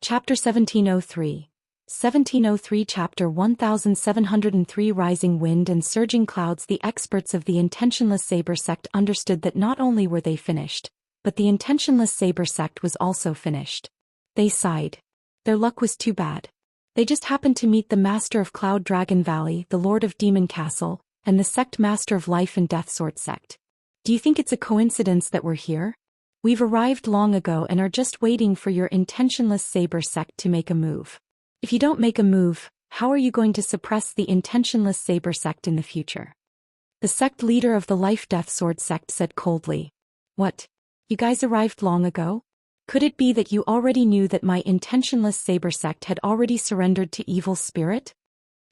Chapter 1703. 1703 Chapter 1703 Rising wind and surging clouds. The experts of the intentionless saber sect understood that not only were they finished, but the intentionless saber sect was also finished. They sighed. Their luck was too bad. They just happened to meet the master of Cloud Dragon Valley, the lord of Demon Castle, and the sect master of Life and Death Sword sect. Do you think it's a coincidence that we're here? We've arrived long ago and are just waiting for your intentionless saber sect to make a move. If you don't make a move, how are you going to suppress the intentionless saber sect in the future? The sect leader of the Life-Death Sword sect said coldly. What? You guys arrived long ago? Could it be that you already knew that my intentionless saber sect had already surrendered to evil spirit?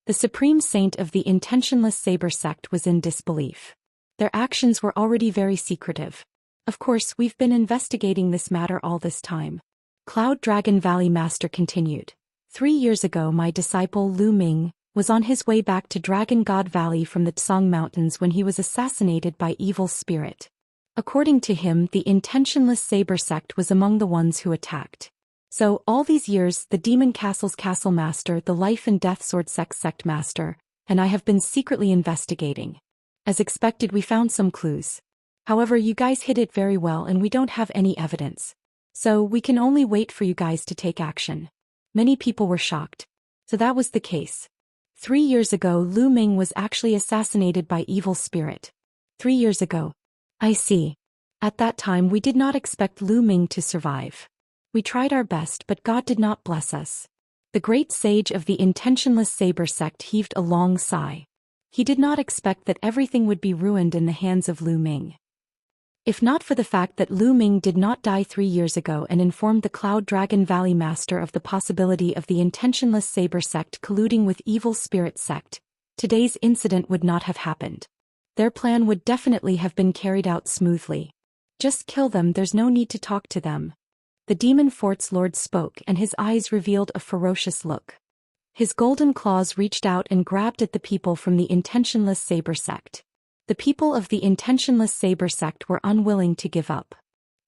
The supreme saint of the intentionless saber sect was in disbelief. Their actions were already very secretive. Of course, we've been investigating this matter all this time. Cloud Dragon Valley Master continued. 3 years ago my disciple Lu Ming was on his way back to Dragon God Valley from the Tsang Mountains when he was assassinated by evil spirit. According to him, the intentionless saber sect was among the ones who attacked. So, all these years, the Demon Castle's Castle Master, the Life and Death Sword sect Master, and I have been secretly investigating. As expected, we found some clues. However, you guys hid it very well and we don't have any evidence. So, we can only wait for you guys to take action. Many people were shocked. So that was the case. 3 years ago, Lu Ming was actually assassinated by evil spirit. 3 years ago. I see. At that time we did not expect Lu Ming to survive. We tried our best but God did not bless us. The great sage of the intentionless saber sect heaved a long sigh. He did not expect that everything would be ruined in the hands of Lu Ming. If not for the fact that Lu Ming did not die 3 years ago and informed the Cloud Dragon Valley Master of the possibility of the intentionless saber sect colluding with evil spirit sect, today's incident would not have happened. Their plan would definitely have been carried out smoothly. Just kill them, there's no need to talk to them. The Demon Fort's Lord spoke and his eyes revealed a ferocious look. His golden claws reached out and grabbed at the people from the intentionless saber sect. The people of the intentionless saber sect were unwilling to give up.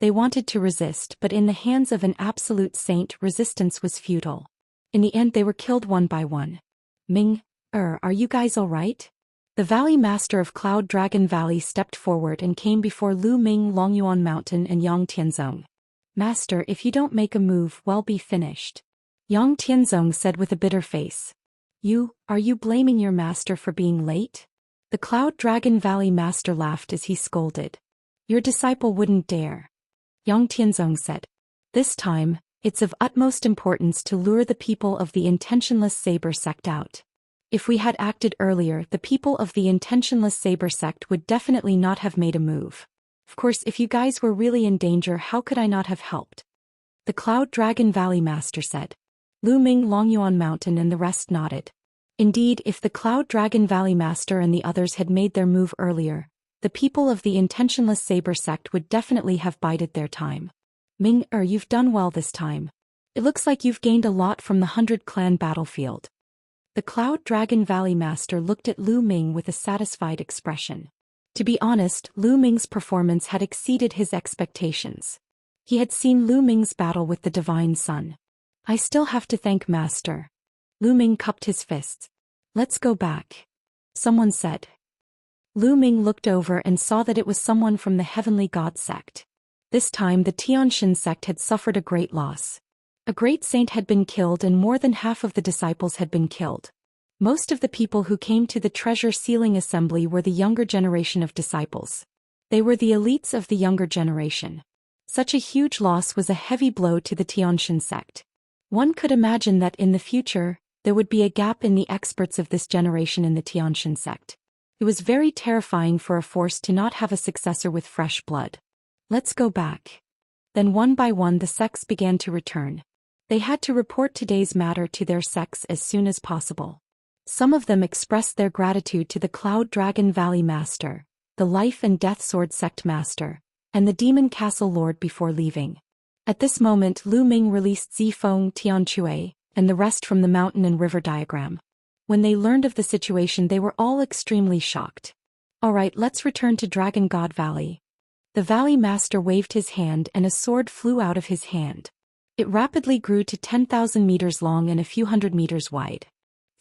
They wanted to resist, but in the hands of an absolute saint, resistance was futile. In the end they were killed one by one. Ming, are you guys alright? The Valley Master of Cloud Dragon Valley stepped forward and came before Lu Ming, Longyuan Mountain and Yang Tianzong. Master, if you don't make a move, we'll be finished. Yang Tianzong said with a bitter face. Are you blaming your master for being late? The Cloud Dragon Valley Master laughed as he scolded. Your disciple wouldn't dare. Yang Tianzong said. This time, it's of utmost importance to lure the people of the intentionless saber sect out. If we had acted earlier, the people of the intentionless saber sect would definitely not have made a move. Of course, if you guys were really in danger, how could I not have helped? The Cloud Dragon Valley Master said. Lu Ming, Longyuan Mountain and the rest nodded. Indeed, if the Cloud Dragon Valley Master and the others had made their move earlier, the people of the intentionless saber sect would definitely have bided their time. Ming, you've done well this time. It looks like you've gained a lot from the 100 Clan battlefield. The Cloud Dragon Valley Master looked at Lu Ming with a satisfied expression. To be honest, Lu Ming's performance had exceeded his expectations. He had seen Lu Ming's battle with the Divine Sun. I still have to thank Master. Lu Ming cupped his fists. Let's go back. Someone said. Lu Ming looked over and saw that it was someone from the Heavenly God sect. This time the Xianxia sect had suffered a great loss. A great saint had been killed and more than half of the disciples had been killed. Most of the people who came to the treasure sealing assembly were the younger generation of disciples. They were the elites of the younger generation. Such a huge loss was a heavy blow to the Xianxia sect. One could imagine that in the future, there would be a gap in the experts of this generation in the Xianxia sect. It was very terrifying for a force to not have a successor with fresh blood. Let's go back. Then one by one the sects began to return. They had to report today's matter to their sects as soon as possible. Some of them expressed their gratitude to the Cloud Dragon Valley Master, the Life and Death Sword sect Master, and the Demon Castle Lord before leaving. At this moment Lu Ming released Zifeng Tianque, and the rest from the mountain and river diagram. When they learned of the situation they were all extremely shocked. Alright, let's return to Dragon God Valley. The Valley Master waved his hand and a sword flew out of his hand. It rapidly grew to 10,000 meters long and a few hundred meters wide.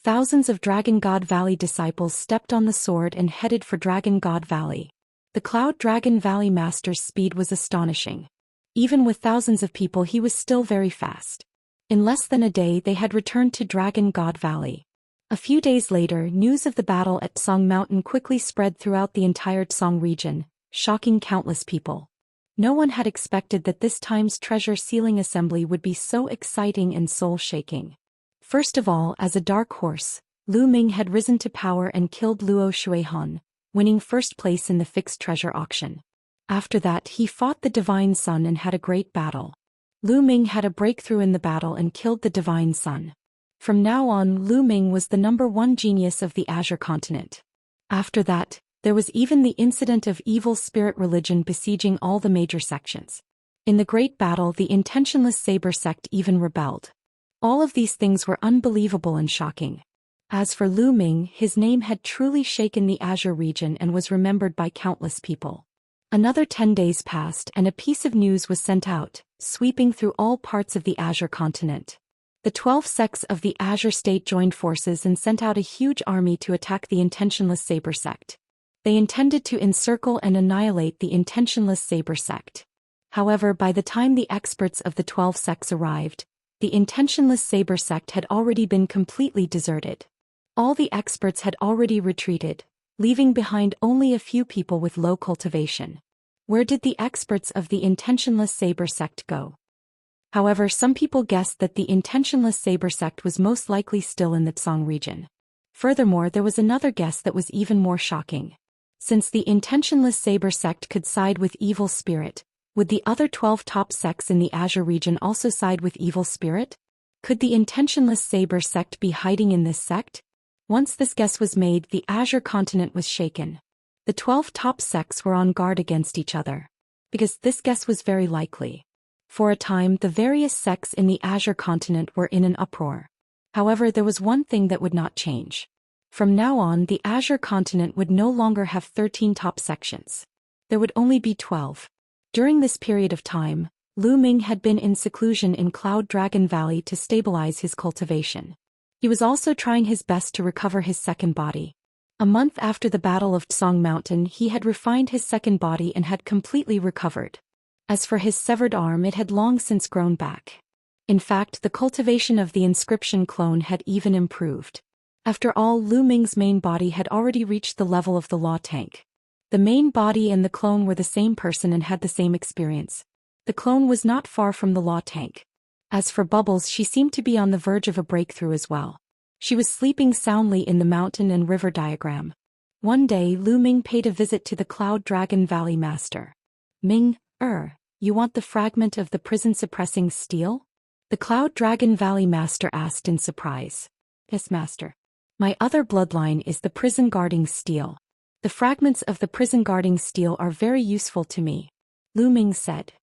Thousands of Dragon God Valley disciples stepped on the sword and headed for Dragon God Valley. The Cloud Dragon Valley Master's speed was astonishing. Even with thousands of people, he was still very fast. In less than a day they had returned to Dragon God Valley. A few days later, news of the battle at Tsong Mountain quickly spread throughout the entire Tsong region, shocking countless people. No one had expected that this time's treasure sealing assembly would be so exciting and soul-shaking. First of all, as a dark horse, Lu Ming had risen to power and killed Luo Shuihan, winning first place in the fixed treasure auction. After that, he fought the Divine Sun and had a great battle. Lu Ming had a breakthrough in the battle and killed the Divine Sun. From now on, Lu Ming was the #1 genius of the Azure continent. After that, there was even the incident of evil spirit religion besieging all the major sections. In the great battle, the intentionless saber sect even rebelled. All of these things were unbelievable and shocking. As for Lu Ming, his name had truly shaken the Azure region and was remembered by countless people. Another 10 days passed and a piece of news was sent out, sweeping through all parts of the Azure continent. The 12 sects of the Azure state joined forces and sent out a huge army to attack the intentionless saber sect. They intended to encircle and annihilate the intentionless saber sect. However, by the time the experts of the 12 sects arrived, the intentionless saber sect had already been completely deserted. All the experts had already retreated, leaving behind only a few people with low cultivation. Where did the experts of the intentionless saber sect go? However, some people guessed that the intentionless saber sect was most likely still in the Tsong region. Furthermore, there was another guess that was even more shocking. Since the intentionless saber sect could side with evil spirit, would the other 12 top sects in the Azure region also side with evil spirit? Could the intentionless saber sect be hiding in this sect? Once this guess was made, the Azure continent was shaken. The 12 top sects were on guard against each other. Because this guess was very likely. For a time, the various sects in the Azure continent were in an uproar. However, there was one thing that would not change. From now on, the Azure continent would no longer have 13 top sections. There would only be 12. During this period of time, Lu Ming had been in seclusion in Cloud Dragon Valley to stabilize his cultivation. He was also trying his best to recover his second body. A month after the Battle of Tsong Mountain, he had refined his second body and had completely recovered. As for his severed arm, it had long since grown back. In fact, the cultivation of the inscription clone had even improved. After all, Lu Ming's main body had already reached the level of the law tank. The main body and the clone were the same person and had the same experience. The clone was not far from the law tank. As for Bubbles, she seemed to be on the verge of a breakthrough as well. She was sleeping soundly in the mountain and river diagram. One day, Lu Ming paid a visit to the Cloud Dragon Valley Master. Ming, you want the fragment of the prison-suppressing steel? The Cloud Dragon Valley Master asked in surprise. Yes, Master. My other bloodline is the prison-guarding steel. The fragments of the prison-guarding steel are very useful to me, Lu Ming said.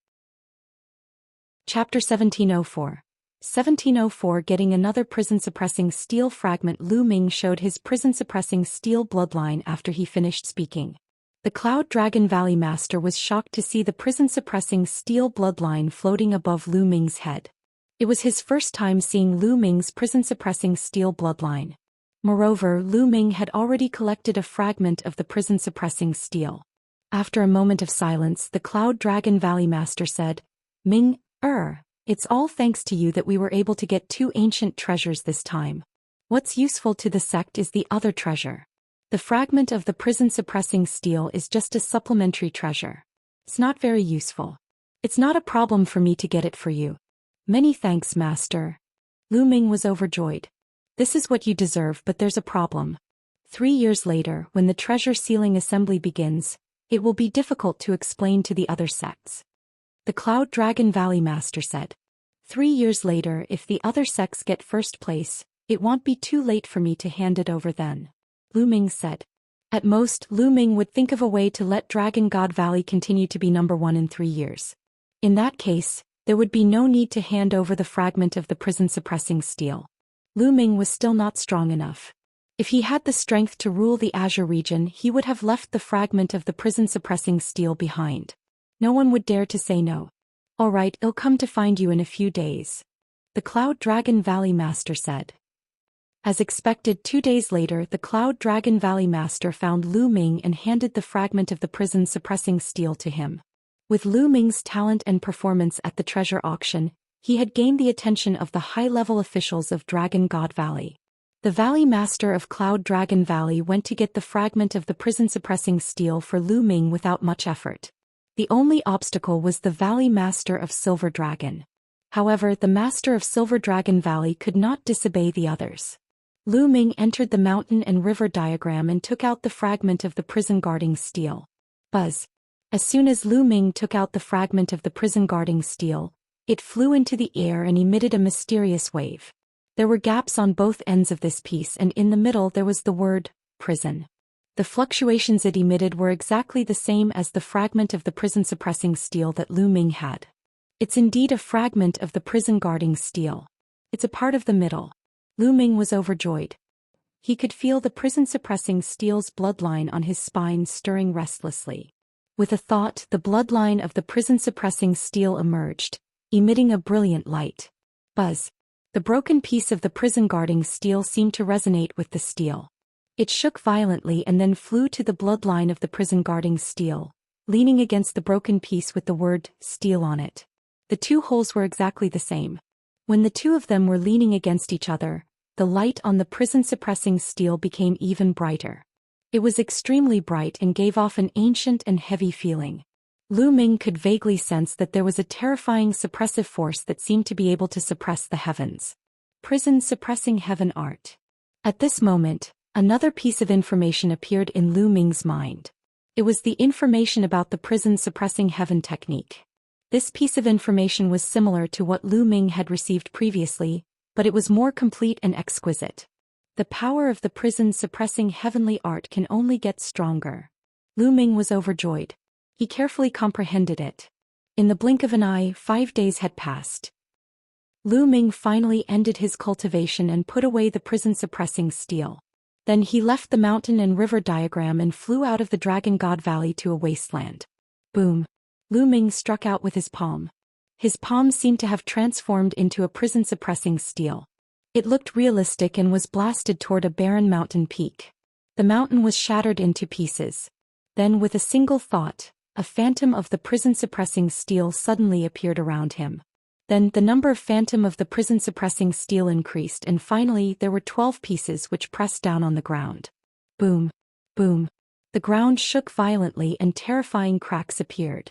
Chapter 1704. 1704 Getting another prison-suppressing steel fragment. Lu Ming showed his prison-suppressing steel bloodline after he finished speaking. The Cloud Dragon Valley Master was shocked to see the prison-suppressing steel bloodline floating above Lu Ming's head. It was his first time seeing Lu Ming's prison-suppressing steel bloodline. Moreover, Lu Ming had already collected a fragment of the prison-suppressing steel. After a moment of silence, the Cloud Dragon Valley Master said, Ming, it's all thanks to you that we were able to get 2 ancient treasures this time. What's useful to the sect is the other treasure. The fragment of the prison-suppressing steel is just a supplementary treasure. It's not very useful. It's not a problem for me to get it for you. Many thanks, Master. Lu Ming was overjoyed. This is what you deserve, but there's a problem. 3 years later, when the treasure sealing assembly begins, it will be difficult to explain to the other sects. The Cloud Dragon Valley Master said. 3 years later, if the other sects get first place, it won't be too late for me to hand it over then, Lu Ming said. At most, Lu Ming would think of a way to let Dragon God Valley continue to be #1 in 3 years. In that case, there would be no need to hand over the fragment of the prison-suppressing steel. Lu Ming was still not strong enough. If he had the strength to rule the Azure region, he would have left the fragment of the prison-suppressing steel behind. No one would dare to say no. "All right, I'll come to find you in a few days," the Cloud Dragon Valley Master said. As expected, 2 days later, the Cloud Dragon Valley Master found Lu Ming and handed the fragment of the prison-suppressing steel to him. With Lu Ming's talent and performance at the treasure auction, he had gained the attention of the high-level officials of Dragon God Valley. The Valley Master of Cloud Dragon Valley went to get the fragment of the prison-suppressing steel for Lu Ming without much effort. The only obstacle was the Valley Master of Silver Dragon. However, the Master of Silver Dragon Valley could not disobey the others. Lu Ming entered the mountain and river diagram and took out the fragment of the prison-guarding steel. Buzz. As soon as Lu Ming took out the fragment of the prison-guarding steel, it flew into the air and emitted a mysterious wave. There were gaps on both ends of this piece, and in the middle there was the word, prison. The fluctuations it emitted were exactly the same as the fragment of the prison-suppressing steel that Lu Ming had. It's indeed a fragment of the prison-guarding steel. It's a part of the middle. Lu Ming was overjoyed. He could feel the prison-suppressing steel's bloodline on his spine stirring restlessly. With a thought, the bloodline of the prison-suppressing steel emerged, emitting a brilliant light. Buzz. The broken piece of the prison-guarding steel seemed to resonate with the steel. It shook violently and then flew to the bloodline of the prison-guarding steel, leaning against the broken piece with the word, steel on it. The two holes were exactly the same. When the two of them were leaning against each other, the light on the prison-suppressing steel became even brighter. It was extremely bright and gave off an ancient and heavy feeling. Lu Ming could vaguely sense that there was a terrifying suppressive force that seemed to be able to suppress the heavens. Prison-suppressing heaven art. At this moment, another piece of information appeared in Lu Ming's mind. It was the information about the prison-suppressing heaven technique. This piece of information was similar to what Lu Ming had received previously, but it was more complete and exquisite. The power of the prison-suppressing heavenly art can only get stronger. Lu Ming was overjoyed. He carefully comprehended it. In the blink of an eye, 5 days had passed. Lu Ming finally ended his cultivation and put away the prison-suppressing steel. Then he left the mountain and river diagram and flew out of the Dragon God Valley to a wasteland. Boom! Lu Ming struck out with his palm. His palm seemed to have transformed into a prison-suppressing steel. It looked realistic and was blasted toward a barren mountain peak. The mountain was shattered into pieces. Then, with a single thought, a phantom of the prison-suppressing steel suddenly appeared around him. Then the number of phantom of the prison-suppressing steel increased, and finally there were 12 pieces which pressed down on the ground. Boom! Boom! The ground shook violently and terrifying cracks appeared.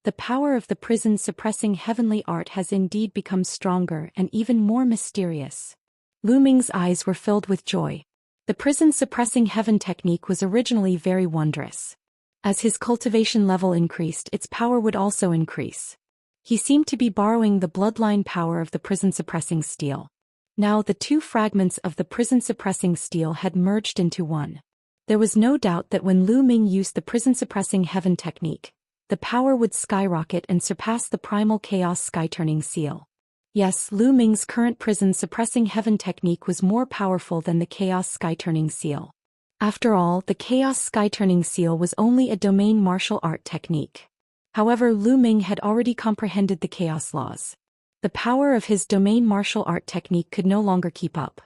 The power of the prison-suppressing heavenly art has indeed become stronger and even more mysterious. Lu Ming's eyes were filled with joy. The prison-suppressing heaven technique was originally very wondrous. As his cultivation level increased, its power would also increase. He seemed to be borrowing the bloodline power of the prison-suppressing steel. Now the two fragments of the prison-suppressing steel had merged into one. There was no doubt that when Lu Ming used the prison-suppressing heaven technique, the power would skyrocket and surpass the primal chaos sky-turning seal. Yes, Lu Ming's current prison-suppressing heaven technique was more powerful than the chaos sky-turning seal. After all, the chaos sky-turning seal was only a domain martial art technique. However, Lu Ming had already comprehended the chaos laws. The power of his domain martial art technique could no longer keep up.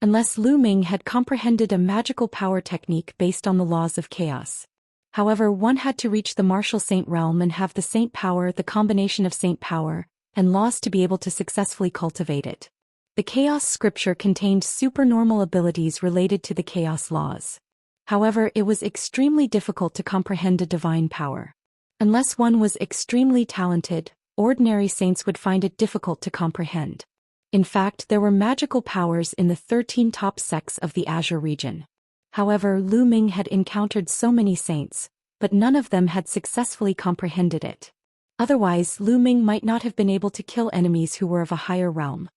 Unless Lu Ming had comprehended a magical power technique based on the laws of chaos. However, one had to reach the martial saint realm and have the saint power, the combination of saint power, and laws to be able to successfully cultivate it. The chaos scripture contained supernormal abilities related to the chaos laws. However, it was extremely difficult to comprehend a divine power. Unless one was extremely talented, ordinary saints would find it difficult to comprehend. In fact, there were magical powers in the 13 top sects of the Azure region. However, Lu Ming had encountered so many saints, but none of them had successfully comprehended it. Otherwise, Lu Ming might not have been able to kill enemies who were of a higher realm.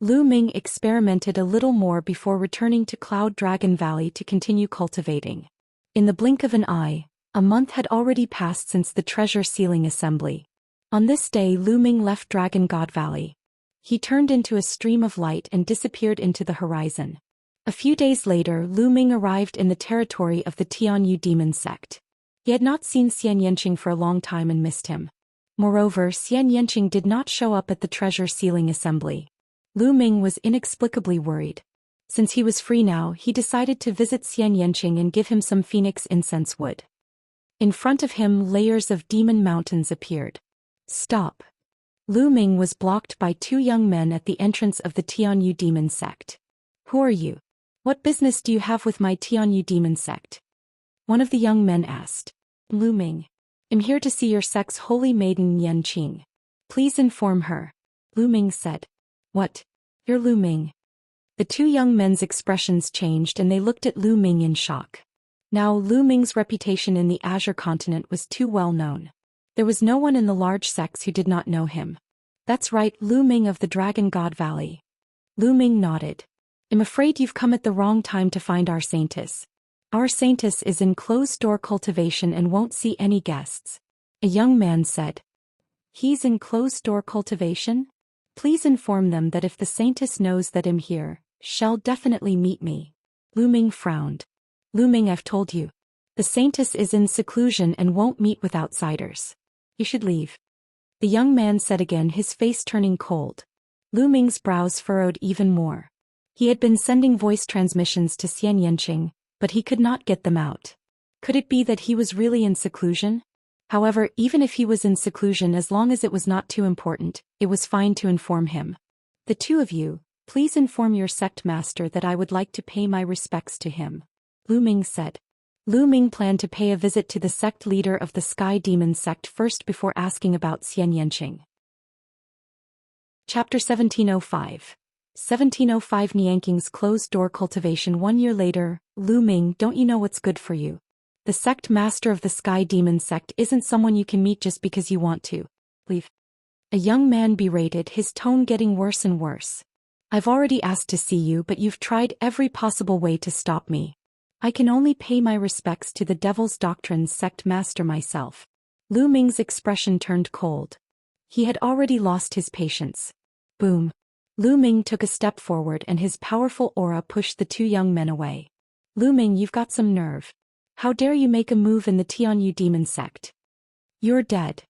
Lu Ming experimented a little more before returning to Cloud Dragon Valley to continue cultivating. In the blink of an eye, a month had already passed since the treasure sealing assembly. On this day, Lu Ming left Dragon God Valley. He turned into a stream of light and disappeared into the horizon. A few days later, Lu Ming arrived in the territory of the Tianyu demon sect. He had not seen Xianxia for a long time and missed him. Moreover, Xianxia did not show up at the treasure sealing assembly. Lu Ming was inexplicably worried. Since he was free now, he decided to visit Xianxia and give him some phoenix incense wood. In front of him, layers of demon mountains appeared. Stop. Lu Ming was blocked by two young men at the entrance of the Tianyu demon sect. Who are you? What business do you have with my Tianyu demon sect? One of the young men asked. Lu Ming. I'm here to see your sect's holy maiden Yanqing. Please inform her. Lu Ming said. What? You're Lu Ming. The two young men's expressions changed and they looked at Lu Ming in shock. Now Lu Ming's reputation in the Azure continent was too well known. There was no one in the large sects who did not know him. That's right, Lu Ming of the Dragon God Valley. Lu Ming nodded. I'm afraid you've come at the wrong time to find our saintess. Our saintess is in closed-door cultivation and won't see any guests. A young man said. He's in closed-door cultivation? Please inform them that if the saintess knows that I'm here, she'll definitely meet me. Lu Ming frowned. Lu Ming, I've told you. The saintess is in seclusion and won't meet with outsiders. You should leave. The young man said again, his face turning cold. Lu Ming's brows furrowed even more. He had been sending voice transmissions to Xianxia, but he could not get them out. Could it be that he was really in seclusion? However, even if he was in seclusion, as long as it was not too important, it was fine to inform him. The two of you, please inform your sect master that I would like to pay my respects to him. Lu Ming said. Lu Ming planned to pay a visit to the sect leader of the Sky Demon sect first before asking about Xianxia. Chapter 1705. 1705 Nianking's closed-door cultivation. 1 year later. Lu Ming, don't you know what's good for you? The sect master of the Sky Demon sect isn't someone you can meet just because you want to. Leave. A young man berated, his tone getting worse and worse. I've already asked to see you, but you've tried every possible way to stop me. I can only pay my respects to the Devil's Doctrine's sect master myself. Lu Ming's expression turned cold. He had already lost his patience. Boom. Lu Ming took a step forward and his powerful aura pushed the two young men away. Lu Ming, you've got some nerve. How dare you make a move in the Tianyu demon sect? You're dead.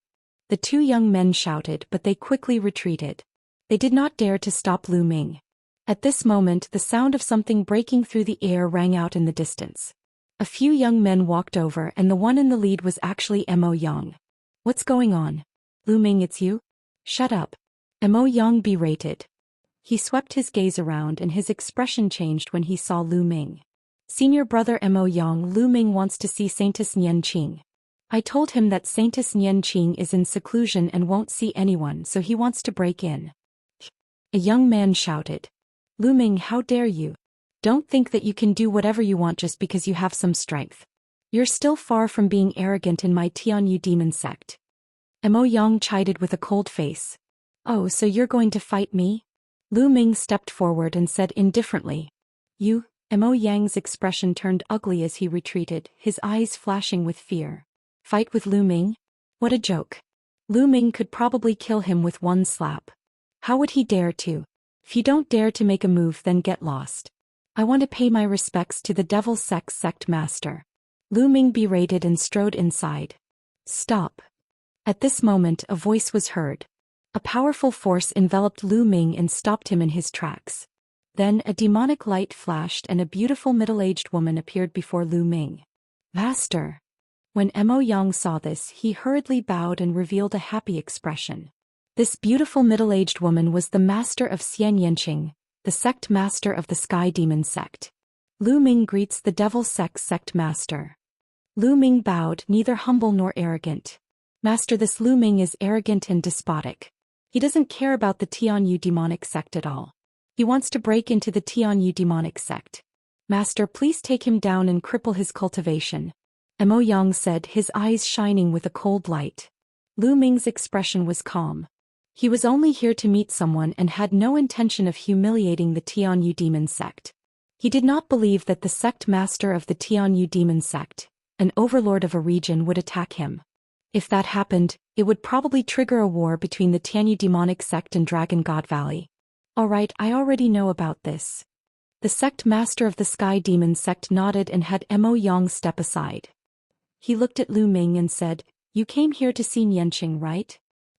The two young men shouted, but they quickly retreated. They did not dare to stop Lu Ming. At this moment, the sound of something breaking through the air rang out in the distance. A few young men walked over and the one in the lead was actually Mo Yang. What's going on? Lu Ming, it's you? Shut up. Mo Yang berated. He swept his gaze around and his expression changed when he saw Lu Ming. Senior brother Mo Yang, Lu Ming wants to see Saintess Nianqing. I told him that Saintess Nianqing is in seclusion and won't see anyone, so he wants to break in. A young man shouted. Lu Ming, how dare you? Don't think that you can do whatever you want just because you have some strength. You're still far from being arrogant in my Tianyu demon sect. Mo Yang chided with a cold face. Oh, so you're going to fight me? Lu Ming stepped forward and said indifferently. You? Mo Yang's expression turned ugly as he retreated, his eyes flashing with fear. Fight with Lu Ming? What a joke. Lu Ming could probably kill him with one slap. How would he dare to? If you don't dare to make a move, then get lost. I want to pay my respects to the Devil's sect master. Lu Ming berated and strode inside. Stop. At this moment, a voice was heard. A powerful force enveloped Lu Ming and stopped him in his tracks. Then a demonic light flashed and a beautiful middle-aged woman appeared before Lu Ming. Master. When Mo Yang saw this, he hurriedly bowed and revealed a happy expression. This beautiful middle-aged woman was the master of Xianxia, the sect master of the Sky Demon sect. Lu Ming greets the Devil's sect master. Lu Ming bowed, neither humble nor arrogant. Master, this Lu Ming is arrogant and despotic. He doesn't care about the Tianyu demonic sect at all. He wants to break into the Tianyu demonic sect. Master, please take him down and cripple his cultivation. Mo Yang said, his eyes shining with a cold light. Lu Ming's expression was calm. He was only here to meet someone and had no intention of humiliating the Tianyu demon sect. He did not believe that the sect master of the Tianyu demon sect, an overlord of a region, would attack him. If that happened, it would probably trigger a war between the Tianyu demonic sect and Dragon God Valley. Alright, I already know about this. The sect master of the Sky Demon sect nodded and had Mo Yang step aside. He looked at Lu Ming and said, You came here to see Nianqing, right?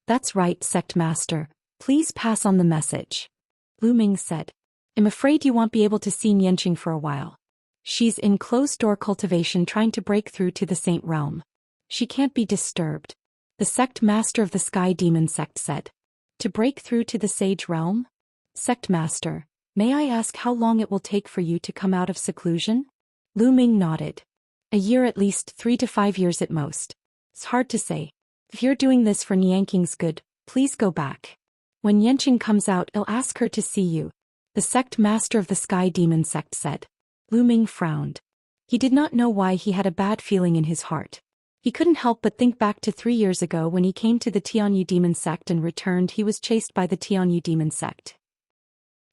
That's right, sect master. Please pass on the message. Lu Ming said. I'm afraid you won't be able to see Xianxia for a while. She's in closed-door cultivation trying to break through to the Saint Realm. She can't be disturbed. The sect master of the Sky Demon sect said. To break through to the Sage Realm? Sect master, may I ask how long it will take for you to come out of seclusion? Lu Ming nodded. A year, at least 3 to 5 years at most. It's hard to say. If you're doing this for Nianqing's good, please go back. When Xianxia comes out, I'll ask her to see you. The sect master of the Sky Demon sect said. Lu Ming frowned. He did not know why he had a bad feeling in his heart. He couldn't help but think back to 3 years ago when he came to the Tianyu Demon sect and returned. He was chased by the Tianyu Demon sect.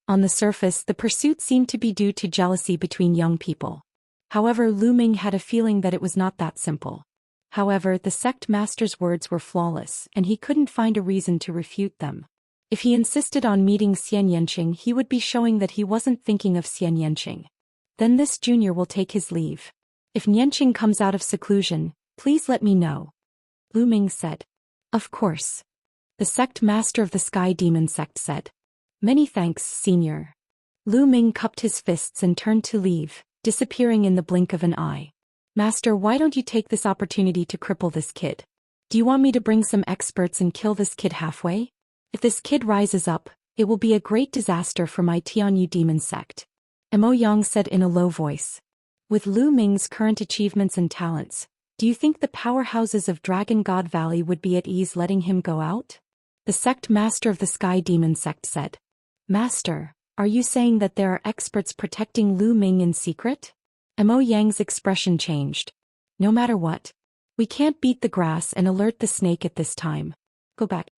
On the surface, the pursuit seemed to be due to jealousy between young people. However, Lu Ming had a feeling that it was not that simple. However, the sect master's words were flawless, and he couldn't find a reason to refute them. If he insisted on meeting Xianxia, he would be showing that he wasn't thinking of Xianxia. Then this junior will take his leave. If Xianxia comes out of seclusion, please let me know. Lu Ming said. Of course. The sect master of the Sky Demon sect said. Many thanks, senior. Lu Ming cupped his fists and turned to leave, disappearing in the blink of an eye. Master, why don't you take this opportunity to cripple this kid? Do you want me to bring some experts and kill this kid halfway? If this kid rises up, it will be a great disaster for my Tianyu Demon sect. Mo Yang said in a low voice. With Lu Ming's current achievements and talents, do you think the powerhouses of Dragon God Valley would be at ease letting him go out? The sect master of the Sky Demon sect said. Master, are you saying that there are experts protecting Lu Ming in secret? Mo Yang's expression changed. No matter what. We can't beat the grass and alert the snake at this time. Go back.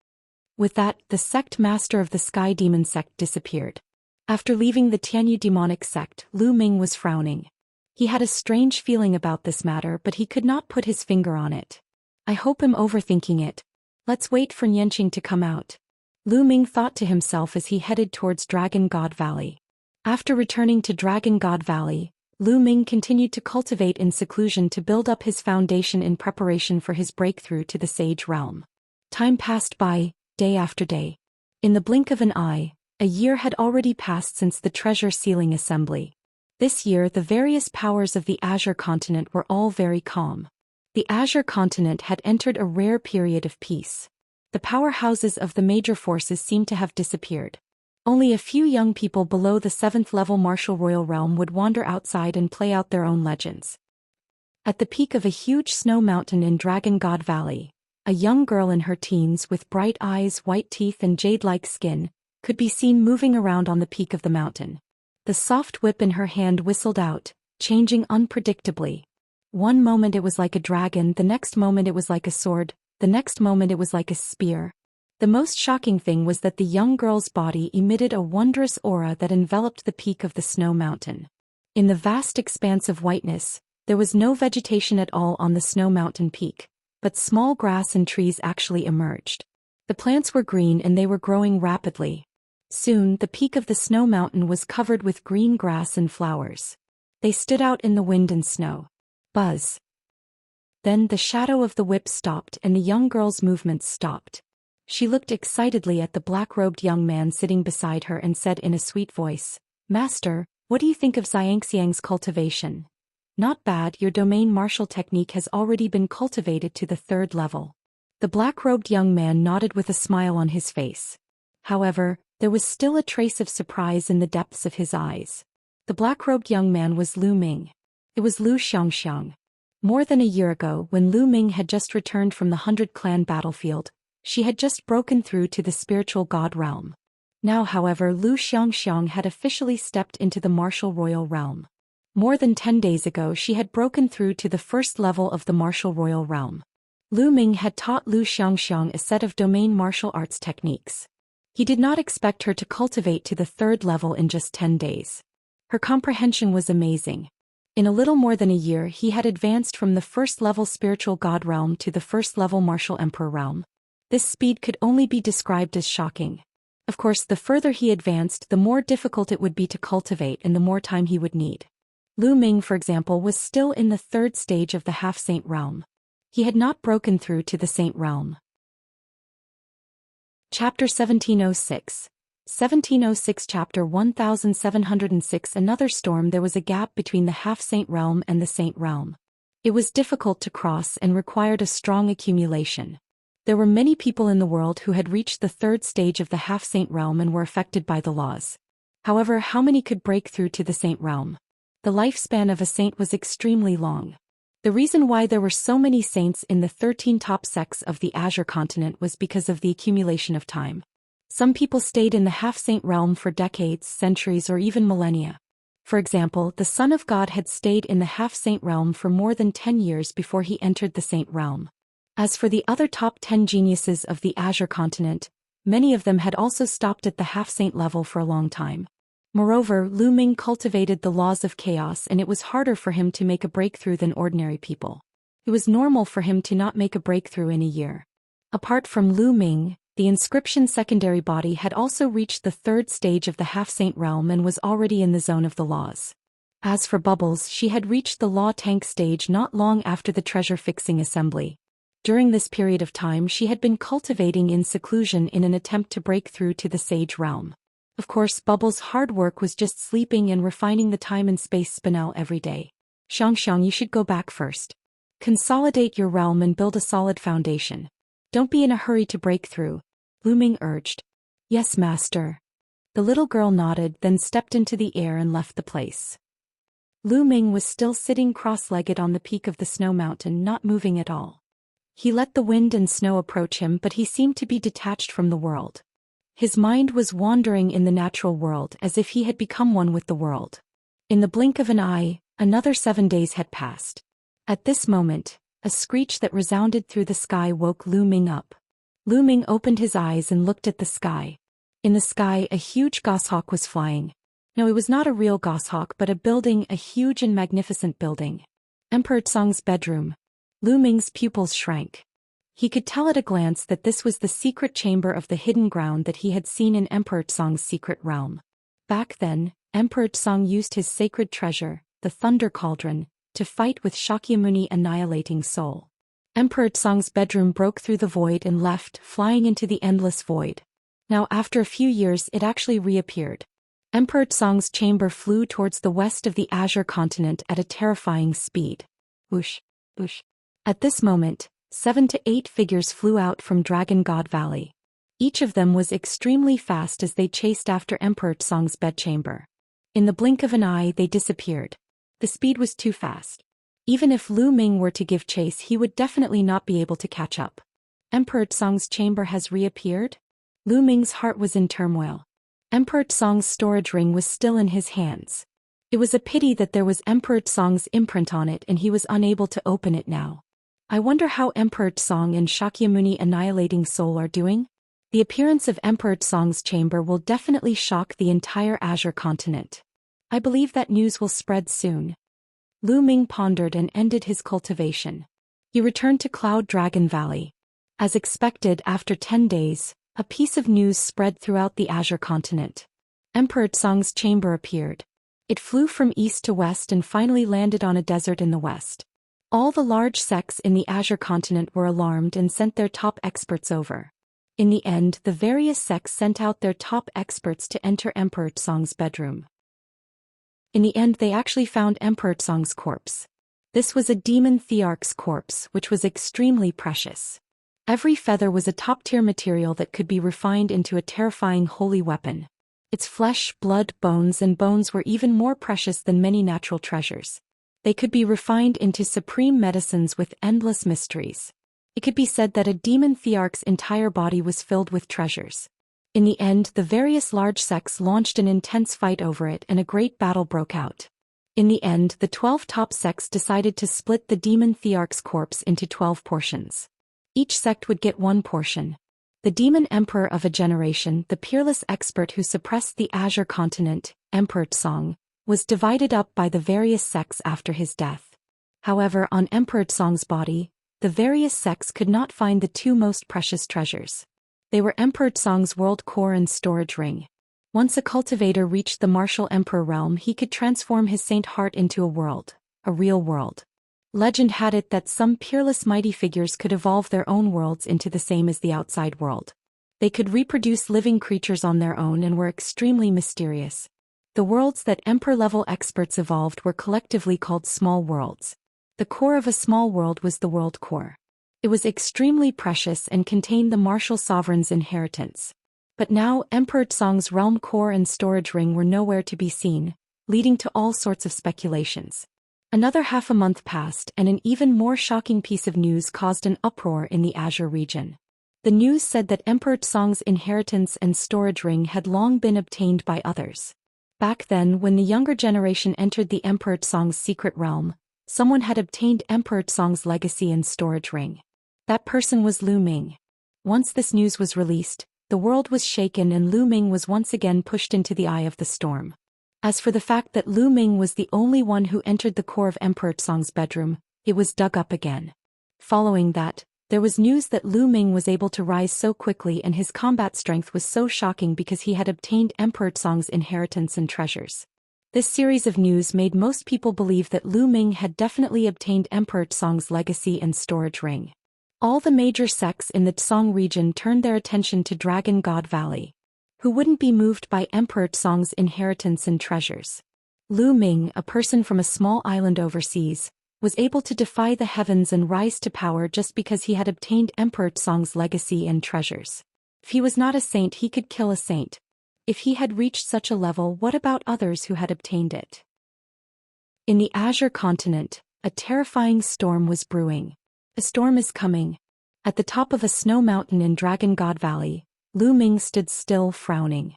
With that, the sect master of the Sky Demon sect disappeared. After leaving the Tianyu demonic sect, Lu Ming was frowning. He had a strange feeling about this matter, but he could not put his finger on it. I hope I'm overthinking it. Let's wait for Xianxia to come out. Lu Ming thought to himself as he headed towards Dragon God Valley. After returning to Dragon God Valley, Lu Ming continued to cultivate in seclusion to build up his foundation in preparation for his breakthrough to the Sage Realm. Time passed by, day after day. In the blink of an eye, a year had already passed since the treasure sealing assembly. This year the various powers of the Azure continent were all very calm. The Azure continent had entered a rare period of peace. The powerhouses of the major forces seemed to have disappeared. Only a few young people below the 7th level martial royal realm would wander outside and play out their own legends. At the peak of a huge snow mountain in Dragon God Valley, a young girl in her teens with bright eyes, white teeth and jade-like skin, could be seen moving around on the peak of the mountain. The soft whip in her hand whistled out, changing unpredictably. One moment it was like a dragon, the next moment it was like a sword, the next moment it was like a spear. The most shocking thing was that the young girl's body emitted a wondrous aura that enveloped the peak of the snow mountain. In the vast expanse of whiteness, there was no vegetation at all on the snow mountain peak, but small grass and trees actually emerged. The plants were green and they were growing rapidly. Soon, the peak of the snow mountain was covered with green grass and flowers. They stood out in the wind and snow. Buzz. Then the shadow of the whip stopped and the young girl's movements stopped. She looked excitedly at the black-robed young man sitting beside her and said in a sweet voice, Master, what do you think of Xianxia's cultivation? Not bad, your domain martial technique has already been cultivated to the 3rd level. The black-robed young man nodded with a smile on his face. However, there was still a trace of surprise in the depths of his eyes. The black-robed young man was Lu Ming. It was Lu Xianxiang. More than a year ago, when Lu Ming had just returned from the 100 Clan battlefield, she had just broken through to the spiritual god realm. Now, however, Lu Xianxiang had officially stepped into the martial royal realm. More than 10 days ago she had broken through to the 1st level of the martial royal realm. Lu Ming had taught Lu Xianxiang a set of domain martial arts techniques. He did not expect her to cultivate to the 3rd level in just 10 days. Her comprehension was amazing. In a little more than a year he had advanced from the 1st level spiritual god realm to the 1st level martial emperor realm. This speed could only be described as shocking. Of course, the further he advanced, the more difficult it would be to cultivate and the more time he would need. Lu Ming, for example, was still in the 3rd stage of the half-saint realm. He had not broken through to the saint realm. Chapter 1706. 1706 Chapter 1706 Another storm. There was a gap between the half-saint realm and the saint realm. It was difficult to cross and required a strong accumulation. There were many people in the world who had reached the third stage of the half-saint realm and were affected by the laws. However, how many could break through to the saint realm? The lifespan of a saint was extremely long. The reason why there were so many saints in the 13 top sects of the Azure continent was because of the accumulation of time. Some people stayed in the half-saint realm for decades, centuries, or even millennia. For example, the Son of God had stayed in the half-saint realm for more than 10 years before he entered the saint realm. As for the other top 10 geniuses of the Azure continent, many of them had also stopped at the half-saint level for a long time. Moreover, Lu Ming cultivated the laws of chaos, and it was harder for him to make a breakthrough than ordinary people. It was normal for him to not make a breakthrough in a year. Apart from Lu Ming, the inscription secondary body had also reached the third stage of the half-saint realm and was already in the zone of the laws. As for Bubbles, she had reached the law tank stage not long after the treasure-fixing assembly. During this period of time she had been cultivating in seclusion in an attempt to break through to the sage realm. Of course, Bubbles' hard work was just sleeping and refining the time and space spinel every day. Xianxia, you should go back first. Consolidate your realm and build a solid foundation. Don't be in a hurry to break through, Lu Ming urged. Yes, master. The little girl nodded, then stepped into the air and left the place. Lu Ming was still sitting cross-legged on the peak of the snow mountain, not moving at all. He let the wind and snow approach him, but he seemed to be detached from the world. His mind was wandering in the natural world as if he had become one with the world. In the blink of an eye, another 7 days had passed. At this moment, a screech that resounded through the sky woke Lu Ming up. Lu Ming opened his eyes and looked at the sky. In the sky, a huge goshawk was flying. No, it was not a real goshawk, but a building, a huge and magnificent building. Emperor Tsong's bedroom. Lu Ming's pupils shrank. He could tell at a glance that this was the secret chamber of the hidden ground that he had seen in Emperor Tsong's secret realm. Back then, Emperor Tsong used his sacred treasure, the Thunder Cauldron, to fight with Shakyamuni annihilating soul. Emperor Tsong's bedroom broke through the void and left, flying into the endless void. Now after a few years it actually reappeared. Emperor Tsong's chamber flew towards the west of the Azure continent at a terrifying speed. Whoosh, whoosh. At this moment, 7 to 8 figures flew out from Dragon God Valley. Each of them was extremely fast as they chased after Emperor Tsong's bedchamber. In the blink of an eye they disappeared. The speed was too fast. Even if Lu Ming were to give chase, he would definitely not be able to catch up. Emperor Tsong's chamber has reappeared? Lu Ming's heart was in turmoil. Emperor Tsong's storage ring was still in his hands. It was a pity that there was Emperor Tsong's imprint on it and he was unable to open it now. I wonder how Emperor Tsong and Shakyamuni annihilating soul are doing? The appearance of Emperor Tsong's chamber will definitely shock the entire Azure continent. I believe that news will spread soon. Lu Ming pondered and ended his cultivation. He returned to Cloud Dragon Valley. As expected, after 10 days, a piece of news spread throughout the Azure continent. Emperor Tsong's chamber appeared. It flew from east to west and finally landed on a desert in the west. All the large sects in the Azure continent were alarmed and sent their top experts over. In the end, the various sects sent out their top experts to enter Emperor Tsong's bedroom. In the end, they actually found Emperor Tsong's corpse. This was a demon thearch's corpse, which was extremely precious. Every feather was a top-tier material that could be refined into a terrifying holy weapon. Its flesh, blood, bones were even more precious than many natural treasures. They could be refined into supreme medicines with endless mysteries. It could be said that a demon thearch's entire body was filled with treasures. In the end, the various large sects launched an intense fight over it and a great battle broke out. In the end, the 12 top sects decided to split the demon thearch's corpse into 12 portions. Each sect would get one portion. The demon emperor of a generation, the peerless expert who suppressed the Azure continent, Emperor Tsong, was divided up by the various sects after his death. However, on Emperor Tsong's body, the various sects could not find the two most precious treasures. They were Emperor Tsong's world core and storage ring. Once a cultivator reached the martial emperor realm, he could transform his saint heart into a real world. Legend had it that some peerless mighty figures could evolve their own worlds into the same as the outside world. They could reproduce living creatures on their own and were extremely mysterious. The worlds that Emperor-level experts evolved were collectively called small worlds. The core of a small world was the world core. It was extremely precious and contained the martial sovereign's inheritance. But now Emperor Tsong's realm core and storage ring were nowhere to be seen, leading to all sorts of speculations. Another half a month passed and an even more shocking piece of news caused an uproar in the Azure region. The news said that Emperor Tsong's inheritance and storage ring had long been obtained by others. Back then, when the younger generation entered the Emperor Tsong's secret realm, someone had obtained Emperor Tsong's legacy and storage ring. That person was Lu Ming. Once this news was released, the world was shaken and Lu Ming was once again pushed into the eye of the storm. As for the fact that Lu Ming was the only one who entered the core of Emperor Tsong's bedroom, it was dug up again. Following that, there was news that Lu Ming was able to rise so quickly and his combat strength was so shocking because he had obtained Emperor Tsong's inheritance and treasures. This series of news made most people believe that Lu Ming had definitely obtained Emperor Tsong's legacy and storage ring. All the major sects in the Tsong region turned their attention to Dragon God Valley. Who wouldn't be moved by Emperor Tsong's inheritance and treasures? Lu Ming, a person from a small island overseas, was able to defy the heavens and rise to power just because he had obtained Emperor Tsong's legacy and treasures. If he was not a saint, he could kill a saint. If he had reached such a level, what about others who had obtained it? In the Azure continent, a terrifying storm was brewing. A storm is coming. At the top of a snow mountain in Dragon God Valley, Lu Ming stood still, frowning.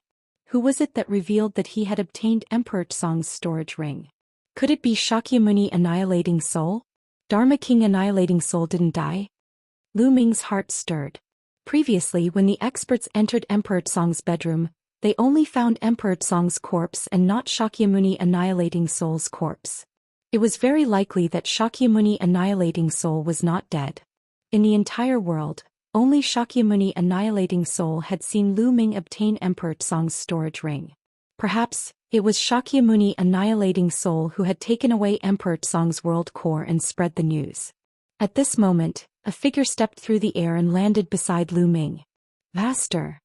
Who was it that revealed that he had obtained Emperor Tsong's storage ring? Could it be Shakyamuni Annihilating Soul? Dharma King Annihilating Soul didn't die? Lu Ming's heart stirred. Previously, when the experts entered Emperor Tsong's bedroom, they only found Emperor Tsong's corpse and not Shakyamuni Annihilating Soul's corpse. It was very likely that Shakyamuni Annihilating Soul was not dead. In the entire world, only Shakyamuni Annihilating Soul had seen Lu Ming obtain Emperor Tsong's storage ring. Perhaps, it was Shakyamuni Annihilating Soul who had taken away Emperor Tsong's world core and spread the news. At this moment, a figure stepped through the air and landed beside Lu Ming. Master.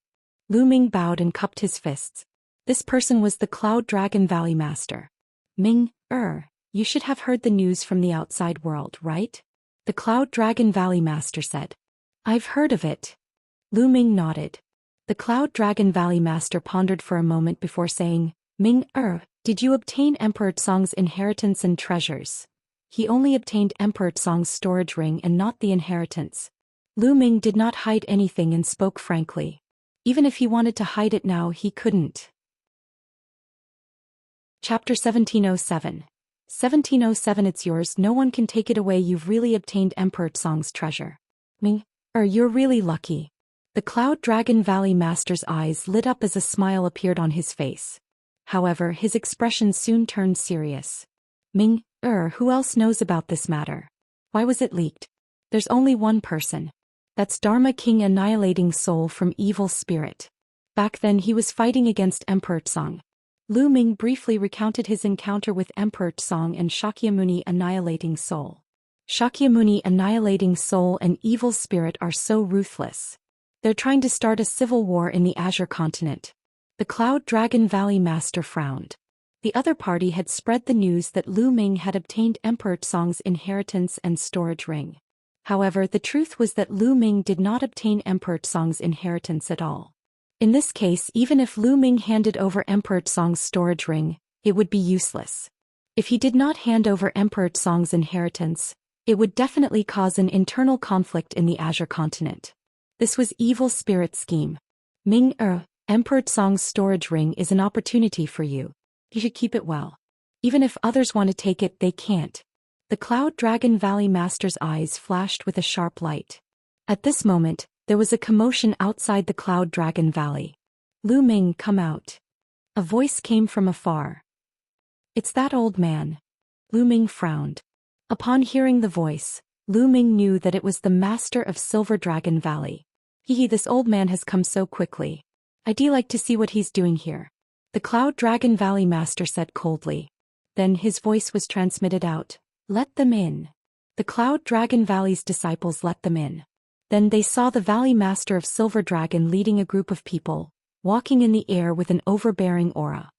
Lu Ming bowed and cupped his fists. This person was the Cloud Dragon Valley Master. Ming, you should have heard the news from the outside world, right? The Cloud Dragon Valley Master said. I've heard of it. Lu Ming nodded. The Cloud Dragon Valley Master pondered for a moment before saying, Ming, did you obtain Emperor Tsong's inheritance and treasures? He only obtained Emperor Tsong's storage ring and not the inheritance. Lu Ming did not hide anything and spoke frankly. Even if he wanted to hide it now, he couldn't. Chapter 1707. 1707. It's yours, no one can take it away. You've really obtained Emperor Tsong's treasure. Ming, you're really lucky. The Cloud Dragon Valley Master's eyes lit up as a smile appeared on his face. However, his expression soon turned serious. Ming, who else knows about this matter? Why was it leaked? There's only one person. That's Dharma King Annihilating Soul from Evil Spirit. Back then he was fighting against Emperor Tsong. Lu Ming briefly recounted his encounter with Emperor Tsong and Shakyamuni Annihilating Soul. Shakyamuni Annihilating Soul and Evil Spirit are so ruthless. They're trying to start a civil war in the Azure continent. The Cloud Dragon Valley Master frowned. The other party had spread the news that Lu Ming had obtained Emperor Tsong's inheritance and storage ring. However, the truth was that Lu Ming did not obtain Emperor Tsong's inheritance at all. In this case, even if Lu Ming handed over Emperor Tsong's storage ring, it would be useless. If he did not hand over Emperor Tsong's inheritance, it would definitely cause an internal conflict in the Azure continent. This was Evil Spirit's scheme. Ming, Emperor Tsong's storage ring is an opportunity for you. You should keep it well. Even if others want to take it, they can't. The Cloud Dragon Valley Master's eyes flashed with a sharp light. At this moment, there was a commotion outside the Cloud Dragon Valley. Lu Ming, come out. A voice came from afar. It's that old man. Lu Ming frowned. Upon hearing the voice, Lu Ming knew that it was the master of Silver Dragon Valley. This old man has come so quickly. I'd like to see what he's doing here. The Cloud Dragon Valley Master said coldly. Then his voice was transmitted out. Let them in. The Cloud Dragon Valley's disciples let them in. Then they saw the Valley Master of Silver Dragon leading a group of people, walking in the air with an overbearing aura.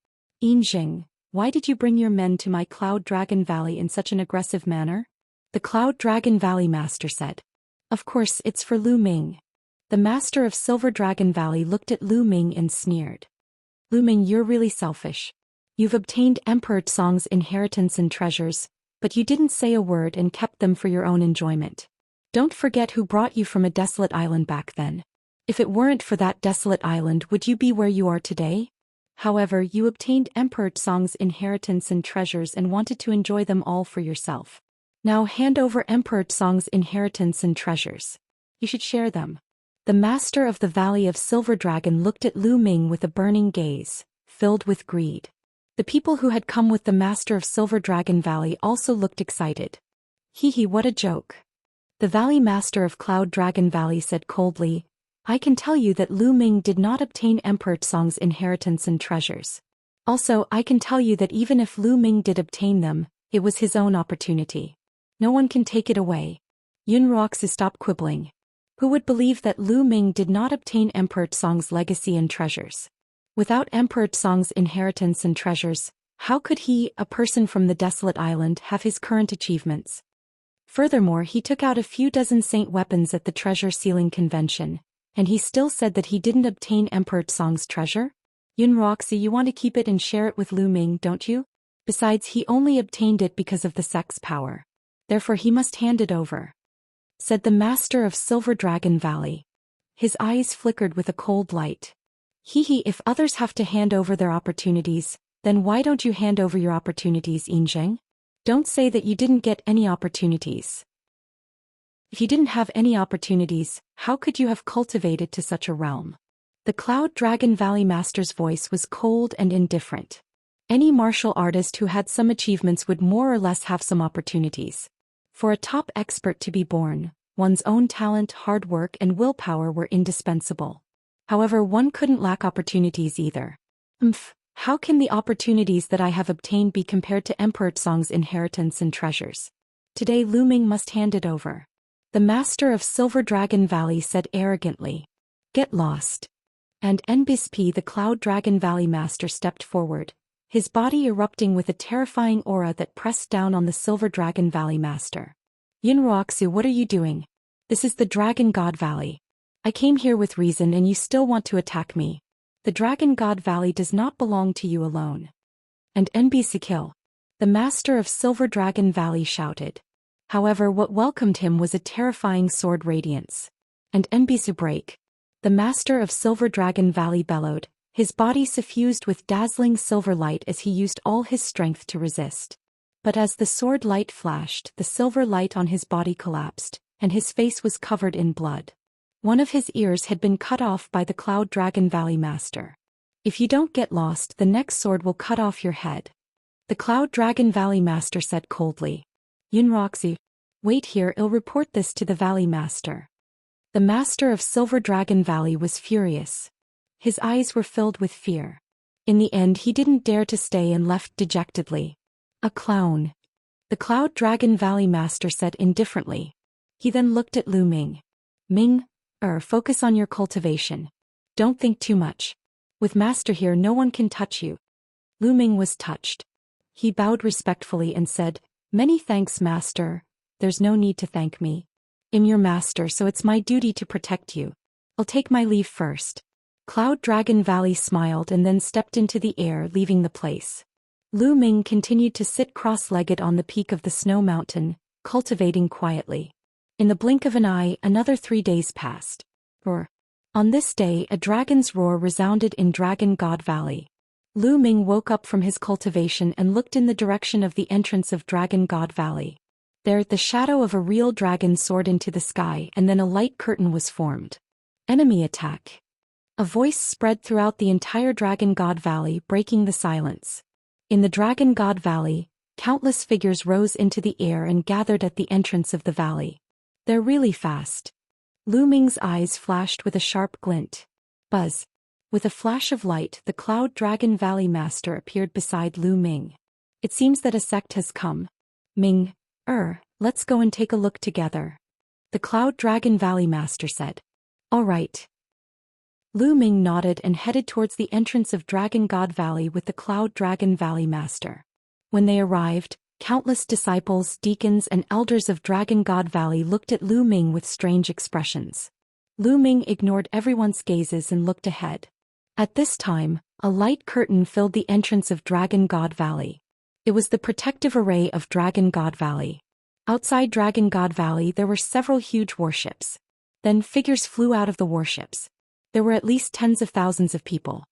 Yinjing, why did you bring your men to my Cloud Dragon Valley in such an aggressive manner? The Cloud Dragon Valley Master said. Of course, it's for Lu Ming. The Master of Silver Dragon Valley looked at Lu Ming and sneered. Lu Ming, you're really selfish. You've obtained Emperor Song's inheritance and treasures, but you didn't say a word and kept them for your own enjoyment. Don't forget who brought you from a desolate island back then. If it weren't for that desolate island, would you be where you are today? However, you obtained Emperor Song's inheritance and treasures and wanted to enjoy them all for yourself. Now hand over Emperor Song's inheritance and treasures. You should share them. The Master of the Valley of Silver Dragon looked at Lu Ming with a burning gaze, filled with greed. The people who had come with the Master of Silver Dragon Valley also looked excited. Hee, what a joke. The Valley Master of Cloud Dragon Valley said coldly, I can tell you that Lu Ming did not obtain Emperor Song's inheritance and treasures. Also, I can tell you that even if Lu Ming did obtain them, it was his own opportunity. No one can take it away. Yun Roxu, stop quibbling. Who would believe that Lu Ming did not obtain Emperor Song's legacy and treasures? Without Emperor Song's inheritance and treasures, how could he, a person from the desolate island, have his current achievements? Furthermore, he took out a few dozen saint weapons at the treasure sealing convention, and he still said that he didn't obtain Emperor Song's treasure? Yun Roxu, you want to keep it and share it with Lu Ming, don't you? Besides, he only obtained it because of the sect's power. Therefore he must hand it over, said the Master of Silver Dragon Valley. His eyes flickered with a cold light. Hee, if others have to hand over their opportunities, then why don't you hand over your opportunities, Yinjing? Don't say that you didn't get any opportunities. If you didn't have any opportunities, how could you have cultivated to such a realm? The Cloud Dragon Valley Master's voice was cold and indifferent. Any martial artist who had some achievements would more or less have some opportunities. For a top expert to be born, one's own talent, hard work, and willpower were indispensable. However, one couldn't lack opportunities either. How can the opportunities that I have obtained be compared to Emperor Song's inheritance and treasures? Today Lu Ming must hand it over. The Master of Silver Dragon Valley said arrogantly. Get lost. And Nbisp, the Cloud Dragon Valley Master, stepped forward, his body erupting with a terrifying aura that pressed down on the Silver Dragon Valley Master. Yun Roxu, what are you doing? This is the Dragon God Valley. I came here with reason and you still want to attack me. The Dragon God Valley does not belong to you alone. And Nbc kill. The Master of Silver Dragon Valley shouted. However, what welcomed him was a terrifying sword radiance. And Nbc break. The Master of Silver Dragon Valley bellowed, his body suffused with dazzling silver light as he used all his strength to resist. But as the sword light flashed, the silver light on his body collapsed, and his face was covered in blood. One of his ears had been cut off by the Cloud Dragon Valley Master. If you don't get lost, the next sword will cut off your head. The Cloud Dragon Valley Master said coldly. Yun Roxu, wait here, I'll report this to the Valley Master. The Master of Silver Dragon Valley was furious. His eyes were filled with fear. In the end, he didn't dare to stay and left dejectedly. A clown. The Cloud Dragon Valley Master said indifferently. He then looked at Lu Ming. Ming, focus on your cultivation. Don't think too much. With Master here, no one can touch you. Lu Ming was touched. He bowed respectfully and said, Many thanks, Master. There's no need to thank me. I'm your master, so it's my duty to protect you. I'll take my leave first. Cloud Dragon Valley smiled and then stepped into the air, leaving the place. Lu Ming continued to sit cross-legged on the peak of the snow mountain, cultivating quietly. In the blink of an eye, another 3 days passed. On this day, a dragon's roar resounded in Dragon God Valley. Lu Ming woke up from his cultivation and looked in the direction of the entrance of Dragon God Valley. There, the shadow of a real dragon soared into the sky, and then a light curtain was formed. Enemy attack. A voice spread throughout the entire Dragon God Valley, breaking the silence. In the Dragon God Valley, countless figures rose into the air and gathered at the entrance of the valley. They're really fast. Lu Ming's eyes flashed with a sharp glint. Buzz. With a flash of light, the Cloud Dragon Valley Master appeared beside Lu Ming. It seems that a sect has come. Ming, let's go and take a look together. The the Cloud Dragon Valley Master said. All right. Lu Ming nodded and headed towards the entrance of Dragon God Valley with the Cloud Dragon Valley Master. When they arrived, countless disciples, deacons and elders of Dragon God Valley looked at Lu Ming with strange expressions. Lu Ming ignored everyone's gazes and looked ahead. At this time, a light curtain filled the entrance of Dragon God Valley. It was the protective array of Dragon God Valley. Outside Dragon God Valley there were several huge warships. Then figures flew out of the warships. There were at least tens of thousands of people.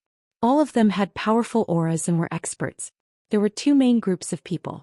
All of them had powerful auras and were experts. There were two main groups of people.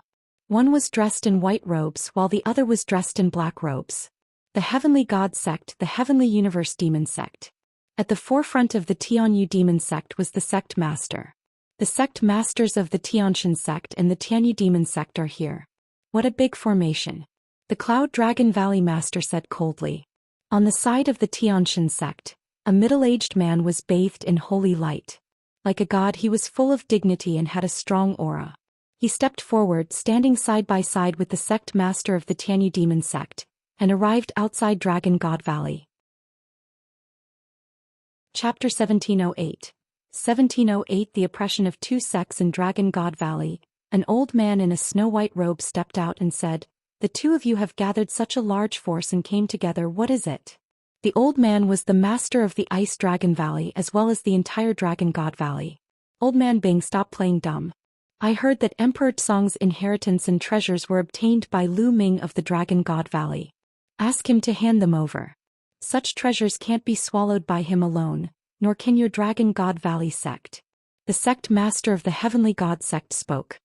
One was dressed in white robes while the other was dressed in black robes. The Heavenly God Sect, the Heavenly Universe Demon Sect. At the forefront of the Tianyu Demon Sect was the Sect Master. The Sect Masters of the Xianxia Sect and the Tianyu Demon Sect are here. What a big formation. The Cloud Dragon Valley Master said coldly. On the side of the Xianxia Sect, a middle-aged man was bathed in holy light. Like a god, he was full of dignity and had a strong aura. He stepped forward, standing side by side with the Sect Master of the Tianyu Demon Sect, and arrived outside Dragon God Valley. Chapter 1708. 1708 The Oppression of Two Sects in Dragon God Valley. An old man in a snow-white robe stepped out and said, "The two of you have gathered such a large force and came together. What is it?" The old man was the master of the Ice Dragon Valley as well as the entire Dragon God Valley. Old man Bing, stop playing dumb. I heard that Emperor Tsong's inheritance and treasures were obtained by Lu Ming of the Dragon God Valley. Ask him to hand them over. Such treasures can't be swallowed by him alone, nor can your Dragon God Valley sect. The sect master of the Heavenly God Sect spoke.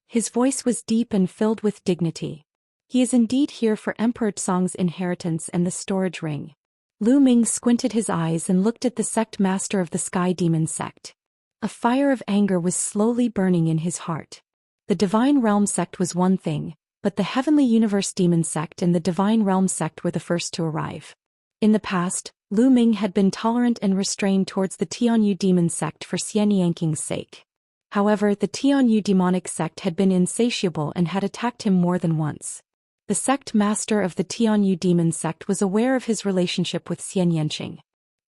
His voice was deep and filled with dignity. He is indeed here for Emperor Tsong's inheritance and the storage ring. Lu Ming squinted his eyes and looked at the sect master of the Sky Demon Sect. A fire of anger was slowly burning in his heart. The Divine Realm Sect was one thing, but the Heavenly Universe Demon Sect and the Divine Realm Sect were the first to arrive. In the past, Lu Ming had been tolerant and restrained towards the Tianyu Demon Sect for Xianxia's sake. However, the Tianyu Demonic Sect had been insatiable and had attacked him more than once. The sect master of the Tianyu Demon Sect was aware of his relationship with Xianxia.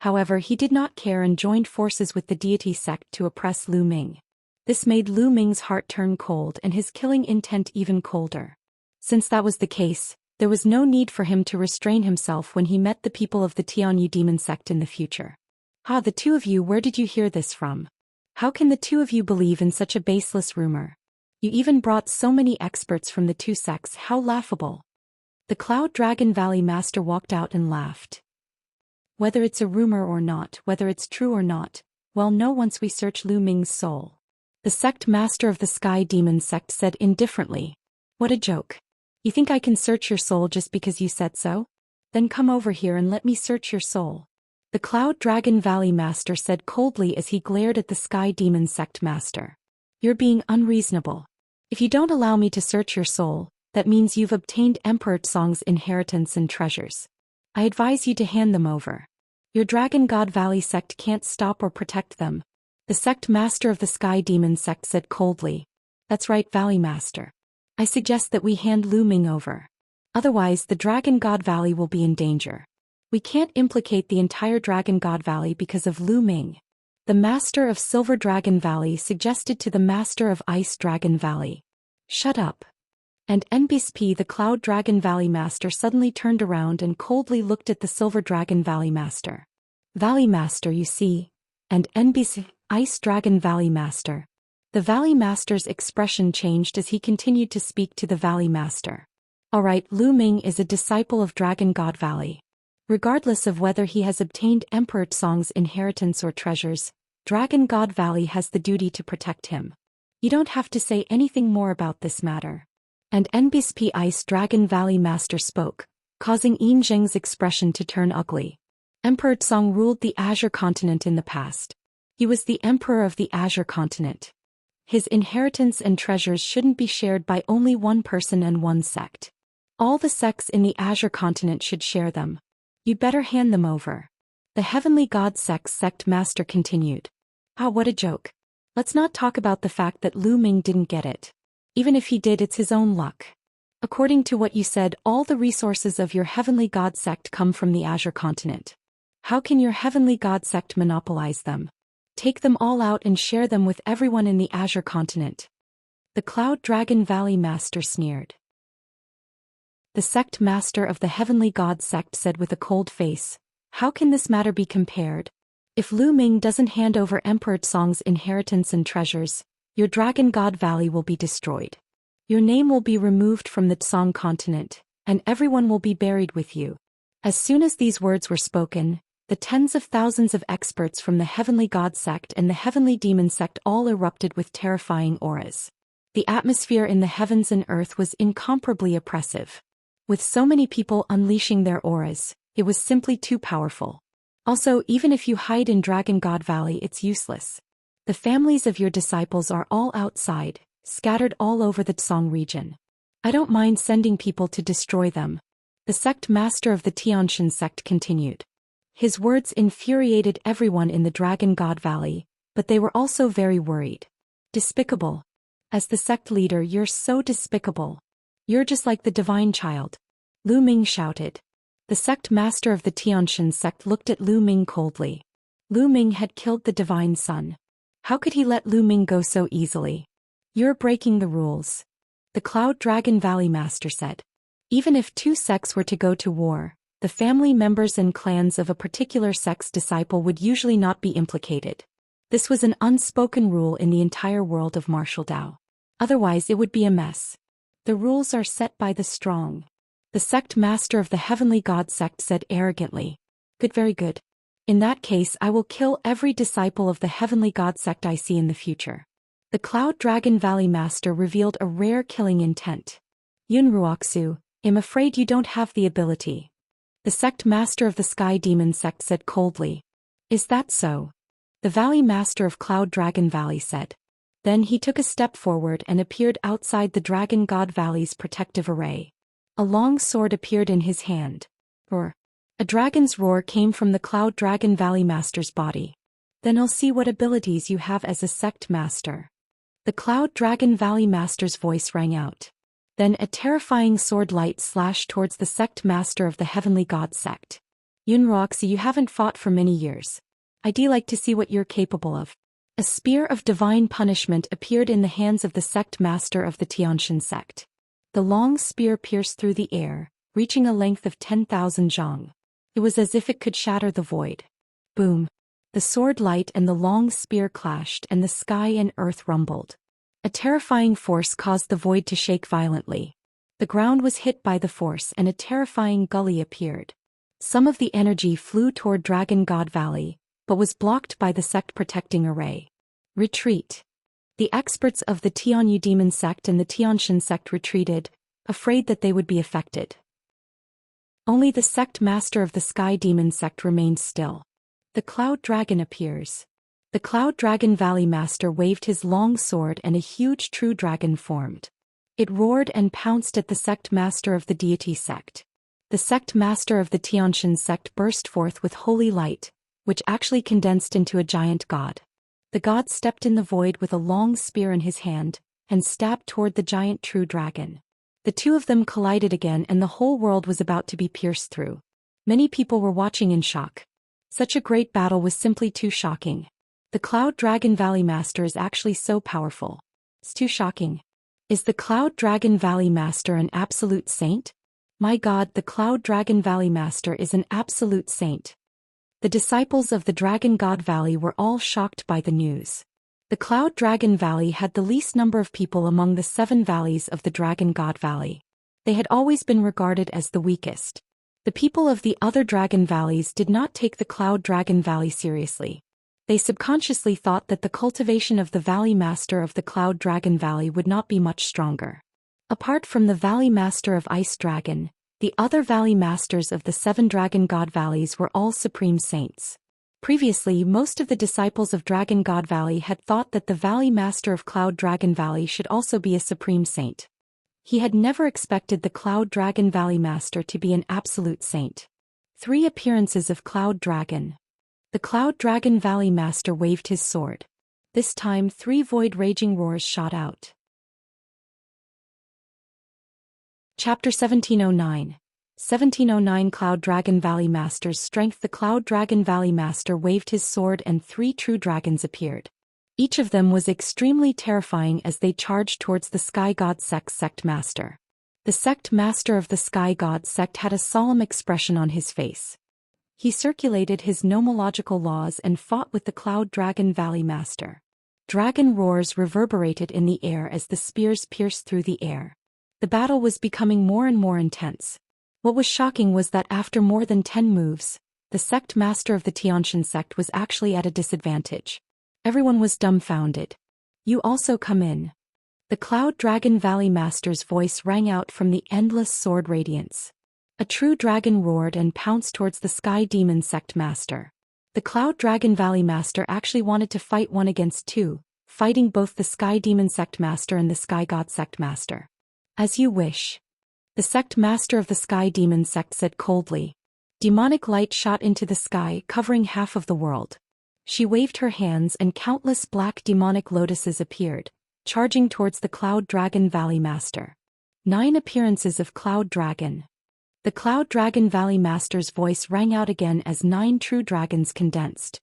However, he did not care and joined forces with the deity sect to oppress Lu Ming. This made Lu Ming's heart turn cold and his killing intent even colder. Since that was the case, there was no need for him to restrain himself when he met the people of the Tianyu Demon Sect in the future. "Ha, the two of you, where did you hear this from? How can the two of you believe in such a baseless rumor? You even brought so many experts from the two sects, how laughable." The Cloud Dragon Valley Master walked out and laughed. "Whether it's a rumor or not, whether it's true or not, we'll know once we search Lu Ming's soul." The sect master of the Sky Demon Sect said indifferently. "What a joke. You think I can search your soul just because you said so? Then come over here and let me search your soul." The Cloud Dragon Valley Master said coldly as he glared at the Sky Demon Sect Master. "You're being unreasonable. If you don't allow me to search your soul, that means you've obtained Emperor Tsong's inheritance and treasures. I advise you to hand them over. Your Dragon God Valley sect can't stop or protect them." The sect master of the Sky Demon Sect said coldly. "That's right, Valley Master. I suggest that we hand Lu Ming over. Otherwise, the Dragon God Valley will be in danger. We can't implicate the entire Dragon God Valley because of Lu Ming." The master of Silver Dragon Valley suggested to the master of Ice Dragon Valley. "Shut up." And NBSP, the Cloud Dragon Valley Master, suddenly turned around and coldly looked at the Silver Dragon Valley Master. "Valley Master, you see." And NBC, Ice Dragon Valley Master. The Valley Master's expression changed as he continued to speak to the Valley Master. "Alright, Lu Ming is a disciple of Dragon God Valley. Regardless of whether he has obtained Emperor Tsong's inheritance or treasures, Dragon God Valley has the duty to protect him. You don't have to say anything more about this matter." And NBSP Ice Dragon Valley Master spoke, causing Yin Zheng's expression to turn ugly. Emperor Tsong ruled the Azure Continent in the past. He was the Emperor of the Azure Continent. His inheritance and treasures shouldn't be shared by only one person and one sect. All the sects in the Azure Continent should share them. You better hand them over. The Heavenly God Sect Master continued. "Ah, what a joke. Let's not talk about the fact that Lu Ming didn't get it. Even if he did, it's his own luck. According to what you said, all the resources of your heavenly god sect come from the Azure continent. How can your heavenly god sect monopolize them? Take them all out and share them with everyone in the Azure continent. The Cloud Dragon Valley Master sneered. The sect master of the heavenly god sect said with a cold face, "How can this matter be compared? If Lu Ming doesn't hand over Emperor Tsong's inheritance and treasures, your Dragon God Valley will be destroyed. Your name will be removed from the Tsong continent, and everyone will be buried with you." As soon as these words were spoken, the tens of thousands of experts from the Heavenly God sect and the Heavenly Demon sect all erupted with terrifying auras. The atmosphere in the heavens and earth was incomparably oppressive. With so many people unleashing their auras, it was simply too powerful. Also, even if you hide in Dragon God Valley, it's useless. The families of your disciples are all outside, scattered all over the Tsong region. I don't mind sending people to destroy them. The sect master of the Xianxia sect continued. His words infuriated everyone in the Dragon God Valley, but they were also very worried. Despicable. As the sect leader, you're so despicable. You're just like the divine child. Lu Ming shouted. The sect master of the Xianxia sect looked at Lu Ming coldly. Lu Ming had killed the divine son. How could he let Lu Ming go so easily? You're breaking the rules. The Cloud Dragon Valley Master said. Even if two sects were to go to war, the family members and clans of a particular sect's disciple would usually not be implicated. This was an unspoken rule in the entire world of martial Dao. Otherwise it would be a mess. The rules are set by the strong. The sect master of the Heavenly God sect said arrogantly. Good, very good. In that case, I will kill every disciple of the Heavenly God sect I see in the future. The Cloud Dragon Valley Master revealed a rare killing intent. Yunruoxu, I'm afraid you don't have the ability. The sect master of the Sky Demon sect said coldly. Is that so? The Valley Master of Cloud Dragon Valley said. Then he took a step forward and appeared outside the Dragon God Valley's protective array. A long sword appeared in his hand. Roar. A dragon's roar came from the Cloud Dragon Valley Master's body. Then I'll see what abilities you have as a sect master. The Cloud Dragon Valley Master's voice rang out. Then a terrifying sword light slashed towards the sect master of the Heavenly God sect. Yunroxy, you haven't fought for many years. I'd like to see what you're capable of. A spear of divine punishment appeared in the hands of the sect master of the Xianxia sect. The long spear pierced through the air, reaching a length of 10,000 zhang. It was as if it could shatter the void. Boom! The sword light and the long spear clashed and the sky and earth rumbled. A terrifying force caused the void to shake violently. The ground was hit by the force and a terrifying gully appeared. Some of the energy flew toward Dragon God Valley, but was blocked by the sect protecting array. Retreat. The experts of the Tianyu Demon sect and the Xianxia sect retreated, afraid that they would be affected. Only the sect master of the Sky Demon sect remained still. The Cloud Dragon appears. The Cloud Dragon Valley Master waved his long sword and a huge true dragon formed. It roared and pounced at the sect master of the Deity sect. The sect master of the Xianxia sect burst forth with holy light, which actually condensed into a giant god. The god stepped in the void with a long spear in his hand, and stabbed toward the giant true dragon. The two of them collided again and the whole world was about to be pierced through. Many people were watching in shock. Such a great battle was simply too shocking. The Cloud Dragon Valley Master is actually so powerful. It's too shocking. Is the Cloud Dragon Valley Master an absolute saint? My god, the Cloud Dragon Valley Master is an absolute saint. The disciples of the Dragon God Valley were all shocked by the news. The Cloud Dragon Valley had the least number of people among the 7 valleys of the Dragon God Valley. They had always been regarded as the weakest. The people of the other Dragon Valleys did not take the Cloud Dragon Valley seriously. They subconsciously thought that the cultivation of the Valley Master of the Cloud Dragon Valley would not be much stronger. Apart from the Valley Master of Ice Dragon, the other Valley Masters of the 7 Dragon God Valleys were all supreme saints. Previously, most of the disciples of Dragon God Valley had thought that the Valley Master of Cloud Dragon Valley should also be a supreme saint. He had never expected the Cloud Dragon Valley Master to be an absolute saint. 3 appearances of Cloud Dragon. The Cloud Dragon Valley Master waved his sword. This time 3 void raging roars shot out. Chapter 1709. 1709 Cloud Dragon Valley Master's Strength. The Cloud Dragon Valley Master waved his sword and 3 true dragons appeared. Each of them was extremely terrifying as they charged towards the Sky God Sect's sect master. The sect master of the Sky God sect had a solemn expression on his face. He circulated his nomological laws and fought with the Cloud Dragon Valley Master. Dragon roars reverberated in the air as the spears pierced through the air. The battle was becoming more and more intense. What was shocking was that after more than 10 moves, the sect master of the Xianxia sect was actually at a disadvantage. Everyone was dumbfounded. "You also come in." The Cloud Dragon Valley Master's voice rang out from the endless sword radiance. A true dragon roared and pounced towards the Sky Demon Sect Master. The Cloud Dragon Valley Master actually wanted to fight 1 against 2, fighting both the Sky Demon Sect Master and the Sky God Sect Master. "As you wish." The Sect Master of the Sky Demon Sect said coldly. Demonic light shot into the sky, covering half of the world. She waved her hands and countless black demonic lotuses appeared, charging towards the Cloud Dragon Valley Master. 9 appearances of Cloud Dragon. The Cloud Dragon Valley Master's voice rang out again as 9 true dragons condensed.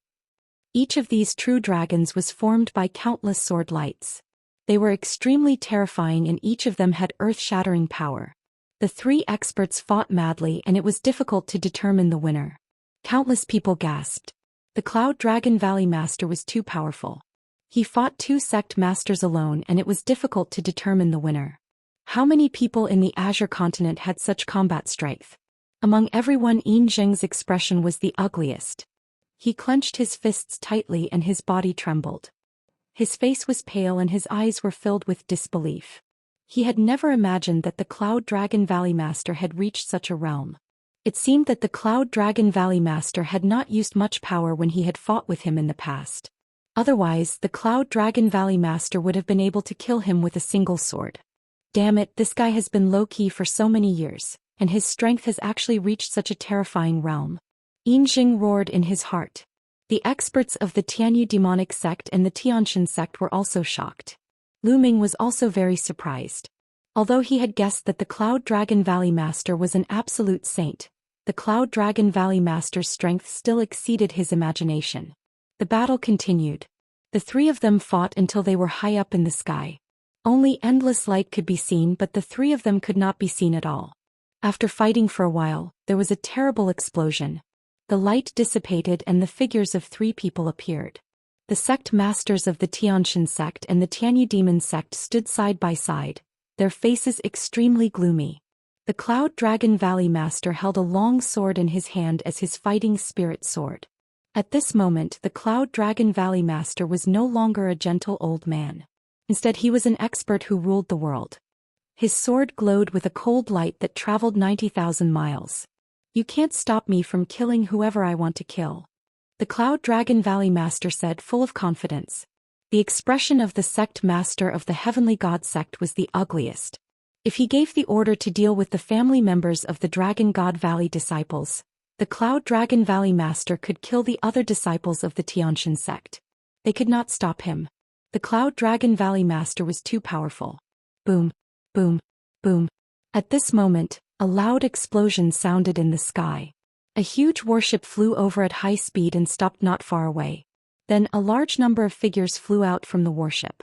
Each of these true dragons was formed by countless sword lights. They were extremely terrifying and each of them had earth-shattering power. The 3 experts fought madly and it was difficult to determine the winner. Countless people gasped. The Cloud Dragon Valley Master was too powerful. He fought 2 sect masters alone and it was difficult to determine the winner. How many people in the Azure continent had such combat strength? Among everyone, Yin Zheng's expression was the ugliest. He clenched his fists tightly and his body trembled. His face was pale and his eyes were filled with disbelief. He had never imagined that the Cloud Dragon Valley Master had reached such a realm. It seemed that the Cloud Dragon Valley Master had not used much power when he had fought with him in the past. Otherwise, the Cloud Dragon Valley Master would have been able to kill him with a single sword. Damn it, this guy has been low-key for so many years, and his strength has actually reached such a terrifying realm. Yin Zheng roared in his heart. The experts of the Tianyu demonic sect and the Xianxia sect were also shocked. Lu Ming was also very surprised. Although he had guessed that the Cloud Dragon Valley Master was an absolute saint, the Cloud Dragon Valley Master's strength still exceeded his imagination. The battle continued. The 3 of them fought until they were high up in the sky. Only endless light could be seen, but the 3 of them could not be seen at all. After fighting for a while, there was a terrible explosion. The light dissipated and the figures of 3 people appeared. The sect masters of the Xianxia sect and the Tianyu demon sect stood side by side, their faces extremely gloomy. The Cloud Dragon Valley Master held a long sword in his hand as his fighting spirit sword. At this moment, the Cloud Dragon Valley Master was no longer a gentle old man. Instead, he was an expert who ruled the world. His sword glowed with a cold light that traveled 90,000 miles. "You can't stop me from killing whoever I want to kill," the Cloud Dragon Valley Master said, full of confidence. The expression of the sect master of the Heavenly God sect was the ugliest. If he gave the order to deal with the family members of the Dragon God Valley disciples, the Cloud Dragon Valley Master could kill the other disciples of the Xianxia sect. They could not stop him. The Cloud Dragon Valley Master was too powerful. Boom, boom, boom. At this moment, a loud explosion sounded in the sky. A huge warship flew over at high speed and stopped not far away. Then a large number of figures flew out from the warship.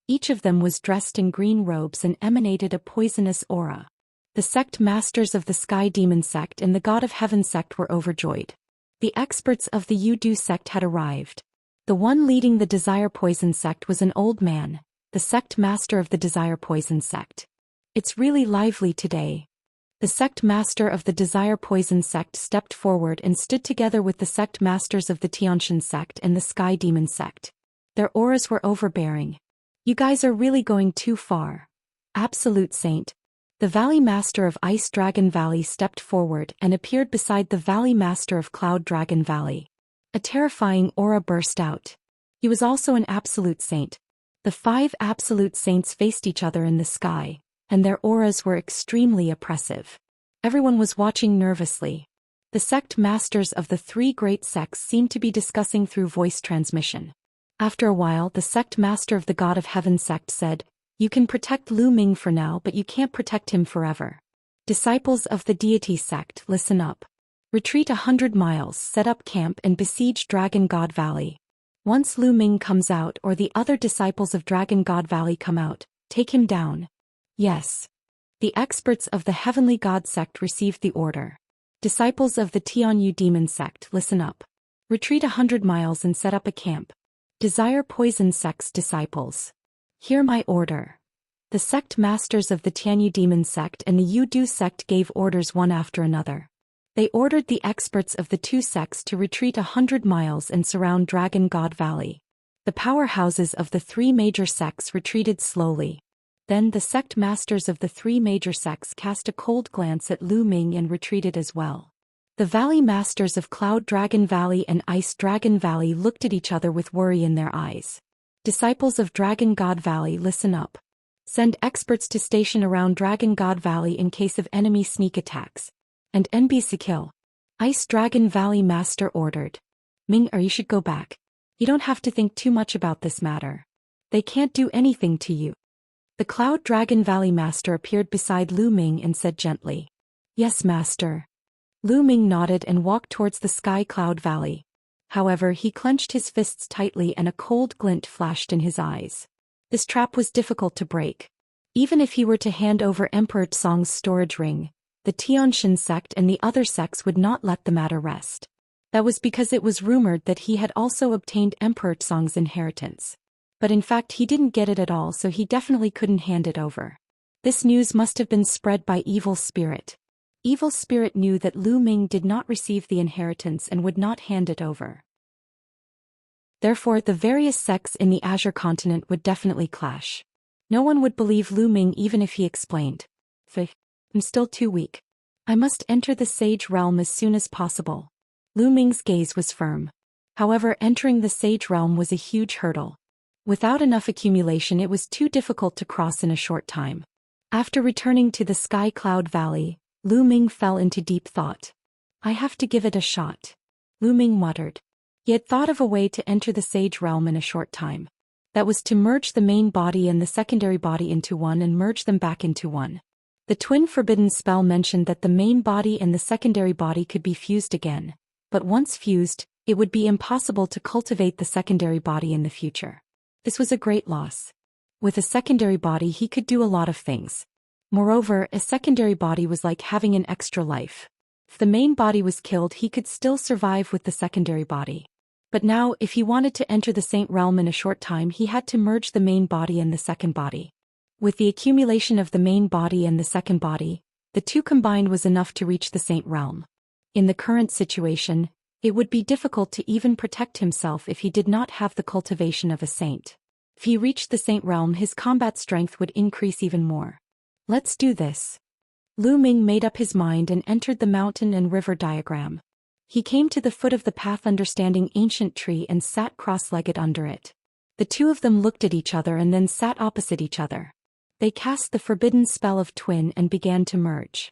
Each of them was dressed in green robes and emanated a poisonous aura. The sect masters of the Sky Demon sect and the God of Heaven sect were overjoyed. The experts of the Yudu sect had arrived. The one leading the Desire Poison sect was an old man, the sect master of the Desire Poison sect. "It's really lively today." The sect master of the Desire Poison sect stepped forward and stood together with the sect masters of the Xianxia sect and the Sky Demon sect. Their auras were overbearing. "You guys are really going too far. Absolute saint." The Valley Master of Ice Dragon Valley stepped forward and appeared beside the Valley Master of Cloud Dragon Valley. A terrifying aura burst out. He was also an absolute saint. The 5 absolute saints faced each other in the sky, and their auras were extremely oppressive. Everyone was watching nervously. The sect masters of the 3 great sects seemed to be discussing through voice transmission. After a while, the sect master of the God of Heaven sect said, You can protect Lu Ming for now, but you can't protect him forever. Disciples of the deity sect, listen up. Retreat 100 miles, set up camp and besiege Dragon God Valley. Once Lu Ming comes out or the other disciples of Dragon God Valley come out, take him down. Yes. The experts of the Heavenly God sect received the order. Disciples of the Tianyu demon sect, listen up. Retreat 100 miles and set up a camp. Desire Poison sect's disciples. Hear my order. The sect masters of the Tianyu demon sect and the Yudu sect gave orders one after another. They ordered the experts of the two sects to retreat 100 miles and surround Dragon God Valley. The powerhouses of the three major sects retreated slowly. Then the sect masters of the three major sects cast a cold glance at Lu Ming and retreated as well. The valley masters of Cloud Dragon Valley and Ice Dragon Valley looked at each other with worry in their eyes. Disciples of Dragon God Valley, listen up. Send experts to station around Dragon God Valley in case of enemy sneak attacks. And NBC kill. Ice Dragon Valley Master ordered. Ming, or you should go back. You don't have to think too much about this matter. They can't do anything to you. The Cloud Dragon Valley Master appeared beside Lu Ming and said gently. Yes, Master. Lu Ming nodded and walked towards the Sky Cloud Valley. However, he clenched his fists tightly and a cold glint flashed in his eyes. This trap was difficult to break. Even if he were to hand over Emperor Tsong's storage ring, the Tianxia sect and the other sects would not let the matter rest. That was because it was rumored that he had also obtained Emperor Tsong's inheritance. But in fact he didn't get it at all, so he definitely couldn't hand it over. This news must have been spread by Evil Spirit. Evil Spirit knew that Lu Ming did not receive the inheritance and would not hand it over. Therefore, the various sects in the Azure continent would definitely clash. No one would believe Lu Ming even if he explained. I'm still too weak. I must enter the Sage Realm as soon as possible. Lu Ming's gaze was firm. However, entering the Sage Realm was a huge hurdle. Without enough accumulation, it was too difficult to cross in a short time. After returning to the Sky Cloud Valley, Lu Ming fell into deep thought. I have to give it a shot. Lu Ming muttered. He had thought of a way to enter the Sage Realm in a short time. That was to merge the main body and the secondary body into one and merge them back into one. The twin forbidden spell mentioned that the main body and the secondary body could be fused again, but once fused, it would be impossible to cultivate the secondary body in the future. This was a great loss. With a secondary body he could do a lot of things. Moreover, a secondary body was like having an extra life. If the main body was killed, he could still survive with the secondary body. But now, if he wanted to enter the Saint Realm in a short time, he had to merge the main body and the second body. With the accumulation of the main body and the second body, the two combined was enough to reach the Saint Realm. In the current situation, it would be difficult to even protect himself if he did not have the cultivation of a saint. If he reached the Saint Realm, his combat strength would increase even more. Let's do this. Lu Ming made up his mind and entered the mountain and river diagram. He came to the foot of the path understanding ancient tree and sat cross-legged under it. The two of them looked at each other and then sat opposite each other. They cast the forbidden spell of twin and began to merge.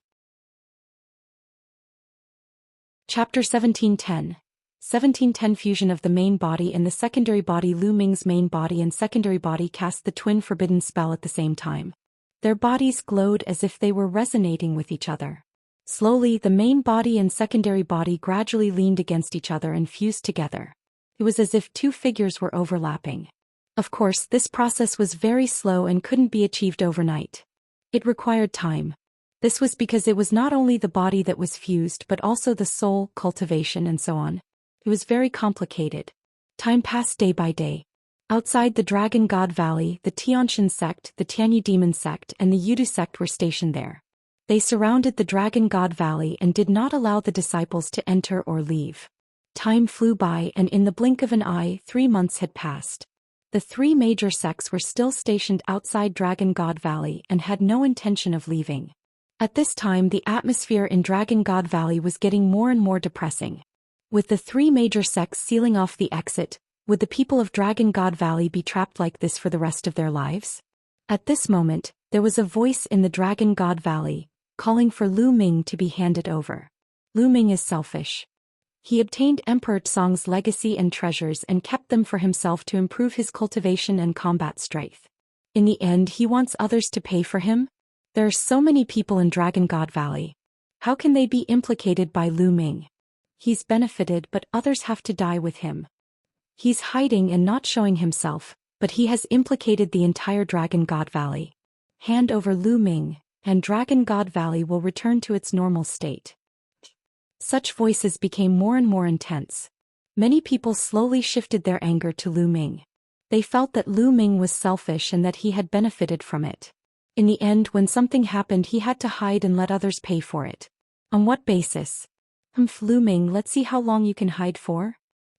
Chapter 1710. 1710 Fusion of the main body and the secondary body. Lu Ming's main body and secondary body cast the twin forbidden spell at the same time. Their bodies glowed as if they were resonating with each other. Slowly, the main body and secondary body gradually leaned against each other and fused together. It was as if two figures were overlapping. Of course, this process was very slow and couldn't be achieved overnight. It required time. This was because it was not only the body that was fused but also the soul, cultivation, and so on. It was very complicated. Time passed day by day. Outside the Dragon God Valley, the Tianxia sect, the Tianyu demon sect, and the Yudu sect were stationed there. They surrounded the Dragon God Valley and did not allow the disciples to enter or leave. Time flew by, and in the blink of an eye, 3 months had passed. The three major sects were still stationed outside Dragon God Valley and had no intention of leaving. At this time, the atmosphere in Dragon God Valley was getting more and more depressing. With the three major sects sealing off the exit, would the people of Dragon God Valley be trapped like this for the rest of their lives? At this moment, there was a voice in the Dragon God Valley, calling for Lu Ming to be handed over. Lu Ming is selfish. He obtained Emperor Tsong's legacy and treasures and kept them for himself to improve his cultivation and combat strength. In the end, he wants others to pay for him? There are so many people in Dragon God Valley. How can they be implicated by Lu Ming? He's benefited, but others have to die with him. He's hiding and not showing himself, but he has implicated the entire Dragon God Valley. Hand over Lu Ming, and Dragon God Valley will return to its normal state. Such voices became more and more intense. Many people slowly shifted their anger to Lu Ming. They felt that Lu Ming was selfish and that he had benefited from it. In the end, when something happened, he had to hide and let others pay for it. On what basis? Lu Ming, let's see how long you can hide for.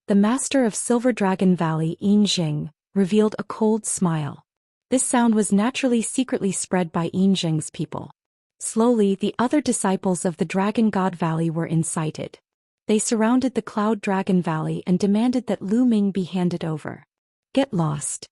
The master of Silver Dragon Valley, Yin Jing, revealed a cold smile. This sound was naturally secretly spread by Yin Jing's people. Slowly, the other disciples of the Dragon God Valley were incited. They surrounded the Cloud Dragon Valley and demanded that Lu Ming be handed over. Get lost.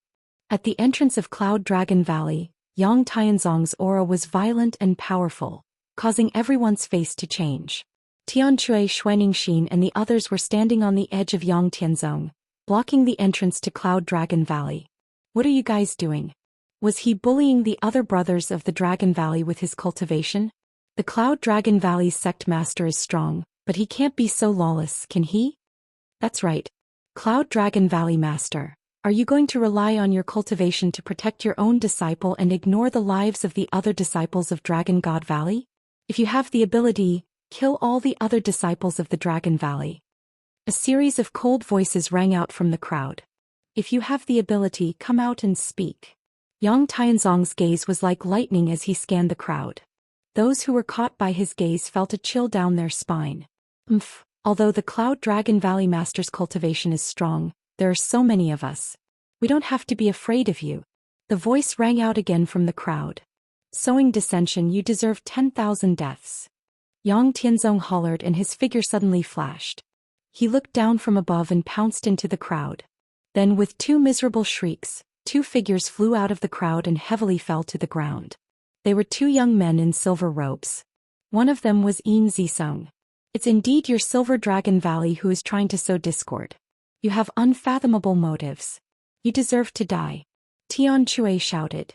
At the entrance of Cloud Dragon Valley, Yang Tianzong's aura was violent and powerful, causing everyone's face to change. Tianchui, Xianxia and the others were standing on the edge of Yang Tianzong, blocking the entrance to Cloud Dragon Valley. What are you guys doing? Was he bullying the other brothers of the Dragon Valley with his cultivation? The Cloud Dragon Valley's sect master is strong, but he can't be so lawless, can he? That's right. Cloud Dragon Valley master. Are you going to rely on your cultivation to protect your own disciple and ignore the lives of the other disciples of Dragon God Valley? If you have the ability, kill all the other disciples of the Dragon Valley. A series of cold voices rang out from the crowd. If you have the ability, come out and speak. Yang Tianzong's gaze was like lightning as he scanned the crowd. Those who were caught by his gaze felt a chill down their spine. Although the Cloud Dragon Valley master's cultivation is strong, there are so many of us. We don't have to be afraid of you. The voice rang out again from the crowd. Sowing dissension, you deserve 10,000 deaths. Yang Tianzong hollered and his figure suddenly flashed. He looked down from above and pounced into the crowd. Then with two miserable shrieks, two figures flew out of the crowd and heavily fell to the ground. They were two young men in silver robes. One of them was Yin Zisong. It's indeed your Silver Dragon Valley who is trying to sow discord. You have unfathomable motives. You deserve to die. Tianchui shouted.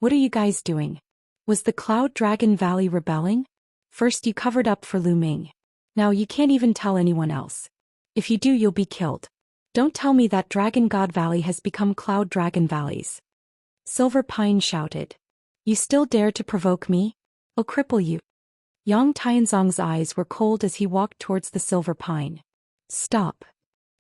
What are you guys doing? Was the Cloud Dragon Valley rebelling? First you covered up for Lu Ming. Now you can't even tell anyone else. If you do, you'll be killed. Don't tell me that Dragon God Valley has become Cloud Dragon Valleys. Silver Pine shouted. You still dare to provoke me? I'll cripple you. Yang Tianzong's eyes were cold as he walked towards the Silver Pine. Stop.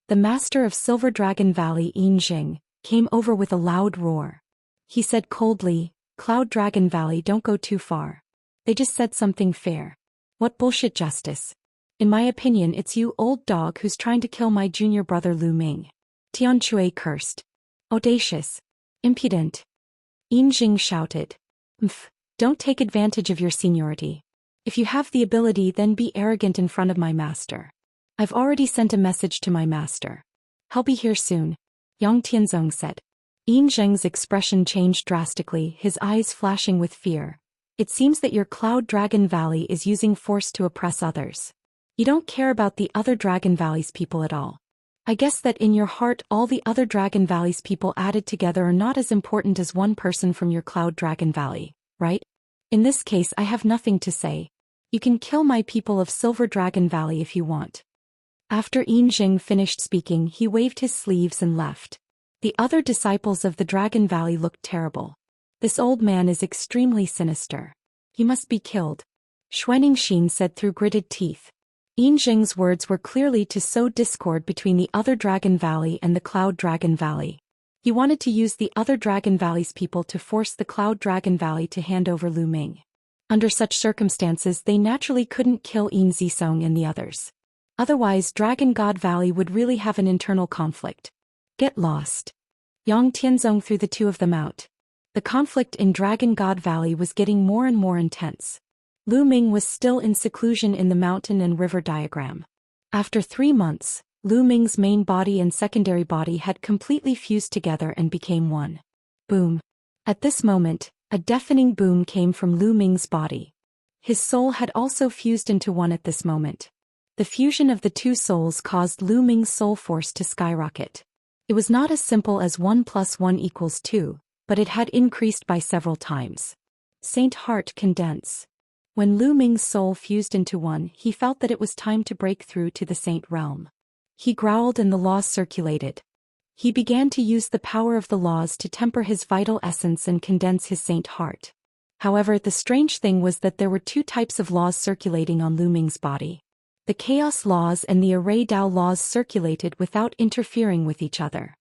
The master of Silver Dragon Valley, Yin Jing, came over with a loud roar. He said coldly, Cloud Dragon Valley, don't go too far. They just said something fair. What bullshit justice. In my opinion, it's you, old dog, who's trying to kill my junior brother Lu Ming. Tianchui cursed. Audacious. Impudent. Yin Jing shouted. Don't take advantage of your seniority. If you have the ability, then be arrogant in front of my master. I've already sent a message to my master. He'll be here soon. Yang Tianzong said. Yin Zheng's expression changed drastically, his eyes flashing with fear. It seems that your Cloud Dragon Valley is using force to oppress others. You don't care about the other Dragon Valley's people at all. I guess that in your heart all the other Dragon Valley's people added together are not as important as one person from your Cloud Dragon Valley, right? In this case, I have nothing to say. You can kill my people of Silver Dragon Valley if you want. After Yin Jing finished speaking, he waved his sleeves and left. The other disciples of the Dragon Valley looked terrible. This old man is extremely sinister. He must be killed. Xianxia said through gritted teeth. Yin Jing's words were clearly to sow discord between the other Dragon Valley and the Cloud Dragon Valley. He wanted to use the other Dragon Valley's people to force the Cloud Dragon Valley to hand over Lu Ming. Under such circumstances, they naturally couldn't kill Yin Zisong and the others. Otherwise, Dragon God Valley would really have an internal conflict. Get lost. Yang Tianzong threw the two of them out. The conflict in Dragon God Valley was getting more and more intense. Lu Ming was still in seclusion in the mountain and river diagram. After 3 months, Lu Ming's main body and secondary body had completely fused together and became one. Boom. At this moment, a deafening boom came from Lu Ming's body. His soul had also fused into one at this moment. The fusion of the two souls caused Lu Ming's soul force to skyrocket. It was not as simple as 1 + 1 = 2, but it had increased by several times. Saint Heart Condense. When Lu Ming's soul fused into one, he felt that it was time to break through to the saint realm. He growled and the laws circulated. He began to use the power of the laws to temper his vital essence and condense his saint heart. However, the strange thing was that there were two types of laws circulating on Lu Ming's body. The chaos laws and the array Dao laws circulated without interfering with each other.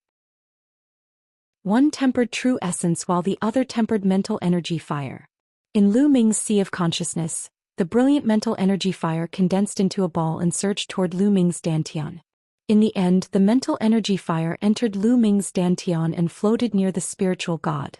One tempered true essence while the other tempered mental energy fire. In Lu Ming's sea of consciousness, the brilliant mental energy fire condensed into a ball and surged toward Lu Ming's dantian. In the end, the mental energy fire entered Lu Ming's dantian and floated near the spiritual god.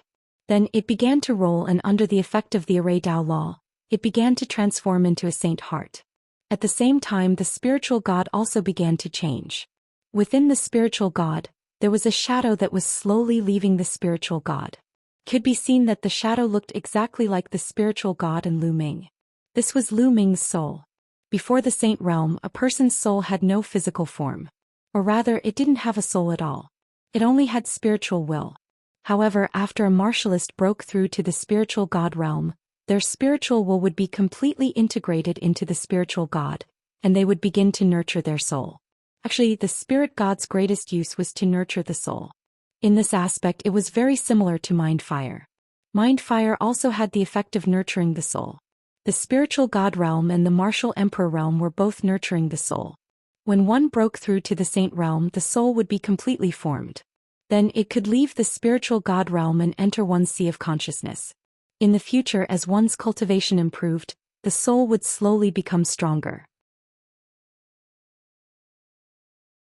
Then it began to roll, and under the effect of the array Dao law, it began to transform into a saint heart. At the same time, the spiritual god also began to change. Within the spiritual god, there was a shadow that was slowly leaving the spiritual god. Could be seen that the shadow looked exactly like the spiritual god and Lu Ming. This was Lu Ming's soul. Before the saint realm, a person's soul had no physical form. Or rather, it didn't have a soul at all. It only had spiritual will. However, after a martialist broke through to the spiritual god realm, their spiritual will would be completely integrated into the spiritual god, and they would begin to nurture their soul. Actually, the spirit god's greatest use was to nurture the soul. In this aspect, it was very similar to mind fire. Mind fire also had the effect of nurturing the soul. The spiritual god realm and the martial emperor realm were both nurturing the soul. When one broke through to the saint realm, the soul would be completely formed. Then it could leave the spiritual god realm and enter one's sea of consciousness. In the future, as one's cultivation improved, the soul would slowly become stronger.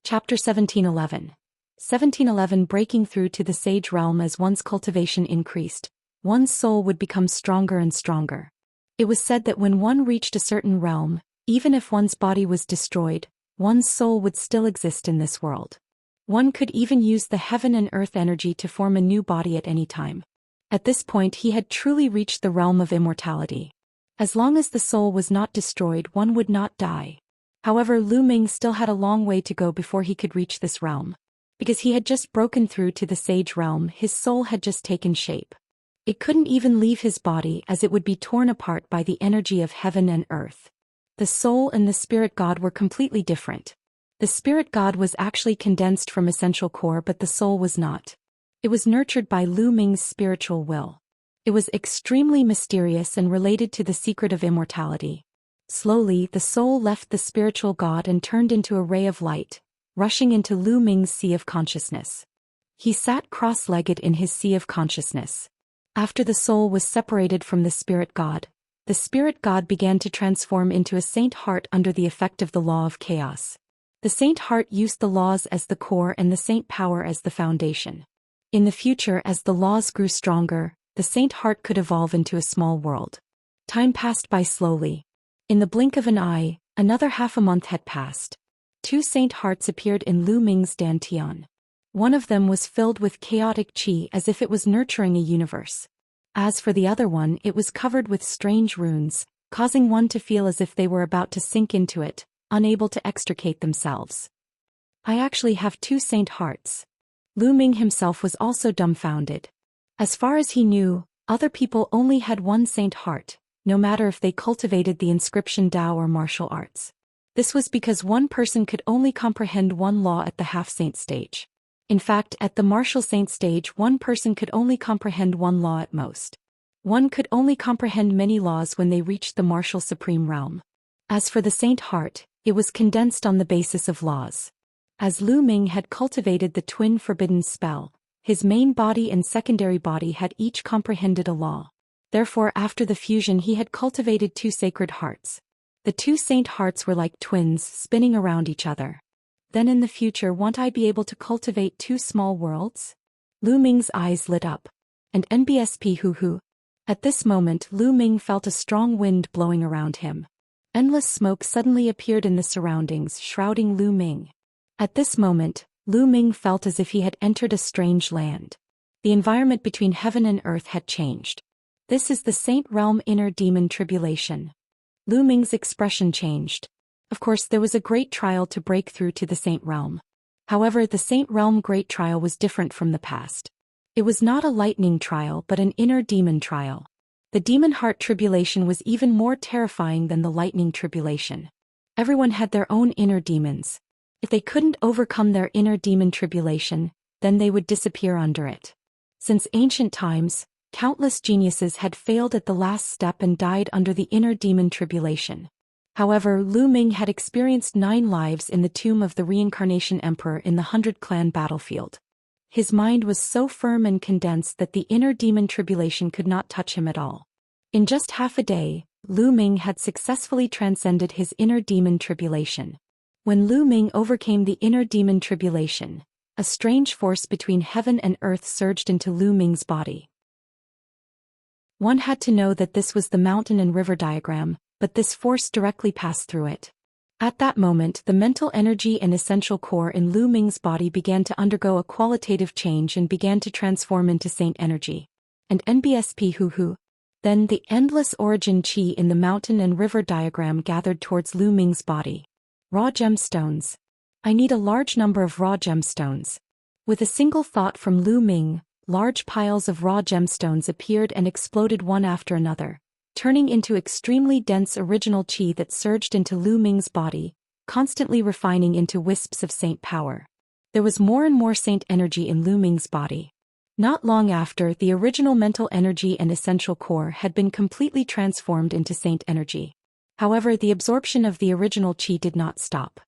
Chapter 1711. 1711 Breaking through to the sage realm. As one's cultivation increased, one's soul would become stronger and stronger. It was said that when one reached a certain realm, even if one's body was destroyed, one's soul would still exist in this world. One could even use the heaven and earth energy to form a new body at any time. At this point, he had truly reached the realm of immortality. As long as the soul was not destroyed, one would not die. However, Lu Ming still had a long way to go before he could reach this realm. Because he had just broken through to the sage realm, his soul had just taken shape. It couldn't even leave his body, as it would be torn apart by the energy of heaven and earth. The soul and the spirit god were completely different. The spirit god was actually condensed from essential core, but the soul was not. It was nurtured by Lu Ming's spiritual will. It was extremely mysterious and related to the secret of immortality. Slowly, the soul left the spiritual god and turned into a ray of light, rushing into Lu Ming's sea of consciousness. He sat cross-legged in his sea of consciousness. After the soul was separated from the spirit god began to transform into a saint heart under the effect of the law of chaos. The saint heart used the laws as the core and the saint power as the foundation. In the future, as the laws grew stronger, the saint heart could evolve into a small world. Time passed by slowly. In the blink of an eye, another half a month had passed. Two saint hearts appeared in Lu Ming's dantian. One of them was filled with chaotic qi, as if it was nurturing a universe. As for the other one, it was covered with strange runes, causing one to feel as if they were about to sink into it, unable to extricate themselves. I actually have two saint hearts. Lu Ming himself was also dumbfounded. As far as he knew, other people only had one saint heart, no matter if they cultivated the inscription Dao or martial arts. This was because one person could only comprehend one law at the half-saint stage. In fact, at the martial saint stage, one person could only comprehend one law at most. One could only comprehend many laws when they reached the martial supreme realm. As for the saint heart, it was condensed on the basis of laws. As Lu Ming had cultivated the twin forbidden spell, his main body and secondary body had each comprehended a law. Therefore, after the fusion, he had cultivated two sacred hearts. The two saint hearts were like twins spinning around each other. Then in the future, won't I be able to cultivate two small worlds? Lu Ming's eyes lit up. And NBSP hoo. At this moment, Lu Ming felt a strong wind blowing around him. Endless smoke suddenly appeared in the surroundings, shrouding Lu Ming. At this moment, Lu Ming felt as if he had entered a strange land. The environment between heaven and earth had changed. This is the saint realm inner demon tribulation. Lu Ming's expression changed. Of course, there was a great trial to break through to the saint realm. However, the Saint Realm Great Trial was different from the past. It was not a lightning trial but an inner demon trial. The demon heart tribulation was even more terrifying than the lightning tribulation. Everyone had their own inner demons. If they couldn't overcome their inner demon tribulation, then they would disappear under it. Since ancient times, countless geniuses had failed at the last step and died under the inner demon tribulation. However, Lu Ming had experienced 9 lives in the tomb of the reincarnation emperor in the 100-clan battlefield. His mind was so firm and condensed that the inner demon tribulation could not touch him at all. In just half a day, Lu Ming had successfully transcended his inner demon tribulation. When Lu Ming overcame the inner demon tribulation, a strange force between heaven and earth surged into Lu Ming's body. One had to know that this was the mountain and river diagram, but this force directly passed through it. At that moment, the mental energy and essential core in Lu Ming's body began to undergo a qualitative change and began to transform into saint energy. And NBSP hoo. Then the endless origin chi in the mountain and river diagram gathered towards Lu Ming's body. Raw gemstones. I need a large number of raw gemstones. With a single thought from Lu Ming, large piles of raw gemstones appeared and exploded one after another, turning into extremely dense original chi that surged into Lu Ming's body, constantly refining into wisps of saint power. There was more and more saint energy in Lu Ming's body. Not long after, the original mental energy and essential core had been completely transformed into saint energy. However, the absorption of the original chi did not stop.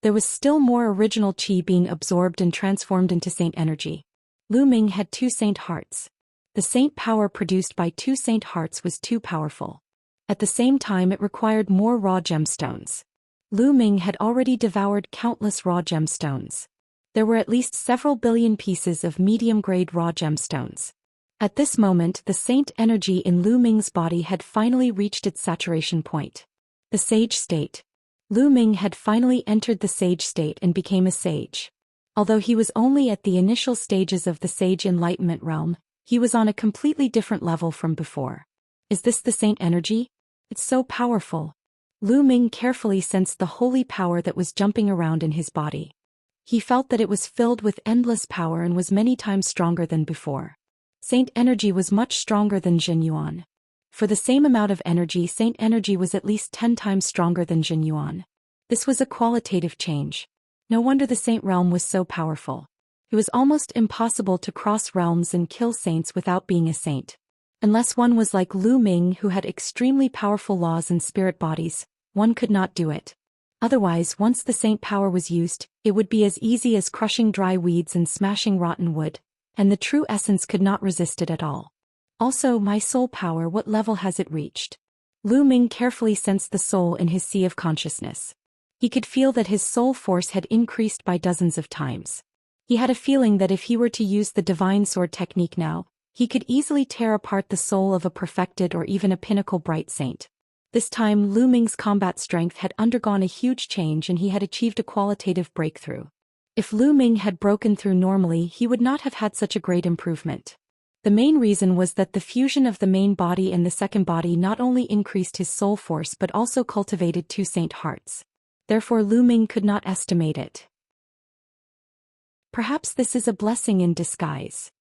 There was still more original chi being absorbed and transformed into saint energy. Lu Ming had 2 saint hearts. The saint power produced by 2 saint hearts was too powerful. At the same time, it required more raw gemstones. Lu Ming had already devoured countless raw gemstones. There were at least several billion pieces of medium-grade raw gemstones. At this moment, the saint energy in Lu Ming's body had finally reached its saturation point. The sage state. Lu Ming had finally entered the sage state and became a sage. Although he was only at the initial stages of the sage enlightenment realm, he was on a completely different level from before. Is this the saint energy? It's so powerful. Lu Ming carefully sensed the holy power that was jumping around in his body. He felt that it was filled with endless power and was many times stronger than before. Saint energy was much stronger than Jin Yuan. For the same amount of energy, saint energy was at least 10 times stronger than Jin Yuan. This was a qualitative change. No wonder the saint realm was so powerful. It was almost impossible to cross realms and kill saints without being a saint. Unless one was like Lu Ming, who had extremely powerful laws and spirit bodies, one could not do it. Otherwise, once the saint power was used, it would be as easy as crushing dry weeds and smashing rotten wood, and the true essence could not resist it at all. Also, my soul power, what level has it reached? Lu Ming carefully sensed the soul in his sea of consciousness. He could feel that his soul force had increased by dozens of times. He had a feeling that if he were to use the divine sword technique now, he could easily tear apart the soul of a perfected or even a pinnacle bright saint. This time, Lu Ming's combat strength had undergone a huge change and he had achieved a qualitative breakthrough. If Lu Ming had broken through normally, he would not have had such a great improvement. The main reason was that the fusion of the main body and the second body not only increased his soul force but also cultivated 2 saint hearts. Therefore, Lu Ming could not estimate it. Perhaps this is a blessing in disguise.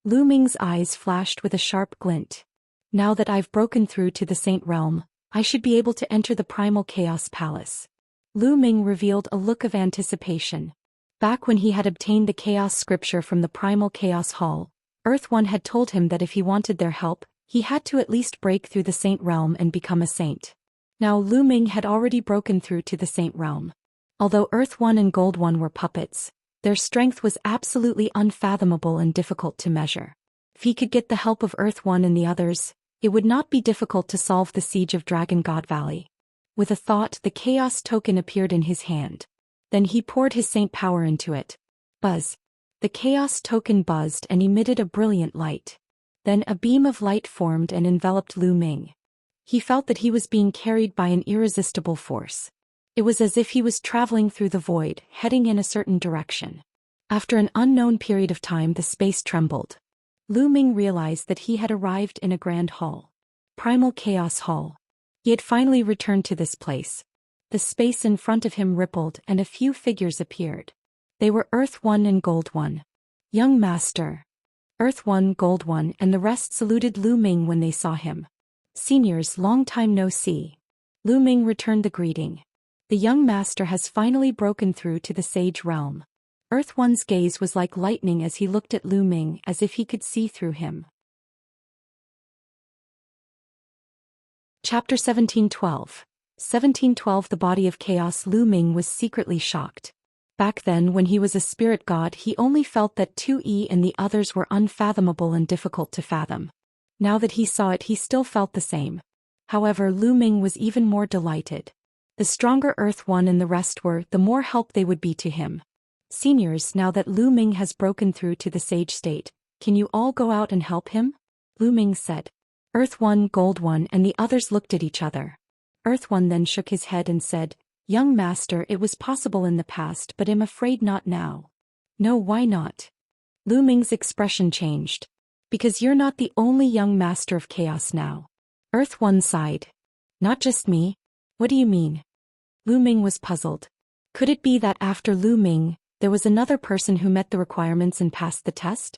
Lu Ming's eyes flashed with a sharp glint. Now that I've broken through to the saint realm, I should be able to enter the primal chaos palace. Lu Ming revealed a look of anticipation. Back when he had obtained the chaos scripture from the primal chaos hall, Earth One had told him that if he wanted their help, he had to at least break through the saint realm and become a saint. Now Lu Ming had already broken through to the saint realm. Although Earth One and Gold One were puppets, their strength was absolutely unfathomable and difficult to measure. If he could get the help of Earth One and the others, it would not be difficult to solve the siege of Dragon God Valley. With a thought, the chaos token appeared in his hand. Then he poured his saint power into it. Buzz. The chaos token buzzed and emitted a brilliant light. Then a beam of light formed and enveloped Lu Ming. He felt that he was being carried by an irresistible force. It was as if he was traveling through the void, heading in a certain direction. After an unknown period of time, the space trembled. Lu Ming realized that he had arrived in a grand hall. Primal Chaos Hall. He had finally returned to this place. The space in front of him rippled and a few figures appeared. They were Earth One and Gold One. Young Master. Earth One, Gold One, and the rest saluted Lu Ming when they saw him. Seniors, long time no see. Lu Ming returned the greeting. The young master has finally broken through to the sage realm. Earth One's gaze was like lightning as he looked at Lu Ming as if he could see through him. Chapter 1712. 1712. The body of chaos. Lu Ming was secretly shocked. Back then, when he was a spirit god, he only felt that 2E and the others were unfathomable and difficult to fathom. Now that he saw it, he still felt the same. However, Lu Ming was even more delighted. The stronger Earth One and the rest were, the more help they would be to him. Seniors, now that Lu Ming has broken through to the sage state, can you all go out and help him? Lu Ming said. Earth One, Gold One, and the others looked at each other. Earth One then shook his head and said, Young Master, it was possible in the past, but I'm afraid not now. No, why not? Lu Ming's expression changed. Because you're not the only young master of chaos now. Earth One sighed. Not just me? What do you mean? Lu Ming was puzzled. Could it be that after Lu Ming, there was another person who met the requirements and passed the test?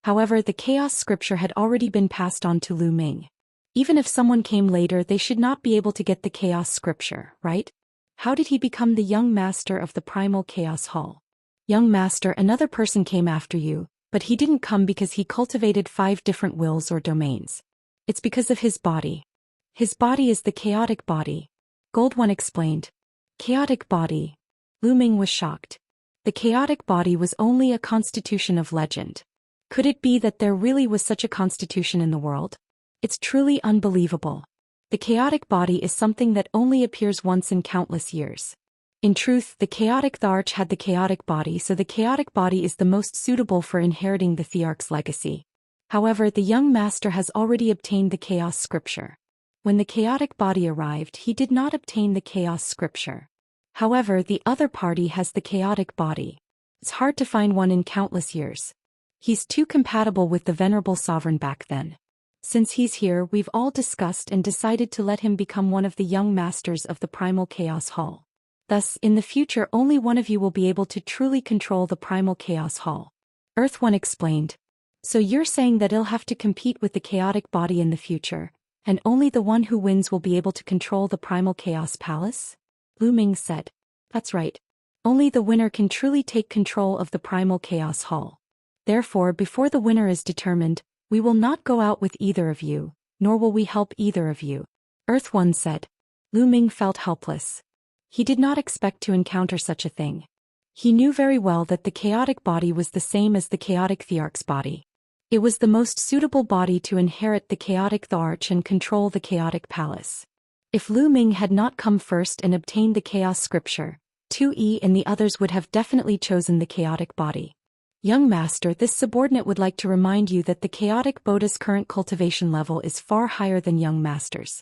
However, the chaos scripture had already been passed on to Lu Ming. Even if someone came later, they should not be able to get the chaos scripture, right? How did he become the young master of the primal chaos hall? Young master, another person came after you, but he didn't come because he cultivated 5 different wills or domains. It's because of his body. His body is the chaotic body. Gold One explained. Chaotic body. Lu Ming was shocked. The chaotic body was only a constitution of legend. Could it be that there really was such a constitution in the world? It's truly unbelievable. The chaotic body is something that only appears once in countless years. In truth, the chaotic Thearch had the chaotic body, so the chaotic body is the most suitable for inheriting the Thearch's legacy. However, the young master has already obtained the chaos scripture. When the chaotic body arrived, he did not obtain the chaos scripture. However, the other party has the chaotic body. It's hard to find one in countless years. He's too compatible with the venerable sovereign back then. Since he's here, we've all discussed and decided to let him become one of the young masters of the primal chaos hall. Thus, in the future, only one of you will be able to truly control the primal chaos hall. Earth One explained. So you're saying that it'll have to compete with the chaotic body in the future, and only the one who wins will be able to control the primal chaos palace? Lu Ming said. That's right. Only the winner can truly take control of the primal chaos hall. Therefore, before the winner is determined, we will not go out with either of you, nor will we help either of you. Earth One said. Lu Ming felt helpless. He did not expect to encounter such a thing. He knew very well that the chaotic body was the same as the chaotic Thearch's body. It was the most suitable body to inherit the chaotic Thearch and control the chaotic palace. If Lu Ming had not come first and obtained the chaos scripture, 2E and the others would have definitely chosen the chaotic body. Young Master, this subordinate would like to remind you that the chaotic Buddha's current cultivation level is far higher than Young Master's.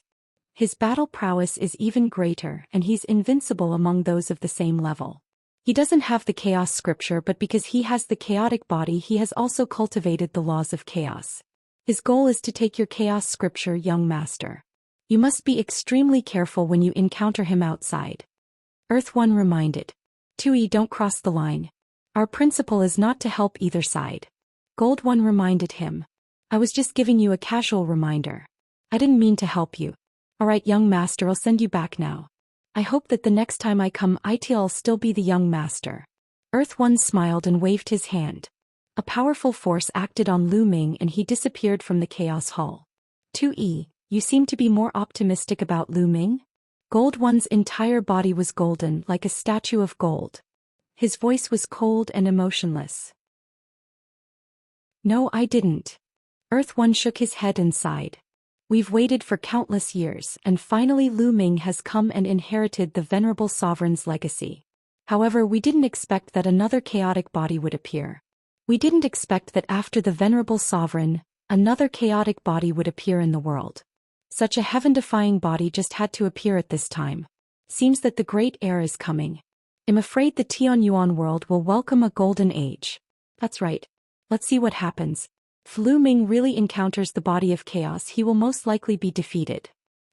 His battle prowess is even greater, and he's invincible among those of the same level. He doesn't have the chaos scripture, but because he has the chaotic body, he has also cultivated the laws of chaos. His goal is to take your chaos scripture, Young Master. You must be extremely careful when you encounter him outside. Earth One reminded. 2E, don't cross the line. Our principle is not to help either side. Gold One reminded him. I was just giving you a casual reminder. I didn't mean to help you. Alright, Young Master, I'll send you back now. I hope that the next time I come, I'll still be the Young Master. Earth One smiled and waved his hand. A powerful force acted on Lu Ming and he disappeared from the Chaos Hall. 2E, you seem to be more optimistic about Lu Ming? Gold One's entire body was golden, like a statue of gold. His voice was cold and emotionless. No, I didn't. Earth One shook his head and sighed. We've waited for countless years, and finally Lu Ming has come and inherited the venerable sovereign's legacy. However, we didn't expect that another chaotic body would appear. We didn't expect that after the venerable sovereign, another chaotic body would appear in the world. Such a heaven-defying body just had to appear at this time. Seems that the great era is coming. I'm afraid the Tianyuan world will welcome a golden age. That's right. Let's see what happens. If Lu Ming really encounters the body of chaos, he will most likely be defeated.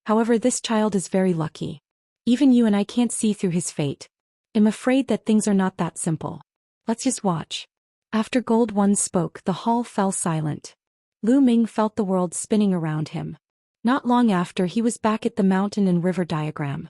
However, this child is very lucky. Even you and I can't see through his fate. I'm afraid that things are not that simple. Let's just watch. After Gold One spoke, the hall fell silent. Lu Ming felt the world spinning around him. Not long after, he was back at the mountain and river diagram.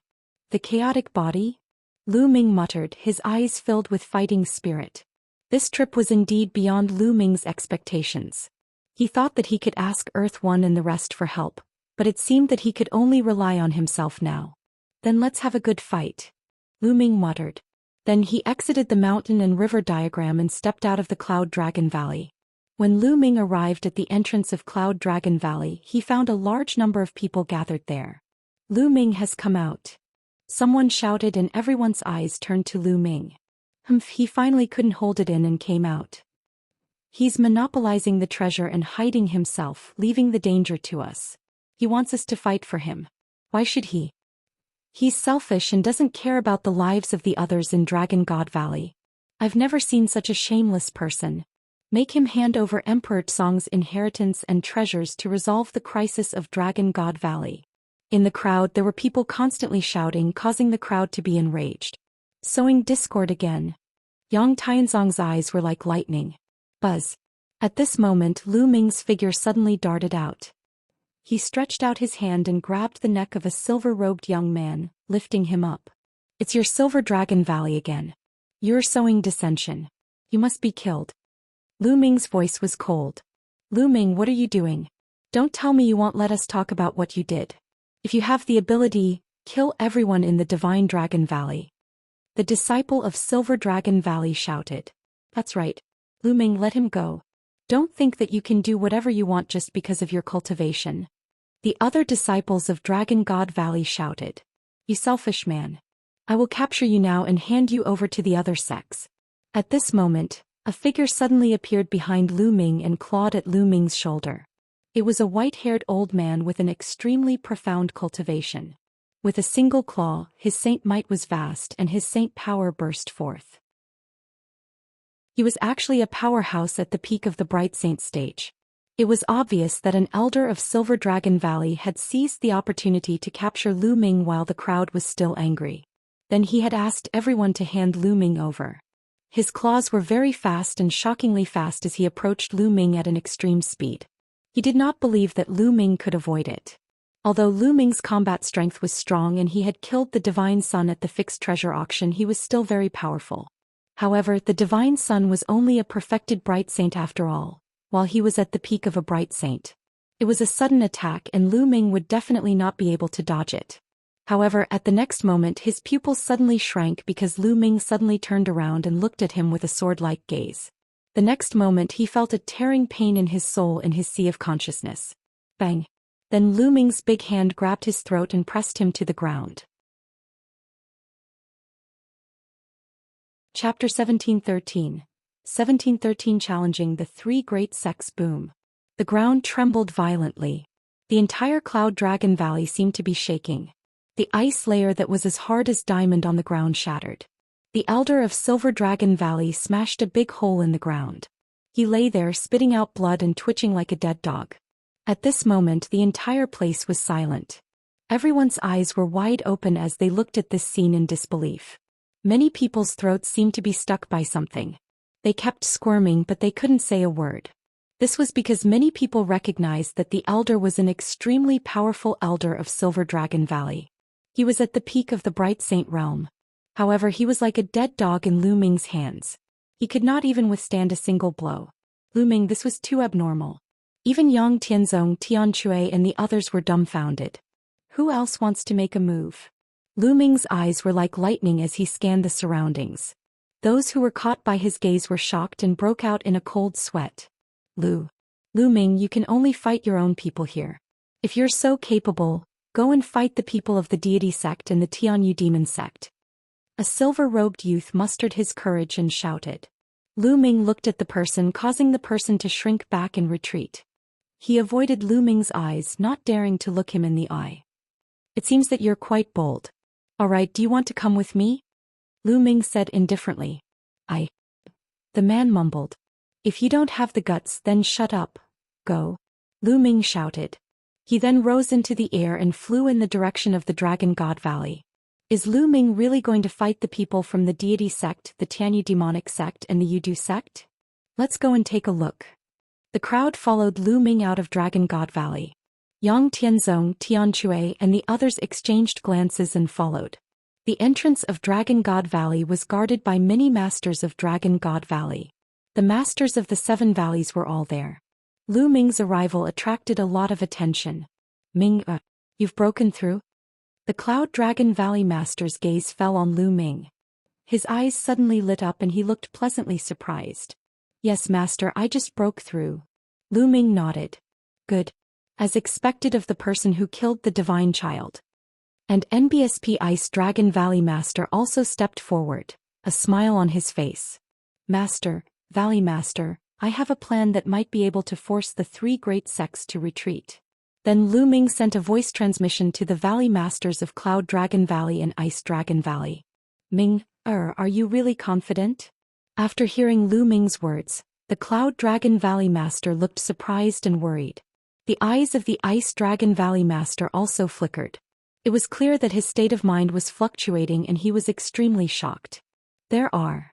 The chaotic body? Lu Ming muttered, his eyes filled with fighting spirit. This trip was indeed beyond Lu Ming's expectations. He thought that he could ask Earth One and the rest for help, but it seemed that he could only rely on himself now. Then let's have a good fight, Lu Ming muttered. Then he exited the mountain and river diagram and stepped out of the Cloud Dragon Valley. When Lu Ming arrived at the entrance of Cloud Dragon Valley, he found a large number of people gathered there. Lu Ming has come out. Someone shouted, and everyone's eyes turned to Lu Ming. He finally couldn't hold it in and came out. He's monopolizing the treasure and hiding himself, leaving the danger to us. He wants us to fight for him. Why should he? He's selfish and doesn't care about the lives of the others in Dragon God Valley. I've never seen such a shameless person. Make him hand over Emperor Tsong's inheritance and treasures to resolve the crisis of Dragon God Valley. In the crowd there were people constantly shouting, causing the crowd to be enraged. Sowing discord again. Yang Tianzong's eyes were like lightning. Buzz. At this moment Lu Ming's figure suddenly darted out. He stretched out his hand and grabbed the neck of a silver-robed young man, lifting him up. It's your Silver Dragon Valley again. You're sowing dissension. You must be killed. Lu Ming's voice was cold. Lu Ming, what are you doing? Don't tell me you won't let us talk about what you did. If you have the ability, kill everyone in the Divine Dragon Valley. The disciple of Silver Dragon Valley shouted. That's right. Lu Ming, let him go. Don't think that you can do whatever you want just because of your cultivation. The other disciples of Dragon God Valley shouted. You selfish man. I will capture you now and hand you over to the other sects. At this moment, a figure suddenly appeared behind Lu Ming and clawed at Lu Ming's shoulder. It was a white-haired old man with an extremely profound cultivation. With a single claw, his saint might was vast and his saint power burst forth. He was actually a powerhouse at the peak of the Bright Saint stage. It was obvious that an elder of Silver Dragon Valley had seized the opportunity to capture Lu Ming while the crowd was still angry. Then he had asked everyone to hand Lu Ming over. His claws were very fast and shockingly fast as he approached Lu Ming at an extreme speed. He did not believe that Lu Ming could avoid it. Although Lu Ming's combat strength was strong and he had killed the Divine Sun at the fixed treasure auction, he was still very powerful. However, the Divine Sun was only a perfected Bright Saint after all, while he was at the peak of a Bright Saint. It was a sudden attack and Lu Ming would definitely not be able to dodge it. However, at the next moment his pupils suddenly shrank because Lu Ming suddenly turned around and looked at him with a sword-like gaze. The next moment he felt a tearing pain in his soul in his sea of consciousness. Bang! Then Lu Ming's big hand grabbed his throat and pressed him to the ground. Chapter 1713. 1713 Challenging the Three Great Sects. Boom. The ground trembled violently. The entire Cloud Dragon Valley seemed to be shaking. The ice layer that was as hard as diamond on the ground shattered. The elder of Silver Dragon Valley smashed a big hole in the ground. He lay there spitting out blood and twitching like a dead dog. At this moment the entire place was silent. Everyone's eyes were wide open as they looked at this scene in disbelief. Many people's throats seemed to be stuck by something. They kept squirming but they couldn't say a word. This was because many people recognized that the elder was an extremely powerful elder of Silver Dragon Valley. He was at the peak of the Bright Saint realm. However, he was like a dead dog in Lu Ming's hands. He could not even withstand a single blow. Lu Ming, this was too abnormal. Even Yang Tianzong, Tian Chui and the others were dumbfounded. Who else wants to make a move? Lu Ming's eyes were like lightning as he scanned the surroundings. Those who were caught by his gaze were shocked and broke out in a cold sweat. Lu Ming, you can only fight your own people here. If you're so capable, go and fight the people of the Deity sect and the Tianyu Demon sect. A silver-robed youth mustered his courage and shouted. Lu Ming looked at the person, causing the person to shrink back and retreat. He avoided Lu Ming's eyes, not daring to look him in the eye. It seems that you're quite bold. All right, do you want to come with me? Lu Ming said indifferently. The man mumbled. If you don't have the guts, then shut up. Go. Lu Ming shouted. He then rose into the air and flew in the direction of the Dragon God Valley. Is Lu Ming really going to fight the people from the deity sect, the Tianyu demonic sect, and the Yudu sect? Let's go and take a look. The crowd followed Lu Ming out of Dragon God Valley. Yang Tianzong, Tianque, and the others exchanged glances and followed. The entrance of Dragon God Valley was guarded by many masters of Dragon God Valley. The masters of the 7 valleys were all there. Lu Ming's arrival attracted a lot of attention. Ming, you've broken through? The Cloud Dragon Valley master's gaze fell on Lu Ming. His eyes suddenly lit up and he looked pleasantly surprised. Yes, master, I just broke through. Lu Ming nodded. Good. As expected of the person who killed the divine child. And NBSP Ice Dragon Valley master also stepped forward, a smile on his face. Master, Valley master, I have a plan that might be able to force the 3 great sects to retreat. Then Lu Ming sent a voice transmission to the Valley Masters of Cloud Dragon Valley and Ice Dragon Valley. Ming, are you really confident? After hearing Lu Ming's words, the Cloud Dragon Valley Master looked surprised and worried. The eyes of the Ice Dragon Valley Master also flickered. It was clear that his state of mind was fluctuating and he was extremely shocked. There are.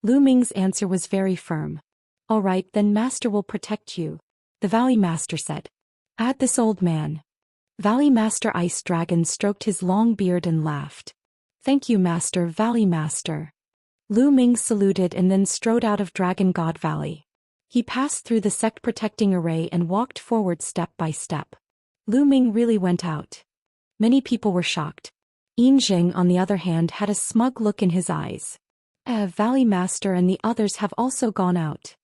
Lu Ming's answer was very firm. All right, then Master will protect you. The Valley Master said. Add this old man. Valley Master Ice Dragon stroked his long beard and laughed. Thank you, Master, Valley Master. Lu Ming saluted and then strode out of Dragon God Valley. He passed through the sect-protecting array and walked forward step by step. Lu Ming really went out. Many people were shocked. Yin Jing, on the other hand, had a smug look in his eyes. Valley Master and the others have also gone out.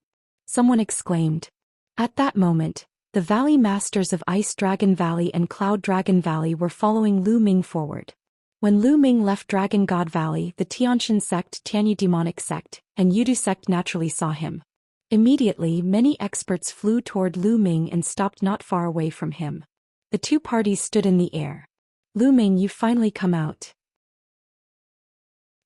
Someone exclaimed. At that moment, the Valley Masters of Ice Dragon Valley and Cloud Dragon Valley were following Lu Ming forward. When Lu Ming left Dragon God Valley, the Tianxia sect, Tianyu demonic sect, and Yudu sect naturally saw him. Immediately, many experts flew toward Lu Ming and stopped not far away from him. The 2 parties stood in the air. Lu Ming, you've finally come out.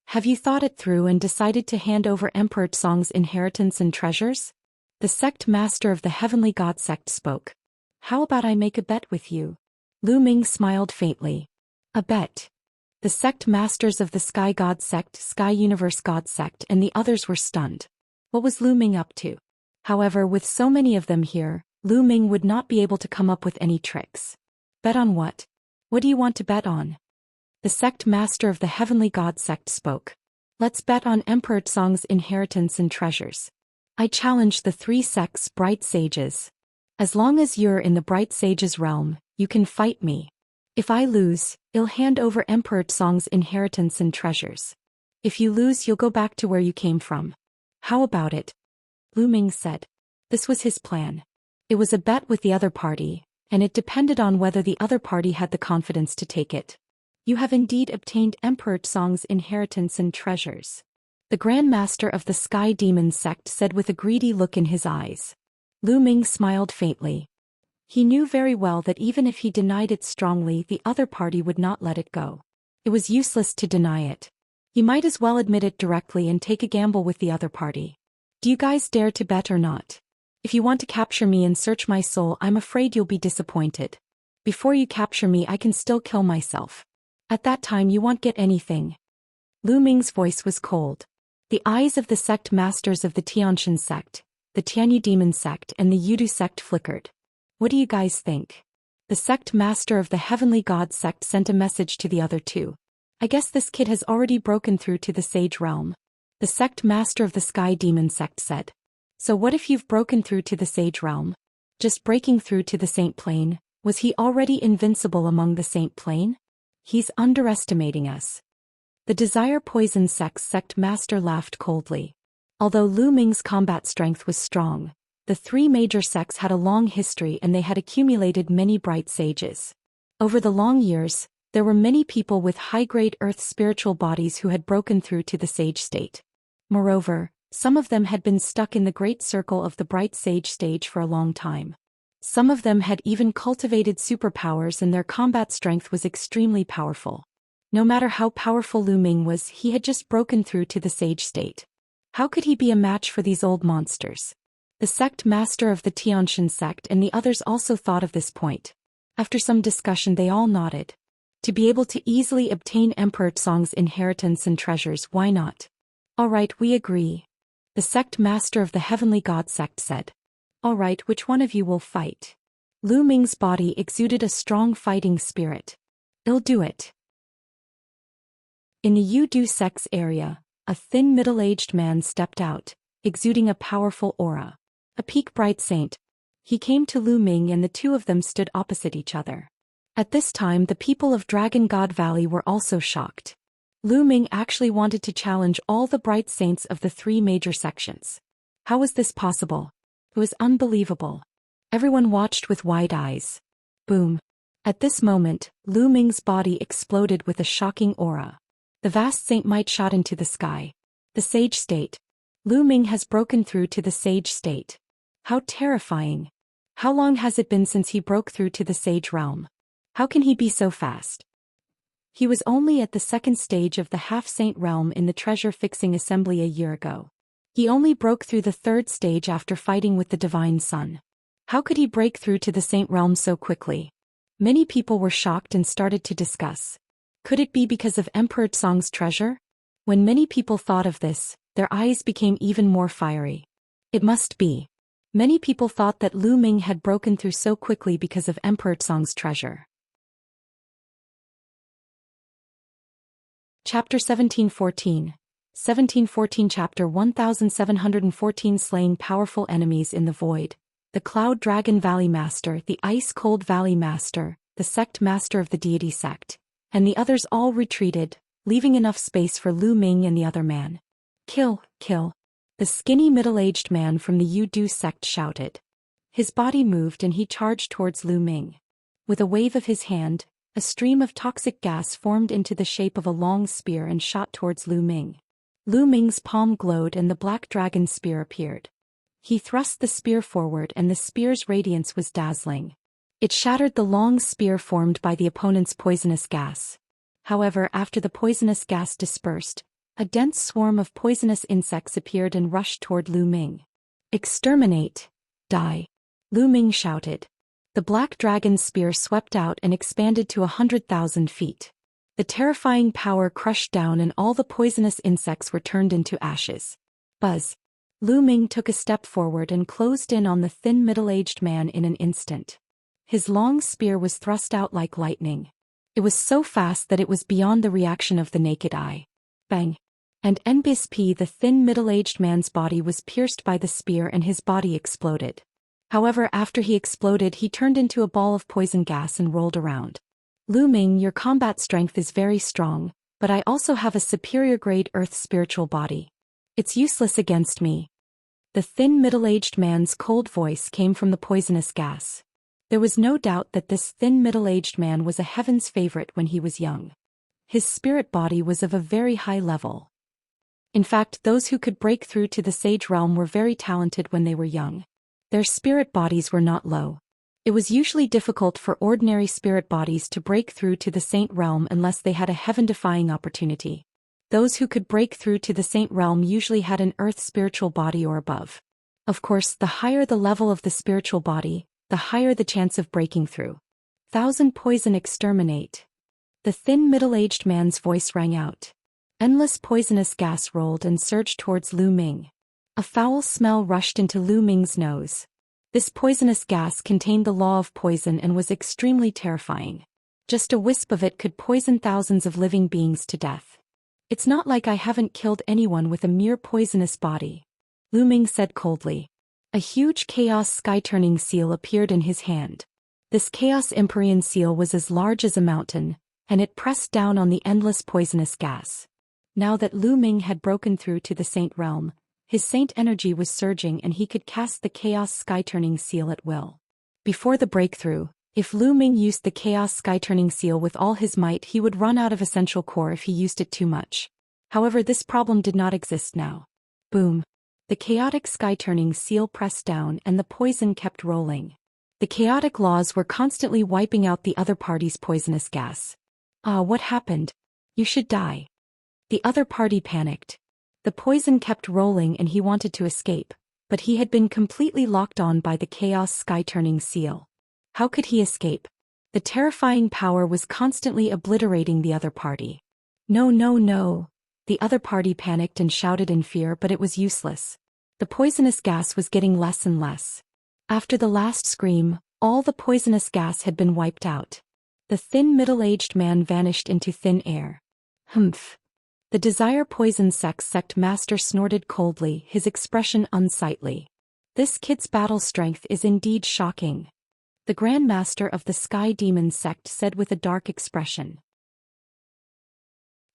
Have you thought it through and decided to hand over Emperor Song's inheritance and treasures? The sect master of the Heavenly God sect spoke. How about I make a bet with you? Lu Ming smiled faintly. A bet. The sect masters of the Sky God sect, Sky Universe God sect, and the others were stunned. What was Lu Ming up to? However, with so many of them here, Lu Ming would not be able to come up with any tricks. Bet on what? What do you want to bet on? The sect master of the Heavenly God sect spoke. Let's bet on Emperor Song's inheritance and treasures. I challenge the 3 sects' bright sages. As long as you're in the bright sages' realm, you can fight me. If I lose, I'll hand over Emperor Song's inheritance and treasures. If you lose, you'll go back to where you came from. How about it? Lu Ming said. This was his plan. It was a bet with the other party, and it depended on whether the other party had the confidence to take it. You have indeed obtained Emperor Song's inheritance and treasures. The Grand Master of the Sky Demon sect said with a greedy look in his eyes. Lu Ming smiled faintly. He knew very well that even if he denied it strongly, the other party would not let it go. It was useless to deny it. He might as well admit it directly and take a gamble with the other party. Do you guys dare to bet or not? If you want to capture me and search my soul, I'm afraid you'll be disappointed. Before you capture me, I can still kill myself. At that time you won't get anything. Lu Ming's voice was cold. The eyes of the sect masters of the Tianxia sect, the Tianyu demon sect, and the Yudu sect flickered. What do you guys think? The sect master of the Heavenly God sect sent a message to the other 2. I guess this kid has already broken through to the sage realm. The sect master of the Sky Demon sect said. So what if you've broken through to the sage realm? Just breaking through to the saint plane, was he already invincible among the saint plane? He's underestimating us. The Desire Poison sect master laughed coldly. Although Lu Ming's combat strength was strong, the 3 major sects had a long history and they had accumulated many bright sages. Over the long years, there were many people with high-grade earth spiritual bodies who had broken through to the sage state. Moreover, some of them had been stuck in the great circle of the bright sage stage for a long time. Some of them had even cultivated superpowers and their combat strength was extremely powerful. No matter how powerful Lu Ming was, he had just broken through to the sage state. How could he be a match for these old monsters? The sect master of the Tianxia sect and the others also thought of this point. After some discussion they all nodded. To be able to easily obtain Emperor Song's inheritance and treasures, why not? All right, we agree. The sect master of the Heavenly God sect said. All right, which one of you will fight? Lu Ming's body exuded a strong fighting spirit. I'll do it. In the Yudu sect's area, a thin middle-aged man stepped out, exuding a powerful aura. A peak bright saint. He came to Lu Ming and the two of them stood opposite each other. At this time the people of Dragon God Valley were also shocked. Lu Ming actually wanted to challenge all the bright saints of the three major sections. How was this possible? It was unbelievable. Everyone watched with wide eyes. Boom. At this moment, Lu Ming's body exploded with a shocking aura. The vast saint might shot into the sky. The sage state. Lu Ming has broken through to the sage state. How terrifying. How long has it been since he broke through to the sage realm? How can he be so fast? He was only at the second stage of the half-saint realm in the treasure-fixing assembly a year ago. He only broke through the third stage after fighting with the divine sun. How could he break through to the saint realm so quickly? Many people were shocked and started to discuss. Could it be because of Emperor Song's treasure? When many people thought of this, their eyes became even more fiery. It must be. Many people thought that Lu Ming had broken through so quickly because of Emperor Song's treasure. Chapter 1714. 1714 Chapter 1714 Slaying Powerful Enemies in the Void. The Cloud Dragon Valley Master, the Ice Cold Valley Master, the Sect Master of the Deity Sect, and the others all retreated, leaving enough space for Lu Ming and the other man. Kill, kill. The skinny middle-aged man from the Yudu sect shouted. His body moved and he charged towards Lu Ming. With a wave of his hand, a stream of toxic gas formed into the shape of a long spear and shot towards Lu Ming. Lu Ming's palm glowed and the black dragon spear appeared. He thrust the spear forward and the spear's radiance was dazzling. It shattered the long spear formed by the opponent's poisonous gas. However, after the poisonous gas dispersed, a dense swarm of poisonous insects appeared and rushed toward Lu Ming. Exterminate! Die! Lu Ming shouted. The black dragon's spear swept out and expanded to 100,000 feet. The terrifying power crushed down and all the poisonous insects were turned into ashes. Buzz! Lu Ming took a step forward and closed in on the thin middle-aged man in an instant. His long spear was thrust out like lightning. It was so fast that it was beyond the reaction of the naked eye. Bang! And NBSP, the thin middle-aged man's body was pierced by the spear and his body exploded. However, after he exploded he turned into a ball of poison gas and rolled around. Lu Ming, your combat strength is very strong, but I also have a superior grade earth spiritual body. It's useless against me. The thin middle-aged man's cold voice came from the poisonous gas. There was no doubt that this thin middle-aged man was a heaven's favorite when he was young. His spirit body was of a very high level. In fact, those who could break through to the sage realm were very talented when they were young. Their spirit bodies were not low. It was usually difficult for ordinary spirit bodies to break through to the saint realm unless they had a heaven-defying opportunity. Those who could break through to the saint realm usually had an earth spiritual body or above. Of course, the higher the level of the spiritual body, the higher the chance of breaking through. Thousand poison exterminate. The thin middle-aged man's voice rang out. Endless poisonous gas rolled and surged towards Lu Ming. A foul smell rushed into Lu Ming's nose. This poisonous gas contained the law of poison and was extremely terrifying. Just a wisp of it could poison thousands of living beings to death. It's not like I haven't killed anyone with a mere poisonous body, Lu Ming said coldly. A huge chaos sky-turning seal appeared in his hand. This chaos Empyrean seal was as large as a mountain, and it pressed down on the endless poisonous gas. Now that Lu Ming had broken through to the saint realm, his saint energy was surging and he could cast the chaos sky-turning seal at will. Before the breakthrough, if Lu Ming used the chaos sky-turning seal with all his might, he would run out of essential core if he used it too much. However, this problem did not exist now. Boom. The chaotic sky-turning seal pressed down and the poison kept rolling. The chaotic laws were constantly wiping out the other party's poisonous gas. What happened? You should die. The other party panicked. The poison kept rolling and he wanted to escape, but he had been completely locked on by the chaos sky-turning seal. How could he escape? The terrifying power was constantly obliterating the other party. No, no, no. The other party panicked and shouted in fear, but it was useless. The poisonous gas was getting less and less. After the last scream, all the poisonous gas had been wiped out. The thin middle-aged man vanished into thin air. Humph. The desire poison sect master snorted coldly, his expression unsightly. This kid's battle strength is indeed shocking. The Grand Master of the Sky Demon sect said with a dark expression.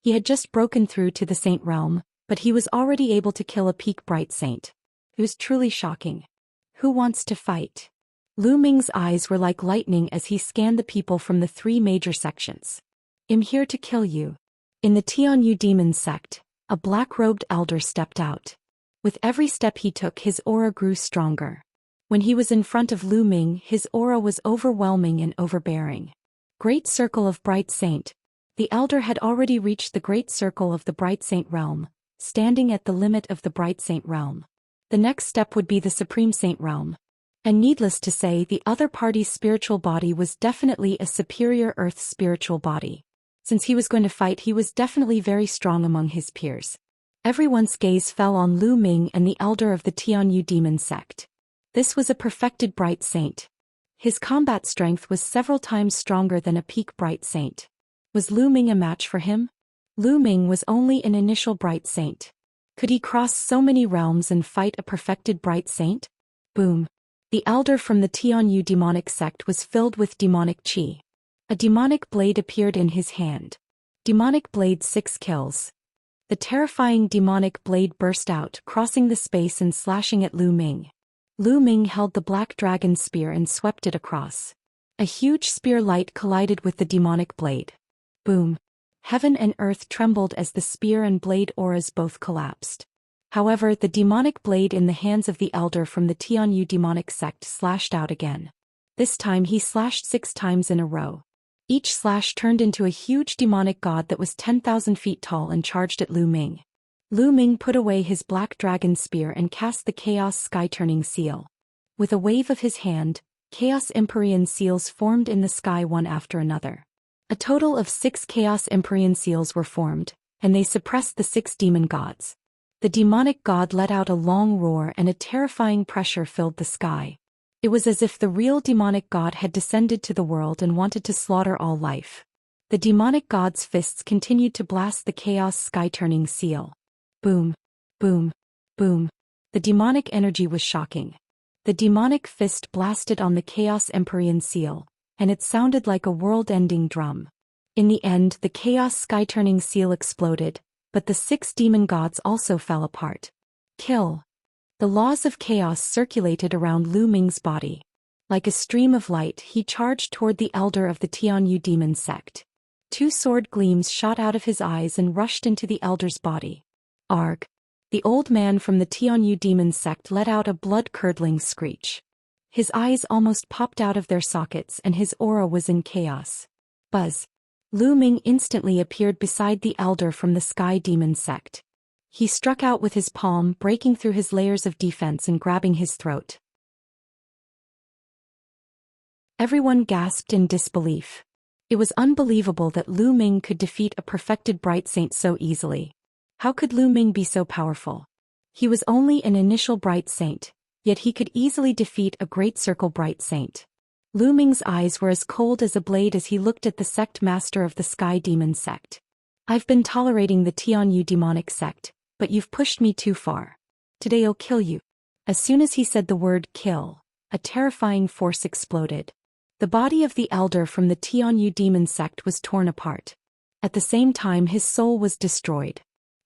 He had just broken through to the Saint realm, but he was already able to kill a peak bright saint. It was truly shocking. Who wants to fight? Lu Ming's eyes were like lightning as he scanned the people from the three major sections. I'm here to kill you. In the Tianyu demon sect, a black-robed elder stepped out. With every step he took, his aura grew stronger. When he was in front of Lu Ming, his aura was overwhelming and overbearing. Great Circle of Bright Saint. The elder had already reached the Great Circle of the Bright Saint realm, standing at the limit of the Bright Saint realm. The next step would be the Supreme Saint realm. And needless to say, the other party's spiritual body was definitely a superior Earth spiritual body. Since he was going to fight, he was definitely very strong among his peers. Everyone's gaze fell on Lu Ming and the elder of the Tianyu demon sect. This was a perfected bright saint. His combat strength was several times stronger than a peak bright saint. Was Lu Ming a match for him? Lu Ming was only an initial bright saint. Could he cross so many realms and fight a perfected bright saint? Boom. The elder from the Tianyu demonic sect was filled with demonic qi. A demonic blade appeared in his hand. Demonic blade 6 kills. The terrifying demonic blade burst out, crossing the space and slashing at Lu Ming. Lu Ming held the black dragon spear and swept it across. A huge spear light collided with the demonic blade. Boom. Heaven and earth trembled as the spear and blade auras both collapsed. However, the demonic blade in the hands of the elder from the Tianyu demonic sect slashed out again. This time he slashed 6 times in a row. Each slash turned into a huge demonic god that was 10,000 feet tall and charged at Lu Ming. Lu Ming put away his black dragon spear and cast the Chaos Sky-turning seal. With a wave of his hand, Chaos Empyrean seals formed in the sky one after another. A total of 6 Chaos Empyrean seals were formed, and they suppressed the 6 demon gods. The demonic god let out a long roar and a terrifying pressure filled the sky. It was as if the real demonic god had descended to the world and wanted to slaughter all life. The demonic god's fists continued to blast the Chaos Sky-turning seal. Boom, boom, boom. The demonic energy was shocking. The demonic fist blasted on the Chaos Empyrean seal, and it sounded like a world-ending drum. In the end, the Chaos Sky-turning seal exploded, but the 6 demon gods also fell apart. Kill. The laws of chaos circulated around Lu Ming's body. Like a stream of light, he charged toward the elder of the Tianyu demon sect. 2 sword gleams shot out of his eyes and rushed into the elder's body. Arg. The old man from the Tianyu demon sect let out a blood-curdling screech. His eyes almost popped out of their sockets and his aura was in chaos. Buzz. Lu Ming instantly appeared beside the elder from the Sky Demon sect. He struck out with his palm, breaking through his layers of defense and grabbing his throat. Everyone gasped in disbelief. It was unbelievable that Lu Ming could defeat a perfected bright saint so easily. How could Lu Ming be so powerful? He was only an initial bright saint, yet he could easily defeat a great circle bright saint. Lu Ming's eyes were as cold as a blade as he looked at the sect master of the Sky Demon sect. I've been tolerating the Tianyu demonic sect, but you've pushed me too far. Today I'll kill you. As soon as he said the word kill, a terrifying force exploded. The body of the elder from the Tianyu demon sect was torn apart. At the same time his soul was destroyed.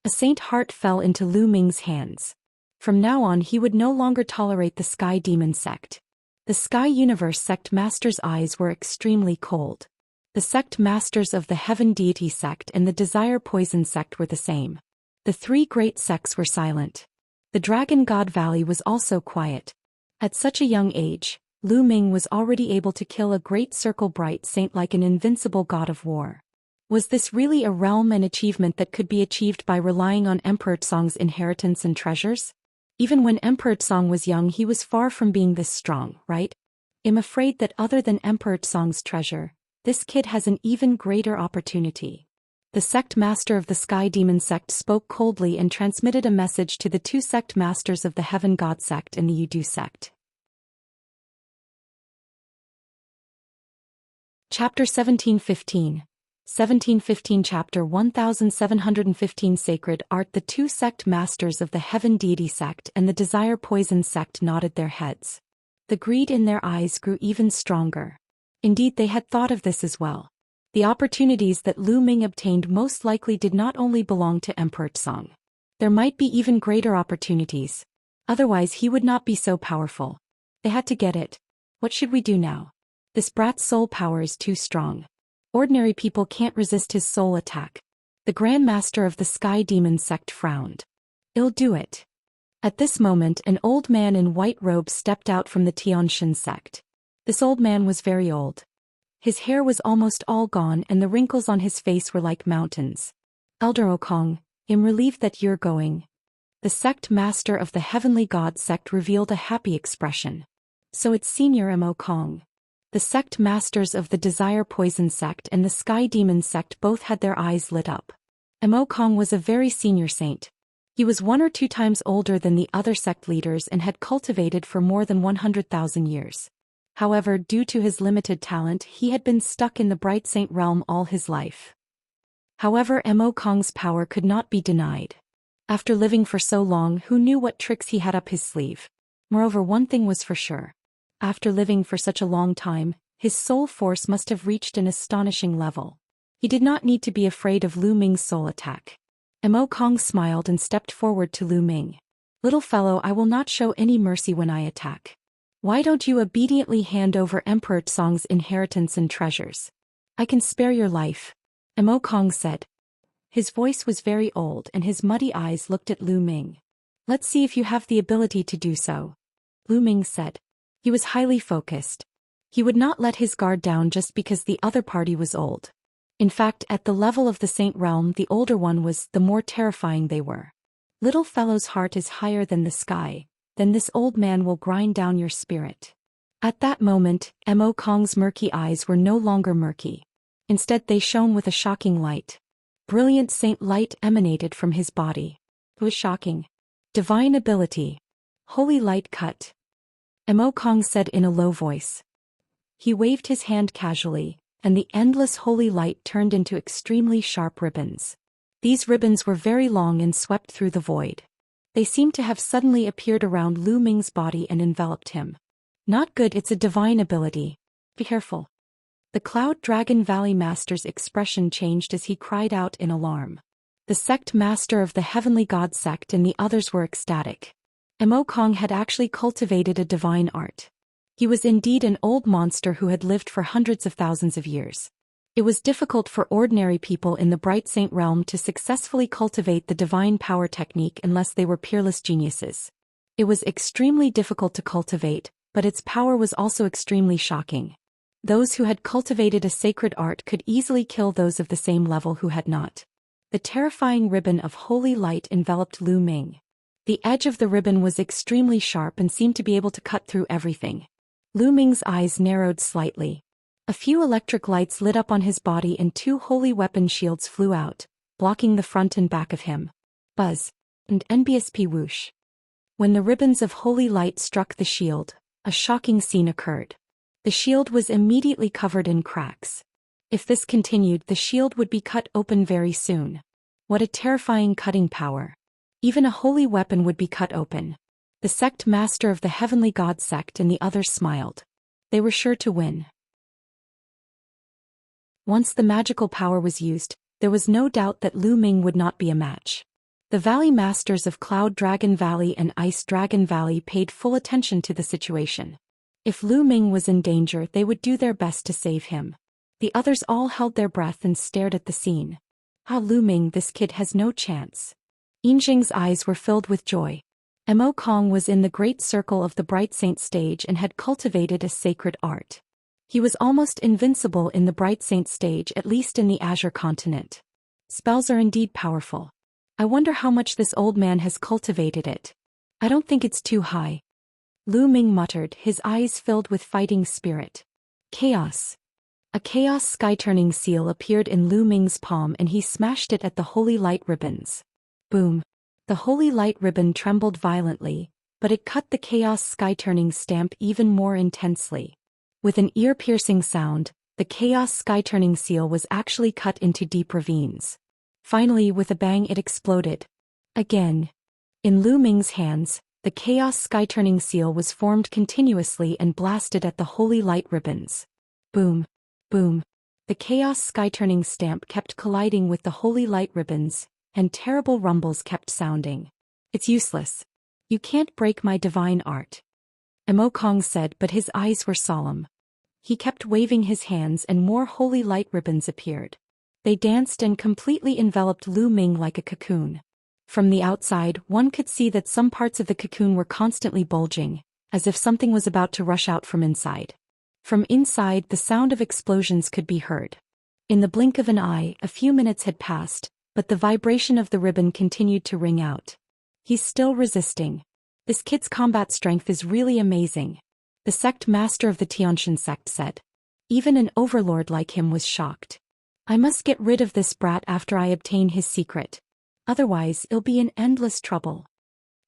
A saint heart fell into Lu Ming's hands. From now on he would no longer tolerate the Sky Demon sect. The Sky Universe sect master's eyes were extremely cold. The sect masters of the Heaven Deity sect and the Desire Poison sect were the same. The 3 great sects were silent. The Dragon God Valley was also quiet. At such a young age, Lu Ming was already able to kill a great circle bright saint like an invincible god of war. Was this really a realm and achievement that could be achieved by relying on Emperor Song's inheritance and treasures? Even when Emperor Song was young he was far from being this strong, right? I'm afraid that other than Emperor Song's treasure, This kid has an even greater opportunity. The sect master of the Sky Demon sect spoke coldly and transmitted a message to the two sect masters of the Heaven God sect and the Yudu sect. Chapter 1715. 1715 Chapter 1715 Sacred Art. The two sect masters of the Heaven Deity sect and the Desire Poison sect nodded their heads. The greed in their eyes grew even stronger. Indeed, they had thought of this as well. The opportunities that Lu Ming obtained most likely did not only belong to Emperor Tsong. There might be even greater opportunities. Otherwise he would not be so powerful. They had to get it. What should we do now? This brat's soul power is too strong. Ordinary people can't resist his soul attack. The Grand Master of the Sky Demon sect frowned. I'll do it. At this moment an old man in white robes stepped out from the Tianxin sect. This old man was very old. His hair was almost all gone and the wrinkles on his face were like mountains. Elder Okong, I'm relieved that you're going. The sect master of the Heavenly God sect revealed a happy expression. So it's Senior M. Okong. The sect masters of the Desire Poison sect and the Sky Demon sect both had their eyes lit up. M. Okong was a very senior saint. He was 1 or 2 times older than the other sect leaders and had cultivated for more than 100,000 years. However, due to his limited talent, he had been stuck in the Bright Saint realm all his life. However, M. Okong's power could not be denied. After living for so long, who knew what tricks he had up his sleeve? Moreover, one thing was for sure. After living for such a long time, his soul force must have reached an astonishing level. He did not need to be afraid of Lu Ming's soul attack. M. Okong smiled and stepped forward to Lu Ming. Little fellow, I will not show any mercy when I attack. Why don't you obediently hand over Emperor Tsong's inheritance and treasures? I can spare your life, M. Okong said. His voice was very old and his muddy eyes looked at Lu Ming. Let's see if you have the ability to do so, Lu Ming said. He was highly focused. He would not let his guard down just because the other party was old. In fact, at the level of the Saint realm, the older one was, the more terrifying they were. Little fellow's heart is higher than the sky. Then this old man will grind down your spirit. At that moment, M. Okong's murky eyes were no longer murky. Instead they shone with a shocking light. Brilliant saint light emanated from his body. It was shocking. Divine ability. Holy light cut. M. Okong said in a low voice. He waved his hand casually, and the endless holy light turned into extremely sharp ribbons. These ribbons were very long and swept through the void. They seemed to have suddenly appeared around Lu Ming's body and enveloped him. Not good, it's a divine ability. Be careful. The Cloud Dragon Valley Master's expression changed as he cried out in alarm. The sect master of the Heavenly God sect and the others were ecstatic. M. Okong had actually cultivated a divine art. He was indeed an old monster who had lived for hundreds of thousands of years. It was difficult for ordinary people in the Bright Saint realm to successfully cultivate the divine power technique unless they were peerless geniuses. It was extremely difficult to cultivate, but its power was also extremely shocking. Those who had cultivated a sacred art could easily kill those of the same level who had not. The terrifying ribbon of holy light enveloped Lu Ming. The edge of the ribbon was extremely sharp and seemed to be able to cut through everything. Lu Ming's eyes narrowed slightly. A few electric lights lit up on his body and 2 holy weapon shields flew out, blocking the front and back of him. Buzz. And NBSP whoosh. When the ribbons of holy light struck the shield, a shocking scene occurred. The shield was immediately covered in cracks. If this continued, the shield would be cut open very soon. What a terrifying cutting power. Even a holy weapon would be cut open. The sect master of the Heavenly God sect and the others smiled. They were sure to win. Once the magical power was used, there was no doubt that Lu Ming would not be a match. The Valley Masters of Cloud Dragon Valley and Ice Dragon Valley paid full attention to the situation. If Lu Ming was in danger, they would do their best to save him. The others all held their breath and stared at the scene. Ah, Lu Ming, this kid has no chance. Yinjing's eyes were filled with joy. M. Okong was in the great circle of the Bright Saint stage and had cultivated a sacred art. He was almost invincible in the Bright Saint stage, at least in the Azure continent. Spells are indeed powerful. I wonder how much this old man has cultivated it. I don't think it's too high. Lu Ming muttered, his eyes filled with fighting spirit. Chaos. A chaos sky-turning seal appeared in Lu Ming's palm and he smashed it at the holy light ribbons. Boom. The holy light ribbon trembled violently, but it cut the chaos sky-turning stamp even more intensely. With an ear-piercing sound, the chaos sky-turning seal was actually cut into deep ravines. Finally, with a bang, it exploded. Again. In Lu Ming's hands, the chaos sky-turning seal was formed continuously and blasted at the holy light ribbons. Boom. Boom. The chaos sky-turning stamp kept colliding with the holy light ribbons, and terrible rumbles kept sounding. It's useless. You can't break my divine art. Emo Kong said, but his eyes were solemn. He kept waving his hands and more holy light ribbons appeared. They danced and completely enveloped Lu Ming like a cocoon. From the outside, one could see that some parts of the cocoon were constantly bulging, as if something was about to rush out from inside. From inside, the sound of explosions could be heard. In the blink of an eye, a few minutes had passed, but the vibration of the ribbon continued to ring out. He's still resisting. This kid's combat strength is really amazing, the sect master of the Xianxia sect said. Even an overlord like him was shocked. I must get rid of this brat after I obtain his secret. Otherwise, it'll be in endless trouble.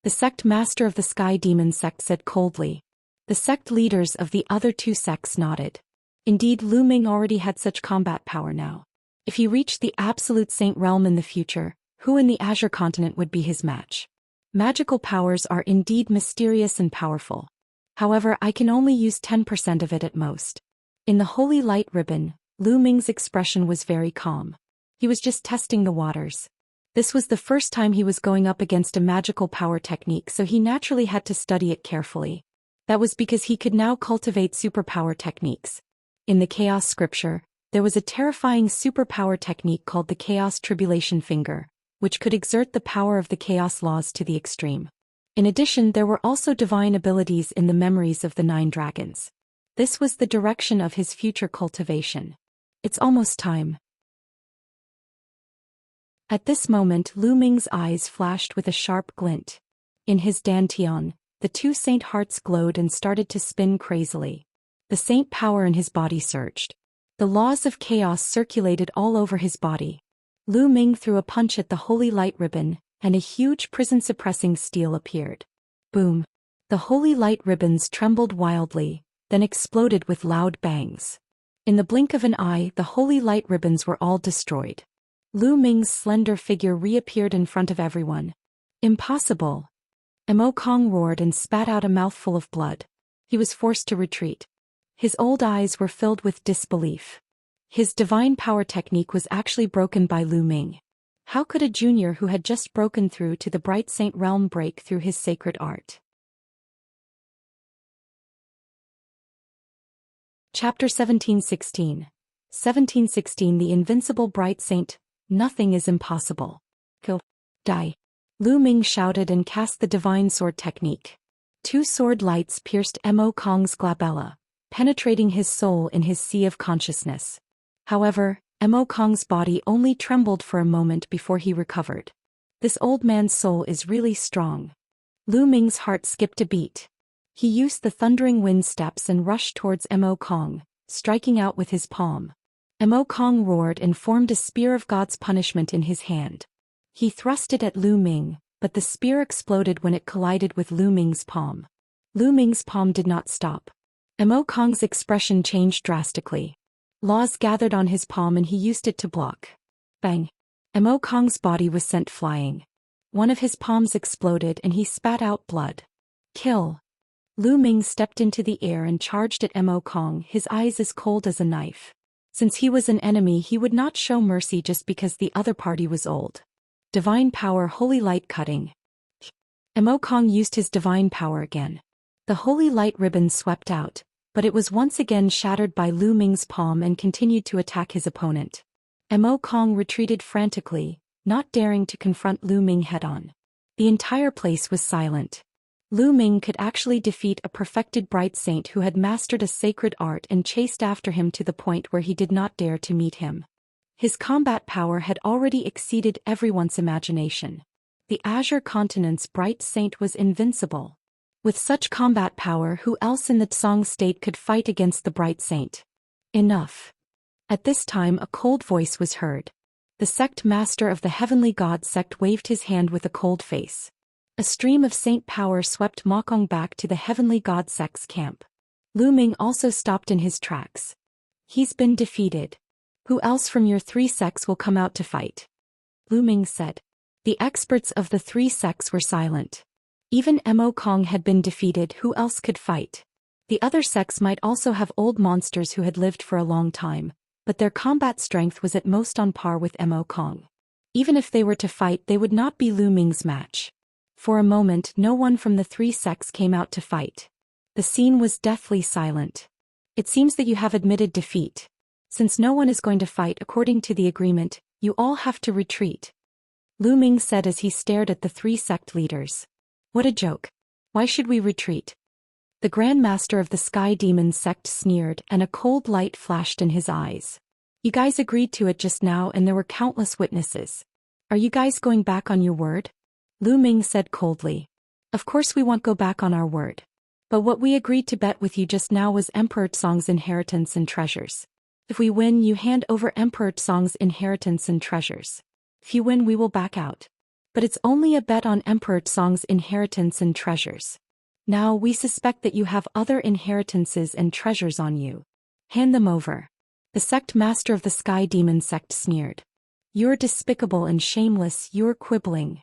The sect master of the Sky Demon sect said coldly. The sect leaders of the other two sects nodded. Indeed, Lu Ming already had such combat power now. If he reached the absolute saint realm in the future, who in the Azure continent would be his match? Magical powers are indeed mysterious and powerful. However, I can only use 10% of it at most. In the holy light ribbon, Lu Ming's expression was very calm. He was just testing the waters. This was the first time he was going up against a magical power technique, so he naturally had to study it carefully. That was because he could now cultivate superpower techniques. In the Chaos scripture, there was a terrifying superpower technique called the Chaos Tribulation Finger, which could exert the power of the Chaos laws to the extreme. In addition, there were also divine abilities in the memories of the 9 dragons. This was the direction of his future cultivation. It's almost time. At this moment, Lu Ming's eyes flashed with a sharp glint. In his dantian, the 2 saint hearts glowed and started to spin crazily. The saint power in his body surged. The laws of chaos circulated all over his body. Lu Ming threw a punch at the holy light ribbon, and a huge prison-suppressing steel appeared. Boom. The holy light ribbons trembled wildly, then exploded with loud bangs. In the blink of an eye, the holy light ribbons were all destroyed. Lu Ming's slender figure reappeared in front of everyone. Impossible. Emo Kong roared and spat out a mouthful of blood. He was forced to retreat. His old eyes were filled with disbelief. His divine power technique was actually broken by Lu Ming. How could a junior who had just broken through to the Bright Saint realm break through his sacred art? Chapter 1716. 1716 The Invincible Bright Saint. Nothing is impossible. Kill. Die. Lu Ming shouted and cast the divine sword technique. 2 sword lights pierced Emo Kong's glabella, penetrating his soul in his sea of consciousness. However, Emo Kong's body only trembled for a moment before he recovered. This old man's soul is really strong. Lu Ming's heart skipped a beat. He used the thundering wind steps and rushed towards Emo Kong, striking out with his palm. Emo Kong roared and formed a spear of God's punishment in his hand. He thrust it at Lu Ming, but the spear exploded when it collided with Lu Ming's palm. Lu Ming's palm did not stop. Emo Kong's expression changed drastically. Laws gathered on his palm and he used it to block. Bang! Emo Kong's body was sent flying. One of his palms exploded and he spat out blood. Kill! Lu Ming stepped into the air and charged at Emo Kong, his eyes as cold as a knife. Since he was an enemy, he would not show mercy just because the other party was old. Divine power, holy light cutting. Emo Kong used his divine power again. The holy light ribbon swept out, but it was once again shattered by Lu Ming's palm and continued to attack his opponent. Emo Kong retreated frantically, not daring to confront Lu Ming head-on. The entire place was silent. Lu Ming could actually defeat a perfected bright saint who had mastered a sacred art and chased after him to the point where he did not dare to meet him. His combat power had already exceeded everyone's imagination. The Azure Continent's bright saint was invincible. With such combat power, who else in the Tsang state could fight against the bright saint? Enough. At this time a cold voice was heard. The sect master of the Heavenly God sect waved his hand with a cold face. A stream of saint power swept Mokong back to the Heavenly God sect's camp. Lu Ming also stopped in his tracks. He's been defeated. Who else from your 3 sects will come out to fight? Lu Ming said. The experts of the 3 sects were silent. Even Mo Kong had been defeated, who else could fight? The other sects might also have old monsters who had lived for a long time, but their combat strength was at most on par with Mo Kong. Even if they were to fight, they would not be Lu Ming's match. For a moment no one from the 3 sects came out to fight. The scene was deathly silent. It seems that you have admitted defeat. Since no one is going to fight according to the agreement, you all have to retreat. Lu Ming said as he stared at the 3 sect leaders. What a joke. Why should we retreat? The Grand Master of the Sky Demon sect sneered, and a cold light flashed in his eyes. You guys agreed to it just now and there were countless witnesses. Are you guys going back on your word? Lu Ming said coldly. Of course we won't go back on our word. But what we agreed to bet with you just now was Emperor Tsong's inheritance and treasures. If we win, you hand over Emperor Tsong's inheritance and treasures. If you win, we will back out. But it's only a bet on Emperor Tsong's inheritance and treasures. Now we suspect that you have other inheritances and treasures on you. Hand them over. The sect master of the Sky Demon sect sneered. You're despicable and shameless, you're quibbling.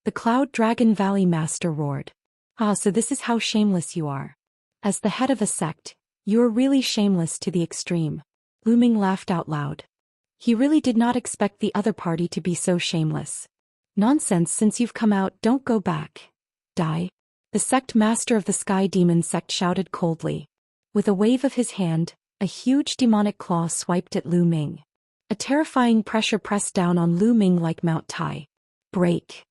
The Cloud Dragon Valley master roared. Ah, so this is how shameless you are. As the head of a sect, you're really shameless to the extreme. Lu Ming laughed out loud. He really did not expect the other party to be so shameless. Nonsense, since you've come out, don't go back. Die. The sect master of the Sky Demon sect shouted coldly. With a wave of his hand, a huge demonic claw swiped at Lu Ming. A terrifying pressure pressed down on Lu Ming like Mount Tai. Break.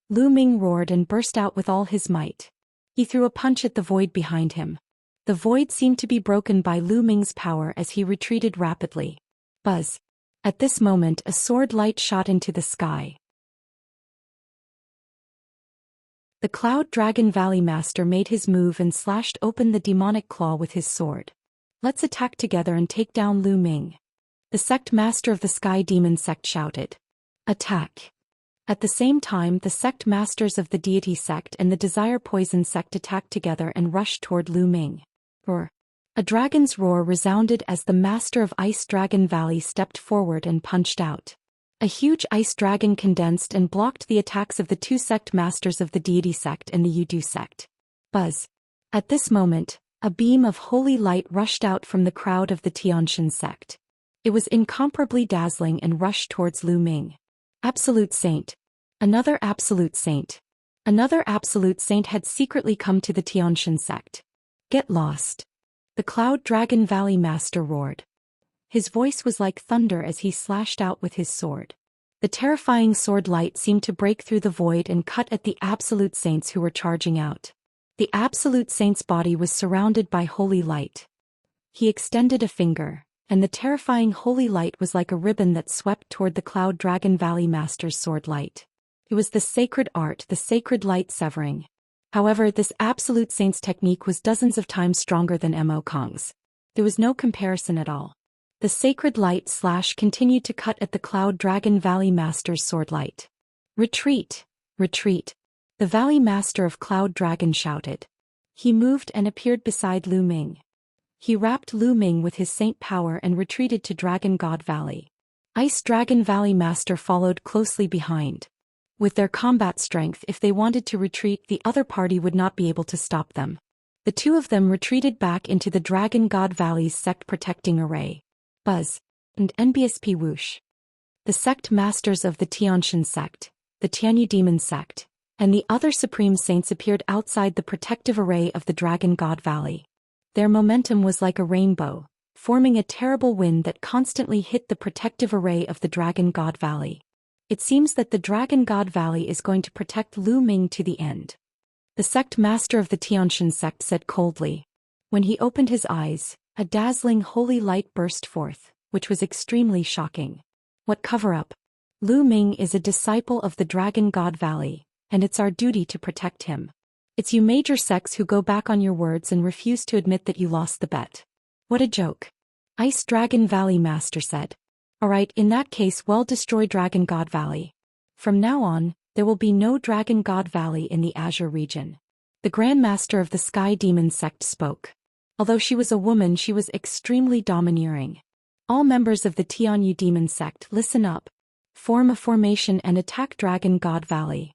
Lu Ming roared and burst out with all his might. He threw a punch at the void behind him. The void seemed to be broken by Lu Ming's power as he retreated rapidly. Buzz. At this moment a sword light shot into the sky. The Cloud Dragon Valley Master made his move and slashed open the demonic claw with his sword. Let's attack together and take down Lu Ming. The sect master of the Sky Demon sect shouted. Attack. At the same time the sect masters of the Deity sect and the Desire Poison sect attacked together and rushed toward Lu Ming. Roar. A dragon's roar resounded as the master of Ice Dragon Valley stepped forward and punched out. A huge ice dragon condensed and blocked the attacks of the 2 sect masters of the Deity sect and the Yudu sect. Buzz. At this moment, a beam of holy light rushed out from the crowd of the Xianxia sect. It was incomparably dazzling and rushed towards Lu Ming. Absolute Saint. Another Absolute Saint. Another Absolute Saint had secretly come to the Xianxia sect. Get lost. The Cloud Dragon Valley Master roared. His voice was like thunder as he slashed out with his sword. The terrifying sword light seemed to break through the void and cut at the Absolute Saints who were charging out. The Absolute Saint's body was surrounded by holy light. He extended a finger, and the terrifying holy light was like a ribbon that swept toward the Cloud Dragon Valley Master's sword light. It was the sacred art, the sacred light severing. However, this Absolute Saint's technique was dozens of times stronger than Mo Kong's. There was no comparison at all. The sacred light slash continued to cut at the Cloud Dragon Valley Master's sword light. Retreat! Retreat! The Valley Master of Cloud Dragon shouted. He moved and appeared beside Lu Ming. He wrapped Lu Ming with his saint power and retreated to Dragon God Valley. Ice Dragon Valley Master followed closely behind. With their combat strength, if they wanted to retreat, the other party would not be able to stop them. The 2 of them retreated back into the Dragon God Valley's sect protecting array. Buzz. And NBSP whoosh. The sect masters of the Xianxia sect, the Tianyu Demon sect, and the other supreme saints appeared outside the protective array of the Dragon God Valley. Their momentum was like a rainbow, forming a terrible wind that constantly hit the protective array of the Dragon God Valley. It seems that the Dragon God Valley is going to protect Lu Ming to the end. The sect master of the Xianxia sect said coldly. When he opened his eyes, a dazzling holy light burst forth, which was extremely shocking. What cover-up? Lu Ming is a disciple of the Dragon God Valley, and it's our duty to protect him. It's you major sects who go back on your words and refuse to admit that you lost the bet. What a joke. Ice Dragon Valley Master said. Alright, in that case, well, destroy Dragon God Valley. From now on, there will be no Dragon God Valley in the Azure region. The Grand Master of the Sky Demon sect spoke. Although she was a woman, she was extremely domineering. All members of the Tianyu Demon sect, listen up. Form a formation and attack Dragon God Valley.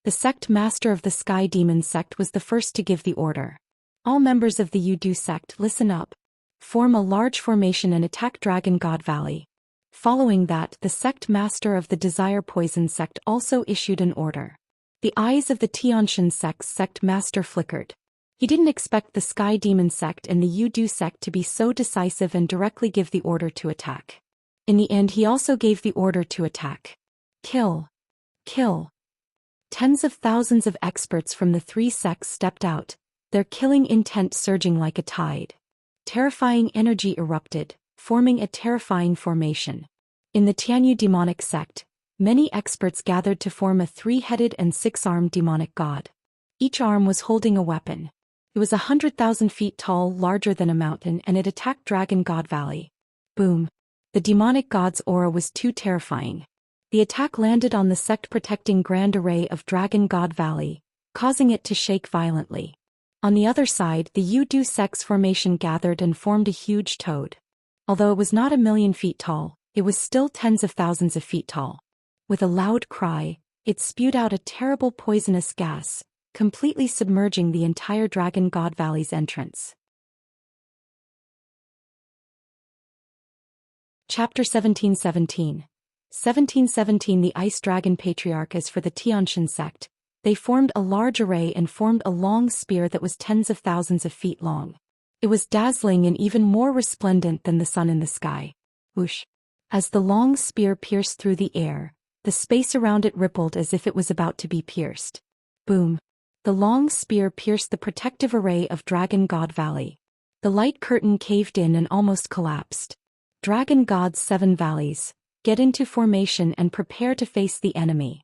The sect master of the Sky Demon sect was the first to give the order. All members of the Yudu sect, listen up. Form a large formation and attack Dragon God Valley. Following that, the sect master of the Desire Poison sect also issued an order. The eyes of the Tianxia sect's sect master flickered. He didn't expect the Sky Demon sect and the Yudu sect to be so decisive and directly give the order to attack. In the end, he also gave the order to attack. Kill. Kill. Tens of thousands of experts from the three sects stepped out, their killing intent surging like a tide. Terrifying energy erupted, forming a terrifying formation. In the Tianyu demonic sect, many experts gathered to form a three-headed and six-armed demonic god. Each arm was holding a weapon. It was 100,000 feet tall, larger than a mountain, and it attacked Dragon God Valley. Boom. The demonic god's aura was too terrifying. The attack landed on the sect-protecting grand array of Dragon God Valley, causing it to shake violently. On the other side, the Yudu sect's formation gathered and formed a huge toad. Although it was not 1,000,000 feet tall, it was still tens of thousands of feet tall. With a loud cry, it spewed out a terrible poisonous gas, completely submerging the entire Dragon God Valley's entrance. Chapter 1717. 1717 The Ice Dragon Patriarch. As for the Tianxia sect, they formed a large array and formed a long spear that was tens of thousands of feet long. It was dazzling and even more resplendent than the sun in the sky. Whoosh! As the long spear pierced through the air, the space around it rippled as if it was about to be pierced. Boom! The long spear pierced the protective array of Dragon God Valley. The light curtain caved in and almost collapsed. Dragon God's 7 valleys, get into formation and prepare to face the enemy.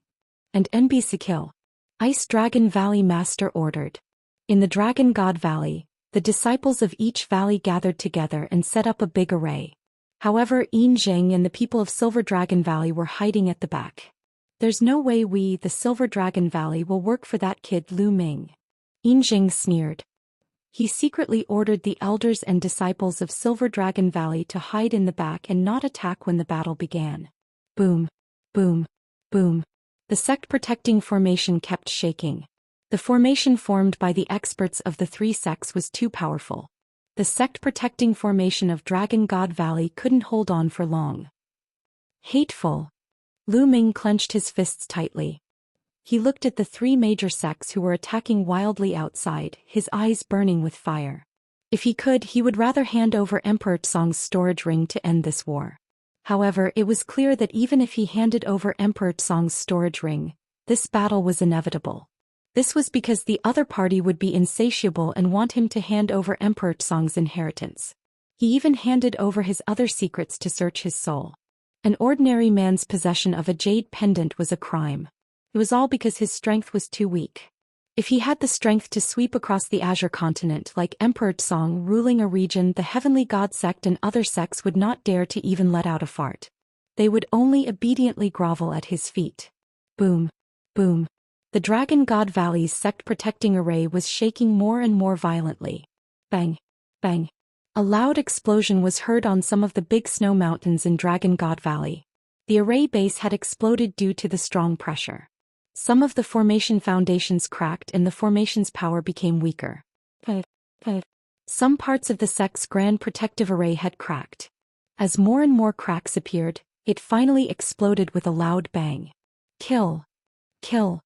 And NBC kill. Ice Dragon Valley Master ordered. In the Dragon God Valley, the disciples of each valley gathered together and set up a big array. However, Yin Zheng and the people of Silver Dragon Valley were hiding at the back. There's no way we, the Silver Dragon Valley, will work for that kid Lu Ming. Yin Zheng sneered. He secretly ordered the elders and disciples of Silver Dragon Valley to hide in the back and not attack when the battle began. Boom. Boom. Boom. The sect-protecting formation kept shaking. The formation formed by the experts of the three sects was too powerful. The sect-protecting formation of Dragon God Valley couldn't hold on for long. Hateful. Lu Ming clenched his fists tightly. He looked at the three major sects who were attacking wildly outside, his eyes burning with fire. If he could, he would rather hand over Emperor Tsong's storage ring to end this war. However, it was clear that even if he handed over Emperor Tsong's storage ring, this battle was inevitable. This was because the other party would be insatiable and want him to hand over Emperor Tsong's inheritance. He even handed over his other secrets to search his soul. An ordinary man's possession of a jade pendant was a crime. It was all because his strength was too weak. If he had the strength to sweep across the Azure continent like Emperor Tsong ruling a region, the Heavenly God sect and other sects would not dare to even let out a fart. They would only obediently grovel at his feet. Boom. Boom. The Dragon God Valley's sect-protecting array was shaking more and more violently. Bang. Bang. A loud explosion was heard on some of the big snow mountains in Dragon God Valley. The array base had exploded due to the strong pressure. Some of the formation foundations cracked and the formation's power became weaker. Some parts of the sect's grand protective array had cracked. As more and more cracks appeared, it finally exploded with a loud bang. Kill. Kill.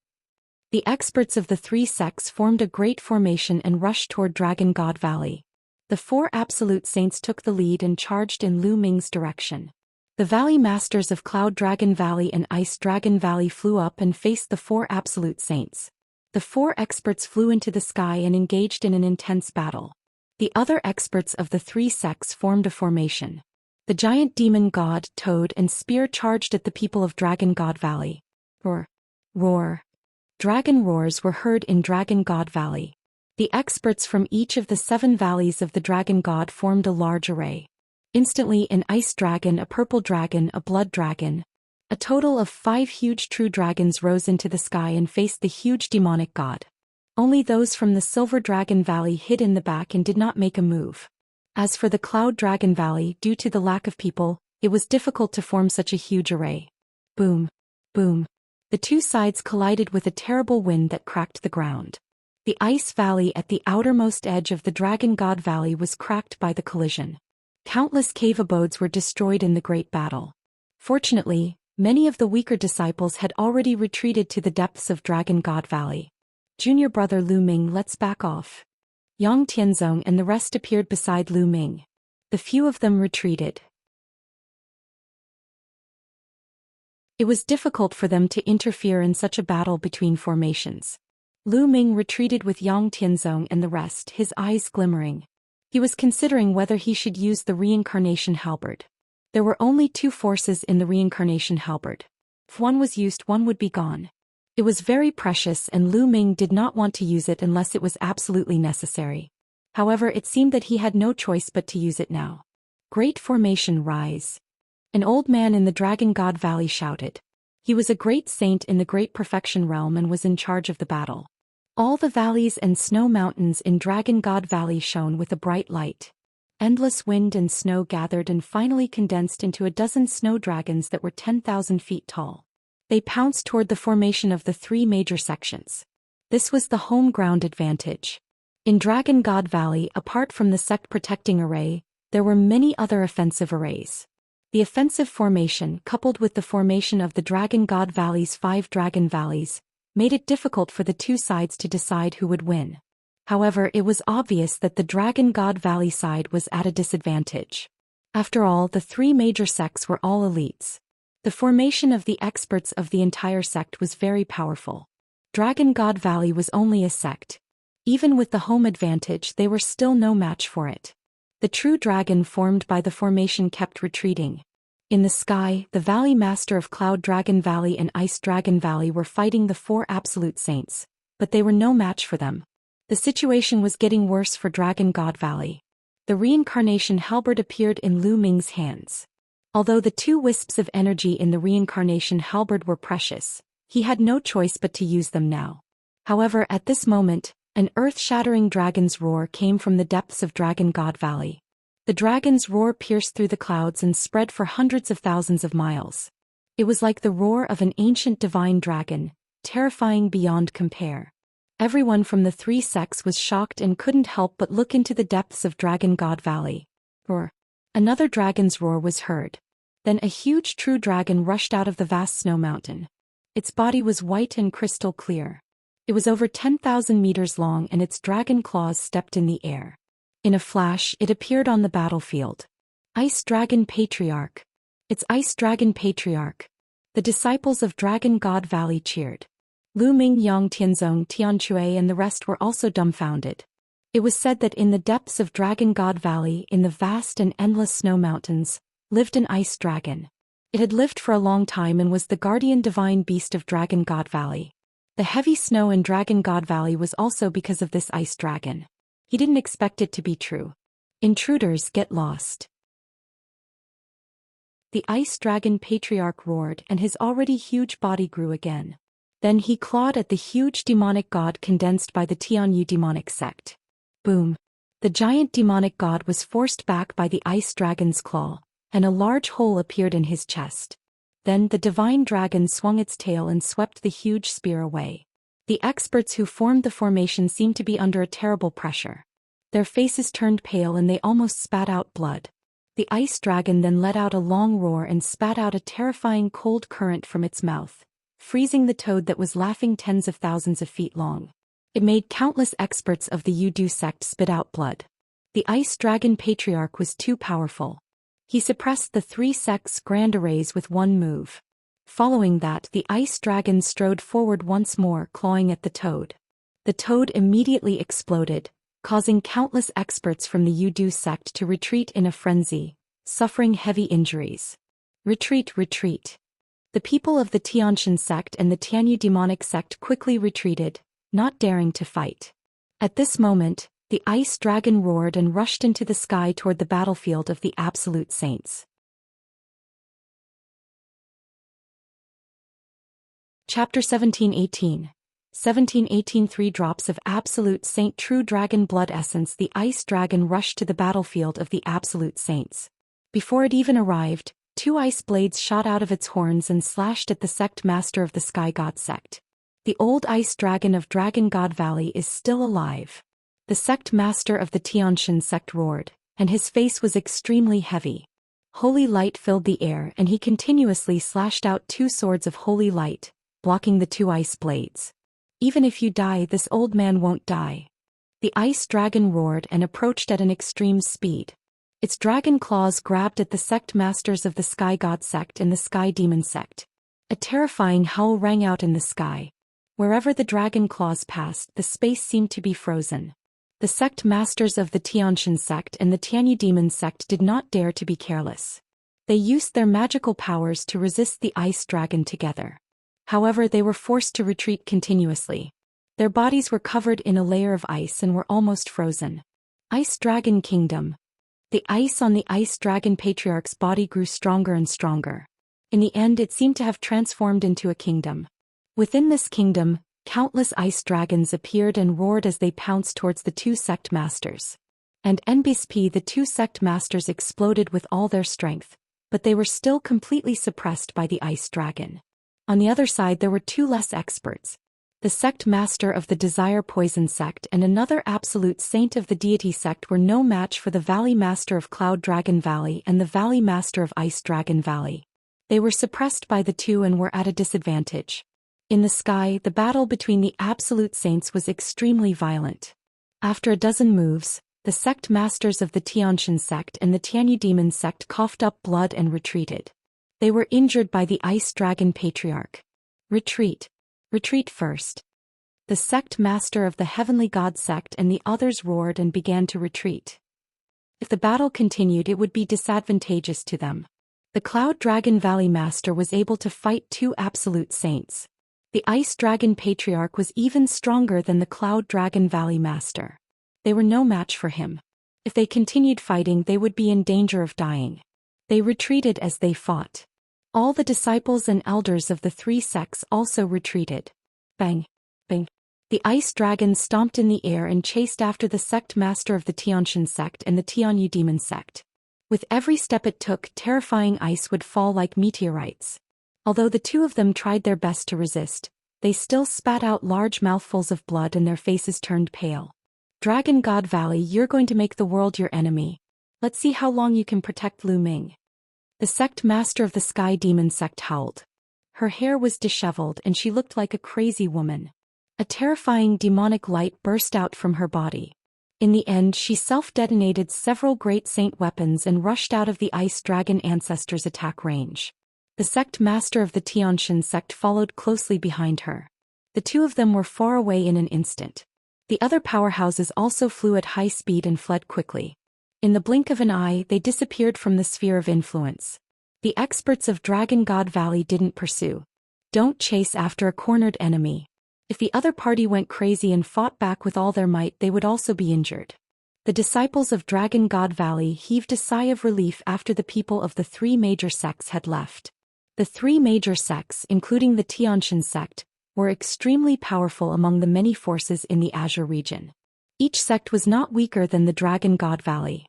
The experts of the three sects formed a great formation and rushed toward Dragon God Valley. The 4 absolute saints took the lead and charged in Lu Ming's direction. The Valley Masters of Cloud Dragon Valley and Ice Dragon Valley flew up and faced the 4 absolute saints. The 4 experts flew into the sky and engaged in an intense battle. The other experts of the 3 sects formed a formation. The giant demon god, toad, and spear charged at the people of Dragon God Valley. Roar. Roar. Dragon roars were heard in Dragon God Valley. The experts from each of the 7 valleys of the dragon god formed a large array. Instantly an ice dragon, a purple dragon, a blood dragon. A total of 5 huge true dragons rose into the sky and faced the huge demonic god. Only those from the Silver Dragon Valley hid in the back and did not make a move. As for the Cloud Dragon Valley, due to the lack of people, it was difficult to form such a huge array. Boom. Boom. The 2 sides collided with a terrible wind that cracked the ground. The Ice Valley at the outermost edge of the Dragon God Valley was cracked by the collision. Countless cave abodes were destroyed in the great battle. Fortunately, many of the weaker disciples had already retreated to the depths of Dragon God Valley. Junior brother Lu Ming, let's back off. Yang Tianzong and the rest appeared beside Lu Ming. The few of them retreated. It was difficult for them to interfere in such a battle between formations. Lu Ming retreated with Yang Tianzong and the rest, his eyes glimmering. He was considering whether he should use the reincarnation halberd. There were only 2 forces in the reincarnation halberd. If one was used, one would be gone. It was very precious and Lu Ming did not want to use it unless it was absolutely necessary. However, it seemed that he had no choice but to use it now. Great formation, rise. An old man in the Dragon God Valley shouted. He was a great saint in the Great Perfection Realm and was in charge of the battle. All the valleys and snow mountains in Dragon God Valley shone with a bright light. Endless wind and snow gathered and finally condensed into a dozen snow dragons that were 10,000 feet tall. They pounced toward the formation of the 3 major sections. This was the home ground advantage. In Dragon God Valley, apart from the sect-protecting array, there were many other offensive arrays. The offensive formation, coupled with the formation of the Dragon God Valley's 5 dragon valleys, made it difficult for the 2 sides to decide who would win. However, it was obvious that the Dragon God Valley side was at a disadvantage. After all, the 3 major sects were all elites. The formation of the experts of the entire sect was very powerful. Dragon God Valley was only a sect. Even with the home advantage, they were still no match for it. The true dragon formed by the formation kept retreating. In the sky, the Valley Master of Cloud Dragon Valley and Ice Dragon Valley were fighting the 4 absolute saints, but they were no match for them. The situation was getting worse for Dragon God Valley. The reincarnation halberd appeared in Lu Ming's hands. Although the 2 wisps of energy in the reincarnation halberd were precious, he had no choice but to use them now. However, at this moment, an earth-shattering dragon's roar came from the depths of Dragon God Valley. The dragon's roar pierced through the clouds and spread for hundreds of thousands of miles. It was like the roar of an ancient divine dragon, terrifying beyond compare. Everyone from the 3 sects was shocked and couldn't help but look into the depths of Dragon God Valley. Roar. Another dragon's roar was heard. Then a huge true dragon rushed out of the vast snow mountain. Its body was white and crystal clear. It was over 10,000 meters long and its dragon claws stepped in the air. In a flash, it appeared on the battlefield. Ice Dragon Patriarch. It's Ice Dragon Patriarch. The disciples of Dragon God Valley cheered. Lu Ming, Yang Tianzong, Tianchui and the rest were also dumbfounded. It was said that in the depths of Dragon God Valley, in the vast and endless snow mountains, lived an ice dragon. It had lived for a long time and was the guardian divine beast of Dragon God Valley. The heavy snow in Dragon God Valley was also because of this ice dragon. He didn't expect it to be true. Intruders get lost. The Ice Dragon Patriarch roared and his already huge body grew again. Then he clawed at the huge demonic god condensed by the Tianyu demonic sect. Boom. The giant demonic god was forced back by the ice dragon's claw, and a large hole appeared in his chest. Then the divine dragon swung its tail and swept the huge spear away. The experts who formed the formation seemed to be under a terrible pressure. Their faces turned pale and they almost spat out blood. The ice dragon then let out a long roar and spat out a terrifying cold current from its mouth, freezing the toad that was laughing tens of thousands of feet long. It made countless experts of the Yudu sect spit out blood. The Ice Dragon Patriarch was too powerful. He suppressed the 3 sects' grand arrays with one move. Following that, the ice dragon strode forward once more, clawing at the toad. The toad immediately exploded, causing countless experts from the Yudu sect to retreat in a frenzy, suffering heavy injuries. Retreat, retreat. The people of the Tianxian sect and the Tianyu demonic sect quickly retreated, not daring to fight. At this moment, the ice dragon roared and rushed into the sky toward the battlefield of the absolute saints. Chapter 1718. 1718 3 drops of absolute saint true dragon blood essence. The ice dragon rushed to the battlefield of the absolute saints. Before it even arrived, 2 ice blades shot out of its horns and slashed at the sect master of the Sky God sect. The old ice dragon of Dragon God Valley is still alive. The sect master of the Xianxia sect roared, and his face was extremely heavy. Holy light filled the air and he continuously slashed out 2 swords of holy light, blocking the 2 ice blades. Even if you die, this old man won't die. The ice dragon roared and approached at an extreme speed. Its dragon claws grabbed at the sect masters of the Sky God sect and the Sky Demon sect. A terrifying howl rang out in the sky. Wherever the dragon claws passed, the space seemed to be frozen. The sect masters of the Xianxia sect and the Tianyu Demon sect did not dare to be careless. They used their magical powers to resist the ice dragon together. However, they were forced to retreat continuously. Their bodies were covered in a layer of ice and were almost frozen. Ice Dragon Kingdom. The ice on the Ice Dragon Patriarch's body grew stronger and stronger. In the end, it seemed to have transformed into a kingdom. Within this kingdom, countless ice dragons appeared and roared as they pounced towards the 2 sect masters. And NBSP, the 2 sect masters exploded with all their strength, but they were still completely suppressed by the ice dragon. On the other side there were 2 less experts. The sect master of the Desire Poison sect and another absolute saint of the Deity sect were no match for the Valley Master of Cloud Dragon Valley and the Valley Master of Ice Dragon Valley. They were suppressed by the 2 and were at a disadvantage. In the sky, the battle between the absolute saints was extremely violent. After a dozen moves, the sect masters of the Xianxia sect and the Tianyu Demon sect coughed up blood and retreated. They were injured by the Ice Dragon Patriarch. Retreat. Retreat first. The sect master of the Heavenly God sect and the others roared and began to retreat. If the battle continued, it would be disadvantageous to them. The Cloud Dragon Valley Master was able to fight 2 absolute saints. The Ice Dragon Patriarch was even stronger than the Cloud Dragon Valley Master. They were no match for him. If they continued fighting, they would be in danger of dying. They retreated as they fought. All the disciples and elders of the 3 sects also retreated. Bang! Bang! The ice dragon stomped in the air and chased after the sect master of the Xianxia sect and the Tianyu Demon sect. With every step it took, terrifying ice would fall like meteorites. Although the 2 of them tried their best to resist, they still spat out large mouthfuls of blood and their faces turned pale. Dragon God Valley, you're going to make the world your enemy. Let's see how long you can protect Lu Ming. The sect master of the Sky Demon sect howled. Her hair was disheveled and she looked like a crazy woman. A terrifying demonic light burst out from her body. In the end, she self-detonated several great saint weapons and rushed out of the Ice Dragon Ancestor's attack range. The sect master of the Xianxia sect followed closely behind her. The 2 of them were far away in an instant. The other powerhouses also flew at high speed and fled quickly. In the blink of an eye, they disappeared from the sphere of influence. The experts of Dragon God Valley didn't pursue. Don't chase after a cornered enemy. If the other party went crazy and fought back with all their might, they would also be injured. The disciples of Dragon God Valley heaved a sigh of relief after the people of the 3 major sects had left. The 3 major sects, including the Xianxia sect, were extremely powerful among the many forces in the Azure region. Each sect was not weaker than the Dragon God Valley.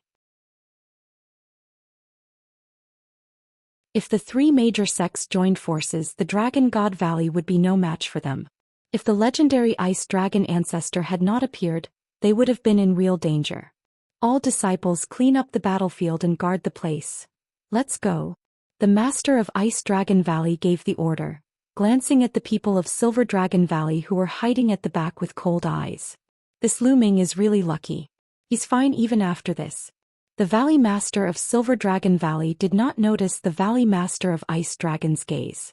If the 3 major sects joined forces, the Dragon God Valley would be no match for them. If the legendary Ice Dragon Ancestor had not appeared, they would have been in real danger. All disciples, clean up the battlefield and guard the place. Let's go. The Master of Ice Dragon Valley gave the order, glancing at the people of Silver Dragon Valley who were hiding at the back with cold eyes. This Lu Ming is really lucky. He's fine even after this. The Valley Master of Silver Dragon Valley did not notice the Valley Master of Ice Dragon's gaze.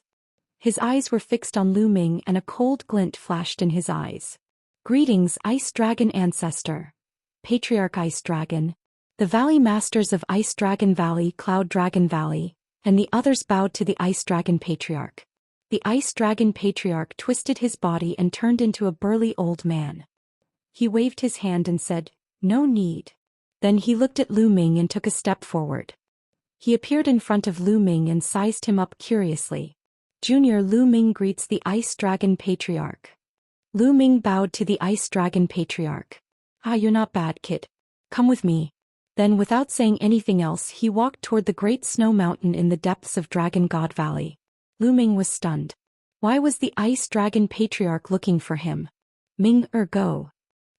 His eyes were fixed on Lu Ming and a cold glint flashed in his eyes. Greetings, Ice Dragon Ancestor. Patriarch Ice Dragon. The Valley Masters of Ice Dragon Valley, Cloud Dragon Valley, and the others bowed to the Ice Dragon Patriarch. The Ice Dragon Patriarch twisted his body and turned into a burly old man. He waved his hand and said, "No need." Then he looked at Lu Ming and took a step forward. He appeared in front of Lu Ming and sized him up curiously. Junior Lu Ming greets the Ice Dragon Patriarch. Lu Ming bowed to the Ice Dragon Patriarch. "Ah, you're not bad, kid. Come with me." Then without saying anything else he walked toward the great snow mountain in the depths of Dragon God Valley. Lu Ming was stunned. Why was the Ice Dragon Patriarch looking for him? Go.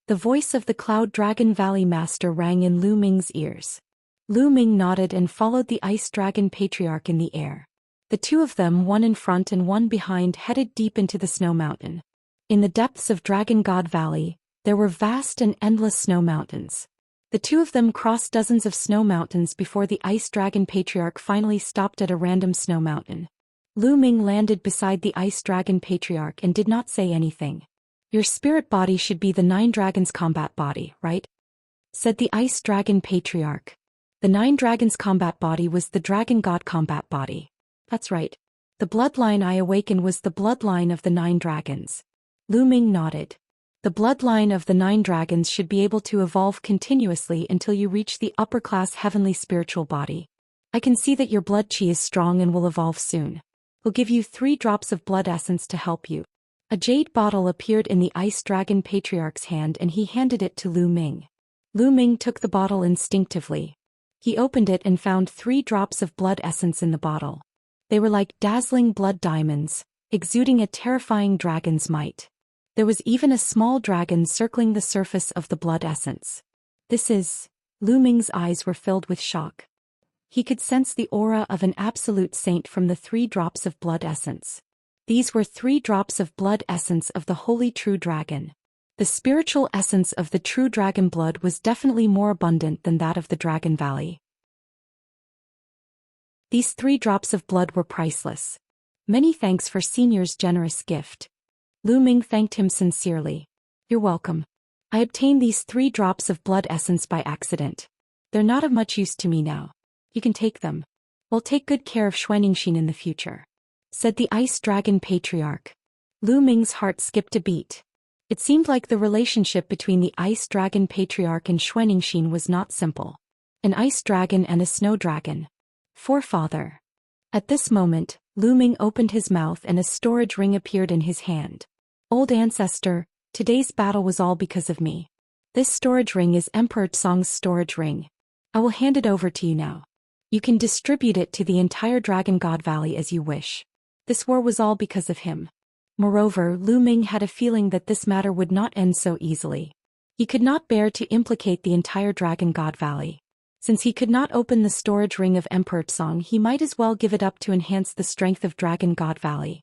The voice of the Cloud Dragon Valley Master rang in Lu Ming's ears. Lu Ming nodded and followed the Ice Dragon Patriarch in the air. The two of them, one in front and one behind, headed deep into the snow mountain. In the depths of Dragon God Valley, there were vast and endless snow mountains. The two of them crossed dozens of snow mountains before the Ice Dragon Patriarch finally stopped at a random snow mountain. Lu Ming landed beside the Ice Dragon Patriarch and did not say anything. "Your spirit body should be the 9 dragons combat body, right?" said the Ice Dragon Patriarch. The 9 dragons combat body was the Dragon God combat body. That's right. The bloodline I awakened was the bloodline of the 9 dragons. Lu Ming nodded. The bloodline of the 9 dragons should be able to evolve continuously until you reach the upper-class heavenly spiritual body. I can see that your blood chi is strong and will evolve soon. We'll give you 3 drops of blood essence to help you. A jade bottle appeared in the Ice Dragon Patriarch's hand and he handed it to Lu Ming. Lu Ming took the bottle instinctively. He opened it and found 3 drops of blood essence in the bottle. They were like dazzling blood diamonds, exuding a terrifying dragon's might. There was even a small dragon circling the surface of the blood essence. Lu Ming's eyes were filled with shock. He could sense the aura of an absolute saint from the 3 drops of blood essence. These were 3 drops of blood essence of the holy true dragon. The spiritual essence of the true dragon blood was definitely more abundant than that of the Dragon Valley. These 3 drops of blood were priceless. Many thanks for Senior's generous gift. Lu Ming thanked him sincerely. "You're welcome. I obtained these 3 drops of blood essence by accident. They're not of much use to me now. You can take them. We'll take good care of Xianxia in the future," said the Ice Dragon Patriarch. Lu Ming's heart skipped a beat. It seemed like the relationship between the Ice Dragon Patriarch and Xianxia was not simple. An ice dragon and a snow dragon. Forefather. At this moment, Lu Ming opened his mouth and a storage ring appeared in his hand. "Old ancestor, today's battle was all because of me. This storage ring is Emperor Tsong's storage ring. I will hand it over to you now. You can distribute it to the entire Dragon God Valley as you wish. This war was all because of him." Moreover, Lu Ming had a feeling that this matter would not end so easily. He could not bear to implicate the entire Dragon God Valley. Since he could not open the storage ring of Emperor Tsong, he might as well give it up to enhance the strength of Dragon God Valley.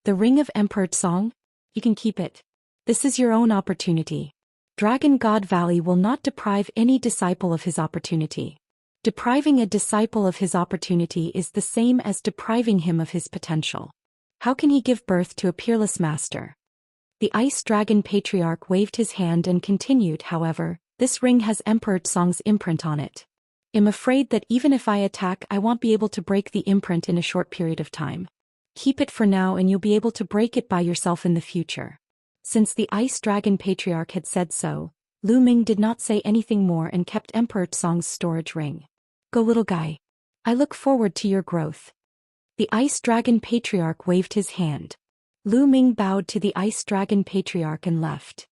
"The ring of Emperor Tsong? You can keep it. This is your own opportunity. Dragon God Valley will not deprive any disciple of his opportunity. Depriving a disciple of his opportunity is the same as depriving him of his potential. How can he give birth to a peerless master?" The Ice Dragon Patriarch waved his hand and continued, "However, this ring has Emperor Tsong's imprint on it. I'm afraid that even if I attack, I won't be able to break the imprint in a short period of time. Keep it for now and you'll be able to break it by yourself in the future." Since the Ice Dragon Patriarch had said so, Lu Ming did not say anything more and kept Emperor Tsong's storage ring. "Go, little guy. I look forward to your growth." The Ice Dragon Patriarch waved his hand. Lu Ming bowed to the Ice Dragon Patriarch and left.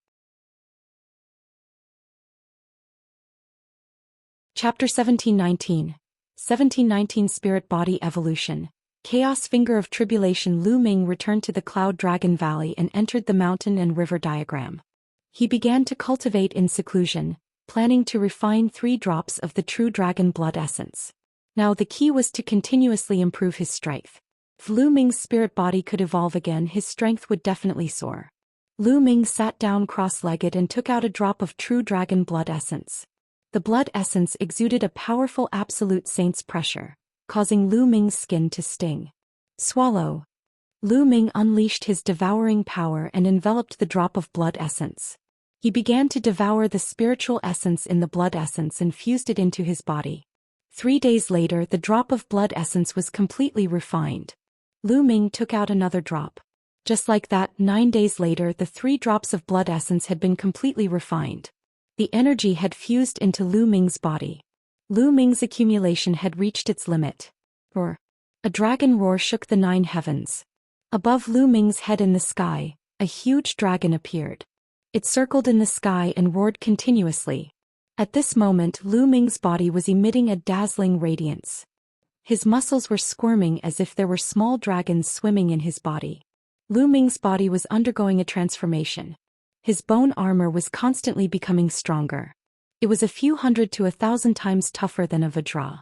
Chapter 1719. 1719 Spirit Body Evolution. Chaos Finger of Tribulation. Lu Ming returned to the Cloud Dragon Valley and entered the mountain and river diagram. He began to cultivate in seclusion, planning to refine 3 drops of the true dragon blood essence. Now the key was to continuously improve his strength. If Lu Ming's spirit body could evolve again, his strength would definitely soar. Lu Ming sat down cross-legged and took out a drop of true dragon blood essence. The blood essence exuded a powerful absolute saint's pressure, causing Lu Ming's skin to sting. Swallow. Lu Ming unleashed his devouring power and enveloped the drop of blood essence. He began to devour the spiritual essence in the blood essence and fused it into his body. 3 days later, the drop of blood essence was completely refined. Lu Ming took out another drop. Just like that, 9 days later, the 3 drops of blood essence had been completely refined. The energy had fused into Lu Ming's body. Lu Ming's accumulation had reached its limit. Roar. A dragon roar shook the 9 heavens. Above Lu Ming's head in the sky, a huge dragon appeared. It circled in the sky and roared continuously. At this moment, Lu Ming's body was emitting a dazzling radiance. His muscles were squirming as if there were small dragons swimming in his body. Lu Ming's body was undergoing a transformation. His bone armor was constantly becoming stronger. It was a few hundred to 1,000 times tougher than a Vajra.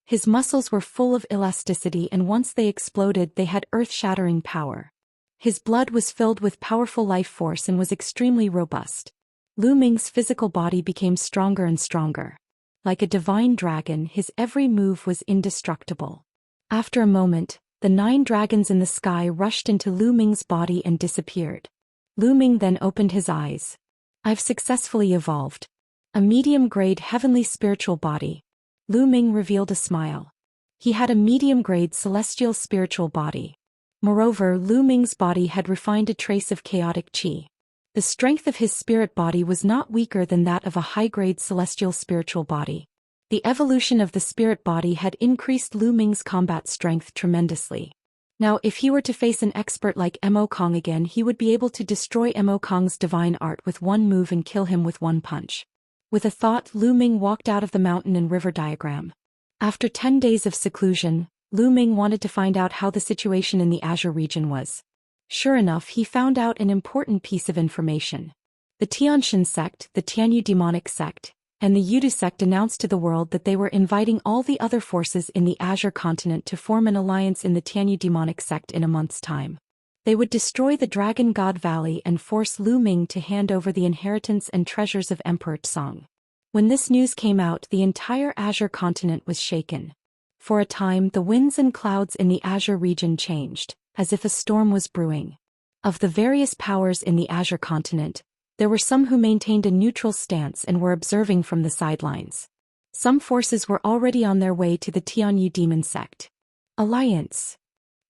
His muscles were full of elasticity, and once they exploded, they had earth-shattering power. His blood was filled with powerful life force and was extremely robust. Lu Ming's physical body became stronger and stronger. Like a divine dragon, his every move was indestructible. After a moment, the 9 dragons in the sky rushed into Lu Ming's body and disappeared. Lu Ming then opened his eyes. I've successfully evolved. A medium-grade heavenly spiritual body. Lu Ming revealed a smile. He had a medium-grade celestial spiritual body. Moreover, Lu Ming's body had refined a trace of chaotic qi. The strength of his spirit body was not weaker than that of a high-grade celestial spiritual body. The evolution of the spirit body had increased Lu Ming's combat strength tremendously. Now, if he were to face an expert like Mo Kong again, he would be able to destroy Mo Kong's divine art with one move and kill him with one punch. With a thought, Lu Ming walked out of the mountain and river diagram. After 10 days of seclusion, Lu Ming wanted to find out how the situation in the Azure region was. Sure enough, he found out an important piece of information. The Xianxia sect, the Tianyu demonic sect, and the Yudu sect announced to the world that they were inviting all the other forces in the Azure continent to form an alliance in the Tianyu demonic sect in a month's time. They would destroy the Dragon God Valley and force Lu Ming to hand over the inheritance and treasures of Emperor Tsong. When this news came out, the entire Azure continent was shaken. For a time, the winds and clouds in the Azure region changed, as if a storm was brewing. Of the various powers in the Azure continent, there were some who maintained a neutral stance and were observing from the sidelines. Some forces were already on their way to the Tianyu demon sect. Alliance.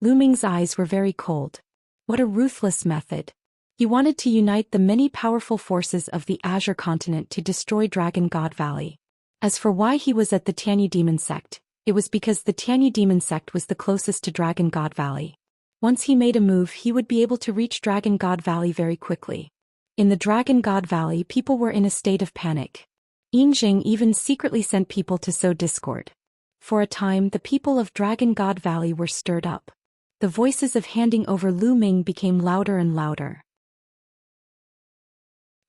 Lu Ming's eyes were very cold. What a ruthless method. He wanted to unite the many powerful forces of the Azure continent to destroy Dragon God Valley. As for why he was at the Tianyu demon sect, it was because the Tianyu demon sect was the closest to Dragon God Valley. Once he made a move, he would be able to reach Dragon God Valley very quickly. In the Dragon God Valley, people were in a state of panic. Yinjing even secretly sent people to sow discord. For a time, the people of Dragon God Valley were stirred up. The voices of handing over Lu Ming became louder and louder.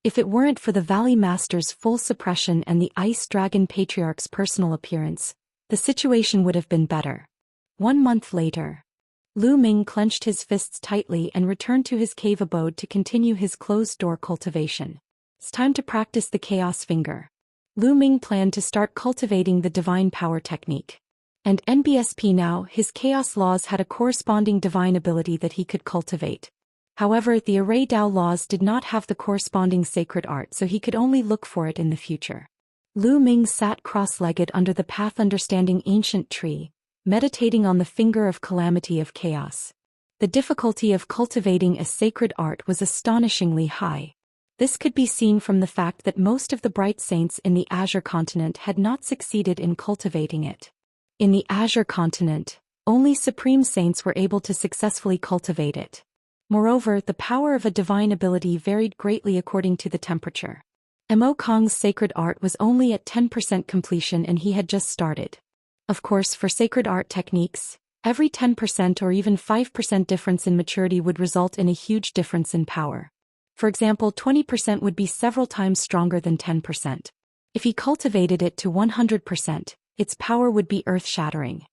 If it weren't for the Valley Master's full suppression and the Ice Dragon Patriarch's personal appearance, the situation would have been better. 1 month later, Lu Ming clenched his fists tightly and returned to his cave abode to continue his closed-door cultivation. It's time to practice the Chaos Finger. Lu Ming planned to start cultivating the Divine Power technique. And NBSP now, his Chaos laws had a corresponding divine ability that he could cultivate. However, the Array Dao laws did not have the corresponding sacred art, so he could only look for it in the future. Lu Ming sat cross-legged under the Path Understanding ancient tree, meditating on the finger of calamity of chaos. The difficulty of cultivating a sacred art was astonishingly high. This could be seen from the fact that most of the bright saints in the Azure continent had not succeeded in cultivating it. In the Azure continent, only supreme saints were able to successfully cultivate it. Moreover, the power of a divine ability varied greatly according to the temperature. Mo Kong's sacred art was only at 10% completion and he had just started. Of course, for sacred art techniques, every 10% or even 5% difference in maturity would result in a huge difference in power. For example, 20% would be several times stronger than 10%. If he cultivated it to 100%, its power would be earth-shattering.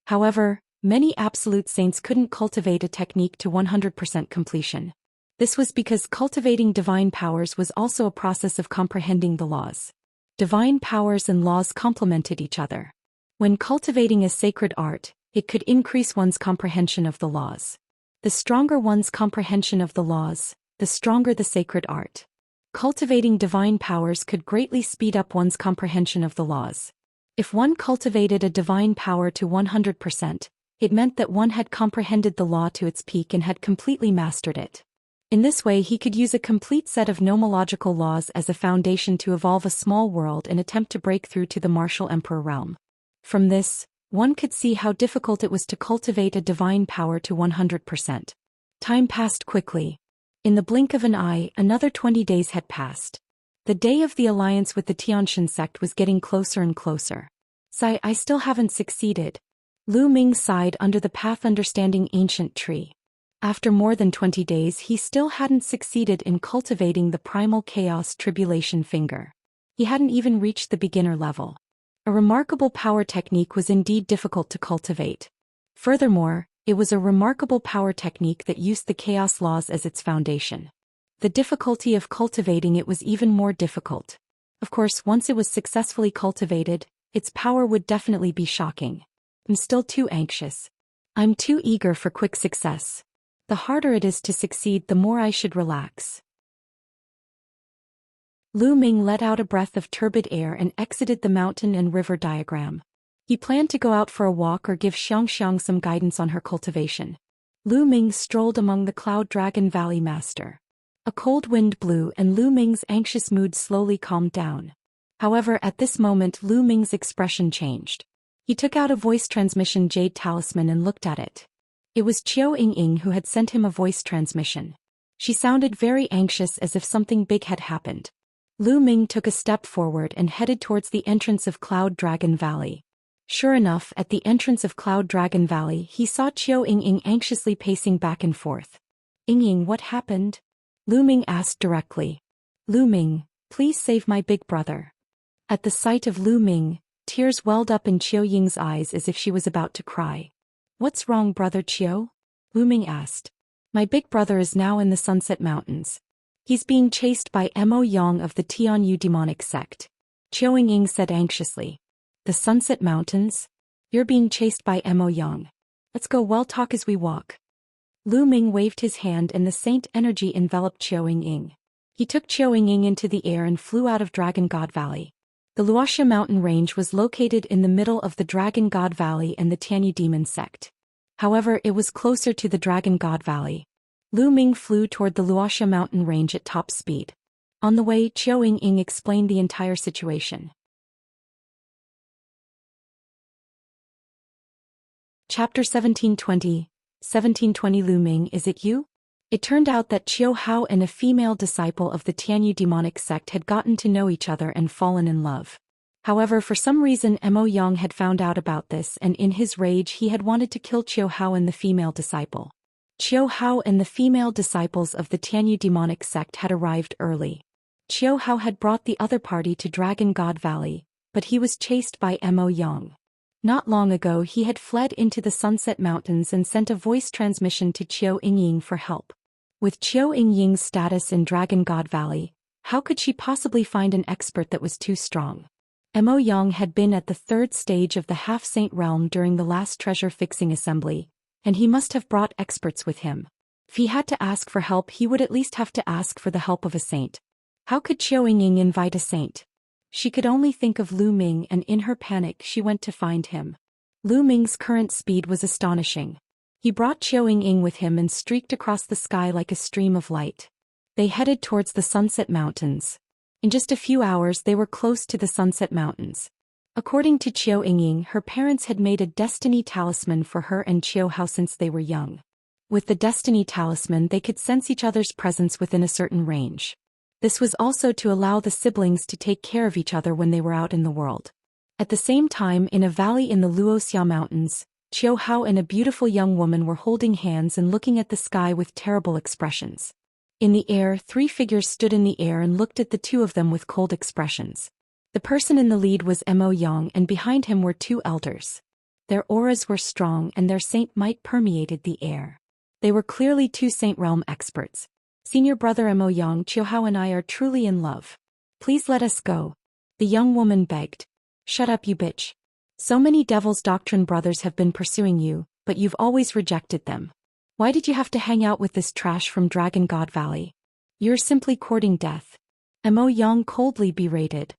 However, many absolute saints couldn't cultivate a technique to 100% completion. This was because cultivating divine powers was also a process of comprehending the laws. Divine powers and laws complemented each other. When cultivating a sacred art, it could increase one's comprehension of the laws. The stronger one's comprehension of the laws, the stronger the sacred art. Cultivating divine powers could greatly speed up one's comprehension of the laws. If one cultivated a divine power to 100%, It meant that one had comprehended the law to its peak and had completely mastered it. In this way he could use a complete set of nomological laws as a foundation to evolve a small world and attempt to break through to the martial emperor realm. From this, one could see how difficult it was to cultivate a divine power to 100%. Time passed quickly. In the blink of an eye, another 20 days had passed. The day of the alliance with the Xianxia sect was getting closer and closer. I still haven't succeeded. Lu Ming sighed under the path understanding ancient tree. After more than 20 days he still hadn't succeeded in cultivating the primal chaos tribulation finger. He hadn't even reached the beginner level. A remarkable power technique was indeed difficult to cultivate. Furthermore, it was a remarkable power technique that used the chaos laws as its foundation. The difficulty of cultivating it was even more difficult. Of course, once it was successfully cultivated, its power would definitely be shocking. I'm still too anxious. I'm too eager for quick success. The harder it is to succeed, the more I should relax. Lu Ming let out a breath of turbid air and exited the mountain and river diagram. He planned to go out for a walk or give Xianxia some guidance on her cultivation. Lu Ming strolled among the Cloud Dragon Valley Master. A cold wind blew and Lu Ming's anxious mood slowly calmed down. However, at this moment Lu Ming's expression changed. He took out a voice transmission jade talisman and looked at it. It was Qiu Ying who had sent him a voice transmission. She sounded very anxious, as if something big had happened. Lu Ming took a step forward and headed towards the entrance of Cloud Dragon Valley. Sure enough, at the entrance of Cloud Dragon Valley he saw Qiu Ying anxiously pacing back and forth. Ying, what happened? Lu Ming asked directly. Lu Ming, please save my big brother. At the sight of Lu Ming, tears welled up in Qiu Ying's eyes as if she was about to cry. What's wrong, brother Qiu? Lu Ming asked. My big brother is now in the Sunset Mountains. He's being chased by Mo Yang of the Tianyu demonic sect. Qiu Ying said anxiously. The Sunset Mountains? You're being chased by Mo Yang. Let's go, well, talk as we walk. Lu Ming waved his hand and the saint energy enveloped Qiu Ying. He took Qiu Ying into the air and flew out of Dragon God Valley. The Wuxia mountain range was located in the middle of the Dragon God Valley and the Tianyu demon sect. However, it was closer to the Dragon God Valley. Lu Ming flew toward the Wuxia mountain range at top speed. On the way, Qiu Ying explained the entire situation. Chapter 1720. 1720. Lu Ming, is it you? It turned out that Qiu Hao and a female disciple of the Tianyu demonic sect had gotten to know each other and fallen in love. However, for some reason Mo Yang had found out about this, and in his rage he had wanted to kill Qiu Hao and the female disciple. Qiu Hao and the female disciples of the Tianyu demonic sect had arrived early. Qiu Hao had brought the other party to Dragon God Valley, but he was chased by Mo Yang. Not long ago he had fled into the Sunset Mountains and sent a voice transmission to Qiu Ying for help. With Qiu Ying's status in Dragon God Valley, how could she possibly find an expert that was too strong? Mo Yang had been at the third stage of the half-saint realm during the last treasure-fixing assembly, and he must have brought experts with him. If he had to ask for help, he would at least have to ask for the help of a saint. How could Qiu Ying invite a saint? She could only think of Lu Ming, and in her panic she went to find him. Lu Ming's current speed was astonishing. He brought Qiu Ying with him and streaked across the sky like a stream of light. They headed towards the Sunset Mountains. In just a few hours they were close to the Sunset Mountains. According to Qiu Ying, her parents had made a destiny talisman for her and Qiu Hao since they were young. With the destiny talisman they could sense each other's presence within a certain range. This was also to allow the siblings to take care of each other when they were out in the world. At the same time, in a valley in the Wuxia Mountains, Qiu Hao and a beautiful young woman were holding hands and looking at the sky with terrible expressions. In the air, three figures stood in the air and looked at the two of them with cold expressions. The person in the lead was Mo Yang, and behind him were two elders. Their auras were strong and their saint might permeated the air. They were clearly two saint realm experts. Senior brother Mo Yang, Qiu Hao and I are truly in love. Please let us go. The young woman begged. Shut up, you bitch. So many Devil's Doctrine brothers have been pursuing you, but you've always rejected them. Why did you have to hang out with this trash from Dragon God Valley? You're simply courting death. Mo Yang coldly berated.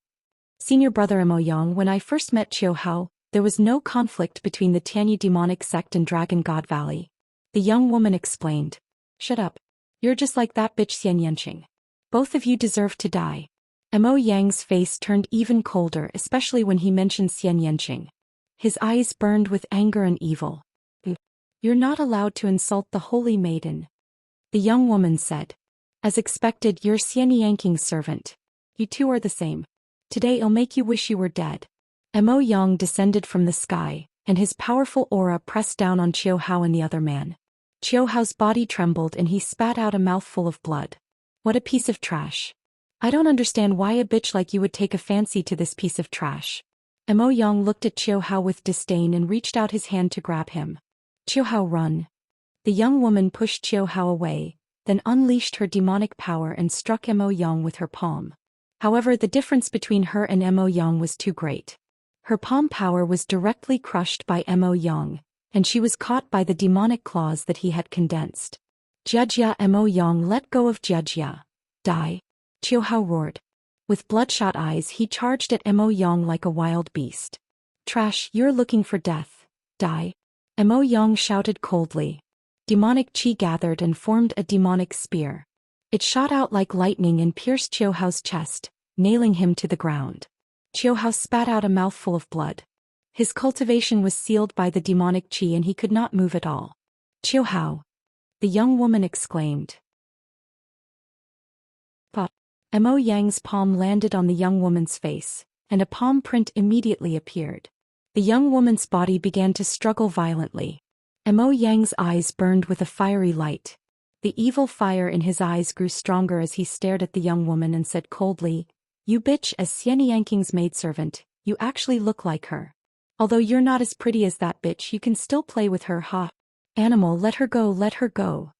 Senior brother Mo Yang, when I first met Qiu Hao, There was no conflict between the Tianyi demonic sect and Dragon God Valley. The young woman explained. Shut up. You're just like that bitch Xianxia. Both of you deserve to die. Mo Yang's face turned even colder, especially when he mentioned Xianxia. His eyes burned with anger and evil. You're not allowed to insult the holy maiden. The young woman said. As expected, you're Xianxing's servant. You two are the same. Today I'll make you wish you were dead. Mo Yang descended from the sky, and his powerful aura pressed down on Qiu Hao and the other man. Qiu Hao's body trembled and he spat out a mouthful of blood. What a piece of trash. I don't understand why a bitch like you would take a fancy to this piece of trash. Mo Yang looked at Qiu Hao with disdain and reached out his hand to grab him. Qiu Hao, run. The young woman pushed Qiu Hao away, then unleashed her demonic power and struck Mo Yang with her palm. However, the difference between her and Mo Yang was too great. Her palm power was directly crushed by Mo Yang, and she was caught by the demonic claws that he had condensed. Jiajia. Mo Yang let go of Jiajia. Die. Qiu Hao roared. With bloodshot eyes he charged at Mo Yang like a wild beast. Trash, you're looking for death. Die. Mo Yang shouted coldly. Demonic chi gathered and formed a demonic spear. It shot out like lightning and pierced Qiu Hao's chest, nailing him to the ground. Qiu Hao spat out a mouthful of blood. His cultivation was sealed by the demonic chi and he could not move at all. Qiu Hao. The young woman exclaimed. Pop. Mo Yang's palm landed on the young woman's face, and a palm print immediately appeared. The young woman's body began to struggle violently. Mo Yang's eyes burned with a fiery light. The evil fire in his eyes grew stronger as he stared at the young woman and said coldly, You bitch, as Xianxing's maidservant, you actually look like her. Although you're not as pretty as that bitch, you can still play with her, ha. Animal, let her go, let her go.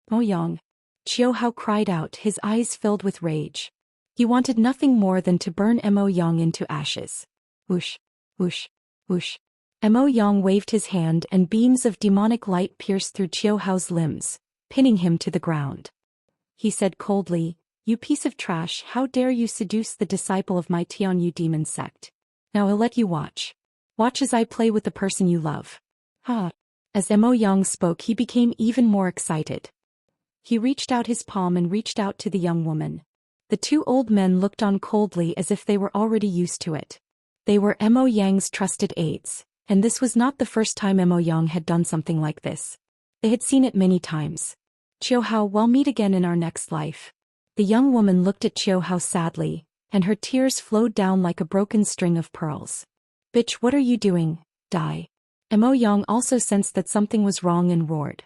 Mo Yang. Qiu Hao cried out, his eyes filled with rage. He wanted nothing more than to burn Mo Yang into ashes. Whoosh, whoosh, whoosh. Mo Yang waved his hand and beams of demonic light pierced through Qiu Hao's limbs, pinning him to the ground. He said coldly, You piece of trash, how dare you seduce the disciple of my Tianyu demon sect. Now I'll let you watch. Watch as I play with the person you love. Ha. As Mo Yang spoke, he became even more excited. He reached out his palm and reached out to the young woman. The two old men looked on coldly as if they were already used to it. They were Mo Yang's trusted aides, and this was not the first time Mo Yang had done something like this. They had seen it many times. Qiu Hao, we'll meet again in our next life. The young woman looked at Qiu Hao sadly, and her tears flowed down like a broken string of pearls. Bitch, what are you doing? Die. Mo Yang also sensed that something was wrong and roared.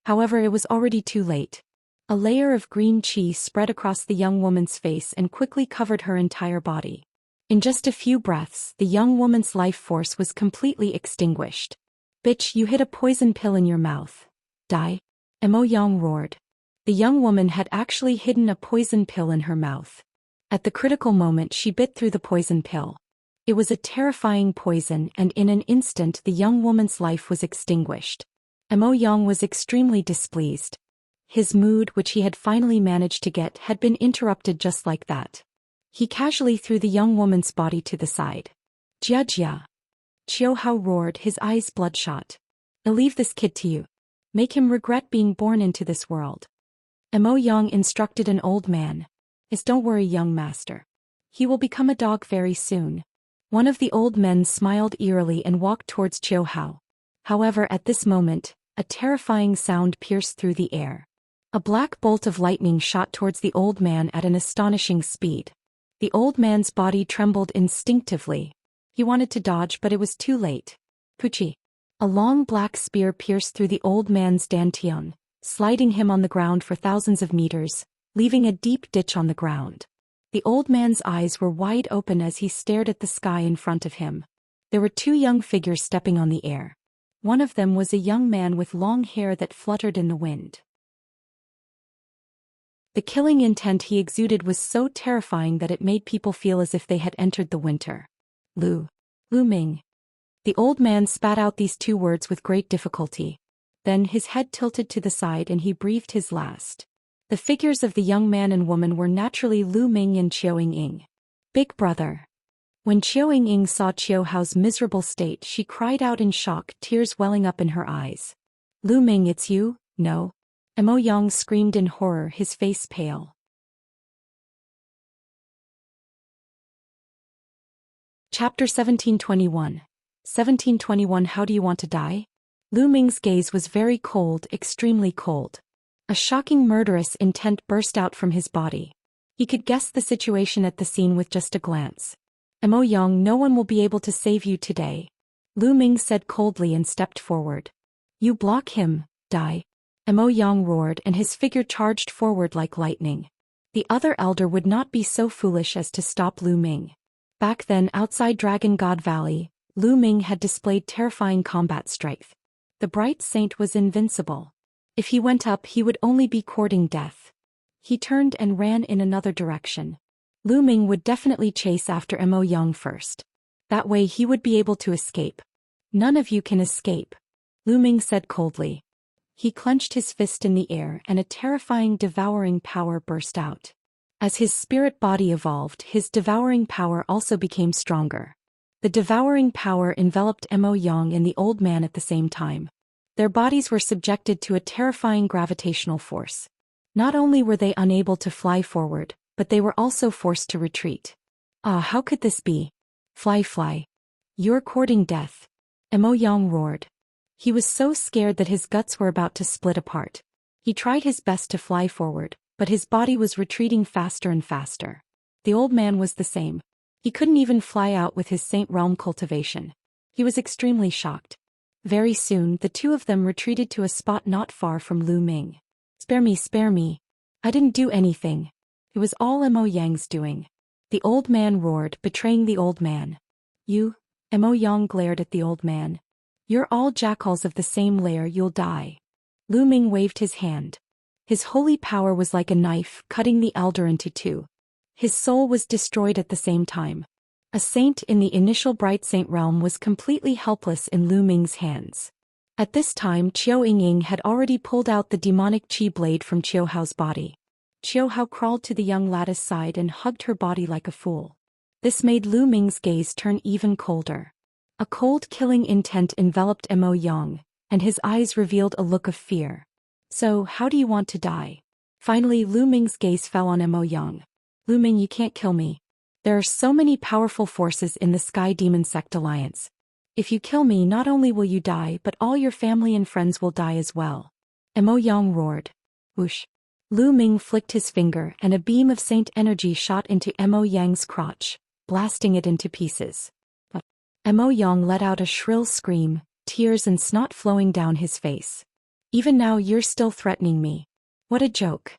However, it was already too late. A layer of green chi spread across the young woman's face and quickly covered her entire body. In just a few breaths, the young woman's life force was completely extinguished. Bitch, you hid a poison pill in your mouth. Die. Mo Yang roared. The young woman had actually hidden a poison pill in her mouth. At the critical moment, she bit through the poison pill. It was a terrifying poison, and in an instant the young woman's life was extinguished. Mo Yang was extremely displeased. His mood, which he had finally managed to get, had been interrupted just like that. He casually threw the young woman's body to the side. Jiajia. Qiu Hao roared, his eyes bloodshot. I'll leave this kid to you. Make him regret being born into this world. Mo Yang instructed an old man. Don't worry, young master. He will become a dog very soon. One of the old men smiled eerily and walked towards Qiu Hao. However, at this moment, a terrifying sound pierced through the air. A black bolt of lightning shot towards the old man at an astonishing speed. The old man's body trembled instinctively. He wanted to dodge, but it was too late. Puchi. A long black spear pierced through the old man's dantian, sliding him on the ground for thousands of meters, leaving a deep ditch on the ground. The old man's eyes were wide open as he stared at the sky in front of him. There were two young figures stepping on the air. One of them was a young man with long hair that fluttered in the wind. The killing intent he exuded was so terrifying that it made people feel as if they had entered the winter. Lu Ming. The old man spat out these two words with great difficulty. Then his head tilted to the side and he breathed his last. The figures of the young man and woman were naturally Lu Ming and Qiu Ying. Big brother. When Qiao Ying saw Qiao Hao's miserable state, she cried out in shock, tears welling up in her eyes. Lu Ming, it's you? No. Mo Yang screamed in horror, his face pale. Chapter 1721. 1721. How do you want to die? Lu Ming's gaze was very cold, extremely cold. A shocking murderous intent burst out from his body. He could guess the situation at the scene with just a glance. Mo Yang, no one will be able to save you today, Lu Ming said coldly and stepped forward. You block him, die. Mo Yang roared and his figure charged forward like lightning. The other elder would not be so foolish as to stop Lu Ming. Back then outside Dragon God Valley, Lu Ming had displayed terrifying combat strength. The bright saint was invincible. If he went up he would only be courting death. He turned and ran in another direction. Lu Ming would definitely chase after Mo Yang first. That way he would be able to escape. None of you can escape, Lu Ming said coldly. He clenched his fist in the air and a terrifying devouring power burst out. As his spirit body evolved, his devouring power also became stronger. The devouring power enveloped Mo Yang and the old man at the same time. Their bodies were subjected to a terrifying gravitational force. Not only were they unable to fly forward, but they were also forced to retreat. Ah, how could this be? Fly, fly. You're courting death, Mo Yang roared. He was so scared that his guts were about to split apart. He tried his best to fly forward, but his body was retreating faster and faster. The old man was the same. He couldn't even fly out with his Saint Realm cultivation. He was extremely shocked. Very soon the two of them retreated to a spot not far from Lu Ming. Spare me, spare me. I didn't do anything. It was all Mo Yang's doing. The old man roared, betraying the old man. You? Mo Yang glared at the old man. You're all jackals of the same lair, you'll die. Lu Ming waved his hand. His holy power was like a knife, cutting the elder into two. His soul was destroyed at the same time. A saint in the initial bright saint realm was completely helpless in Lu Ming's hands. At this time Qiao Ying had already pulled out the demonic chi blade from Qiao Hao's body. Qiao Hao crawled to the young lad's side and hugged her body like a fool. This made Lu Ming's gaze turn even colder. A cold killing intent enveloped Mo Yang, and his eyes revealed a look of fear. So, how do you want to die? Finally Lu Ming's gaze fell on Mo Yang. Lu Ming, you can't kill me. There are so many powerful forces in the Sky Demon Sect Alliance. If you kill me, not only will you die but all your family and friends will die as well. Mo Yang roared. Whoosh. Lu Ming flicked his finger and a beam of saint energy shot into Mo Yang's crotch, blasting it into pieces. Mo Yang let out a shrill scream, tears and snot flowing down his face. Even now you're still threatening me. What a joke.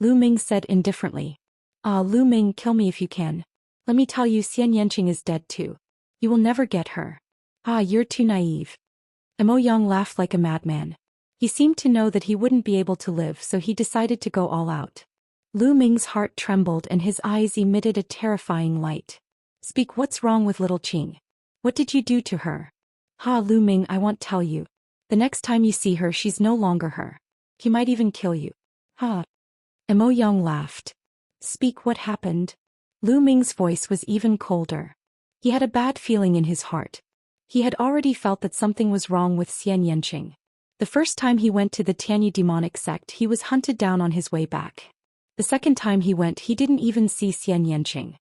Lu Ming said indifferently. Ah, Lu Ming, kill me if you can. Let me tell you, Xianxia is dead too. You will never get her. Ah, you're too naive. Mo Yang laughed like a madman. He seemed to know that he wouldn't be able to live, so he decided to go all out. Lu Ming's heart trembled and his eyes emitted a terrifying light. Speak, what's wrong with little Qing? What did you do to her? Ha, Lu Ming, I won't tell you. The next time you see her she's no longer her. He might even kill you. Ha. Mo Yang laughed. Speak, what happened? Lu Ming's voice was even colder. He had a bad feeling in his heart. He had already felt that something was wrong with Xianxia. The first time he went to the Tianyi demonic sect he was hunted down on his way back. The second time he went he didn't even see Xianxia.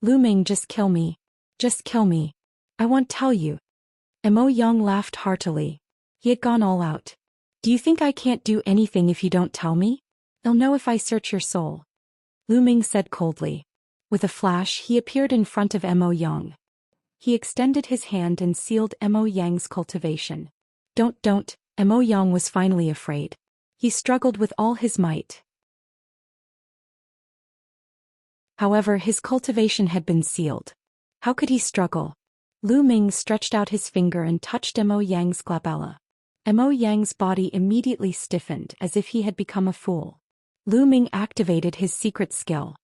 Lu Ming, just kill me. Just kill me. I won't tell you. Mo Yang laughed heartily. He had gone all out. Do you think I can't do anything if you don't tell me? I'll know if I search your soul. Lu Ming said coldly. With a flash he appeared in front of Mo Yang. He extended his hand and sealed Mo Yang's cultivation. Don't. Mo Yang was finally afraid. He struggled with all his might. However, his cultivation had been sealed. How could he struggle? Lu Ming stretched out his finger and touched Mo Yang's glabella. Mo Yang's body immediately stiffened as if he had become a fool. Lu Ming activated his secret skill.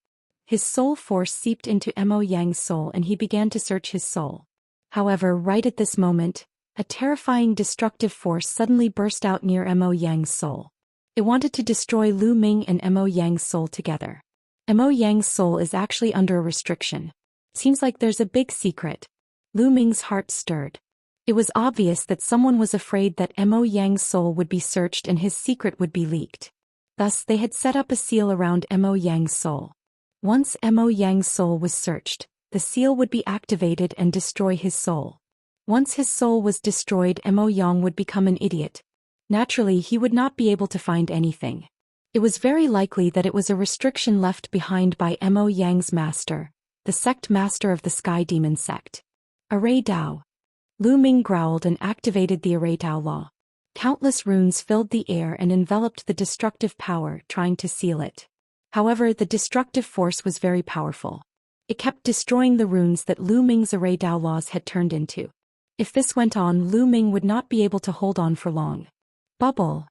His soul force seeped into Mo Yang's soul and he began to search his soul. However, right at this moment, a terrifying destructive force suddenly burst out near Mo Yang's soul. It wanted to destroy Lu Ming and Mo Yang's soul together. Mo Yang's soul is actually under a restriction. Seems like there's a big secret. Lu Ming's heart stirred. It was obvious that someone was afraid that Mo Yang's soul would be searched and his secret would be leaked. Thus they had set up a seal around Mo Yang's soul. Once Mo Yang's soul was searched, the seal would be activated and destroy his soul. Once his soul was destroyed, Mo Yang would become an idiot. Naturally, he would not be able to find anything. It was very likely that it was a restriction left behind by Mo Yang's master, the sect master of the Sky Demon sect. Array Dao. Lu Ming growled and activated the Array Dao law. Countless runes filled the air and enveloped the destructive power, trying to seal it. However, the destructive force was very powerful. It kept destroying the runes that Lu Ming's Array Dao laws had turned into. If this went on, Lu Ming would not be able to hold on for long. Bubble.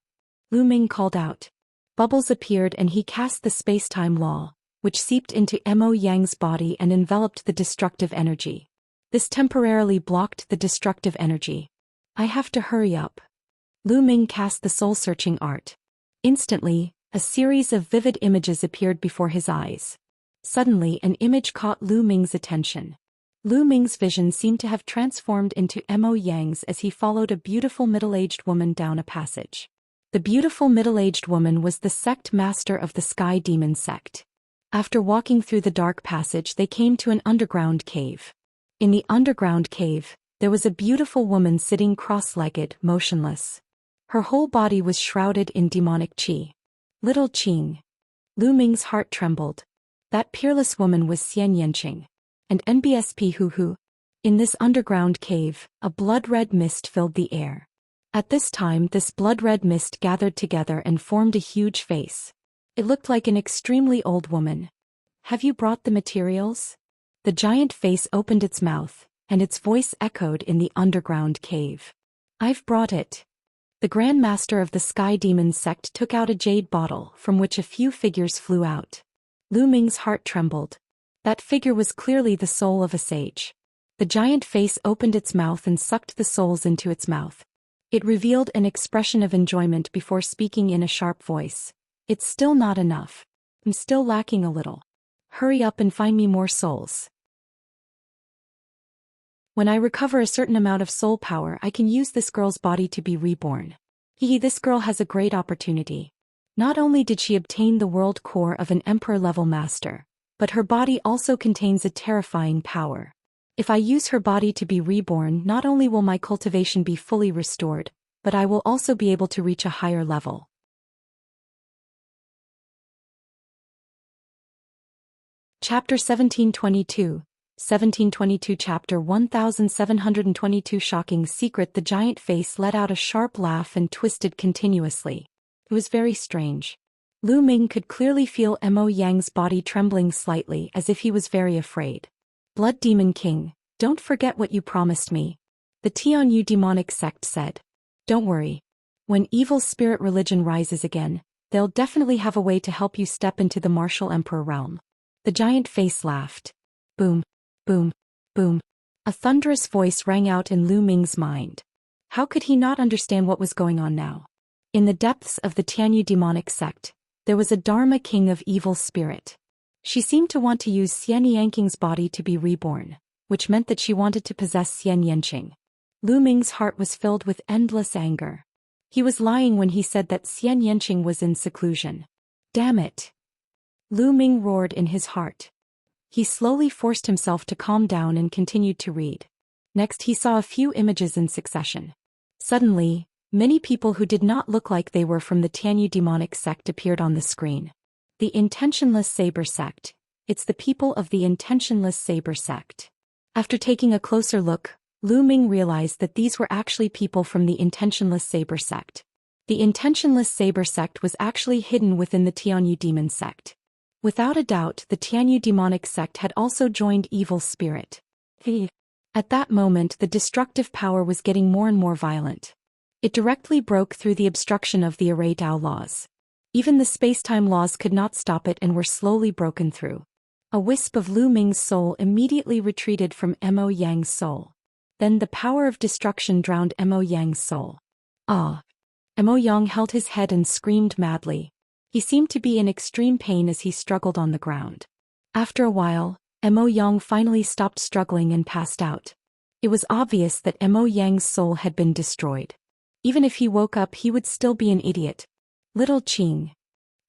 Lu Ming called out. Bubbles appeared and he cast the space-time law, which seeped into Mo Yang's body and enveloped the destructive energy. This temporarily blocked the destructive energy. I have to hurry up. Lu Ming cast the soul-searching art. Instantly, a series of vivid images appeared before his eyes. Suddenly, an image caught Lu Ming's attention. Lu Ming's vision seemed to have transformed into Mo Yang's as he followed a beautiful middle-aged woman down a passage. The beautiful middle-aged woman was the sect master of the Sky Demon sect. After walking through the dark passage, they came to an underground cave. In the underground cave, there was a beautiful woman sitting cross-legged, motionless. Her whole body was shrouded in demonic qi. Little Qing. Lu Ming's heart trembled. That peerless woman was Xianxia. And NBSP Hu. In this underground cave, a blood-red mist filled the air. At this time, this blood-red mist gathered together and formed a huge face. It looked like an extremely old woman. Have you brought the materials? The giant face opened its mouth, and its voice echoed in the underground cave. I've brought it. The Grand Master of the Sky Demon sect took out a jade bottle from which a few figures flew out. Lu Ming's heart trembled. That figure was clearly the soul of a sage. The giant face opened its mouth and sucked the souls into its mouth. It revealed an expression of enjoyment before speaking in a sharp voice. It's still not enough. I'm still lacking a little. Hurry up and find me more souls. When I recover a certain amount of soul power, I can use this girl's body to be reborn. This girl has a great opportunity. Not only did she obtain the world core of an emperor-level master, but her body also contains a terrifying power. If I use her body to be reborn, not only will my cultivation be fully restored, but I will also be able to reach a higher level. Chapter 1722. 1722 Chapter 1722 Shocking secret. The giant face let out a sharp laugh and twisted continuously. It was very strange. Lu Ming could clearly feel Mo Yang's body trembling slightly as if he was very afraid. Blood Demon King, don't forget what you promised me. The Tianyu demonic sect said. Don't worry. When evil spirit religion rises again, they'll definitely have a way to help you step into the martial emperor realm. The giant face laughed. Boom, boom, boom. A thunderous voice rang out in Lu Ming's mind. How could he not understand what was going on now? In the depths of the Tianyu demonic sect, there was a Dharma king of evil spirit. She seemed to want to use Xianxing's body to be reborn, which meant that she wanted to possess Xianxing. Lu Ming's heart was filled with endless anger. He was lying when he said that Xianxing was in seclusion. Damn it! Lu Ming roared in his heart. He slowly forced himself to calm down and continued to read. Next he saw a few images in succession. Suddenly, many people who did not look like they were from the Tianyu demonic sect appeared on the screen. The Intentionless Saber sect. It's the people of the Intentionless Saber sect. After taking a closer look, Lu Ming realized that these were actually people from the Intentionless Saber sect. The Intentionless Saber sect was actually hidden within the Tianyu demon sect. Without a doubt, the Tianyu demonic sect had also joined evil spirit. At that moment, the destructive power was getting more and more violent. It directly broke through the obstruction of the Array Dao laws. Even the space-time laws could not stop it and were slowly broken through. A wisp of Lu Ming's soul immediately retreated from Mo Yang's soul. Then the power of destruction drowned Mo Yang's soul. Ah! Mo Yang held his head and screamed madly. He seemed to be in extreme pain as he struggled on the ground. After a while, Mo Yang finally stopped struggling and passed out. It was obvious that Mo Yang's soul had been destroyed. Even if he woke up, he would still be an idiot. Little Qing.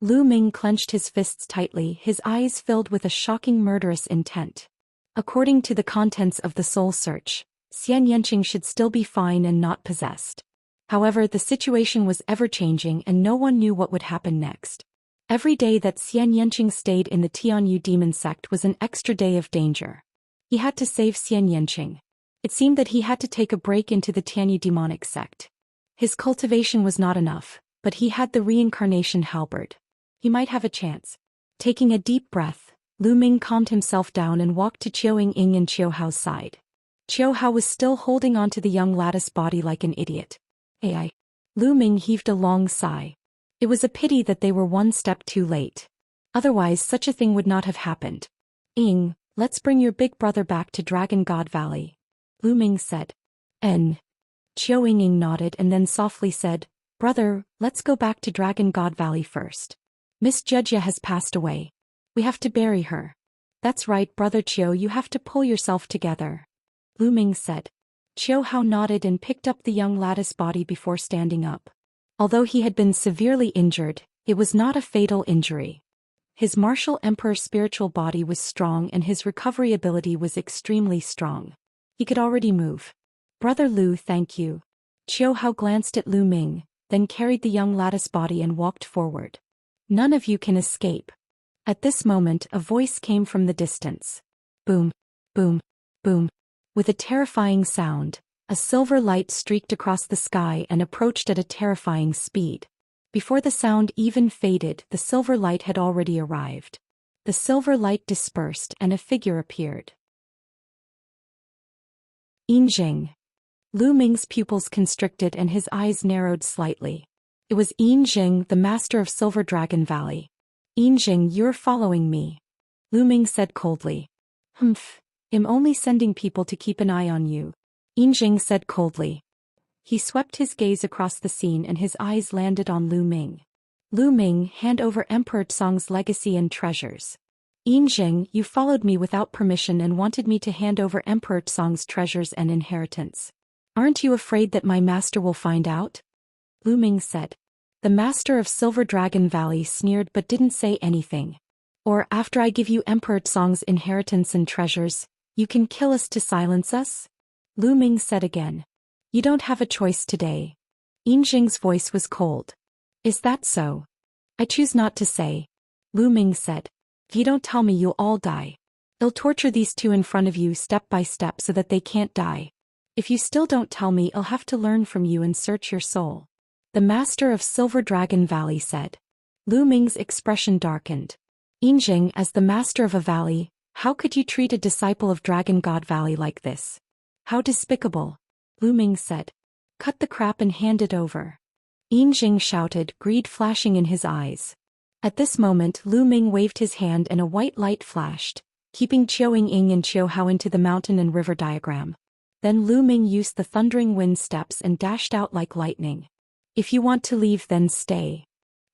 Lu Ming clenched his fists tightly, his eyes filled with a shocking murderous intent. According to the contents of the soul search, Xianxia should still be fine and not possessed. However, the situation was ever-changing and no one knew what would happen next. Every day that Xianxia stayed in the Tianyu demon sect was an extra day of danger. He had to save Xianxia. It seemed that he had to take a break into the Tianyu demonic sect. His cultivation was not enough, but he had the reincarnation halberd. He might have a chance. Taking a deep breath, Lu Ming calmed himself down and walked to Qiu Ying and Qiu Hao's side. Qiu Hao was still holding onto the young lattice body like an idiot. Ai. Lu Ming heaved a long sigh. It was a pity that they were one step too late. Otherwise such a thing would not have happened. Ying, let's bring your big brother back to Dragon God Valley. Lu Ming said. Qiu Ying nodded and then softly said, Brother, let's go back to Dragon God Valley first. Miss Jejia has passed away. We have to bury her. That's right, Brother Qiu, you have to pull yourself together. Lu Ming said. Qiu Hao nodded and picked up the young lattice body before standing up. Although he had been severely injured, it was not a fatal injury. His martial emperor's spiritual body was strong and his recovery ability was extremely strong. He could already move. Brother Lu, thank you. Qiu Hao glanced at Lu Ming, then carried the young lattice body and walked forward. None of you can escape. At this moment a voice came from the distance. Boom, boom, boom. With a terrifying sound, a silver light streaked across the sky and approached at a terrifying speed. Before the sound even faded, the silver light had already arrived. The silver light dispersed and a figure appeared. Yinjing. Lu Ming's pupils constricted and his eyes narrowed slightly. It was Yinjing, the master of Silver Dragon Valley. Yinjing, you're following me. Lu Ming said coldly. Humph. I'm only sending people to keep an eye on you. Yinjing said coldly. He swept his gaze across the scene and his eyes landed on Lu Ming. Lu Ming, hand over Emperor Tsong's legacy and treasures. Yinjing, you followed me without permission and wanted me to hand over Emperor Tsong's treasures and inheritance. Aren't you afraid that my master will find out? Lu Ming said. The master of Silver Dragon Valley sneered but didn't say anything. Or after I give you Emperor Tsong's inheritance and treasures, you can kill us to silence us? Lu Ming said again. You don't have a choice today. Yinjing's voice was cold. Is that so? I choose not to say. Lu Ming said. If you don't tell me, you'll all die. I'll torture these two in front of you step by step so that they can't die. If you still don't tell me, I'll have to learn from you and search your soul. The master of Silver Dragon Valley said. Lu Ming's expression darkened. Yinjing, as the master of a valley, how could you treat a disciple of Dragon God Valley like this? How despicable. Lu Ming said. Cut the crap and hand it over. Yinjing shouted, greed flashing in his eyes. At this moment Lu Ming waved his hand and a white light flashed, keeping Qiu Ying and Qiu Hao into the mountain and river diagram. Then Lu Ming used the thundering wind steps and dashed out like lightning. If you want to leave, then stay.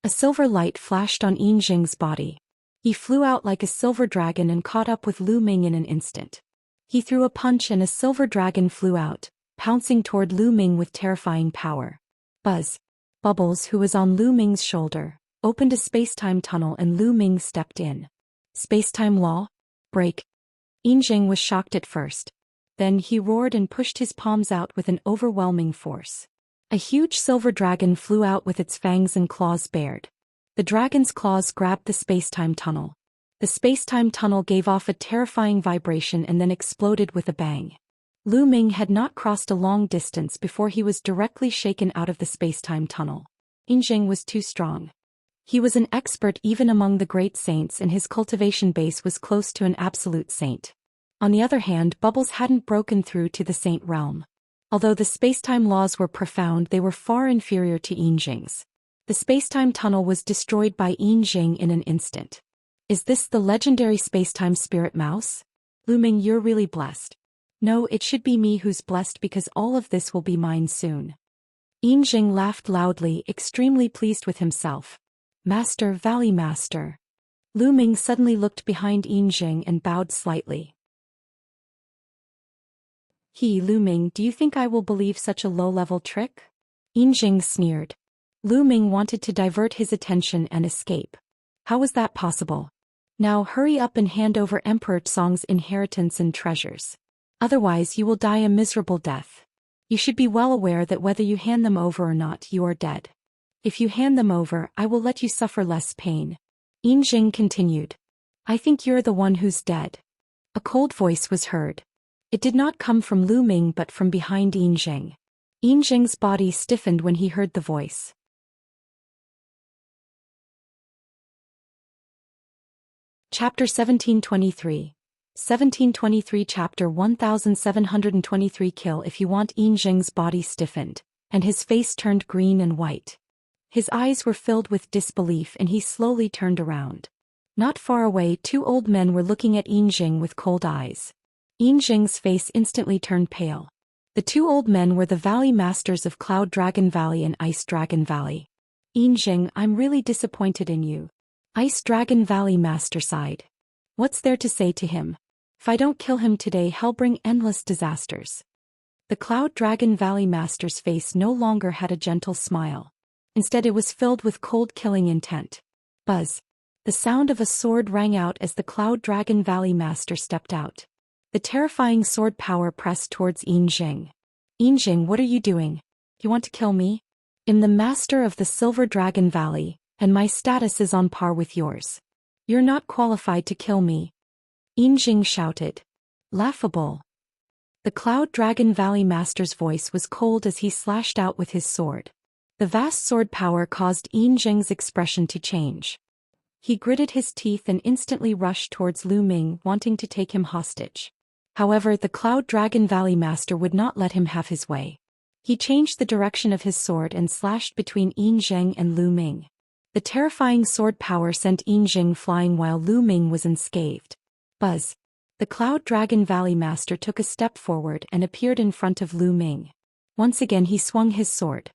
A silver light flashed on Yinjing's body. He flew out like a silver dragon and caught up with Lu Ming in an instant. He threw a punch and a silver dragon flew out, pouncing toward Lu Ming with terrifying power. Buzz. Bubbles, who was on Lu Ming's shoulder, opened a space-time tunnel and Lu Ming stepped in. Space-time law? Break. Yinjing was shocked at first. Then he roared and pushed his palms out with an overwhelming force. A huge silver dragon flew out with its fangs and claws bared. The dragon's claws grabbed the space-time tunnel. The space-time tunnel gave off a terrifying vibration and then exploded with a bang. Lu Ming had not crossed a long distance before he was directly shaken out of the space-time tunnel. Yinjing was too strong. He was an expert even among the great saints and his cultivation base was close to an absolute saint. On the other hand, Bubbles hadn't broken through to the saint realm. Although the space-time laws were profound, they were far inferior to Yinjing's. The space-time tunnel was destroyed by Yinjing in an instant. Is this the legendary space-time spirit mouse? Lu Ming, you're really blessed. No, it should be me who's blessed because all of this will be mine soon. Yinjing laughed loudly, extremely pleased with himself. Master, Valley Master. Lu Ming suddenly looked behind Yinjing and bowed slightly. Lu Ming, do you think I will believe such a low-level trick? Yinjing sneered. Lu Ming wanted to divert his attention and escape. How was that possible? Now hurry up and hand over Emperor Song's inheritance and treasures. Otherwise you will die a miserable death. You should be well aware that whether you hand them over or not, you are dead. If you hand them over, I will let you suffer less pain. Yinjing continued. I think you're the one who's dead. A cold voice was heard. It did not come from Lu Ming but from behind Yinjing. Yinjing's body stiffened when he heard the voice. Chapter 1723. 1723 Chapter 1723 Kill if you want. Yinjing's body stiffened, and his face turned green and white. His eyes were filled with disbelief and he slowly turned around. Not far away, two old men were looking at Yinjing with cold eyes. Yinjing's face instantly turned pale. The two old men were the Valley Masters of Cloud Dragon Valley and Ice Dragon Valley. Yinjing, I'm really disappointed in you. Ice Dragon Valley Master sighed. What's there to say to him? If I don't kill him today, he'll bring endless disasters. The Cloud Dragon Valley Master's face no longer had a gentle smile. Instead it was filled with cold killing intent. Buzz. The sound of a sword rang out as the Cloud Dragon Valley Master stepped out. The terrifying sword power pressed towards Yinjing. Yinjing, what are you doing? You want to kill me? I'm the master of the Silver Dragon Valley, and my status is on par with yours. You're not qualified to kill me. Yinjing shouted. Laughable. The Cloud Dragon Valley Master's voice was cold as he slashed out with his sword. The vast sword power caused Yinjing's expression to change. He gritted his teeth and instantly rushed towards Lu Ming, wanting to take him hostage. However, the Cloud Dragon Valley Master would not let him have his way. He changed the direction of his sword and slashed between Yinjing and Lu Ming. The terrifying sword power sent Yinjing flying while Lu Ming was unscathed. Buzz. The Cloud Dragon Valley Master took a step forward and appeared in front of Lu Ming. Once again he swung his sword.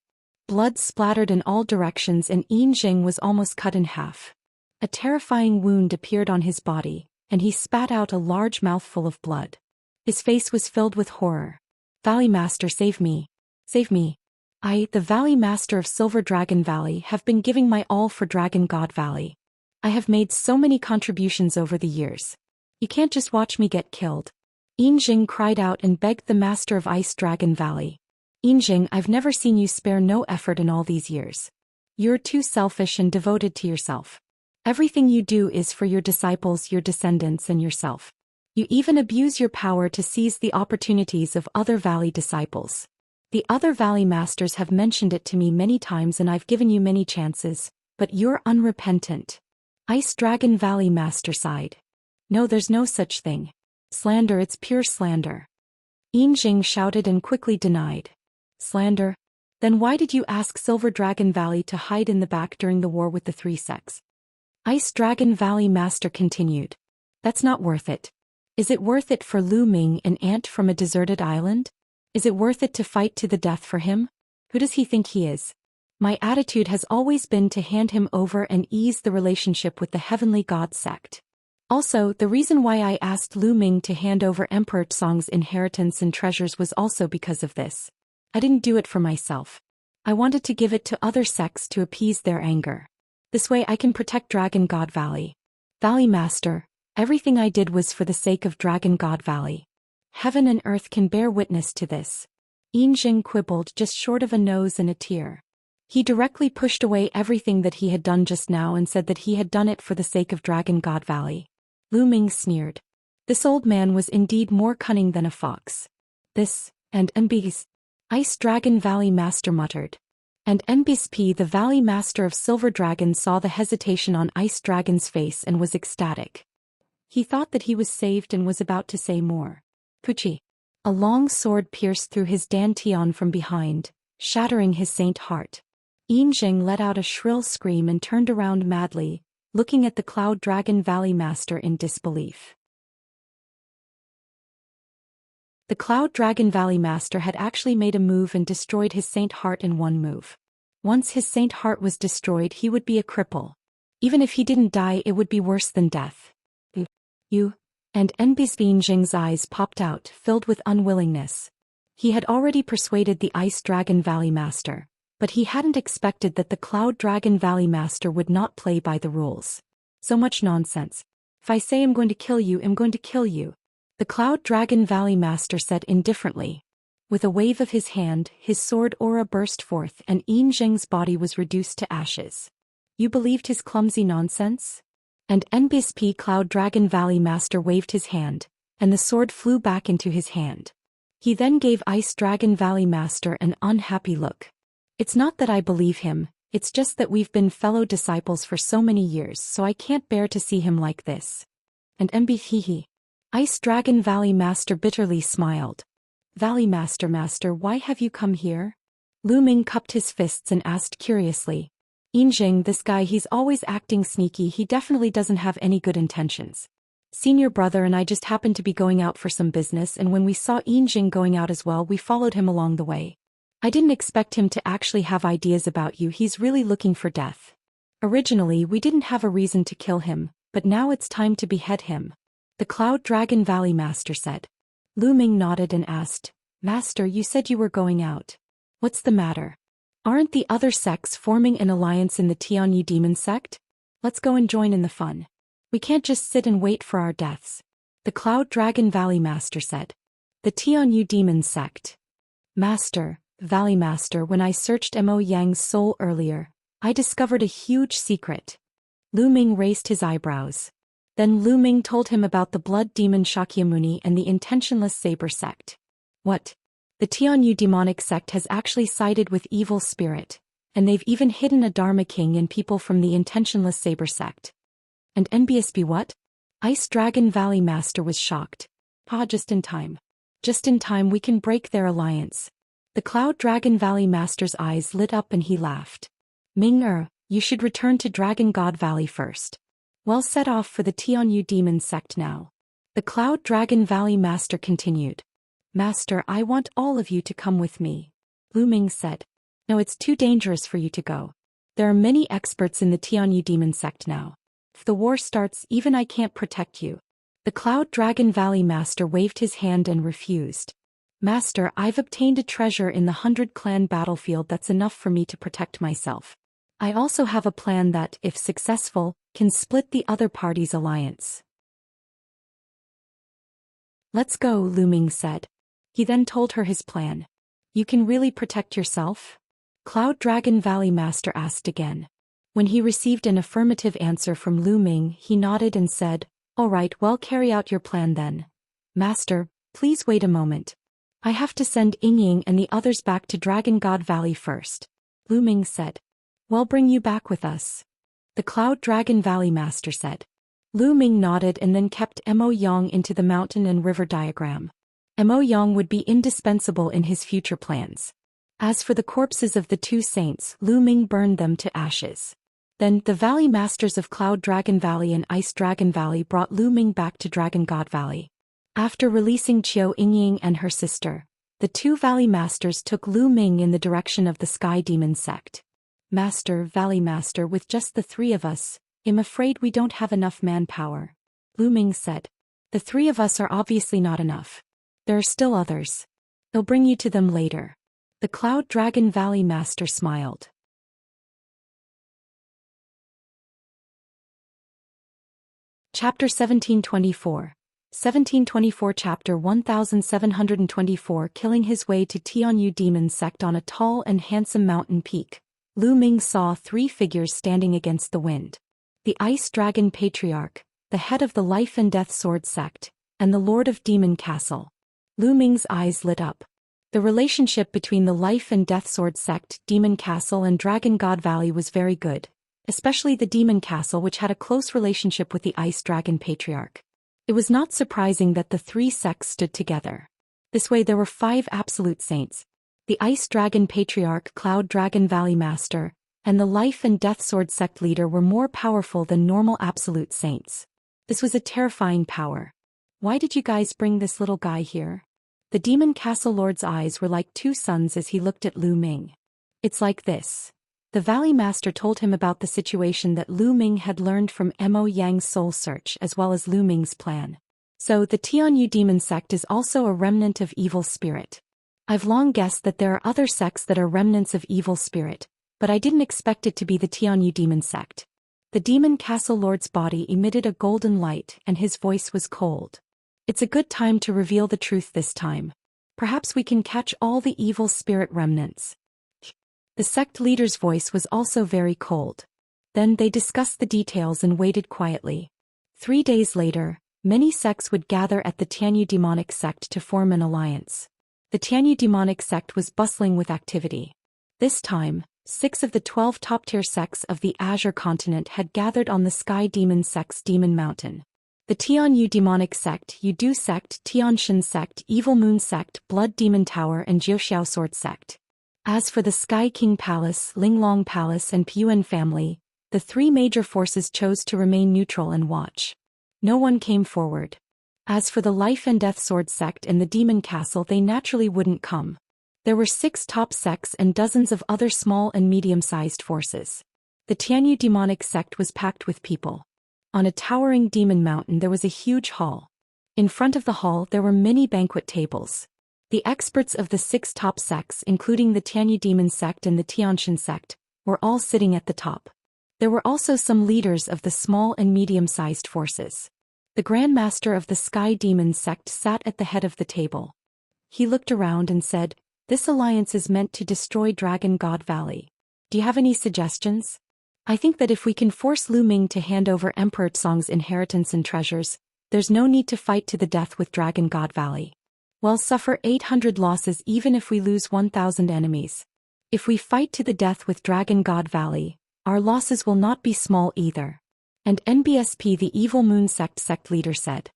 Blood splattered in all directions and Yinjing was almost cut in half. A terrifying wound appeared on his body, and he spat out a large mouthful of blood. His face was filled with horror. Valley Master, save me. Save me. I, the Valley Master of Silver Dragon Valley, have been giving my all for Dragon God Valley. I have made so many contributions over the years. You can't just watch me get killed. Yinjing cried out and begged the Master of Ice Dragon Valley. Yinjing, I've never seen you spare no effort in all these years. You're too selfish and devoted to yourself. Everything you do is for your disciples, your descendants, and yourself. You even abuse your power to seize the opportunities of other Valley disciples. The other Valley Masters have mentioned it to me many times and I've given you many chances, but you're unrepentant. Ice Dragon Valley Master sighed. No, there's no such thing. Slander, it's pure slander. Yinjing shouted and quickly denied. Slander? Then why did you ask Silver Dragon Valley to hide in the back during the war with the three sects? Ice Dragon Valley Master continued. That's not worth it. Is it worth it for Lu Ming, an ant from a deserted island? Is it worth it to fight to the death for him? Who does he think he is? My attitude has always been to hand him over and ease the relationship with the Heavenly God sect. Also, the reason why I asked Lu Ming to hand over Emperor Song's inheritance and treasures was also because of this. I didn't do it for myself. I wanted to give it to other sects to appease their anger. This way I can protect Dragon God Valley. Valley Master, everything I did was for the sake of Dragon God Valley. Heaven and earth can bear witness to this. Yinjing quibbled just short of a nose and a tear. He directly pushed away everything that he had done just now and said that he had done it for the sake of Dragon God Valley. Lu Ming sneered. This old man was indeed more cunning than a fox. This, and Mbis. Ice Dragon Valley Master muttered. And Mbis, the Valley Master of Silver Dragon, saw the hesitation on Ice Dragon's face and was ecstatic. He thought that he was saved and was about to say more. Puchi. A long sword pierced through his dantian from behind, shattering his saint heart. Yinjing let out a shrill scream and turned around madly, looking at the Cloud Dragon Valley Master in disbelief. The Cloud Dragon Valley Master had actually made a move and destroyed his saint heart in one move. Once his saint heart was destroyed, he would be a cripple. Even if he didn't die, it would be worse than death. You. And Enbisbinjing's eyes popped out, filled with unwillingness. He had already persuaded the Ice Dragon Valley Master, but he hadn't expected that the Cloud Dragon Valley Master would not play by the rules. So much nonsense. If I say I'm going to kill you, I'm going to kill you. The Cloud Dragon Valley Master said indifferently. With a wave of his hand, his sword aura burst forth and Yinjing's body was reduced to ashes. You believed his clumsy nonsense? And NBSP Cloud Dragon Valley Master waved his hand, and the sword flew back into his hand. He then gave Ice Dragon Valley Master an unhappy look. It's not that I believe him, it's just that we've been fellow disciples for so many years, so I can't bear to see him like this. And MB Ice Dragon Valley Master bitterly smiled. Valley Master, why have you come here? Lu Ming cupped his fists and asked curiously. Yinjing, this guy, he's always acting sneaky, he definitely doesn't have any good intentions. Senior brother and I just happened to be going out for some business, and when we saw Yinjing going out as well, we followed him along the way. I didn't expect him to actually have ideas about you, he's really looking for death. Originally, we didn't have a reason to kill him, but now it's time to behead him. The Cloud Dragon Valley Master said. Lu Ming nodded and asked, Master, you said you were going out. What's the matter? Aren't the other sects forming an alliance in the Tianyu Demon sect? Let's go and join in the fun. We can't just sit and wait for our deaths. The Cloud Dragon Valley Master said. The Tianyu Demon sect. Master, Valley Master, when I searched Mo Yang's soul earlier, I discovered a huge secret. Lu Ming raised his eyebrows. Then Lu Ming told him about the blood demon Shakyamuni and the intentionless saber sect. What? The Tianyu demonic sect has actually sided with evil spirit, and they've even hidden a Dharma king and people from the intentionless saber sect. And NBSB what? Ice Dragon Valley Master was shocked. Just in time. Just in time, we can break their alliance. The Cloud Dragon Valley Master's eyes lit up and he laughed. Ming you should return to Dragon God Valley first. Well, set off for the Tianyu demon sect now. The Cloud Dragon Valley Master continued. Master, I want all of you to come with me. Lu Ming said. No, it's too dangerous for you to go. There are many experts in the Tianyu demon sect now. If the war starts, even I can't protect you. The Cloud Dragon Valley Master waved his hand and refused. Master, I've obtained a treasure in the 100 Clan battlefield that's enough for me to protect myself. I also have a plan that, if successful, can split the other party's alliance. Let's go, Lu Ming said. He then told her his plan. You can really protect yourself? Cloud Dragon Valley Master asked again. When he received an affirmative answer from Lu Ming, he nodded and said, All right, well, carry out your plan then. Master, please wait a moment. I have to send Yingying and the others back to Dragon God Valley first. Lu Ming said. Well, bring you back with us. The Cloud Dragon Valley Master said. Lu Ming nodded and then kept Mo Yang into the mountain and river diagram. Mo Yang would be indispensable in his future plans. As for the corpses of the two saints, Lu Ming burned them to ashes. Then, the Valley Masters of Cloud Dragon Valley and Ice Dragon Valley brought Lu Ming back to Dragon God Valley. After releasing Qiu Yingying and her sister, the two Valley Masters took Lu Ming in the direction of the Sky Demon sect. Master, Valley Master, with just the three of us, I'm afraid we don't have enough manpower. Lu Ming said. The three of us are obviously not enough. There are still others. They'll bring you to them later. The Cloud Dragon Valley Master smiled. Chapter 1724. 1724 Chapter 1724 Killing his way to Tianyu Demon sect. On a tall and handsome mountain peak, Lu Ming saw three figures standing against the wind. The Ice Dragon Patriarch, the head of the Life and Death Sword sect, and the Lord of Demon Castle. Lu Ming's eyes lit up. The relationship between the Life and Death Sword sect, Demon Castle and Dragon God Valley was very good, especially the Demon Castle, which had a close relationship with the Ice Dragon Patriarch. It was not surprising that the three sects stood together. This way there were 5 absolute saints. The Ice Dragon Patriarch, Cloud Dragon Valley Master, and the Life and Death Sword sect leader were more powerful than normal absolute saints. This was a terrifying power. Why did you guys bring this little guy here? The Demon Castle Lord's eyes were like two suns as he looked at Lu Ming. It's like this. The Valley Master told him about the situation that Lu Ming had learned from Mo Yang's soul search as well as Lu Ming's plan. So the Tianyu demon sect is also a remnant of evil spirit. I've long guessed that there are other sects that are remnants of evil spirit, but I didn't expect it to be the Tianyu demon sect. The demon castle lord's body emitted a golden light and his voice was cold. It's a good time to reveal the truth this time. Perhaps we can catch all the evil spirit remnants. The sect leader's voice was also very cold. Then they discussed the details and waited quietly. 3 days later, many sects would gather at the Tianyu demonic sect to form an alliance. The Tianyu demonic sect was bustling with activity. This time, 6 of the 12 top-tier sects of the Azure continent had gathered on the Sky Demon sect's Demon Mountain. The Tianyu demonic sect, Yudu sect, Tianshan sect, Evil Moon sect, Blood Demon Tower and Jiuxiao Sword sect. As for the Sky King Palace, Linglong Palace and Piyuan family, the 3 major forces chose to remain neutral and watch. No one came forward. As for the Life and Death Sword sect and the Demon Castle, they naturally wouldn't come. There were 6 top sects and dozens of other small and medium-sized forces. The Tianyu demonic sect was packed with people. On a towering demon mountain there was a huge hall. In front of the hall there were many banquet tables. The experts of the 6 top sects, including the Tianyu demon sect and the Tianshan sect, were all sitting at the top. There were also some leaders of the small and medium-sized forces. The Grand Master of the Sky Demon sect sat at the head of the table. He looked around and said, "This alliance is meant to destroy Dragon God Valley. Do you have any suggestions? I think that if we can force Lu Ming to hand over Emperor Tsong's inheritance and treasures, there's no need to fight to the death with Dragon God Valley. We'll suffer 800 losses even if we lose 1,000 enemies. If we fight to the death with Dragon God Valley, our losses will not be small either." And NBSP, the Evil Moon sect leader, said.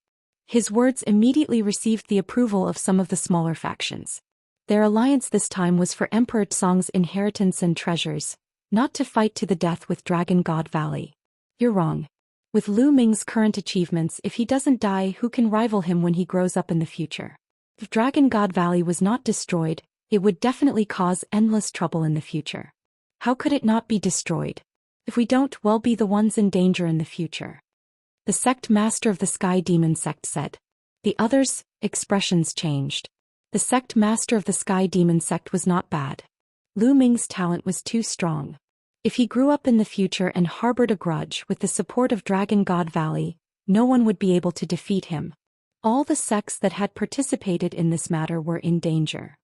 His words immediately received the approval of some of the smaller factions. Their alliance this time was for Emperor Tsong's inheritance and treasures, not to fight to the death with Dragon God Valley. You're wrong. With Lu Ming's current achievements, if he doesn't die, who can rival him when he grows up in the future? If Dragon God Valley was not destroyed, it would definitely cause endless trouble in the future. How could it not be destroyed? If we don't, we'll be the ones in danger in the future. The sect master of the Sky Demon sect said. The others' expressions changed. The sect master of the Sky Demon sect was not bad. Lu Ming's talent was too strong. If he grew up in the future and harbored a grudge with the support of Dragon God Valley, no one would be able to defeat him. All the sects that had participated in this matter were in danger.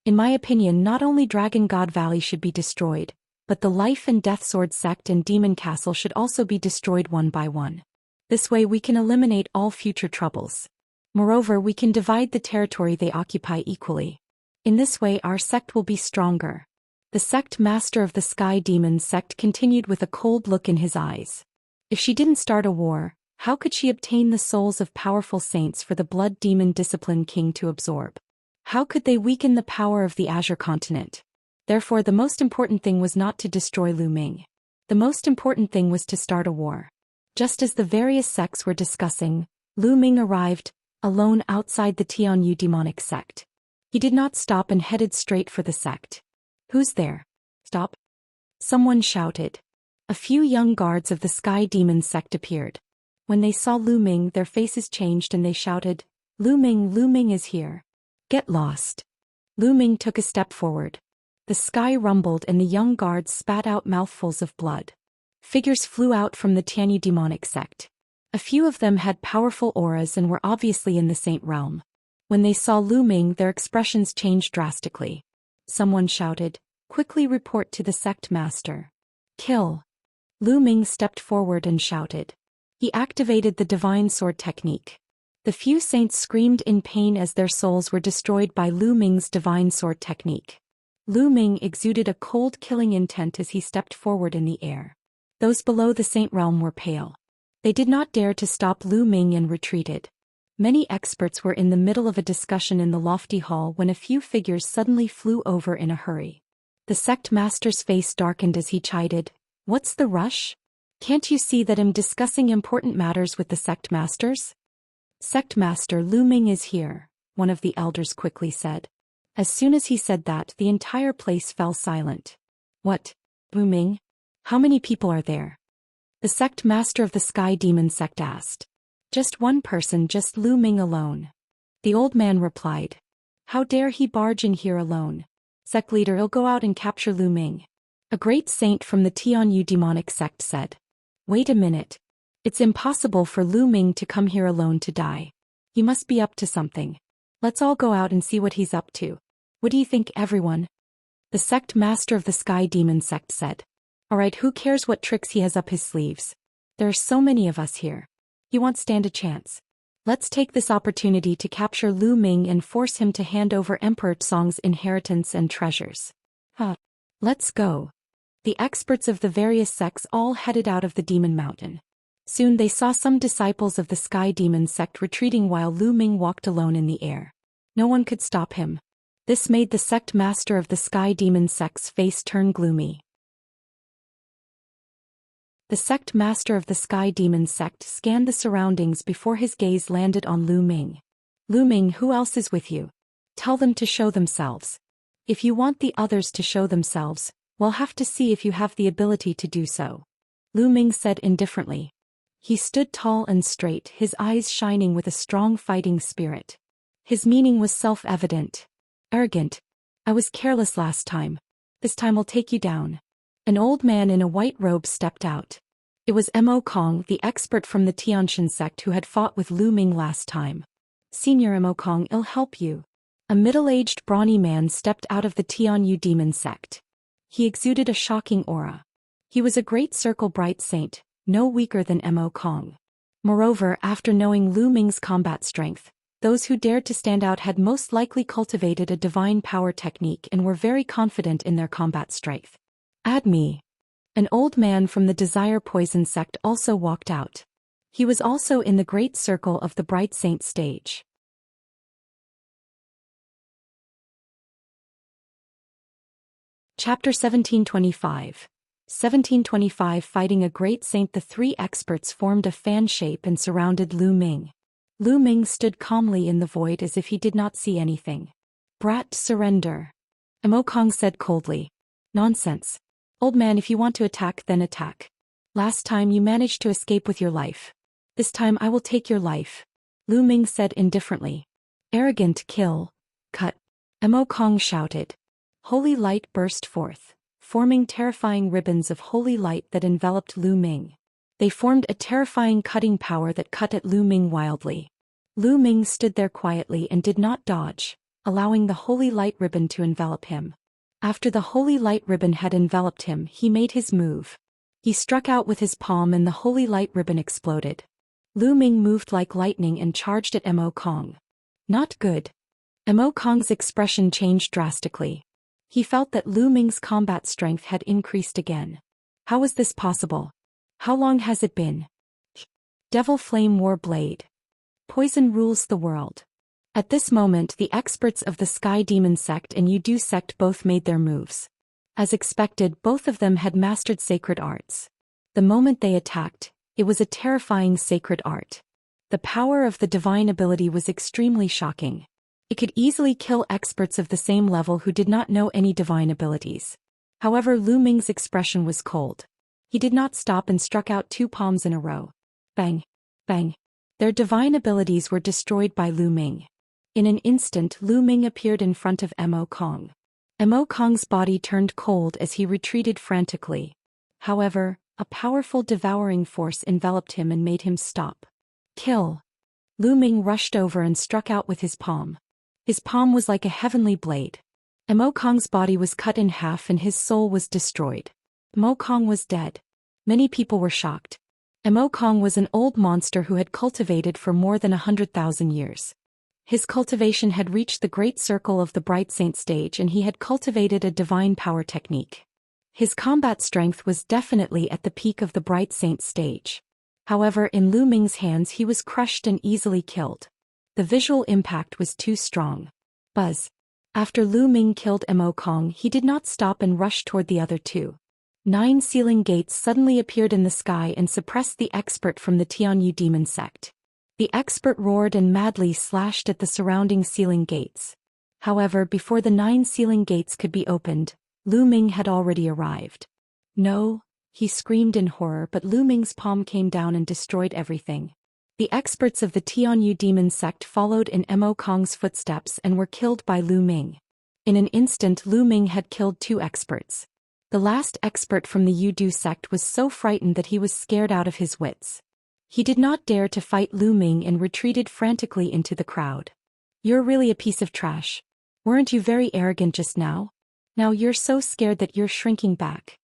In my opinion, not only Dragon God Valley should be destroyed, but the Life and Death Sword sect and Demon Castle should also be destroyed one by one. This way we can eliminate all future troubles. Moreover, we can divide the territory they occupy equally. In this way our sect will be stronger. The sect master of the Sky Demon sect continued with a cold look in his eyes. If she didn't start a war, how could she obtain the souls of powerful saints for the Blood Demon Discipline King to absorb? How could they weaken the power of the Azure continent? Therefore the most important thing was not to destroy Lu Ming. The most important thing was to start a war. Just as the various sects were discussing, Lu Ming arrived, alone outside the Tianyu demonic sect. He did not stop and headed straight for the sect. "Who's there? Stop!" Someone shouted. A few young guards of the Sky Demon sect appeared. When they saw Lu Ming, their faces changed and they shouted, Lu Ming is here. Get lost." Lu Ming took a step forward. The sky rumbled and the young guards spat out mouthfuls of blood. Figures flew out from the Tianyu demonic sect. A few of them had powerful auras and were obviously in the Saint realm. When they saw Lu Ming, their expressions changed drastically. Someone shouted, "Quickly report to the sect master. Kill." Lu Ming stepped forward and shouted. He activated the divine sword technique. The few saints screamed in pain as their souls were destroyed by Lu Ming's divine sword technique. Lu Ming exuded a cold killing intent as he stepped forward in the air. Those below the Saint realm were pale. They did not dare to stop Lu Ming and retreated. Many experts were in the middle of a discussion in the lofty hall when a few figures suddenly flew over in a hurry. The sect master's face darkened as he chided, "What's the rush? Can't you see that I'm discussing important matters with the sect masters?" "Sect master, Lu Ming is here," one of the elders quickly said. As soon as he said that, the entire place fell silent. What? Lu Ming? How many people are there? The sect master of the Sky Demon sect asked. Just one person, just Lu Ming alone. The old man replied. How dare he barge in here alone? Sect leader, he'll go out and capture Lu Ming. A great saint from the Tianyu demonic sect said. Wait a minute. It's impossible for Lu Ming to come here alone to die. He must be up to something. Let's all go out and see what he's up to. What do you think, everyone? The sect master of the Sky Demon sect said. Alright, who cares what tricks he has up his sleeves? There are so many of us here. He won't stand a chance. Let's take this opportunity to capture Lu Ming and force him to hand over Emperor Tsong's inheritance and treasures. Let's go. The experts of the various sects all headed out of the Demon Mountain. Soon they saw some disciples of the Sky Demon sect retreating while Lu Ming walked alone in the air. No one could stop him. This made the sect master of the Sky Demon sect's face turn gloomy. The sect master of the Sky Demon sect scanned the surroundings before his gaze landed on Lu Ming. Lu Ming, who else is with you? Tell them to show themselves. If you want the others to show themselves, we'll have to see if you have the ability to do so. Lu Ming said indifferently. He stood tall and straight, his eyes shining with a strong fighting spirit. His meaning was self-evident. Arrogant. I was careless last time. This time I'll take you down. An old man in a white robe stepped out. It was Mo Kong, the expert from the Tianxia sect who had fought with Lu Ming last time. Senior Mo Kong, I'll help you. A middle-aged brawny man stepped out of the Tianyu demon sect. He exuded a shocking aura. He was a great circle bright saint, no weaker than Mo Kong. Moreover, after knowing Lu Ming's combat strength, those who dared to stand out had most likely cultivated a divine power technique and were very confident in their combat strength. Add me. An old man from the Desire Poison sect also walked out. He was also in the great circle of the Bright Saint stage. Chapter 1725. 1725. Fighting a great saint. The three experts formed a fan shape and surrounded Lu Ming. Lu Ming stood calmly in the void as if he did not see anything. Brat, surrender. Mo Kong said coldly. Nonsense. Old man, if you want to attack, then attack. Last time you managed to escape with your life. This time I will take your life. Lu Ming said indifferently. Arrogant, kill. Cut. Mo Kong shouted. Holy light burst forth, forming terrifying ribbons of holy light that enveloped Lu Ming. They formed a terrifying cutting power that cut at Lu Ming wildly. Lu Ming stood there quietly and did not dodge, allowing the holy light ribbon to envelop him. After the holy light ribbon had enveloped him, he made his move. He struck out with his palm and the holy light ribbon exploded. Lu Ming moved like lightning and charged at Mo Kong. Not good. Mo Kong's expression changed drastically. He felt that Lu Ming's combat strength had increased again. How was this possible? How long has it been? Devil Flame War Blade. Poison rules the world. At this moment, the experts of the Sky Demon sect and Yudu sect both made their moves. As expected, both of them had mastered sacred arts. The moment they attacked, it was a terrifying sacred art. The power of the divine ability was extremely shocking. It could easily kill experts of the same level who did not know any divine abilities. However, Lu Ming's expression was cold. He did not stop and struck out two palms in a row. Bang! Bang! Their divine abilities were destroyed by Lu Ming. In an instant, Lu Ming appeared in front of Mo Kong. Mo Kong's body turned cold as he retreated frantically. However, a powerful devouring force enveloped him and made him stop. Kill! Lu Ming rushed over and struck out with his palm. His palm was like a heavenly blade. Mo Kong's body was cut in half and his soul was destroyed. Mo Kong was dead. Many people were shocked. Mo Kong was an old monster who had cultivated for more than 100,000 years. His cultivation had reached the great circle of the Bright Saint stage and he had cultivated a divine power technique. His combat strength was definitely at the peak of the Bright Saint stage. However, in Lu Ming's hands he was crushed and easily killed. The visual impact was too strong. Buzz. After Lu Ming killed Mo Kong, he did not stop and rushed toward the other two. 9 sealing gates suddenly appeared in the sky and suppressed the expert from the Tianyu demon sect. The expert roared and madly slashed at the surrounding sealing gates. However, before the 9 sealing gates could be opened, Lu Ming had already arrived. No, he screamed in horror, but Lu Ming's palm came down and destroyed everything. The experts of the Tianyu demon sect followed in Mo Kong's footsteps and were killed by Lu Ming. In an instant, Lu Ming had killed 2 experts. The last expert from the Yudu sect was so frightened that he was scared out of his wits. He did not dare to fight Lu Ming and retreated frantically into the crowd. You're really a piece of trash. Weren't you very arrogant just now? Now you're so scared that you're shrinking back.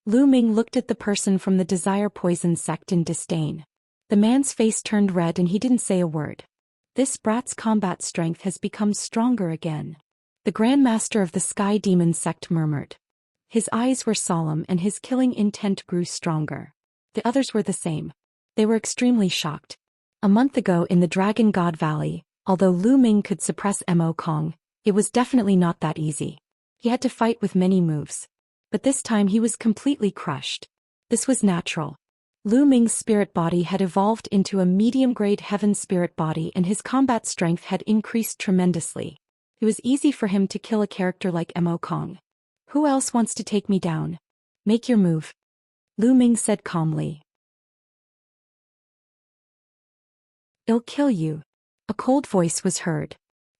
Lu Ming looked at the person from the Desire Poison sect in disdain. The man's face turned red and he didn't say a word. This brat's combat strength has become stronger again. The Grand Master of the Sky Demon sect murmured. His eyes were solemn and his killing intent grew stronger. The others were the same. They were extremely shocked. A month ago in the Dragon God Valley, although Lu Ming could suppress Mo Kong, it was definitely not that easy. He had to fight with many moves. But this time he was completely crushed. This was natural. Lu Ming's spirit body had evolved into a medium-grade heaven spirit body and his combat strength had increased tremendously. It was easy for him to kill a character like Mo Kong. Who else wants to take me down? Make your move. Lu Ming said calmly. I'll kill you. A cold voice was heard.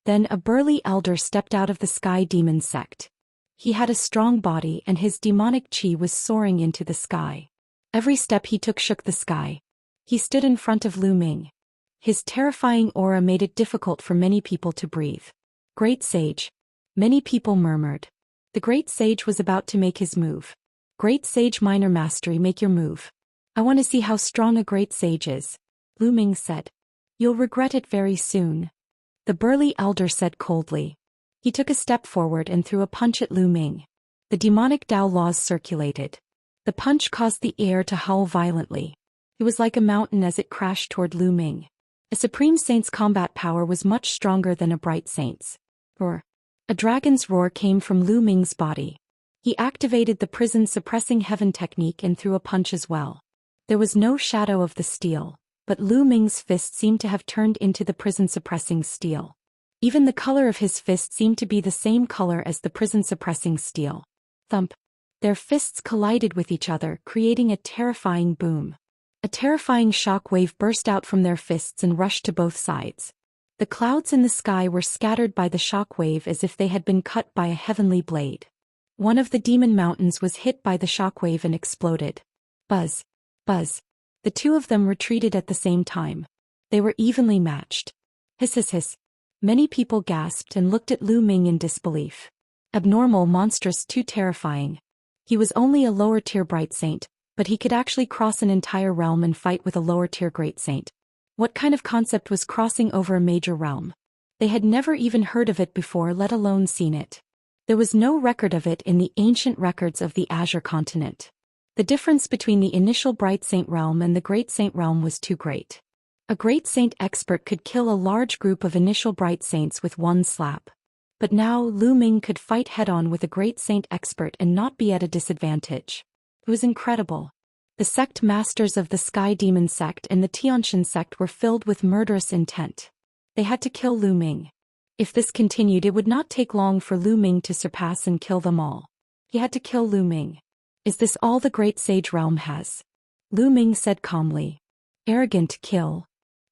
Then a burly elder stepped out of the Sky Demon sect. He had a strong body and his demonic chi was soaring into the sky. Every step he took shook the sky. He stood in front of Lu Ming. His terrifying aura made it difficult for many people to breathe. Great Sage. Many people murmured. The Great Sage was about to make his move. Great Sage Minor Mastery, make your move. I want to see how strong a Great Sage is. Lu Ming said. You'll regret it very soon. The burly elder said coldly. He took a step forward and threw a punch at Lu Ming. The demonic Tao laws circulated. The punch caused the air to howl violently. It was like a mountain as it crashed toward Lu Ming. A Supreme Saint's combat power was much stronger than a Bright Saint's. Roar. A dragon's roar came from Lu Ming's body. He activated the prison-suppressing heaven technique and threw a punch as well. There was no shadow of the steel, but Lu Ming's fist seemed to have turned into the prison-suppressing steel. Even the color of his fist seemed to be the same color as the prison-suppressing steel. Thump. Their fists collided with each other, creating a terrifying boom. A terrifying shock wave burst out from their fists and rushed to both sides. The clouds in the sky were scattered by the shock wave as if they had been cut by a heavenly blade. One of the demon mountains was hit by the shock wave and exploded. Buzz. Buzz. The 2 of them retreated at the same time. They were evenly matched. Hiss hiss hiss. Many people gasped and looked at Lu Ming in disbelief. Abnormal, monstrous, too terrifying. He was only a lower-tier Bright Saint, but he could actually cross an entire realm and fight with a lower-tier Great Saint. What kind of concept was crossing over a major realm? They had never even heard of it before, let alone seen it. There was no record of it in the ancient records of the Azure continent. The difference between the initial Bright Saint realm and the Great Saint realm was too great. A Great Saint expert could kill a large group of initial Bright Saints with one slap. But now Lu Ming could fight head-on with a Great Saint expert and not be at a disadvantage. It was incredible. The sect masters of the Sky Demon sect and the Xianxia sect were filled with murderous intent. They had to kill Lu Ming. If this continued, it would not take long for Lu Ming to surpass and kill them all. He had to kill Lu Ming. Is this all the Great Sage realm has? Lu Ming said calmly. Arrogant kill.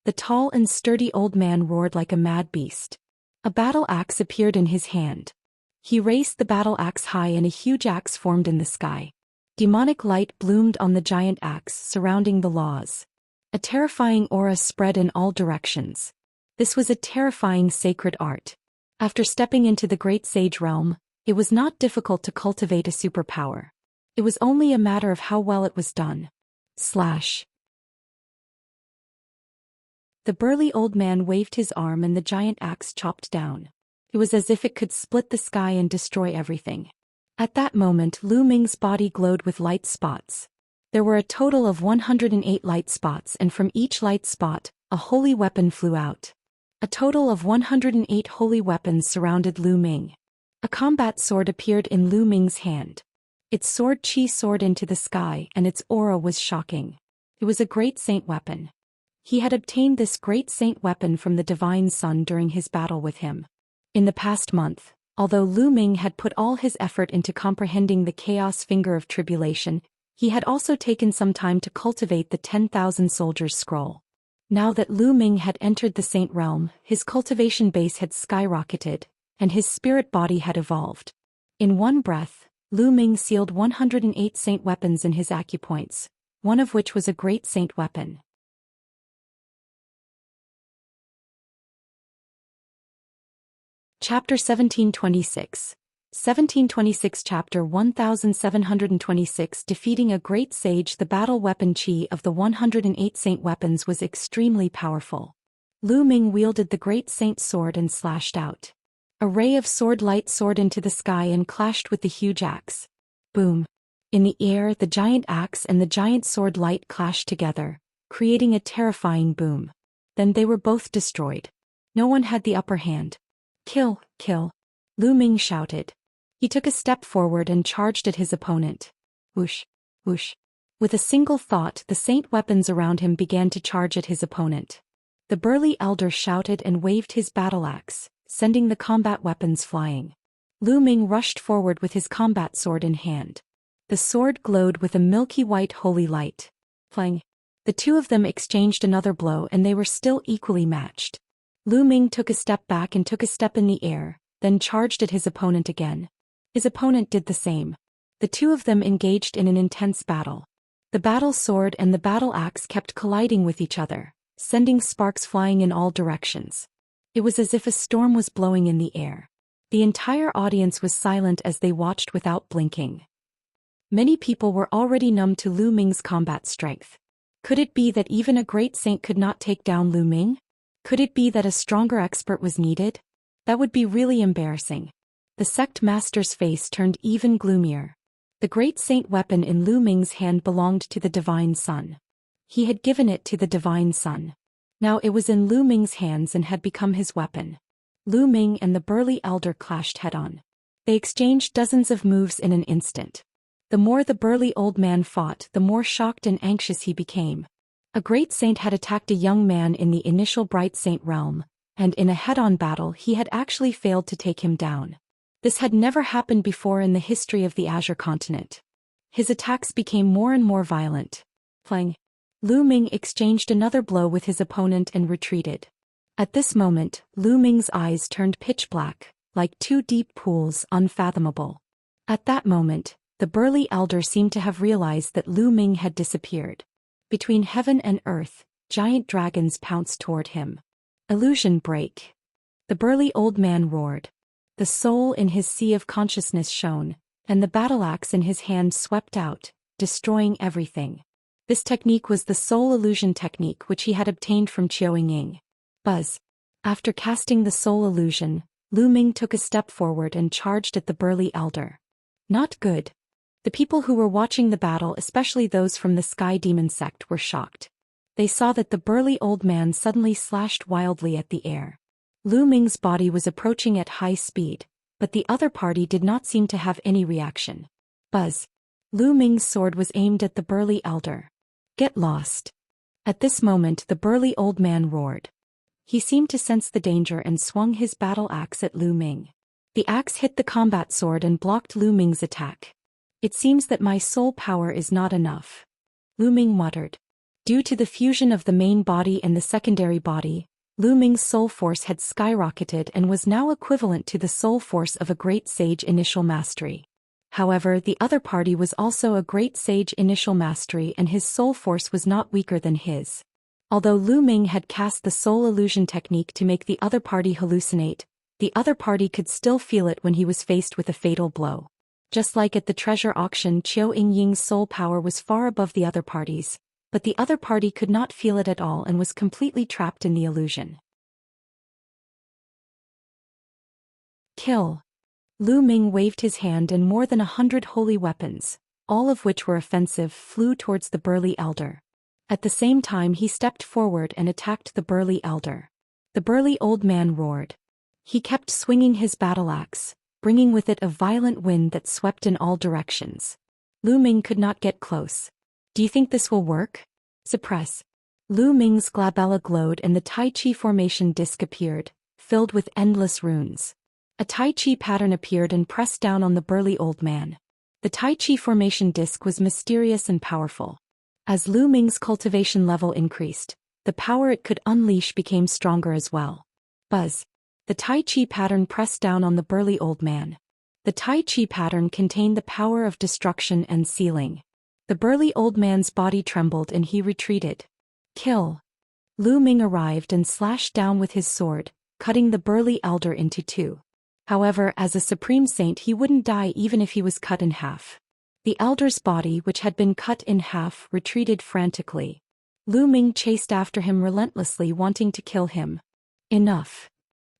The tall and sturdy old man roared like a mad beast. A battle axe appeared in his hand. He raised the battle axe high and a huge axe formed in the sky. Demonic light bloomed on the giant axe surrounding the laws. A terrifying aura spread in all directions. This was a terrifying sacred art. After stepping into the Great Sage realm, it was not difficult to cultivate a superpower. It was only a matter of how well it was done. Slash. The burly old man waved his arm and the giant axe chopped down. It was as if it could split the sky and destroy everything. At that moment, Lu Ming's body glowed with light spots. There were a total of 108 light spots, and from each light spot, a holy weapon flew out. A total of 108 holy weapons surrounded Lu Ming. A combat sword appeared in Lu Ming's hand. Its sword chi soared into the sky, and its aura was shocking. It was a Great Saint weapon. He had obtained this Great Saint weapon from the Divine Sun during his battle with him. In the past month, although Lu Ming had put all his effort into comprehending the chaos finger of tribulation, he had also taken some time to cultivate the 10,000 soldiers scroll. Now that Lu Ming had entered the Saint realm, his cultivation base had skyrocketed, and his spirit body had evolved. In one breath, Lu Ming sealed 108 saint weapons in his acupoints, one of which was a great saint weapon. Chapter 1726. 1726 Chapter 1726 Defeating a great sage. The battle weapon chi of the 108 saint weapons was extremely powerful. Lu Ming wielded the great saint sword and slashed out. A ray of sword light soared into the sky and clashed with the huge axe. Boom! In the air, the giant axe and the giant sword light clashed together, creating a terrifying boom. Then they were both destroyed. No one had the upper hand. Kill, kill! Lu Ming shouted. He took a step forward and charged at his opponent. Whoosh, whoosh. With a single thought, the saint weapons around him began to charge at his opponent. The burly elder shouted and waved his battle axe, sending the combat weapons flying. Lu Ming rushed forward with his combat sword in hand. The sword glowed with a milky white holy light. Clang! The two of them exchanged another blow and they were still equally matched. Lu Ming took a step back and took a step in the air, then charged at his opponent again. His opponent did the same. The two of them engaged in an intense battle. The battle sword and the battle axe kept colliding with each other, sending sparks flying in all directions. It was as if a storm was blowing in the air. The entire audience was silent as they watched without blinking. Many people were already numb to Lu Ming's combat strength. Could it be that even a great saint could not take down Lu Ming? Could it be that a stronger expert was needed? That would be really embarrassing. The sect master's face turned even gloomier. The great saint weapon in Lu Ming's hand belonged to the Divine Sun. He had given it to the Divine Sun. Now it was in Lu Ming's hands and had become his weapon. Lu Ming and the burly elder clashed head-on. They exchanged dozens of moves in an instant. The more the burly old man fought, the more shocked and anxious he became. A great saint had attacked a young man in the initial bright saint realm, and in a head-on battle he had actually failed to take him down. This had never happened before in the history of the Azure continent. His attacks became more and more violent. Clang! Lu Ming exchanged another blow with his opponent and retreated. At this moment, Lu Ming's eyes turned pitch black, like two deep pools, unfathomable. At that moment, the burly elder seemed to have realized that Lu Ming had disappeared. Between heaven and earth, giant dragons pounced toward him. Illusion break! The burly old man roared. The soul in his sea of consciousness shone, and the battle axe in his hand swept out, destroying everything. This technique was the soul illusion technique which he had obtained from Qiao Ying. Buzz! After casting the soul illusion, Lu Ming took a step forward and charged at the burly elder. Not good. The people who were watching the battle, especially those from the Sky Demon sect, were shocked. They saw that the burly old man suddenly slashed wildly at the air. Lu Ming's body was approaching at high speed, but the other party did not seem to have any reaction. Buzz! Lu Ming's sword was aimed at the burly elder. Get lost! At this moment the burly old man roared. He seemed to sense the danger and swung his battle axe at Lu Ming. The axe hit the combat sword and blocked Lu Ming's attack. It seems that my soul power is not enough. Lu Ming muttered. Due to the fusion of the main body and the secondary body, Lu Ming's soul force had skyrocketed and was now equivalent to the soul force of a great sage initial mastery. However, the other party was also a great sage initial mastery and his soul force was not weaker than his. Although Lu Ming had cast the soul illusion technique to make the other party hallucinate, the other party could still feel it when he was faced with a fatal blow. Just like at the treasure auction, Qiao Ying's soul power was far above the other party's, but the other party could not feel it at all and was completely trapped in the illusion. Kill! Lu Ming waved his hand and more than 100 holy weapons, all of which were offensive, flew towards the burly elder. At the same time he stepped forward and attacked the burly elder. The burly old man roared. He kept swinging his battle axe, bringing with it a violent wind that swept in all directions. Lu Ming could not get close. Do you think this will work? Suppress! Lu Ming's glabella glowed and the Tai Chi formation disc appeared, filled with endless runes. A Tai Chi pattern appeared and pressed down on the burly old man. The Tai Chi formation disc was mysterious and powerful. As Lu Ming's cultivation level increased, the power it could unleash became stronger as well. Buzz. The Tai Chi pattern pressed down on the burly old man. The Tai Chi pattern contained the power of destruction and sealing. The burly old man's body trembled and he retreated. Kill. Lu Ming arrived and slashed down with his sword, cutting the burly elder into two. However, as a supreme saint he wouldn't die even if he was cut in half. The elder's body, which had been cut in half, retreated frantically. Lu Ming chased after him relentlessly, wanting to kill him. Enough.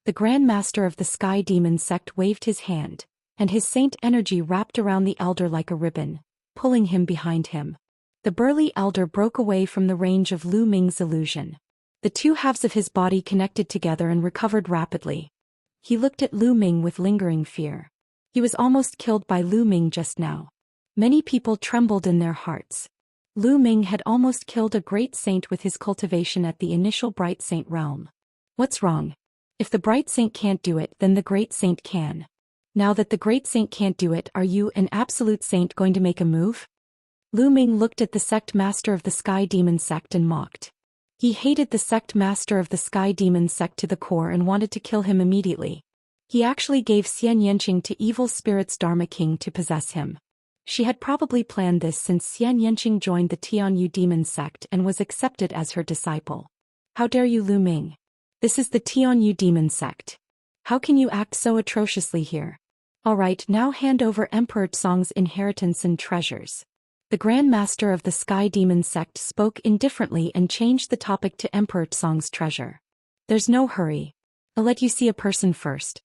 The Grand Master of the Sky Demon sect waved his hand, and his saint energy wrapped around the elder like a ribbon, pulling him behind him. The burly elder broke away from the range of Lu Ming's illusion. The two halves of his body connected together and recovered rapidly. He looked at Lu Ming with lingering fear. He was almost killed by Lu Ming just now. Many people trembled in their hearts. Lu Ming had almost killed a great saint with his cultivation at the initial Bright Saint realm. What's wrong? If the Bright Saint can't do it, then the Great Saint can. Now that the Great Saint can't do it, are you, an absolute saint, going to make a move? Lu Ming looked at the sect master of the Sky Demon sect and mocked. He hated the sect master of the Sky Demon sect to the core and wanted to kill him immediately. He actually gave Xianxia to evil spirits Dharma King to possess him. She had probably planned this since Xianxia joined the Tianyu demon sect and was accepted as her disciple. How dare you, Lu Ming? This is the Tianyu demon sect. How can you act so atrociously here? Alright, now hand over Emperor Zong's inheritance and treasures. The Grand Master of the Sky Demon sect spoke indifferently and changed the topic to Emperor Zong's treasure. There's no hurry. I'll let you see a person first.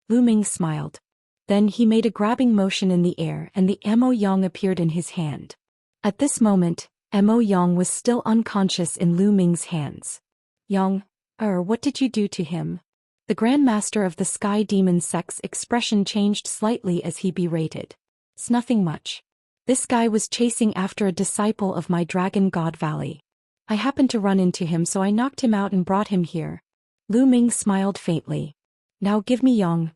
Lu Ming smiled. Then he made a grabbing motion in the air and the Mo Yang appeared in his hand. At this moment, Mo Yang was still unconscious in Lu Ming's hands. Yang, what did you do to him? The Grand Master of the Sky Demon sect's expression changed slightly as he berated. It's nothing much. This guy was chasing after a disciple of my Dragon God Valley. I happened to run into him, so I knocked him out and brought him here. Lu Ming smiled faintly. Now give me Yang.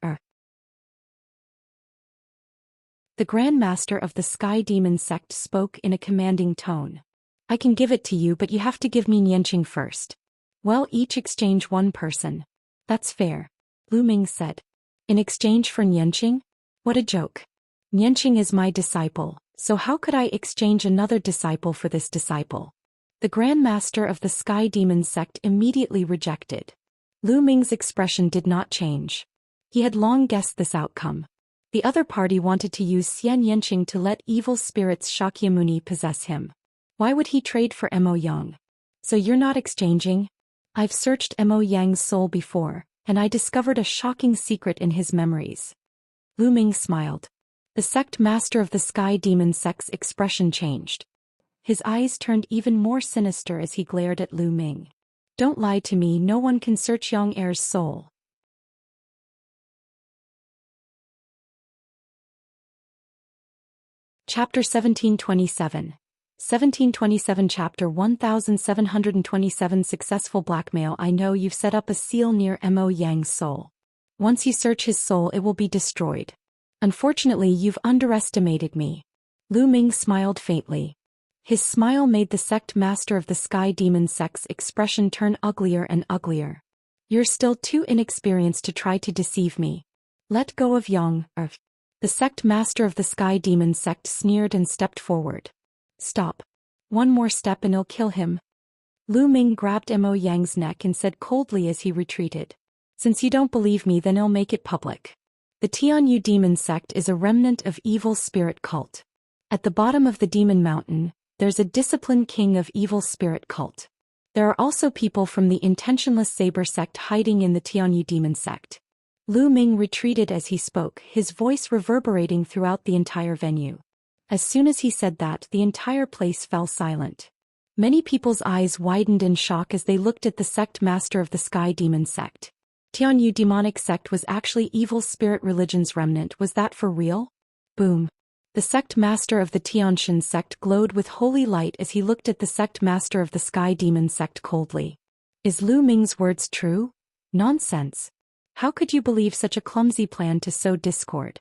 The Grand Master of the Sky Demon sect spoke in a commanding tone. I can give it to you, but you have to give me Nianqing first. Well, each exchange one person. That's fair, Lu Ming said. In exchange for Nianqing? What a joke. Nianqing is my disciple, so how could I exchange another disciple for this disciple? The Grand Master of the Sky Demon sect immediately rejected. Lu Ming's expression did not change. He had long guessed this outcome. The other party wanted to use Xianxia to let evil spirits Shakyamuni possess him. Why would he trade for Mo Yang? So you're not exchanging? I've searched Mo Yang's soul before, and I discovered a shocking secret in his memories. Lu Ming smiled. The sect master of the Sky Demon sect's expression changed. His eyes turned even more sinister as he glared at Lu Ming. Don't lie to me, no one can search Yang Er's soul. Chapter 1727. 1727 Chapter 1727 Successful Blackmail. I know you've set up a seal near Mo Yang's soul. Once you search his soul, it will be destroyed. Unfortunately, you've underestimated me. Lu Ming smiled faintly. His smile made the sect master of the Sky Demon sect's expression turn uglier and uglier. You're still too inexperienced to try to deceive me. Let go of Yang. The sect master of the Sky Demon sect sneered and stepped forward. Stop. One more step and I'll kill him. Lu Ming grabbed Mo Yang's neck and said coldly as he retreated. Since you don't believe me, then I'll make it public. The Tianyu demon sect is a remnant of evil spirit cult. At the bottom of the demon mountain, there's a disciplined king of evil spirit cult. There are also people from the intentionless saber sect hiding in the Tianyu demon sect. Lu Ming retreated as he spoke, his voice reverberating throughout the entire venue. As soon as he said that, the entire place fell silent. Many people's eyes widened in shock as they looked at the sect master of the Sky Demon sect. Tianyu demonic sect was actually evil spirit religion's remnant. Was that for real? Boom. The sect master of the Tianxin sect glowed with holy light as he looked at the sect master of the Sky Demon sect coldly. Is Lu Ming's words true? Nonsense. How could you believe such a clumsy plan to sow discord?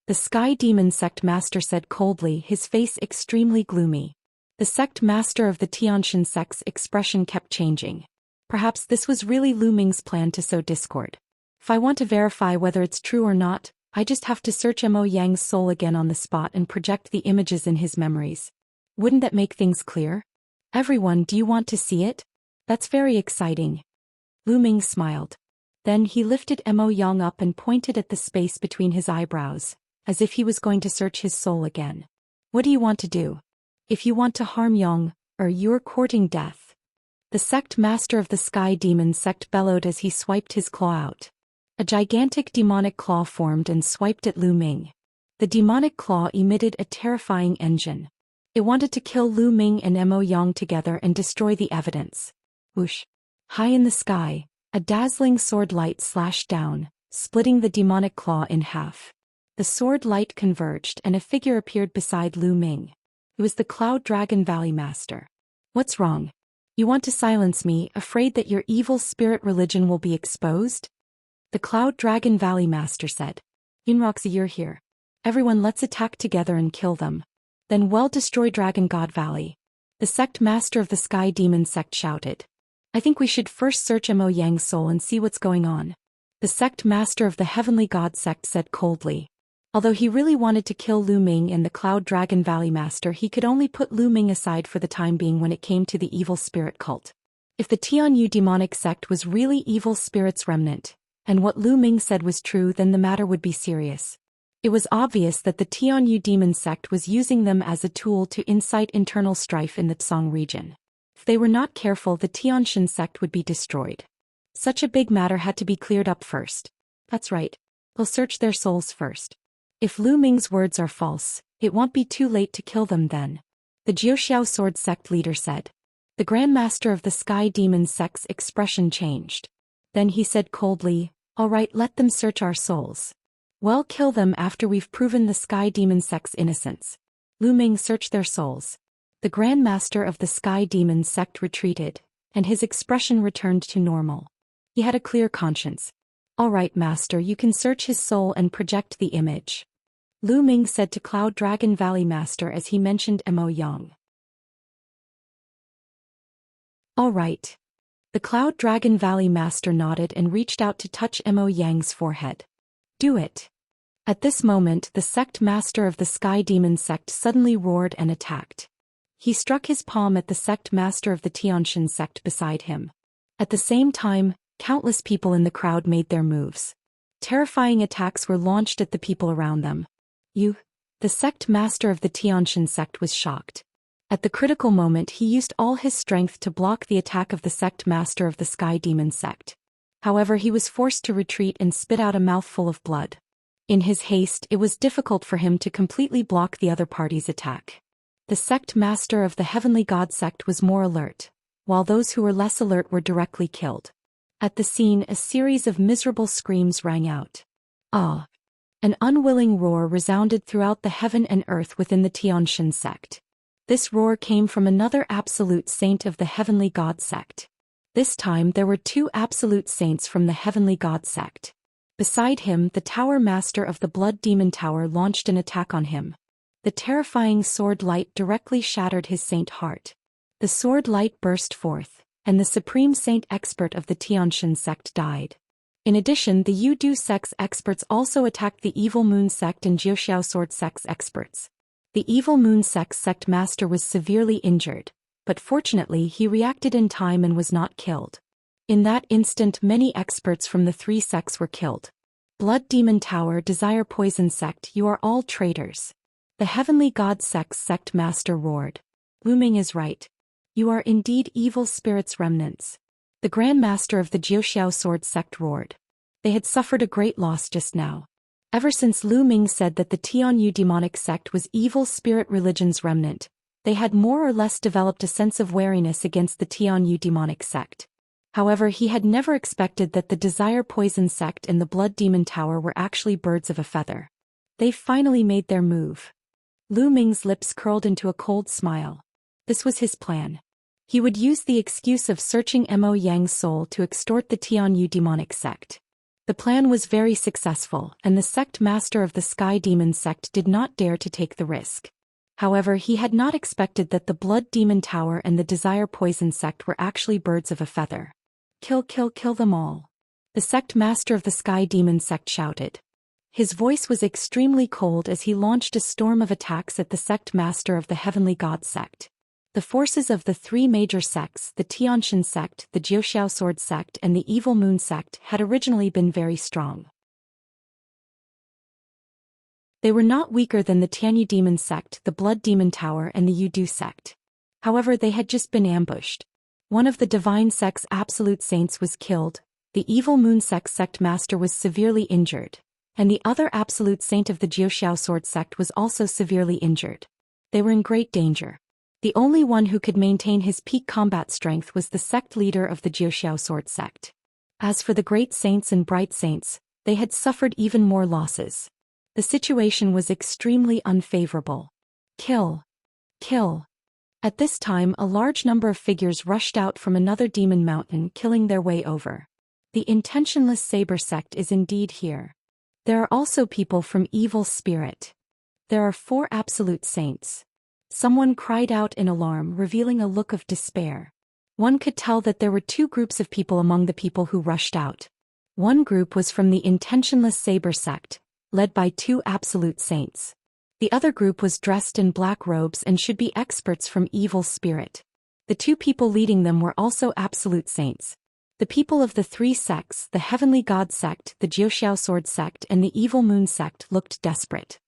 The Sky Demon Sect Master said coldly, his face extremely gloomy. The sect master of the Xianxia sect's expression kept changing. Perhaps this was really Lu Ming's plan to sow discord. If I want to verify whether it's true or not, I just have to search Mo Yang's soul again on the spot and project the images in his memories. Wouldn't that make things clear? Everyone, do you want to see it? That's very exciting. Lu Ming smiled. Then he lifted Mo Yang up and pointed at the space between his eyebrows, as if he was going to search his soul again. What do you want to do? If you want to harm Yang, or you're courting death. The sect master of the Sky Demon Sect bellowed as he swiped his claw out. A gigantic demonic claw formed and swiped at Lu Ming. The demonic claw emitted a terrifying engine. It wanted to kill Lu Ming and Mo Yang together and destroy the evidence. Whoosh! High in the sky, a dazzling sword light slashed down, splitting the demonic claw in half. The sword light converged and a figure appeared beside Lu Ming. It was the Cloud Dragon Valley Master. What's wrong? You want to silence me, afraid that your evil spirit religion will be exposed? The Cloud Dragon Valley Master said. Yunroxy, you're here. Everyone, let's attack together and kill them. Then we'll destroy Dragon God Valley. The sect master of the Sky Demon Sect shouted. I think we should first search Mo Yang's soul and see what's going on. The sect master of the Heavenly God Sect said coldly. Although he really wanted to kill Lu Ming and the Cloud Dragon Valley Master, he could only put Lu Ming aside for the time being when it came to the evil spirit cult. If the Tianyu demonic sect was really evil spirits remnant, and what Lu Ming said was true, then the matter would be serious. It was obvious that the Tianyu demon sect was using them as a tool to incite internal strife in the Tsang region. If they were not careful, the Tianxia sect would be destroyed. Such a big matter had to be cleared up first. That's right. We'll search their souls first. If Lu Ming's words are false, it won't be too late to kill them then. The Jiuxiao sword sect leader said. The Grand Master of the Sky Demon sect's expression changed. Then he said coldly, all right, let them search our souls. We'll kill them after we've proven the Sky Demon sect's innocence. Lu Ming searched their souls. The Grand Master of the Sky Demon sect retreated, and his expression returned to normal. He had a clear conscience. All right, Master, you can search his soul and project the image. Lu Ming said to Cloud Dragon Valley Master as he mentioned Mo Yang. All right. The Cloud Dragon Valley Master nodded and reached out to touch Mo Yang's forehead. Do it. At this moment, the sect master of the Sky Demon sect suddenly roared and attacked. He struck his palm at the sect master of the Tianxia sect beside him. At the same time, countless people in the crowd made their moves. Terrifying attacks were launched at the people around them. The sect master of the Tianxia sect was shocked. At the critical moment, he used all his strength to block the attack of the sect master of the Sky Demon sect. However, he was forced to retreat and spit out a mouthful of blood. In his haste, it was difficult for him to completely block the other party's attack. The sect master of the Heavenly God sect was more alert, while those who were less alert were directly killed. At the scene, a series of miserable screams rang out. Ah! An unwilling roar resounded throughout the heaven and earth within the Tianxia sect. This roar came from another absolute saint of the Heavenly God sect. This time there were two absolute saints from the Heavenly God sect. Beside him, the Tower Master of the Blood Demon Tower launched an attack on him. The terrifying sword light directly shattered his saint heart. The sword light burst forth, and the Supreme Saint Expert of the Tianxia sect died. In addition, the Yudu sect's experts also attacked the Evil Moon sect and Jiuxiao sword sect's experts. The Evil Moon sect's sect master was severely injured, but fortunately he reacted in time and was not killed. In that instant, many experts from the three sects were killed. Blood Demon Tower, Desire Poison sect, you are all traitors. The Heavenly God sect's sect master roared. Lu Ming is right. You are indeed evil spirits remnants. The Grand Master of the Jiuxiao sword sect roared. They had suffered a great loss just now. Ever since Lu Ming said that the Tianyu demonic sect was evil spirit religion's remnant, they had more or less developed a sense of wariness against the Tianyu demonic sect. However, he had never expected that the Desire Poison sect and the Blood Demon Tower were actually birds of a feather. They finally made their move. Lu Ming's lips curled into a cold smile. This was his plan. He would use the excuse of searching Mo Yang's soul to extort the Tianyu demonic sect. The plan was very successful, and the sect master of the Sky Demon sect did not dare to take the risk. However, he had not expected that the Blood Demon Tower and the Desire Poison sect were actually birds of a feather. Kill, kill, kill them all. The sect master of the Sky Demon sect shouted. His voice was extremely cold as he launched a storm of attacks at the sect master of the Heavenly God sect. The forces of the three major sects, the Xianxia sect, the Zhou Sword sect and the Evil Moon sect, had originally been very strong. They were not weaker than the Tianyu Demon sect, the Blood Demon Tower and the Yudu sect. However, they had just been ambushed. One of the Divine sect's absolute saints was killed, the Evil Moon sect master was severely injured, and the other absolute saint of the Zhou Sword sect was also severely injured. They were in great danger. The only one who could maintain his peak combat strength was the sect leader of the Zhou Sword sect. As for the great saints and bright saints, they had suffered even more losses. The situation was extremely unfavorable. Kill. Kill. At this time, a large number of figures rushed out from another demon mountain, killing their way over. The intentionless saber sect is indeed here. There are also people from Evil Spirit. There are 4 absolute saints. Someone cried out in alarm, revealing a look of despair. One could tell that there were 2 groups of people among the people who rushed out. One group was from the intentionless saber sect, led by 2 absolute saints. The other group was dressed in black robes and should be experts from Evil Spirit. The 2 people leading them were also absolute saints. The people of the 3 sects, the Heavenly God sect, the Zhou Sword sect and the Evil Moon sect, looked desperate.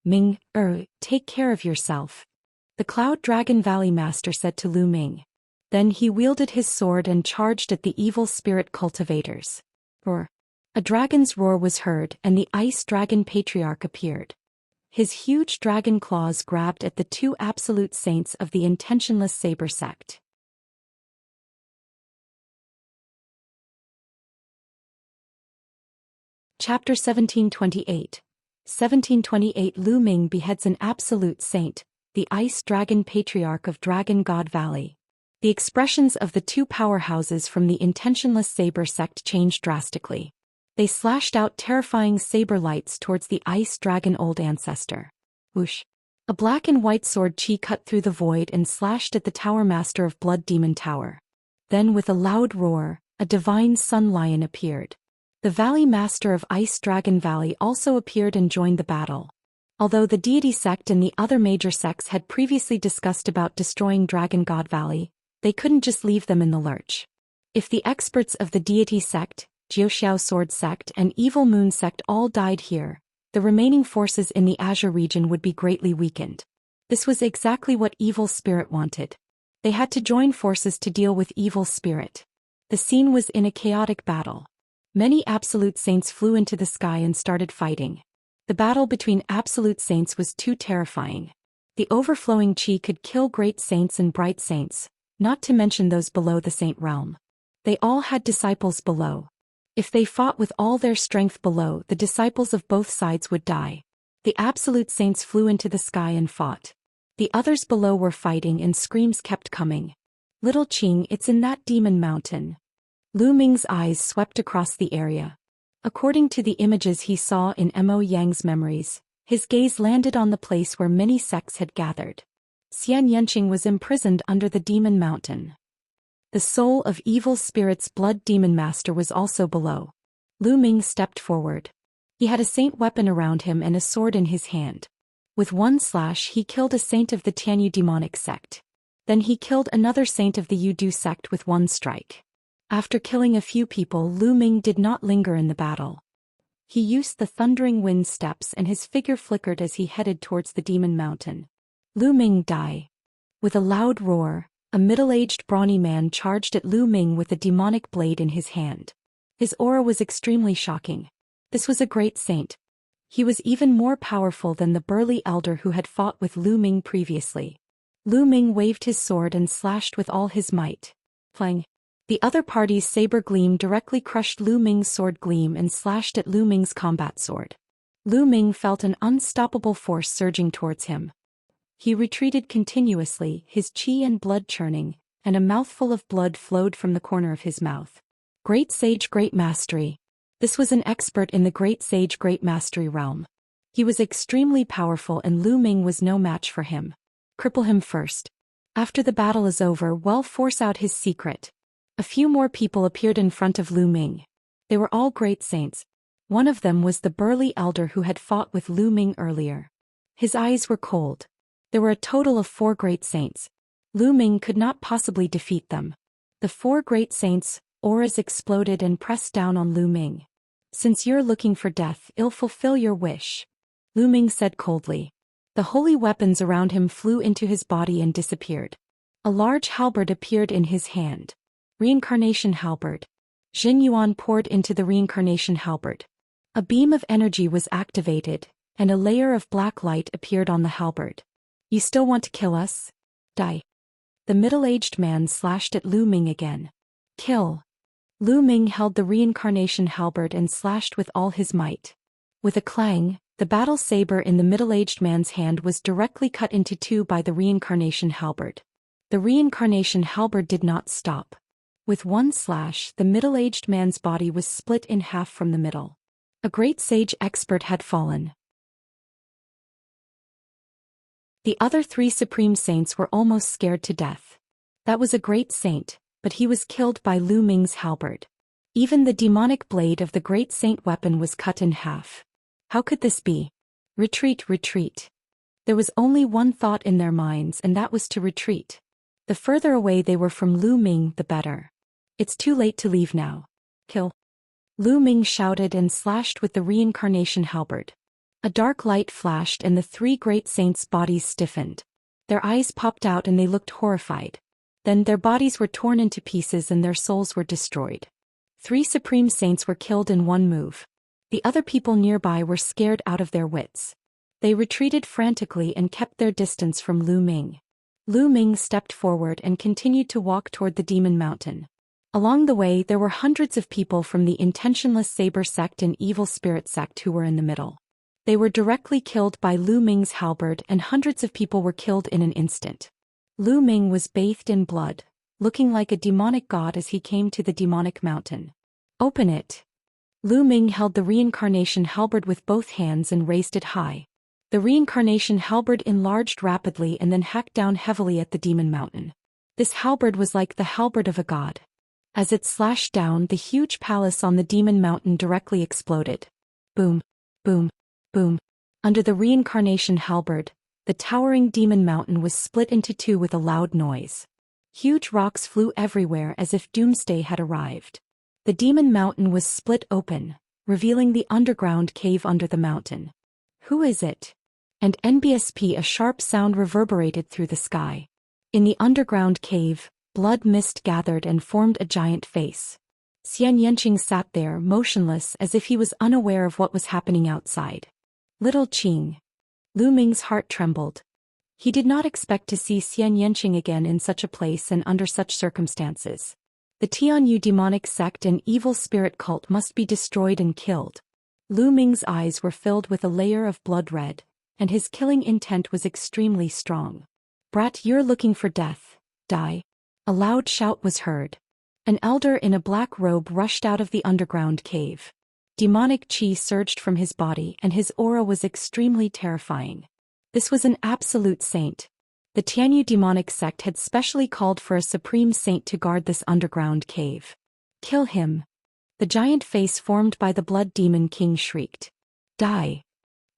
Ming, take care of yourself. The Cloud Dragon Valley Master said to Lu Ming. Then he wielded his sword and charged at the Evil Spirit cultivators. Roar. A dragon's roar was heard and the Ice Dragon Patriarch appeared. His huge dragon claws grabbed at the 2 absolute saints of the intentionless saber sect. Chapter 1728. 1728 Lu Ming beheads an absolute saint, the Ice Dragon Patriarch of Dragon God Valley. The expressions of the 2 powerhouses from the intentionless saber sect changed drastically. They slashed out terrifying saber lights towards the Ice Dragon Old Ancestor. Whoosh! A black and white sword chi cut through the void and slashed at the Tower Master of Blood Demon Tower. Then with a loud roar, a divine sun lion appeared. The Valley Master of Ice Dragon Valley also appeared and joined the battle. Although the Deity sect and the other major sects had previously discussed about destroying Dragon God Valley, they couldn't just leave them in the lurch. If the experts of the Deity sect, Zhou Sword sect and Evil Moon sect all died here, the remaining forces in the Azure region would be greatly weakened. This was exactly what Evil Spirit wanted. They had to join forces to deal with Evil Spirit. The scene was in a chaotic battle. Many absolute saints flew into the sky and started fighting. The battle between absolute saints was too terrifying. The overflowing chi could kill great saints and bright saints, not to mention those below the saint realm. They all had disciples below. If they fought with all their strength below, the disciples of both sides would die. The absolute saints flew into the sky and fought. The others below were fighting and screams kept coming. Little Qing, it's in that demon mountain. Lu Ming's eyes swept across the area. According to the images he saw in Mo Yang's memories, his gaze landed on the place where many sects had gathered. Xianxia was imprisoned under the demon mountain. The soul of Evil Spirit's Blood Demon Master was also below. Lu Ming stepped forward. He had a saint weapon around him and a sword in his hand. With one slash he killed a saint of the Tianyu demonic sect. Then he killed another saint of the Yudu sect with one strike. After killing a few people, Lu Ming did not linger in the battle. He used the thundering wind steps and his figure flickered as he headed towards the demon mountain. Lu Ming die. With a loud roar, a middle-aged brawny man charged at Lu Ming with a demonic blade in his hand. His aura was extremely shocking. This was a great saint. He was even more powerful than the burly elder who had fought with Lu Ming previously. Lu Ming waved his sword and slashed with all his might. Clang. The other party's saber gleam directly crushed Lu Ming's sword gleam and slashed at Lu Ming's combat sword. Lu Ming felt an unstoppable force surging towards him. He retreated continuously, his chi and blood churning, and a mouthful of blood flowed from the corner of his mouth. Great sage, great mastery. This was an expert in the Great Sage Great Mastery realm. He was extremely powerful and Lu Ming was no match for him. Cripple him first. After the battle is over, we'll force out his secret. A few more people appeared in front of Lu Ming. They were all great saints. One of them was the burly elder who had fought with Lu Ming earlier. His eyes were cold. There were a total of 4 great saints. Lu Ming could not possibly defeat them. The 4 great saints' auras exploded and pressed down on Lu Ming. Since you're looking for death, I'll fulfill your wish, Lu Ming said coldly. The holy weapons around him flew into his body and disappeared. A large halberd appeared in his hand. Reincarnation halberd. Jin Yuan poured into the reincarnation halberd. A beam of energy was activated, and a layer of black light appeared on the halberd. You still want to kill us? Die. The middle-aged man slashed at Lu Ming again. Kill. Lu Ming held the reincarnation halberd and slashed with all his might. With a clang, the battle saber in the middle-aged man's hand was directly cut into 2 by the reincarnation halberd. The reincarnation halberd did not stop. With one slash, the middle-aged man's body was split in half from the middle. A great sage expert had fallen. The other 3 supreme saints were almost scared to death. That was a great saint, but he was killed by Lu Ming's halberd. Even the demonic blade of the great saint weapon was cut in half. How could this be? Retreat, retreat. There was only one thought in their minds, and that was to retreat. The further away they were from Lu Ming, the better. It's too late to leave now. Kill. Lu Ming shouted and slashed with the reincarnation halberd. A dark light flashed and the 3 great saints' bodies stiffened. Their eyes popped out and they looked horrified. Then their bodies were torn into pieces and their souls were destroyed. 3 supreme saints were killed in one move. The other people nearby were scared out of their wits. They retreated frantically and kept their distance from Lu Ming. Lu Ming stepped forward and continued to walk toward the demon mountain. Along the way there were hundreds of people from the intentionless saber sect and evil spirit sect who were in the middle. They were directly killed by Lu Ming's halberd and hundreds of people were killed in an instant. Lu Ming was bathed in blood, looking like a demonic god as he came to the demonic mountain. Open it. Lu Ming held the reincarnation halberd with both hands and raised it high. The reincarnation halberd enlarged rapidly and then hacked down heavily at the demon mountain. This halberd was like the halberd of a god. As it slashed down, the huge palace on the demon mountain directly exploded. Boom, boom, boom. Under the reincarnation halberd, the towering demon mountain was split into 2 with a loud noise. Huge rocks flew everywhere as if doomsday had arrived. The demon mountain was split open, revealing the underground cave under the mountain. Who is it? And NBSP, a sharp sound reverberated through the sky. In the underground cave, blood mist gathered and formed a giant face. Xianxia sat there, motionless as if he was unaware of what was happening outside. Little Qing. Lu Ming's heart trembled. He did not expect to see Xianxia again in such a place and under such circumstances. The Tianyu demonic sect and evil spirit cult must be destroyed and killed. Lu Ming's eyes were filled with a layer of blood red, and his killing intent was extremely strong. Brat, you're looking for death. Die. A loud shout was heard. An elder in a black robe rushed out of the underground cave. Demonic chi surged from his body and his aura was extremely terrifying. This was an absolute saint. The Tianyu demonic sect had specially called for a supreme saint to guard this underground cave. Kill him. The giant face formed by the blood demon king shrieked. Die.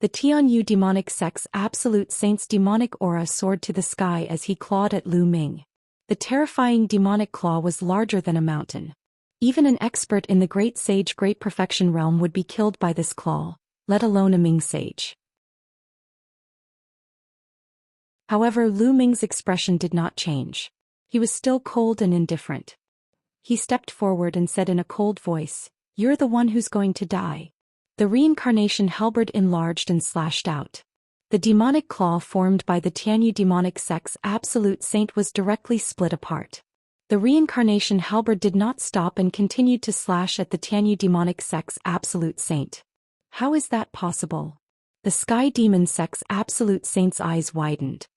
The Tianyu demonic sect's absolute saint's demonic aura soared to the sky as he clawed at Lu Ming. The terrifying demonic claw was larger than a mountain. Even an expert in the Great Sage Great Perfection realm would be killed by this claw, let alone a Ming sage. However, Lu Ming's expression did not change. He was still cold and indifferent. He stepped forward and said in a cold voice, "You're the one who's going to die." The reincarnation halberd enlarged and slashed out. The demonic claw formed by the Tianyu demonic sect's absolute saint was directly split apart. The reincarnation halberd did not stop and continued to slash at the Tianyu demonic sect's absolute saint. How is that possible? The sky demon sect's absolute saint's eyes widened.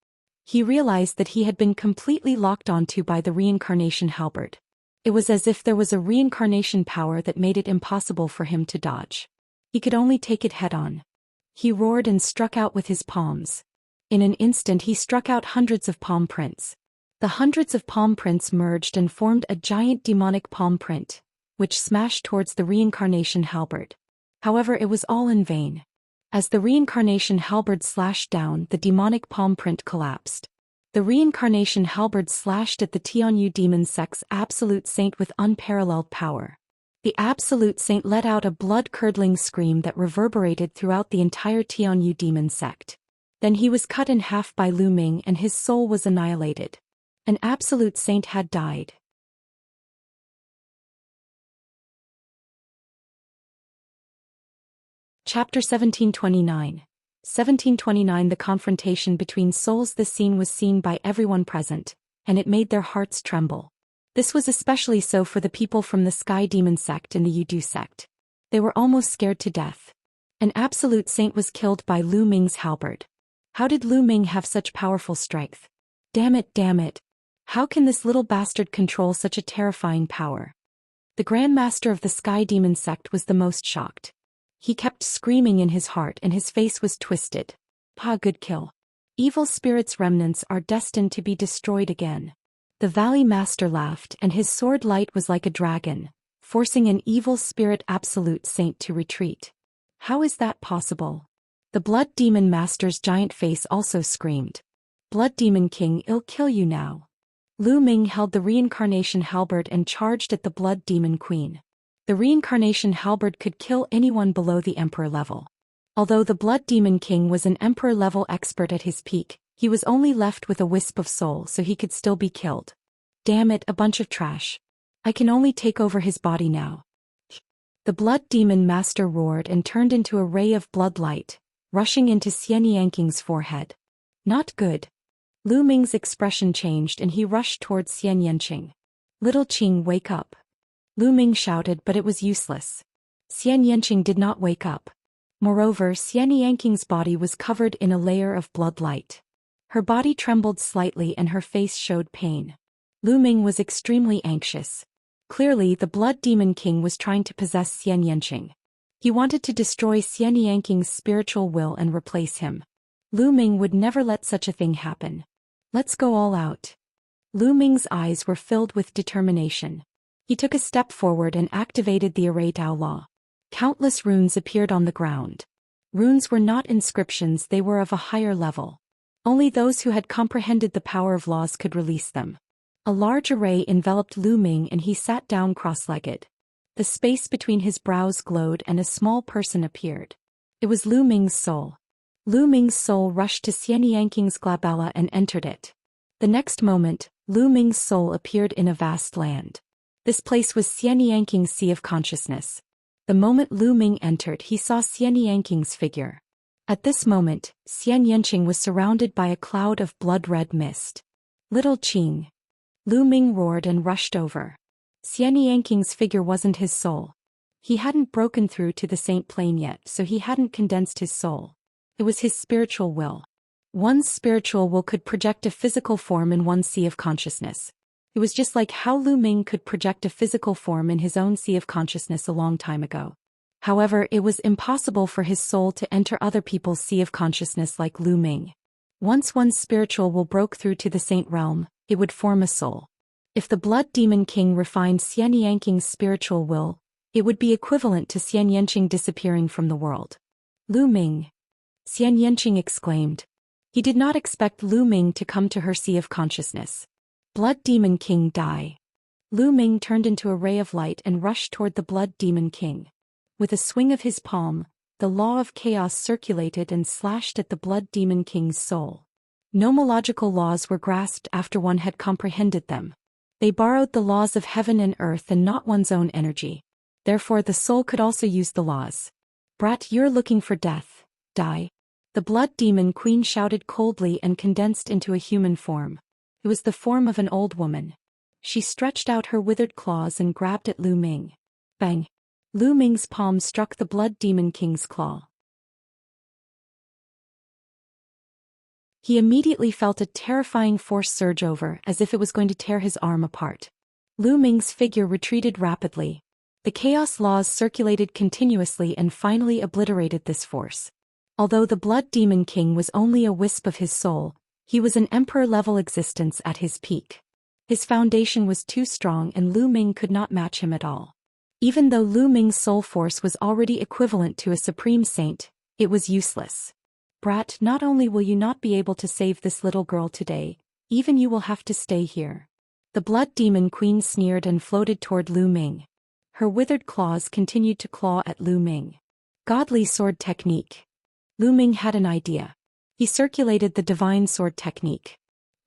He realized that he had been completely locked onto by the reincarnation halberd. It was as if there was a reincarnation power that made it impossible for him to dodge. He could only take it head-on. He roared and struck out with his palms. In an instant he struck out hundreds of palm prints. The hundreds of palm prints merged and formed a giant demonic palm print, which smashed towards the reincarnation halberd. However, it was all in vain. As the reincarnation halberd slashed down, the demonic palm print collapsed. The reincarnation halberd slashed at the Tianyu demon sect's absolute saint with unparalleled power. The absolute saint let out a blood-curdling scream that reverberated throughout the entire Tianyu demon sect. Then he was cut in half by Lu Ming and his soul was annihilated. An absolute saint had died. Chapter 1729. 1729 The confrontation between souls. This scene was seen by everyone present, and it made their hearts tremble. This was especially so for the people from the Sky Demon sect and the Yudu sect. They were almost scared to death. An absolute saint was killed by Lu Ming's halberd. How did Lu Ming have such powerful strength? Damn it, damn it. How can this little bastard control such a terrifying power? The Grand Master of the Sky Demon sect was the most shocked. He kept screaming in his heart and his face was twisted. Pa, good kill. Evil spirits' remnants are destined to be destroyed again. The Valley Master laughed and his sword light was like a dragon, forcing an evil spirit absolute saint to retreat. How is that possible? The Blood Demon Master's giant face also screamed. Blood Demon King, I'll kill you now. Lu Ming held the reincarnation halberd and charged at the Blood Demon Queen. The reincarnation halberd could kill anyone below the Emperor level. Although the Blood Demon King was an Emperor-level expert at his peak, he was only left with a wisp of soul so he could still be killed. Damn it, a bunch of trash. I can only take over his body now. The Blood Demon Master roared and turned into a ray of blood light, rushing into Xianxia's forehead. Not good. Lu Ming's expression changed and he rushed towards Xianxia. Little Qing, wake up. Lu Ming shouted, but it was useless. Xianxia did not wake up. Moreover, Xianxia's body was covered in a layer of blood light. Her body trembled slightly and her face showed pain. Lu Ming was extremely anxious. Clearly, the Blood Demon King was trying to possess Xianxia. He wanted to destroy Xianxia's spiritual will and replace him. Lu Ming would never let such a thing happen. Let's go all out. Lu Ming's eyes were filled with determination. He took a step forward and activated the Array Dao Law. Countless runes appeared on the ground. Runes were not inscriptions, they were of a higher level. Only those who had comprehended the power of laws could release them. A large array enveloped Lu Ming and he sat down cross-legged. The space between his brows glowed and a small person appeared. It was Lu Ming's soul. Lu Ming's soul rushed to Xianxia's glabella and entered it. The next moment, Lu Ming's soul appeared in a vast land. This place was Xianxia's Sea of Consciousness. The moment Lu Ming entered, he saw Xianxia's figure. At this moment, Xianxia was surrounded by a cloud of blood-red mist. Little Qing. Lu Ming roared and rushed over. Xianxia's figure wasn't his soul. He hadn't broken through to the saint plane yet, so he hadn't condensed his soul. It was his spiritual will. One's spiritual will could project a physical form in one's sea of consciousness. It was just like how Lu Ming could project a physical form in his own sea of consciousness a long time ago. However, it was impossible for his soul to enter other people's sea of consciousness like Lu Ming. Once one's spiritual will broke through to the saint realm, it would form a soul. If the Blood Demon King refined Xianxia's spiritual will, it would be equivalent to Xianxia disappearing from the world. Lu Ming. Xianxia exclaimed. He did not expect Lu Ming to come to her sea of consciousness. Blood Demon King, die. Lu Ming turned into a ray of light and rushed toward the Blood Demon King. With a swing of his palm, the law of chaos circulated and slashed at the Blood Demon King's soul. Nomological laws were grasped after one had comprehended them. They borrowed the laws of heaven and earth and not one's own energy. Therefore the soul could also use the laws. Brat, you're looking for death. Die. The Blood Demon Queen shouted coldly and condensed into a human form. It was the form of an old woman. She stretched out her withered claws and grabbed at Lu Ming. Bang! Lu Ming's palm struck the Blood Demon King's claw. He immediately felt a terrifying force surge over, as if it was going to tear his arm apart. Lu Ming's figure retreated rapidly. The chaos laws circulated continuously and finally obliterated this force. Although the Blood Demon King was only a wisp of his soul, he was an emperor-level existence at his peak. His foundation was too strong and Lu Ming could not match him at all. Even though Lu Ming's soul force was already equivalent to a supreme saint, it was useless. Brat, not only will you not be able to save this little girl today, even you will have to stay here. The Blood Demon Queen sneered and floated toward Lu Ming. Her withered claws continued to claw at Lu Ming. Godly sword technique. Lu Ming had an idea. He circulated the divine sword technique.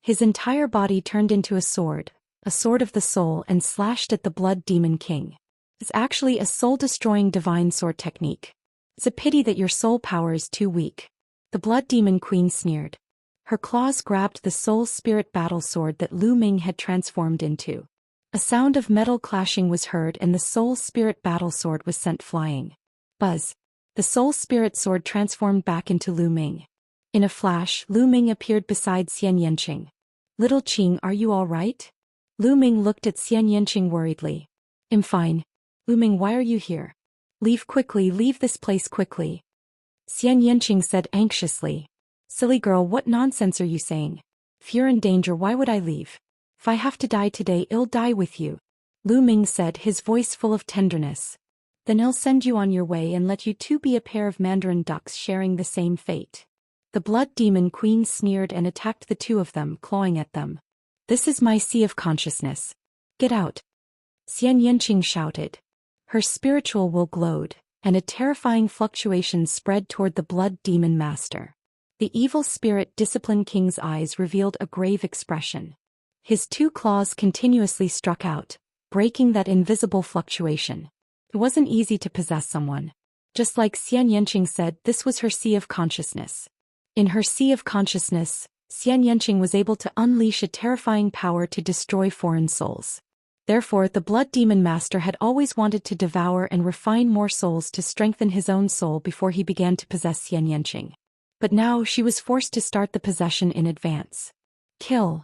His entire body turned into a sword of the soul, and slashed at the Blood Demon King. It's actually a soul-destroying divine sword technique. It's a pity that your soul power is too weak. The Blood Demon Queen sneered. Her claws grabbed the soul spirit battle sword that Lu Ming had transformed into. A sound of metal clashing was heard and the soul spirit battle sword was sent flying. Buzz. The soul spirit sword transformed back into Lu Ming. In a flash, Lu Ming appeared beside Xianxia. Little Qing, are you all right? Lu Ming looked at Xianxia worriedly. I'm fine. Lu Ming, why are you here? Leave quickly, leave this place quickly. Xianxia said anxiously. Silly girl, what nonsense are you saying? If you're in danger, why would I leave? If I have to die today, I'll die with you. Lu Ming said, his voice full of tenderness. Then I'll send you on your way and let you two be a pair of mandarin ducks sharing the same fate. The Blood Demon Queen sneered and attacked the two of them, clawing at them. This is my sea of consciousness. Get out. Xianxia shouted. Her spiritual will glowed, and a terrifying fluctuation spread toward the Blood Demon Master. The evil spirit Discipline King's eyes revealed a grave expression. His two claws continuously struck out, breaking that invisible fluctuation. It wasn't easy to possess someone. Just like Xianxia said, this was her sea of consciousness. In her sea of consciousness, Xianxia was able to unleash a terrifying power to destroy foreign souls. Therefore, the Blood Demon Master had always wanted to devour and refine more souls to strengthen his own soul before he began to possess Xianxia. But now she was forced to start the possession in advance. Kill.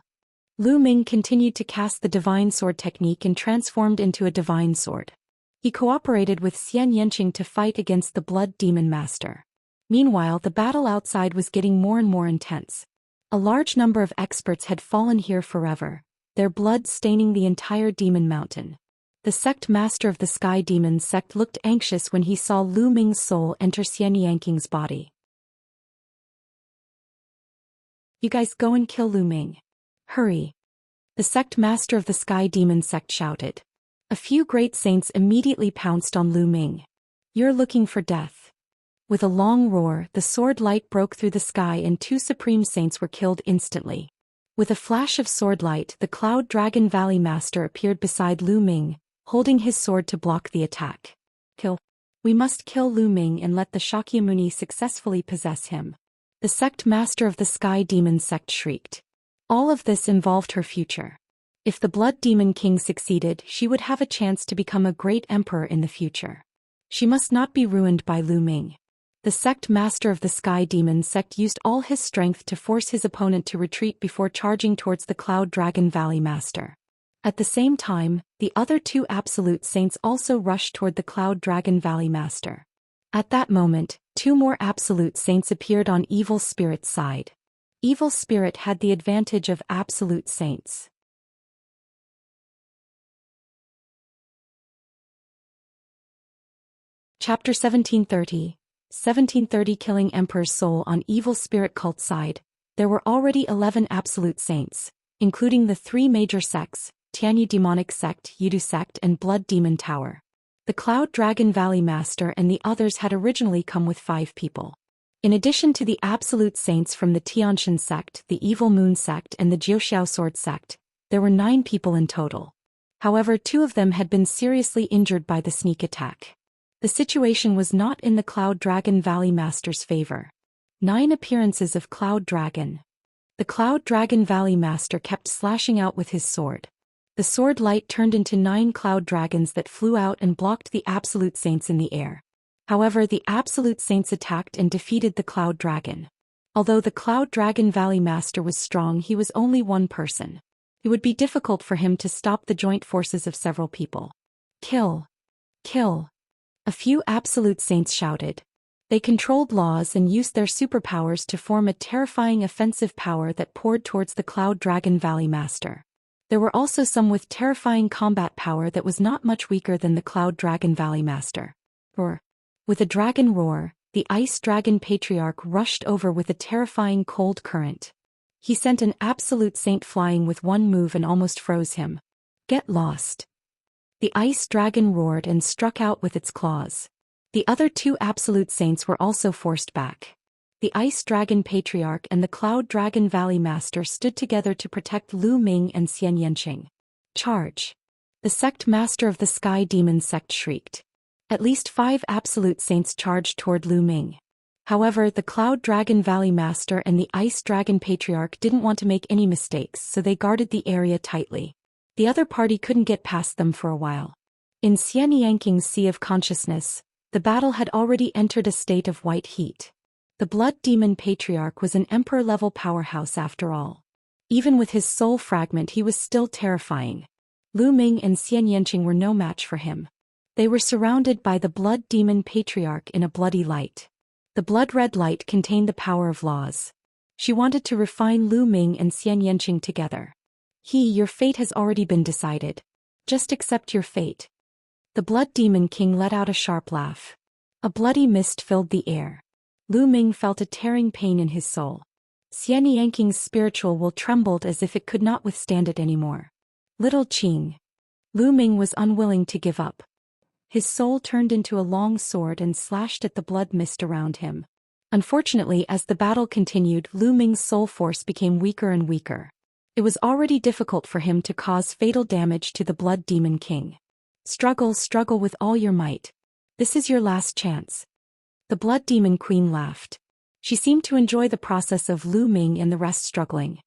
Lu Ming continued to cast the divine sword technique and transformed into a divine sword. He cooperated with Xianxia to fight against the Blood Demon Master. Meanwhile, the battle outside was getting more and more intense. A large number of experts had fallen here forever, their blood staining the entire demon mountain. The sect master of the Sky Demon sect looked anxious when he saw Lu Ming's soul enter Xianxia's body. You guys go and kill Lu Ming. Hurry. The sect master of the Sky Demon sect shouted. A few great saints immediately pounced on Lu Ming. You're looking for death. With a long roar, the sword light broke through the sky and two supreme saints were killed instantly. With a flash of sword light, the Cloud Dragon Valley Master appeared beside Lu Ming, holding his sword to block the attack. Kill. We must kill Lu Ming and let the Shakyamuni successfully possess him. The sect master of the Sky Demon sect shrieked. All of this involved her future. If the Blood Demon King succeeded, she would have a chance to become a great emperor in the future. She must not be ruined by Lu Ming. The sect master of the Sky Demon sect used all his strength to force his opponent to retreat before charging towards the Cloud Dragon Valley Master. At the same time, the other two Absolute Saints also rushed toward the Cloud Dragon Valley Master. At that moment, two more Absolute Saints appeared on Evil Spirit's side. Evil Spirit had the advantage of Absolute Saints. Chapter 1730. 1730 Killing Emperor's Soul. On Evil Spirit cult side, there were already 11 Absolute Saints, including the three major sects, Tianyu Demonic Sect, Yidu Sect and Blood Demon Tower. The Cloud Dragon Valley Master and the others had originally come with 5 people. In addition to the Absolute Saints from the Tianxin Sect, the Evil Moon Sect and the Jiuxiao Sword Sect, there were 9 people in total. However, 2 of them had been seriously injured by the sneak attack. The situation was not in the Cloud Dragon Valley Master's favor. 9 appearances of Cloud Dragon. The Cloud Dragon Valley Master kept slashing out with his sword. The sword light turned into 9 cloud dragons that flew out and blocked the Absolute Saints in the air. However, the Absolute Saints attacked and defeated the Cloud Dragon. Although the Cloud Dragon Valley Master was strong, he was only one person. It would be difficult for him to stop the joint forces of several people. Kill! Kill! A few absolute saints shouted. They controlled laws and used their superpowers to form a terrifying offensive power that poured towards the Cloud Dragon Valley Master. There were also some with terrifying combat power that was not much weaker than the Cloud Dragon Valley Master. Roar! With a dragon roar, the Ice Dragon Patriarch rushed over with a terrifying cold current. He sent an absolute saint flying with one move and almost froze him. Get lost! The Ice Dragon roared and struck out with its claws. The other two absolute saints were also forced back. The Ice Dragon Patriarch and the Cloud Dragon Valley Master stood together to protect Lu Ming and Xianxia. Charge! The sect master of the Sky Demon sect shrieked. At least 5 absolute saints charged toward Lu Ming. However, the Cloud Dragon Valley Master and the Ice Dragon Patriarch didn't want to make any mistakes, so they guarded the area tightly. The other party couldn't get past them for a while. In Xianxia's Sea of Consciousness, the battle had already entered a state of white heat. The Blood Demon Patriarch was an Emperor-level powerhouse after all. Even with his soul fragment he was still terrifying. Lu Ming and Xianxia were no match for him. They were surrounded by the Blood Demon Patriarch in a bloody light. The blood-red light contained the power of laws. She wanted to refine Lu Ming and Xianxia together. Your fate has already been decided. Just accept your fate. The Blood Demon King let out a sharp laugh. A bloody mist filled the air. Lu Ming felt a tearing pain in his soul. Xianxia's spiritual will trembled as if it could not withstand it anymore. Little Qing. Lu Ming was unwilling to give up. His soul turned into a long sword and slashed at the blood mist around him. Unfortunately, as the battle continued, Lu Ming's soul force became weaker and weaker. It was already difficult for him to cause fatal damage to the Blood Demon King. Struggle, struggle with all your might. This is your last chance. The Blood Demon Queen laughed. She seemed to enjoy the process of Lu Ming and the rest struggling.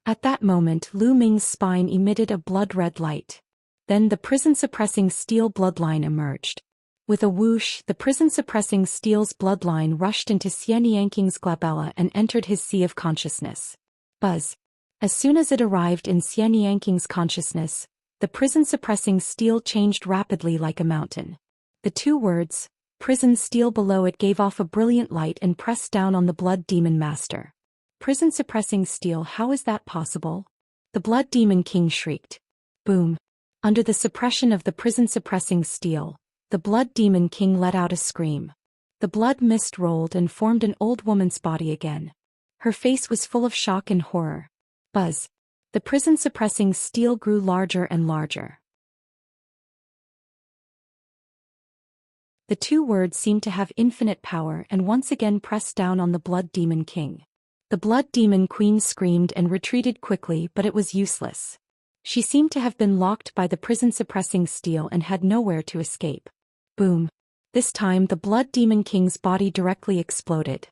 At that moment, Lu Ming's spine emitted a blood-red light. Then the prison-suppressing steel bloodline emerged. With a whoosh, the prison-suppressing steel's bloodline rushed into Xianxia's glabella and entered his sea of consciousness. Buzz. As soon as it arrived in Xianxia's consciousness, the prison-suppressing steel changed rapidly like a mountain. The two words, prison steel below it gave off a brilliant light and pressed down on the Blood Demon Master. Prison-suppressing steel, how is that possible? The Blood Demon King shrieked. Boom. Under the suppression of the prison-suppressing steel, the Blood Demon King let out a scream. The blood mist rolled and formed an old woman's body again. Her face was full of shock and horror. Buzz. The prison-suppressing steel grew larger and larger. The two words seemed to have infinite power and once again pressed down on the Blood Demon King. The Blood Demon Queen screamed and retreated quickly, but it was useless. She seemed to have been locked by the prison-suppressing steel and had nowhere to escape. Boom. This time the Blood Demon King's body directly exploded.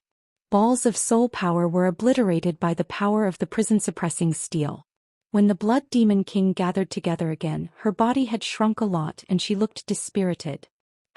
Balls of soul power were obliterated by the power of the prison-suppressing steel. When the Blood Demon King gathered together again, her body had shrunk a lot and she looked dispirited.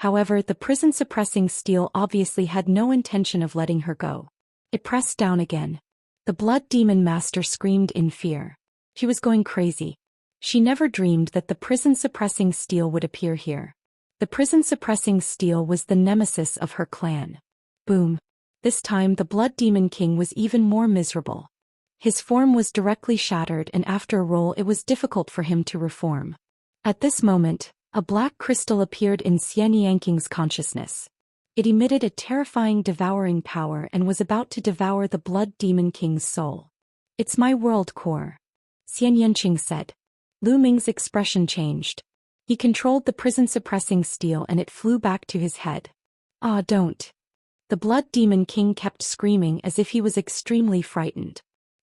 However, the prison-suppressing steel obviously had no intention of letting her go. It pressed down again. The Blood Demon Master screamed in fear. She was going crazy. She never dreamed that the prison-suppressing steel would appear here. The prison-suppressing steel was the nemesis of her clan. Boom. This time the Blood Demon King was even more miserable. His form was directly shattered and after a roll it was difficult for him to reform. At this moment, a black crystal appeared in Xianxia's consciousness. It emitted a terrifying devouring power and was about to devour the Blood Demon King's soul. It's my world core, Xianxia said. Lu Ming's expression changed. He controlled the prison-suppressing steel and it flew back to his head. Ah, don't. The Blood Demon King kept screaming as if he was extremely frightened.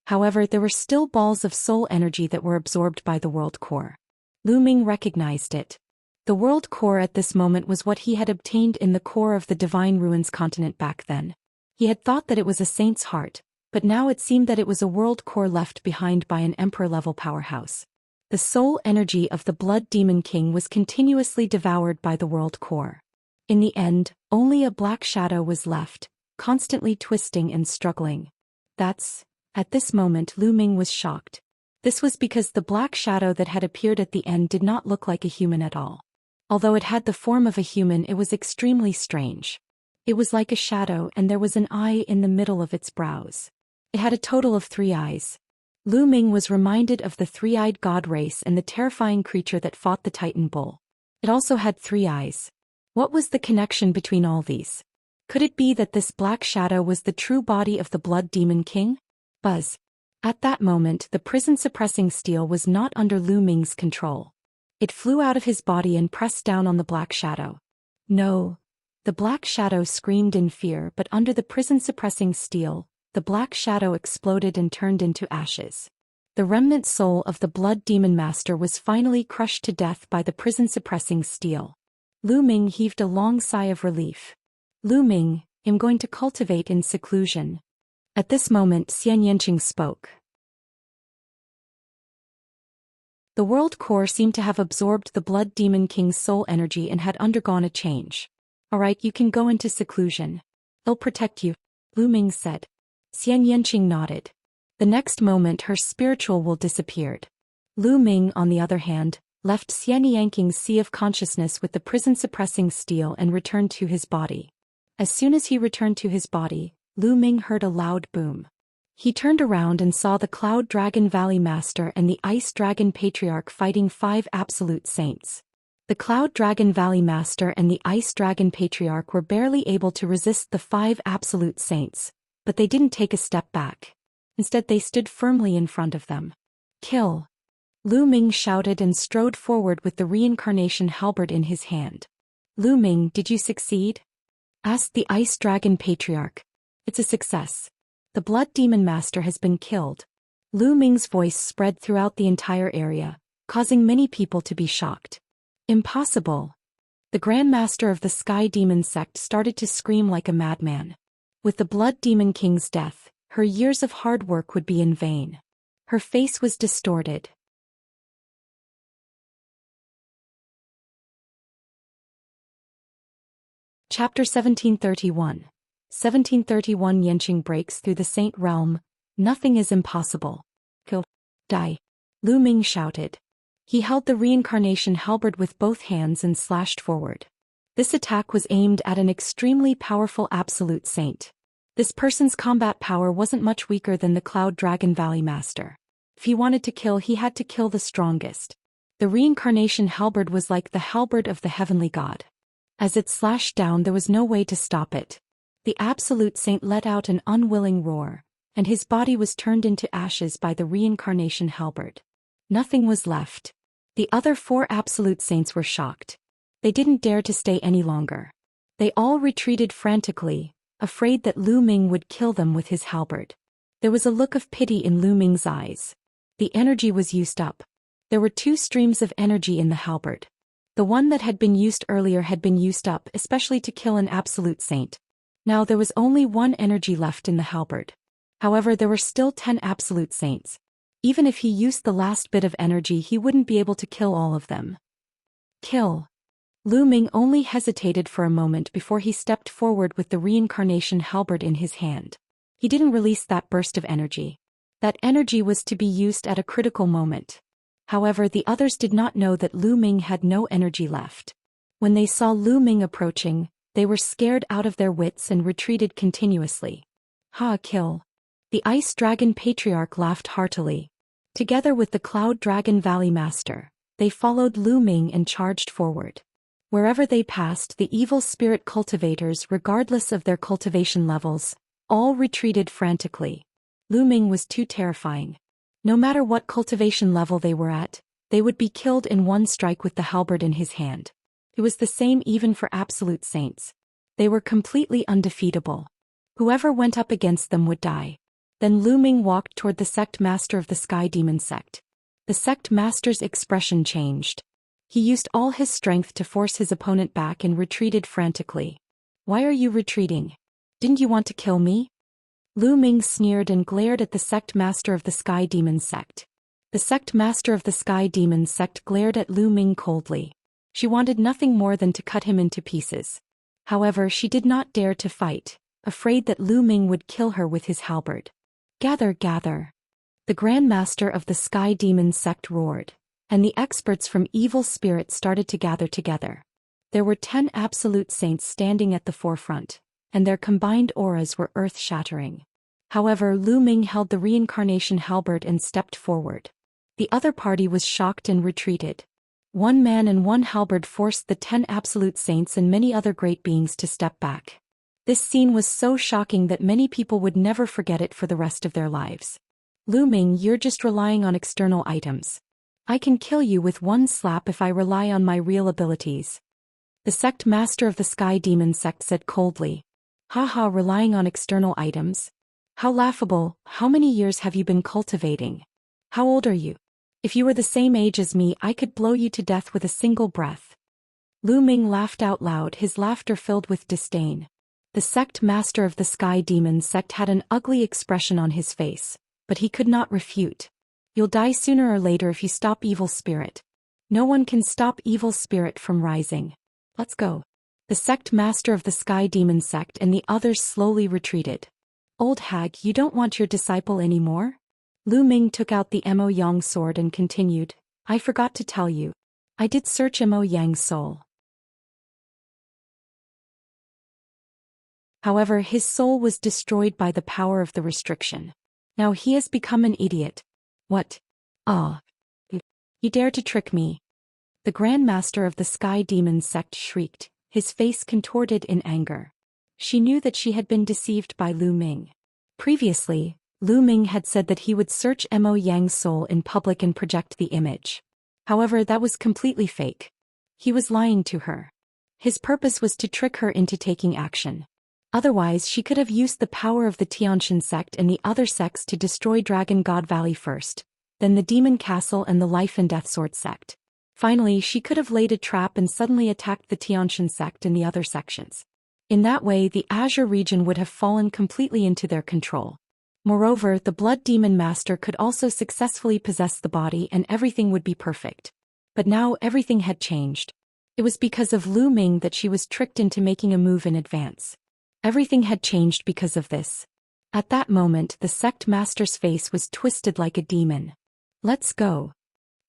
However, there were still balls of soul energy that were absorbed by the world core. Lu Ming recognized it. The world core at this moment was what he had obtained in the core of the Divine Ruins continent back then. He had thought that it was a saint's heart, but now it seemed that it was a world core left behind by an emperor-level powerhouse. The soul energy of the Blood Demon King was continuously devoured by the world core. In the end, only a black shadow was left, constantly twisting and struggling. At this moment Lu Ming was shocked. This was because the black shadow that had appeared at the end did not look like a human at all. Although it had the form of a human, it was extremely strange. It was like a shadow, and there was an eye in the middle of its brows. It had a total of 3 eyes. Lu Ming was reminded of the 3-eyed god race and the terrifying creature that fought the Titan bull. It also had 3 eyes. What was the connection between all these? Could it be that this black shadow was the true body of the Blood Demon King? Buzz. At that moment, the prison-suppressing steel was not under Lu Ming's control. It flew out of his body and pressed down on the black shadow. No. The black shadow screamed in fear, but under the prison-suppressing steel, the black shadow exploded and turned into ashes. The remnant soul of the Blood Demon Master was finally crushed to death by the prison-suppressing steel. Lu Ming heaved a long sigh of relief. Lu Ming, I'm going to cultivate in seclusion. At this moment, Xianxia spoke. The world core seemed to have absorbed the Blood Demon King's soul energy and had undergone a change. Alright, you can go into seclusion. I'll protect you, Lu Ming said. Xianxia nodded. The next moment her spiritual will disappeared. Lu Ming, on the other hand, left Xianxia's sea of consciousness with the prison-suppressing steel and returned to his body. As soon as he returned to his body, Lu Ming heard a loud boom. He turned around and saw the Cloud Dragon Valley Master and the Ice Dragon Patriarch fighting 5 absolute saints. The Cloud Dragon Valley Master and the Ice Dragon Patriarch were barely able to resist the 5 absolute saints, but they didn't take a step back. Instead, they stood firmly in front of them. Kill! Lu Ming shouted and strode forward with the reincarnation halberd in his hand. Lu Ming, did you succeed? Asked the Ice Dragon Patriarch. It's a success. The Blood Demon Master has been killed. Lu Ming's voice spread throughout the entire area, causing many people to be shocked. Impossible. The Grand Master of the Sky Demon sect started to scream like a madman. With the Blood Demon King's death, her years of hard work would be in vain. Her face was distorted. Chapter 1731. 1731 Yanqing breaks through the Saint Realm. Nothing is impossible. Kill. Die. Lu Ming shouted. He held the reincarnation halberd with both hands and slashed forward. This attack was aimed at an extremely powerful absolute saint. This person's combat power wasn't much weaker than the Cloud Dragon Valley Master. If he wanted to kill, he had to kill the strongest. The reincarnation halberd was like the halberd of the heavenly god. As it slashed down, there was no way to stop it. The absolute saint let out an unwilling roar, and his body was turned into ashes by the reincarnation halberd. Nothing was left. The other 4 absolute saints were shocked. They didn't dare to stay any longer. They all retreated frantically, afraid that Lu Ming would kill them with his halberd. There was a look of pity in Lu Ming's eyes. The energy was used up. There were 2 streams of energy in the halberd. The one that had been used earlier had been used up, especially to kill an absolute saint. Now there was only 1 energy left in the halberd. However, there were still 10 absolute saints. Even if he used the last bit of energy, he wouldn't be able to kill all of them. Kill. Lu Ming only hesitated for a moment before he stepped forward with the reincarnation halberd in his hand. He didn't release that burst of energy. That energy was to be used at a critical moment. However, the others did not know that Lu Ming had no energy left. When they saw Lu Ming approaching, they were scared out of their wits and retreated continuously. Kill. The Ice Dragon Patriarch laughed heartily. Together with the Cloud Dragon Valley Master, they followed Lu Ming and charged forward. Wherever they passed, the evil spirit cultivators, regardless of their cultivation levels, all retreated frantically. Lu Ming was too terrifying. No matter what cultivation level they were at, they would be killed in 1 strike with the halberd in his hand. It was the same even for absolute saints. They were completely undefeatable. Whoever went up against them would die. Then Lu Ming walked toward the sect master of the Sky Demon sect. The sect master's expression changed. He used all his strength to force his opponent back and retreated frantically. Why are you retreating? Didn't you want to kill me? Lu Ming sneered and glared at the sect master of the Sky Demon sect. The sect master of the Sky Demon sect glared at Lu Ming coldly. She wanted nothing more than to cut him into pieces. However, she did not dare to fight, afraid that Lu Ming would kill her with his halberd. Gather. The Grand Master of the Sky Demon sect roared, and the experts from evil spirits started to gather together. There were 10 absolute saints standing at the forefront, and their combined auras were earth-shattering. However, Lu Ming held the reincarnation halberd and stepped forward. The other party was shocked and retreated. One man and one halberd forced the 10 absolute saints and many other great beings to step back. This scene was so shocking that many people would never forget it for the rest of their lives. Lu Ming, you're just relying on external items. I can kill you with one slap if I rely on my real abilities. The sect master of the Sky Demon sect said coldly. Haha, relying on external items? How laughable. How many years have you been cultivating? How old are you? If you were the same age as me, I could blow you to death with a single breath. Lu Ming laughed out loud, his laughter filled with disdain. The sect master of the Sky Demon sect had an ugly expression on his face, but he could not refute. You'll die sooner or later if you stop evil spirit. No one can stop evil spirit from rising. Let's go. The sect master of the Sky Demon sect and the others slowly retreated. Old hag, you don't want your disciple anymore? Lu Ming took out the Mo Yang sword and continued, I forgot to tell you. I did search Mo Yang's soul. However, his soul was destroyed by the power of the restriction. Now he has become an idiot. What? Ah. You dare to trick me? The Grand Master of the Sky Demon sect shrieked, his face contorted in anger. She knew that she had been deceived by Lu Ming. Previously, Lu Ming had said that he would search Mo Yang's soul in public and project the image. However, that was completely fake. He was lying to her. His purpose was to trick her into taking action. Otherwise, she could have used the power of the Xianxia sect and the other sects to destroy Dragon God Valley first, then the Demon Castle and the Life and Death Sword sect. Finally, she could have laid a trap and suddenly attacked the Xianxia sect and the other sections. In that way, the Azure region would have fallen completely into their control. Moreover, the Blood Demon Master could also successfully possess the body and everything would be perfect. But now everything had changed. It was because of Lu Ming that she was tricked into making a move in advance. Everything had changed because of this. At that moment, the sect master's face was twisted like a demon. Let's go.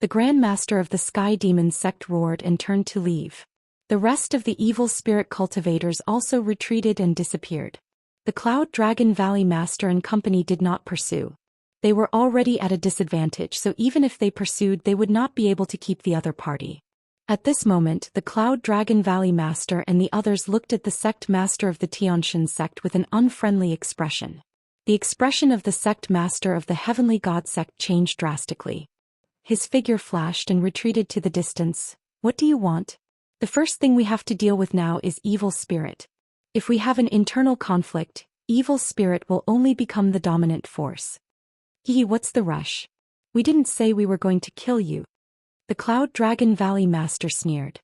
The Grand Master of the Sky Demon sect roared and turned to leave. The rest of the evil spirit cultivators also retreated and disappeared. The Cloud Dragon Valley Master and company did not pursue. They were already at a disadvantage, so even if they pursued, they would not be able to keep the other party. At this moment, the Cloud Dragon Valley Master and the others looked at the sect master of the Xianxia sect with an unfriendly expression. The expression of the sect master of the Heavenly God sect changed drastically. His figure flashed and retreated to the distance. What do you want? The first thing we have to deal with now is evil spirit. If we have an internal conflict, evil spirit will only become the dominant force. What's the rush? We didn't say we were going to kill you. The Cloud Dragon Valley Master sneered.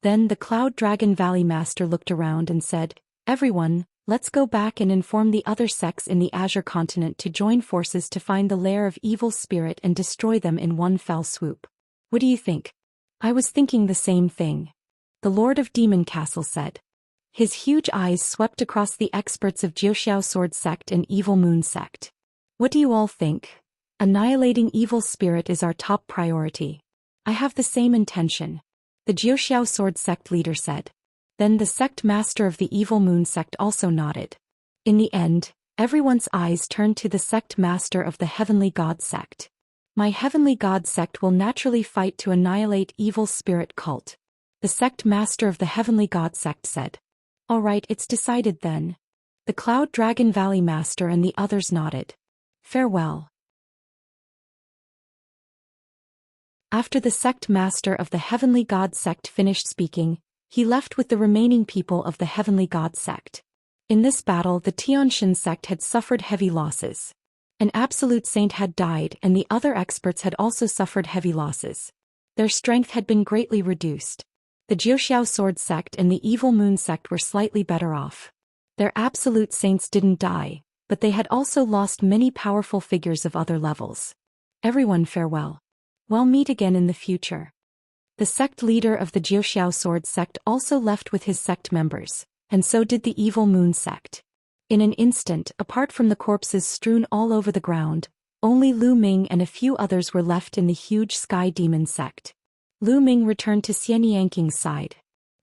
Then the Cloud Dragon Valley Master looked around and said, Everyone, let's go back and inform the other sects in the Azure continent to join forces to find the lair of evil spirit and destroy them in one fell swoop. What do you think? I was thinking the same thing. The Lord of Demon Castle said. His huge eyes swept across the experts of Zhou Xian Sword Sect and Evil Moon Sect. What do you all think? Annihilating evil spirit is our top priority. I have the same intention. The Zhou Xian Sword Sect leader said. Then the sect master of the Evil Moon Sect also nodded. In the end, everyone's eyes turned to the sect master of the Heavenly God Sect. My Heavenly God Sect will naturally fight to annihilate evil spirit cult. The sect master of the Heavenly God Sect said. All right, it's decided then. The Cloud Dragon Valley Master and the others nodded. Farewell. After the sect master of the Heavenly God Sect finished speaking, he left with the remaining people of the Heavenly God Sect. In this battle, the Xianxia sect had suffered heavy losses. An absolute saint had died and the other experts had also suffered heavy losses. Their strength had been greatly reduced. The Zhou Xian Sword Sect and the Evil Moon Sect were slightly better off. Their absolute saints didn't die, but they had also lost many powerful figures of other levels. Everyone farewell. We'll meet again in the future. The sect leader of the Zhou Xian Sword Sect also left with his sect members, and so did the Evil Moon Sect. In an instant, apart from the corpses strewn all over the ground, Only Lu Ming and a few others were left in the huge sky demon sect. Lu Ming returned to Xianxing's side.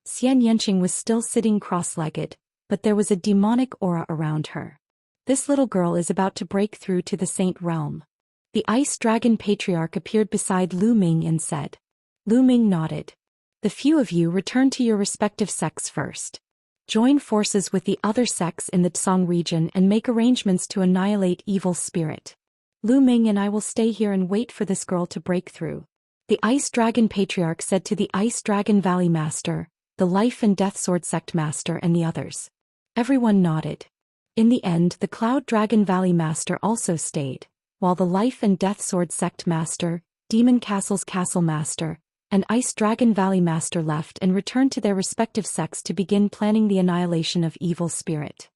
Xianxia was still sitting cross-legged, but there was a demonic aura around her. This little girl is about to break through to the Saint Realm. The Ice Dragon Patriarch appeared beside Lu Ming and said. Lu Ming nodded. The few of you return to your respective sects first. Join forces with the other sects in the Tsang region and make arrangements to annihilate evil spirit. Lu Ming and I will stay here and wait for this girl to break through. The Ice Dragon Patriarch said to the Ice Dragon Valley Master, the Life and Death Sword Sect Master and the others. Everyone nodded. In the end, the Cloud Dragon Valley Master also stayed, while the Life and Death Sword Sect Master, Demon Castle's Castle Master, and Ice Dragon Valley Master left and returned to their respective sects to begin planning the annihilation of evil spirit.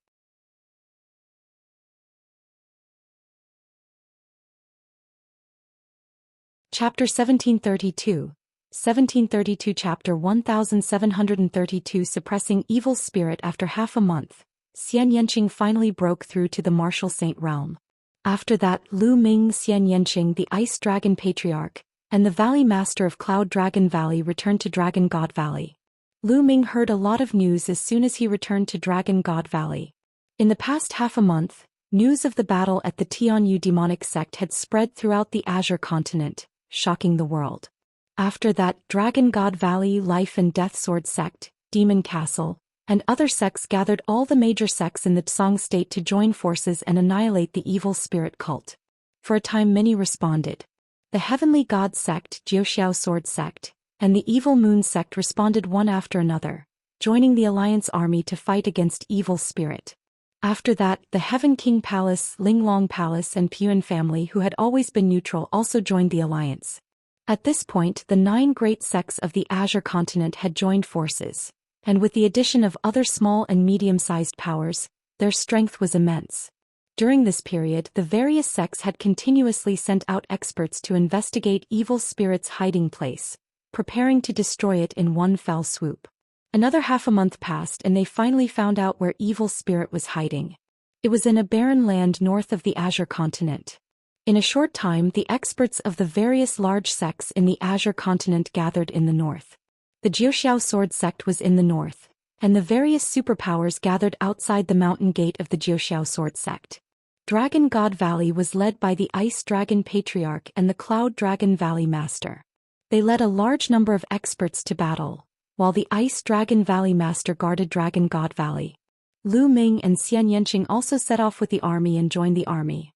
Chapter 1732 Chapter 1732 Suppressing Evil Spirit. After half a month, Xianxia finally broke through to the martial saint realm. After that, Lu Ming, Xianxia, the Ice Dragon Patriarch, and the Valley Master of Cloud Dragon Valley returned to Dragon God Valley. Lu Ming heard a lot of news as soon as he returned to Dragon God Valley. In the past half a month, news of the battle at the Tianyu demonic sect had spread throughout the Azure continent, shocking the world. After that, Dragon God Valley, Life and Death Sword Sect, Demon Castle, and other sects gathered all the major sects in the Tsang state to join forces and annihilate the evil spirit cult. For a time many responded. The Heavenly God sect, Zhou Xian Sword sect, and the Evil Moon sect responded one after another, joining the Alliance army to fight against evil spirit. After that, the Heaven King Palace, Linglong Palace and Puan family who had always been neutral also joined the alliance. At this point, the 9 great sects of the Azure continent had joined forces, and with the addition of other small and medium-sized powers, their strength was immense. During this period, the various sects had continuously sent out experts to investigate evil spirits' hiding place, preparing to destroy it in one fell swoop. Another half a month passed and they finally found out where evil spirit was hiding. It was in a barren land north of the Azure continent. In a short time, the experts of the various large sects in the Azure continent gathered in the north. The Jiuxiao Sword sect was in the north, and the various superpowers gathered outside the mountain gate of the Jiuxiao Sword sect. Dragon God Valley was led by the Ice Dragon Patriarch and the Cloud Dragon Valley Master. They led a large number of experts to battle, while the Ice Dragon Valley Master guarded Dragon God Valley. Lu Ming and Xianxia also set off with the army and joined the army.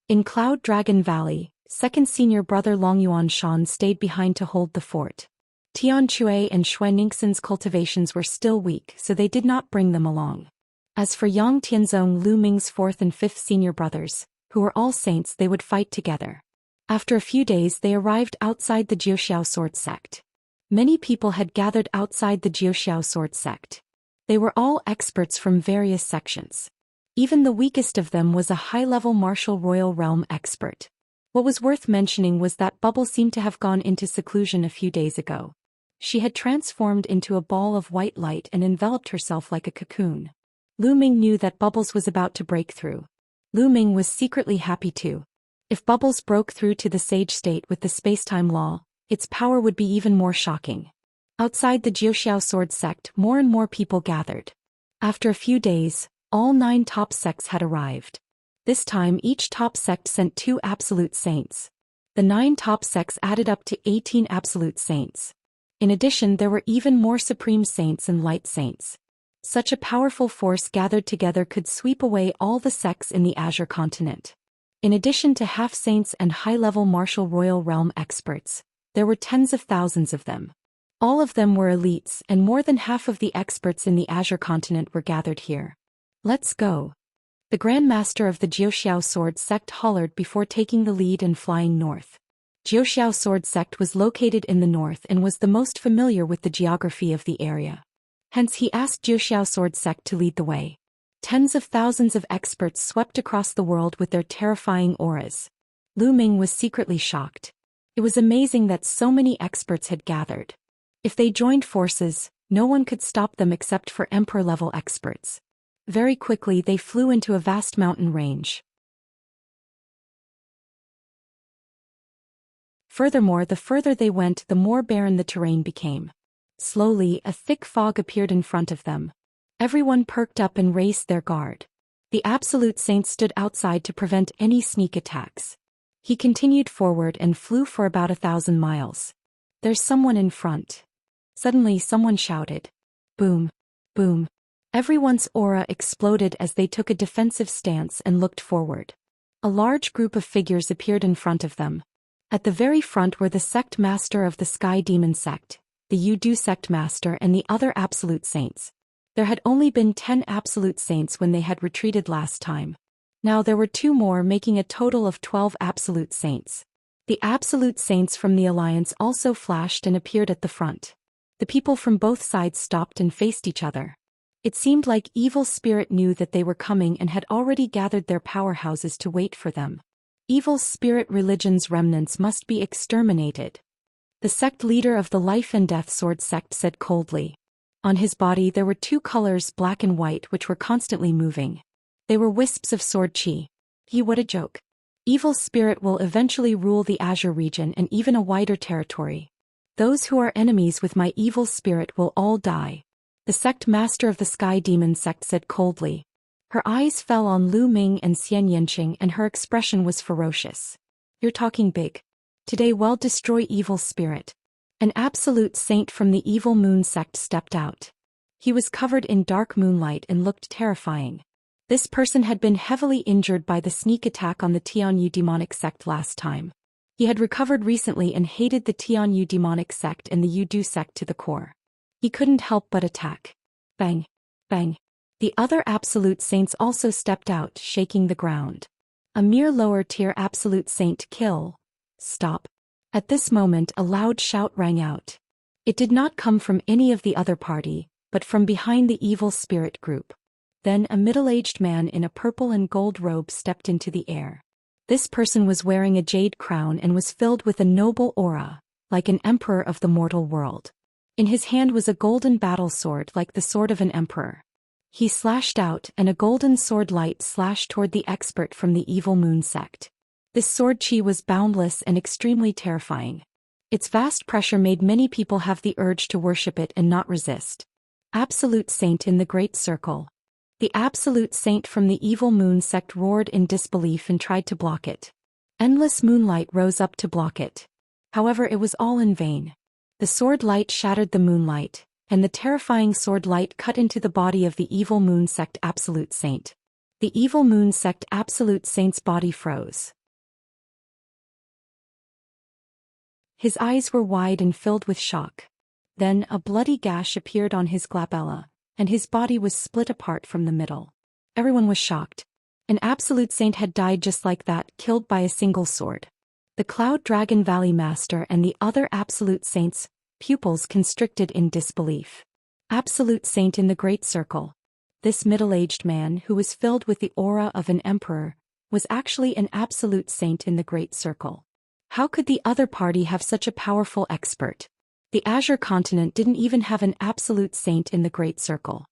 In Cloud Dragon Valley, second senior brother Longyuan Shan stayed behind to hold the fort. Tian Chui and Xue Ningxin's cultivations were still weak, so they did not bring them along. As for Yang Tianzong, Lu Ming's 4th and 5th senior brothers, who were all saints, they would fight together. After a few days they arrived outside the Jiuxiao Sword sect. Many people had gathered outside the Jiuxiao Sword sect. They were all experts from various sections. Even the weakest of them was a high-level martial royal realm expert. What was worth mentioning was that Bubble seemed to have gone into seclusion a few days ago. She had transformed into a ball of white light and enveloped herself like a cocoon. Lu Ming knew that Bubbles was about to break through. Lu Ming was secretly happy too. If Bubbles broke through to the sage state with the spacetime law, its power would be even more shocking. Outside the Jiuxiao Sword sect, more and more people gathered. After a few days, all 9 top sects had arrived. This time each top sect sent 2 absolute saints. The 9 top sects added up to 18 absolute saints. In addition, there were even more supreme saints and light saints. Such a powerful force gathered together could sweep away all the sects in the Azure continent. In addition to half-saints and high-level martial royal realm experts, there were tens of thousands of them. All of them were elites, and more than half of the experts in the Azure continent were gathered here. Let's go. The Grand Master of the Jiuxiao Sword sect hollered before taking the lead and flying north. Jiuxiao Sword sect was located in the north and was the most familiar with the geography of the area. Hence he asked Jiuxiao Sword sect to lead the way. Tens of thousands of experts swept across the world with their terrifying auras. Lu Ming was secretly shocked. It was amazing that so many experts had gathered. If they joined forces, no one could stop them except for emperor-level experts. Very quickly they flew into a vast mountain range. Furthermore, the further they went, the more barren the terrain became. Slowly, a thick fog appeared in front of them. Everyone perked up and raised their guard. The absolute saint stood outside to prevent any sneak attacks. He continued forward and flew for about 1,000 miles. There's someone in front. Suddenly someone shouted. Boom. Boom. Everyone's aura exploded as they took a defensive stance and looked forward. A large group of figures appeared in front of them. At the very front were the sect master of the Sky Demon sect, the Yudu sect master, and the other absolute saints. There had only been 10 absolute saints when they had retreated last time. Now there were 2 more, making a total of 12 absolute saints. The absolute saints from the alliance also flashed and appeared at the front. The people from both sides stopped and faced each other. It seemed like Evil Spirit knew that they were coming and had already gathered their powerhouses to wait for them. Evil Spirit religion's remnants must be exterminated. The sect leader of the Life and Death Sword sect said coldly. On his body there were 2 colors, black and white, which were constantly moving. They were wisps of sword chi. What a joke. Evil Spirit will eventually rule the Azure region and even a wider territory. Those who are enemies with my Evil Spirit will all die. The sect master of the Sky Demon sect said coldly. Her eyes fell on Lu Ming and Xianxia and her expression was ferocious. You're talking big. Today we'll destroy Evil Spirit. An absolute saint from the Evil Moon sect stepped out. He was covered in dark moonlight and looked terrifying. This person had been heavily injured by the sneak attack on the Tianyu demonic sect last time. He had recovered recently and hated the Tianyu demonic sect and the Yudu sect to the core. He couldn't help but attack. Bang. Bang. The other absolute saints also stepped out, shaking the ground. A mere lower-tier absolute saint kill. Stop. At this moment a loud shout rang out. It did not come from any of the other party, but from behind the Evil Spirit group. Then a middle-aged man in a purple and gold robe stepped into the air. This person was wearing a jade crown and was filled with a noble aura, like an emperor of the mortal world. In his hand was a golden battle sword like the sword of an emperor. He slashed out and a golden sword light slashed toward the expert from the Evil Moon sect. This sword chi was boundless and extremely terrifying. Its vast pressure made many people have the urge to worship it and not resist. Absolute Saint in the Great Circle. The absolute saint from the Evil Moon sect roared in disbelief and tried to block it. Endless moonlight rose up to block it. However, it was all in vain. The sword light shattered the moonlight, and the terrifying sword light cut into the body of the Evil Moon sect absolute saint. The Evil Moon sect absolute saint's body froze. His eyes were wide and filled with shock. Then a bloody gash appeared on his glabella, and his body was split apart from the middle. Everyone was shocked. An absolute saint had died just like that, killed by a single sword. The Cloud Dragon Valley Master and the other absolute saints' pupils constricted in disbelief. Absolute Saint in the Great Circle. This middle-aged man, who was filled with the aura of an emperor, was actually an absolute saint in the Great Circle. How could the other party have such a powerful expert? The Azure continent didn't even have an absolute saint in the Great Circle.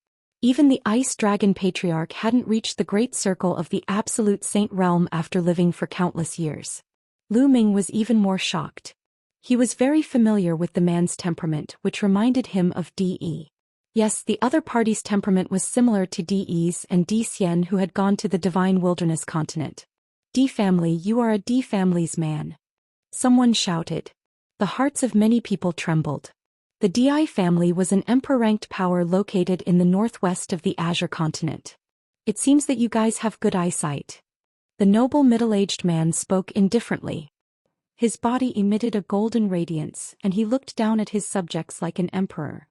Even the Ice Dragon Patriarch hadn't reached the Great Circle of the absolute saint realm after living for countless years. Lu Ming was even more shocked. He was very familiar with the man's temperament, which reminded him of De. Yes, the other party's temperament was similar to De's and Zhou Xian, who had gone to the Divine Wilderness continent. De family, you are a De family's man. Someone shouted. The hearts of many people trembled. The Di family was an emperor-ranked power located in the northwest of the Azure continent. It seems that you guys have good eyesight. The noble middle-aged man spoke indifferently. His body emitted a golden radiance, and he looked down at his subjects like an emperor.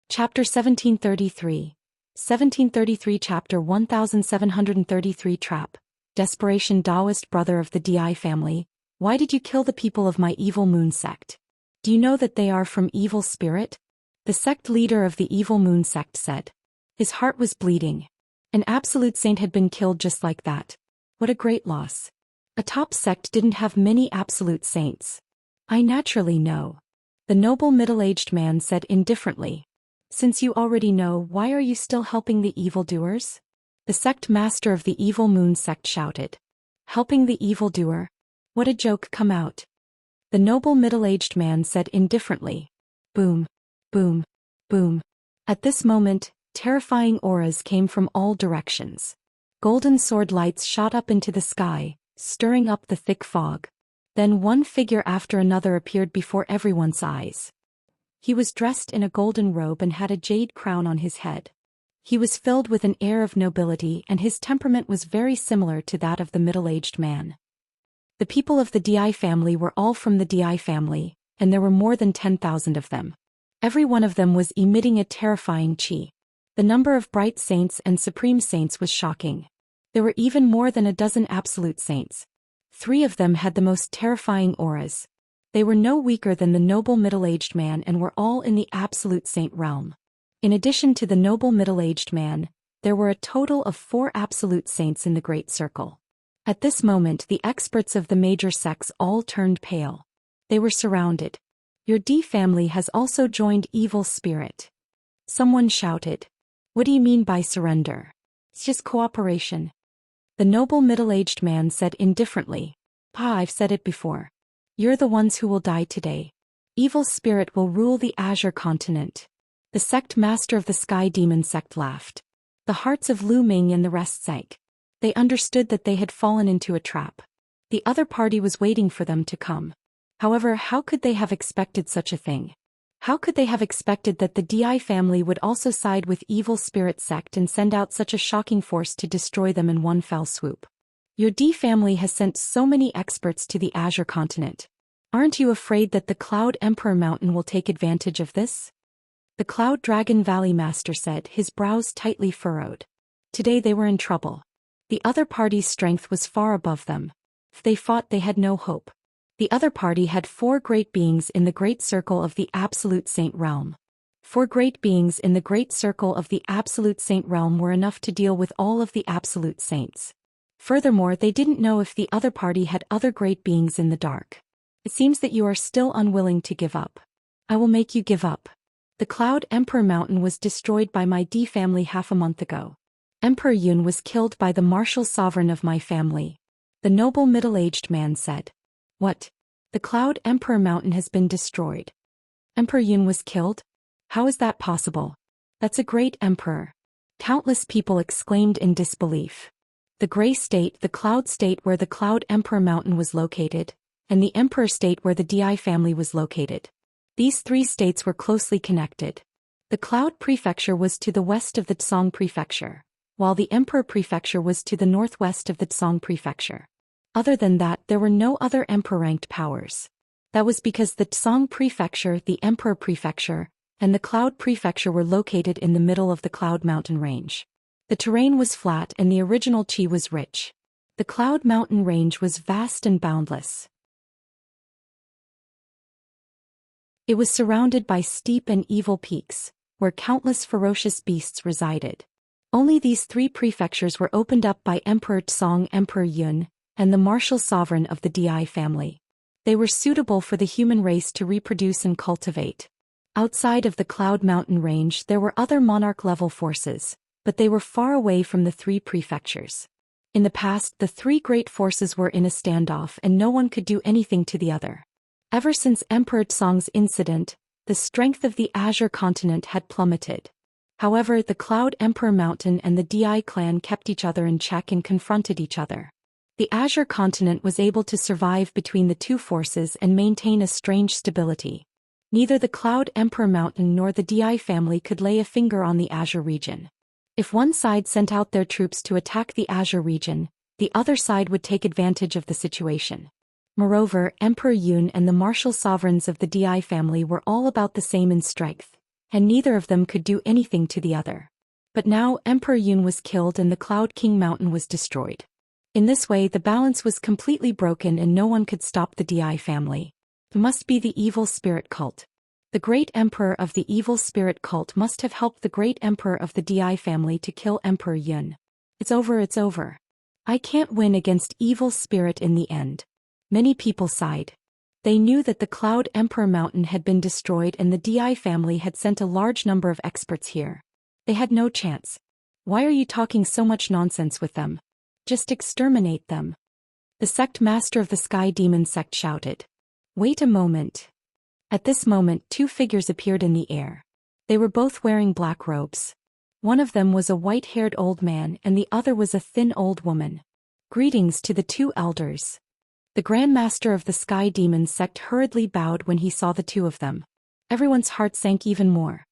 Chapter 1733. 1733 Chapter 1733 Trap. Desperation. Taoist brother of the Di family, why did you kill the people of my Evil Moon sect? Do you know that they are from Evil Spirit? The sect leader of the Evil Moon sect said. His heart was bleeding. An absolute saint had been killed just like that. What a great loss. A top sect didn't have many absolute saints. I naturally know. The noble middle-aged man said indifferently. Since you already know, why are you still helping the evildoers? The sect master of the evil moon sect shouted. Helping the evildoer? What a joke come out. The noble middle-aged man said indifferently. Boom, boom, boom. At this moment, terrifying auras came from all directions. Golden sword lights shot up into the sky, stirring up the thick fog. Then one figure after another appeared before everyone's eyes. He was dressed in a golden robe and had a jade crown on his head. He was filled with an air of nobility and his temperament was very similar to that of the middle-aged man. The people of the Di family were all from the Di family, and there were more than 10,000 of them. Every one of them was emitting a terrifying qi. The number of bright saints and supreme saints was shocking. There were even more than a dozen absolute saints. 3 of them had the most terrifying auras. They were no weaker than the noble middle-aged man and were all in the absolute saint realm. In addition to the noble middle-aged man, there were a total of 4 absolute saints in the Great Circle. At this moment the experts of the major sects all turned pale. They were surrounded. Your D family has also joined evil spirit. Someone shouted. What do you mean by surrender? It's just cooperation. The noble middle-aged man said indifferently. Pa, I've said it before. You're the ones who will die today. Evil spirit will rule the Azure continent. The sect master of the Sky Demon sect laughed. The hearts of Lu Ming and the rest sank. They understood that they had fallen into a trap. The other party was waiting for them to come. However, how could they have expected such a thing? How could they have expected that the Di family would also side with evil spirit sect and send out such a shocking force to destroy them in one fell swoop? Your D family has sent so many experts to the Azure continent. Aren't you afraid that the Cloud Emperor Mountain will take advantage of this? The Cloud Dragon Valley Master said, his brows tightly furrowed. Today they were in trouble. The other party's strength was far above them. If they fought, they had no hope. The other party had 4 great beings in the Great Circle of the Absolute Saint Realm. 4 great beings in the Great Circle of the Absolute Saint Realm were enough to deal with all of the Absolute Saints. Furthermore, they didn't know if the other party had other great beings in the dark. It seems that you are still unwilling to give up. I will make you give up. The Cloud Emperor Mountain was destroyed by my D family half a month ago. Emperor Yun was killed by the martial sovereign of my family. The noble middle-aged man said. What? The Cloud Emperor Mountain has been destroyed. Emperor Yun was killed? How is that possible? That's a great emperor. Countless people exclaimed in disbelief. The Gray State, the Cloud State where the Cloud Emperor Mountain was located, and the Emperor State where the Di family was located. These 3 states were closely connected. The Cloud Prefecture was to the west of the Tsong Prefecture, while the Emperor Prefecture was to the northwest of the Tsong Prefecture. Other than that, there were no other emperor-ranked powers. That was because the Tsong Prefecture, the Emperor Prefecture, and the Cloud Prefecture were located in the middle of the Cloud Mountain Range. The terrain was flat and the original qi was rich. The Cloud Mountain Range was vast and boundless. It was surrounded by steep and evil peaks, where countless ferocious beasts resided. Only these 3 prefectures were opened up by Emperor Tsong, Emperor Yun, and the martial sovereign of the Di family. They were suitable for the human race to reproduce and cultivate. Outside of the Cloud Mountain Range there were other monarch-level forces, but they were far away from the 3 prefectures. In the past, the 3 great forces were in a standoff and no one could do anything to the other. Ever since Emperor Tsong's incident, the strength of the Azure continent had plummeted. However, the Cloud Emperor Mountain and the Di clan kept each other in check and confronted each other. The Azure continent was able to survive between the 2 forces and maintain a strange stability. Neither the Cloud Emperor Mountain nor the Di family could lay a finger on the Azure region. If one side sent out their troops to attack the Azure region, the other side would take advantage of the situation. Moreover, Emperor Yun and the martial sovereigns of the Di family were all about the same in strength, and neither of them could do anything to the other. But now Emperor Yun was killed and the Cloud King Mountain was destroyed. In this way the balance was completely broken and no one could stop the Di family. It must be the evil spirit cult. The great emperor of the evil spirit cult must have helped the great emperor of the Di family to kill Emperor Yun. It's over, it's over. I can't win against evil spirit in the end. Many people sighed. They knew that the Cloud Emperor Mountain had been destroyed and the Di family had sent a large number of experts here. They had no chance. Why are you talking so much nonsense with them? Just exterminate them. The sect master of the Sky Demon sect shouted. Wait a moment. At this moment, two figures appeared in the air. They were both wearing black robes. One of them was a white-haired old man and the other was a thin old woman. Greetings to the two elders. The Grand Master of the Sky Demon sect hurriedly bowed when he saw the two of them. Everyone's heart sank even more.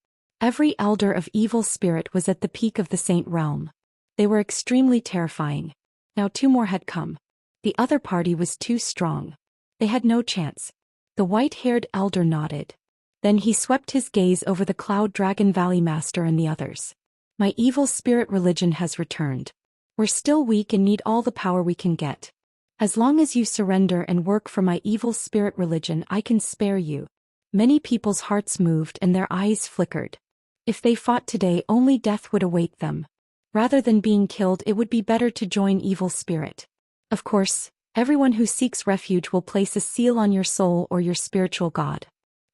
Every elder of evil spirit was at the peak of the Saint Realm. They were extremely terrifying. Now two more had come. The other party was too strong. They had no chance. The white-haired elder nodded. Then he swept his gaze over the Cloud Dragon Valley Master and the others. My evil spirit religion has returned. We're still weak and need all the power we can get. As long as you surrender and work for my evil spirit religion, I can spare you. Many people's hearts moved and their eyes flickered. If they fought today, only death would await them. Rather than being killed, it would be better to join evil spirit. Of course, everyone who seeks refuge will place a seal on your soul or your spiritual god.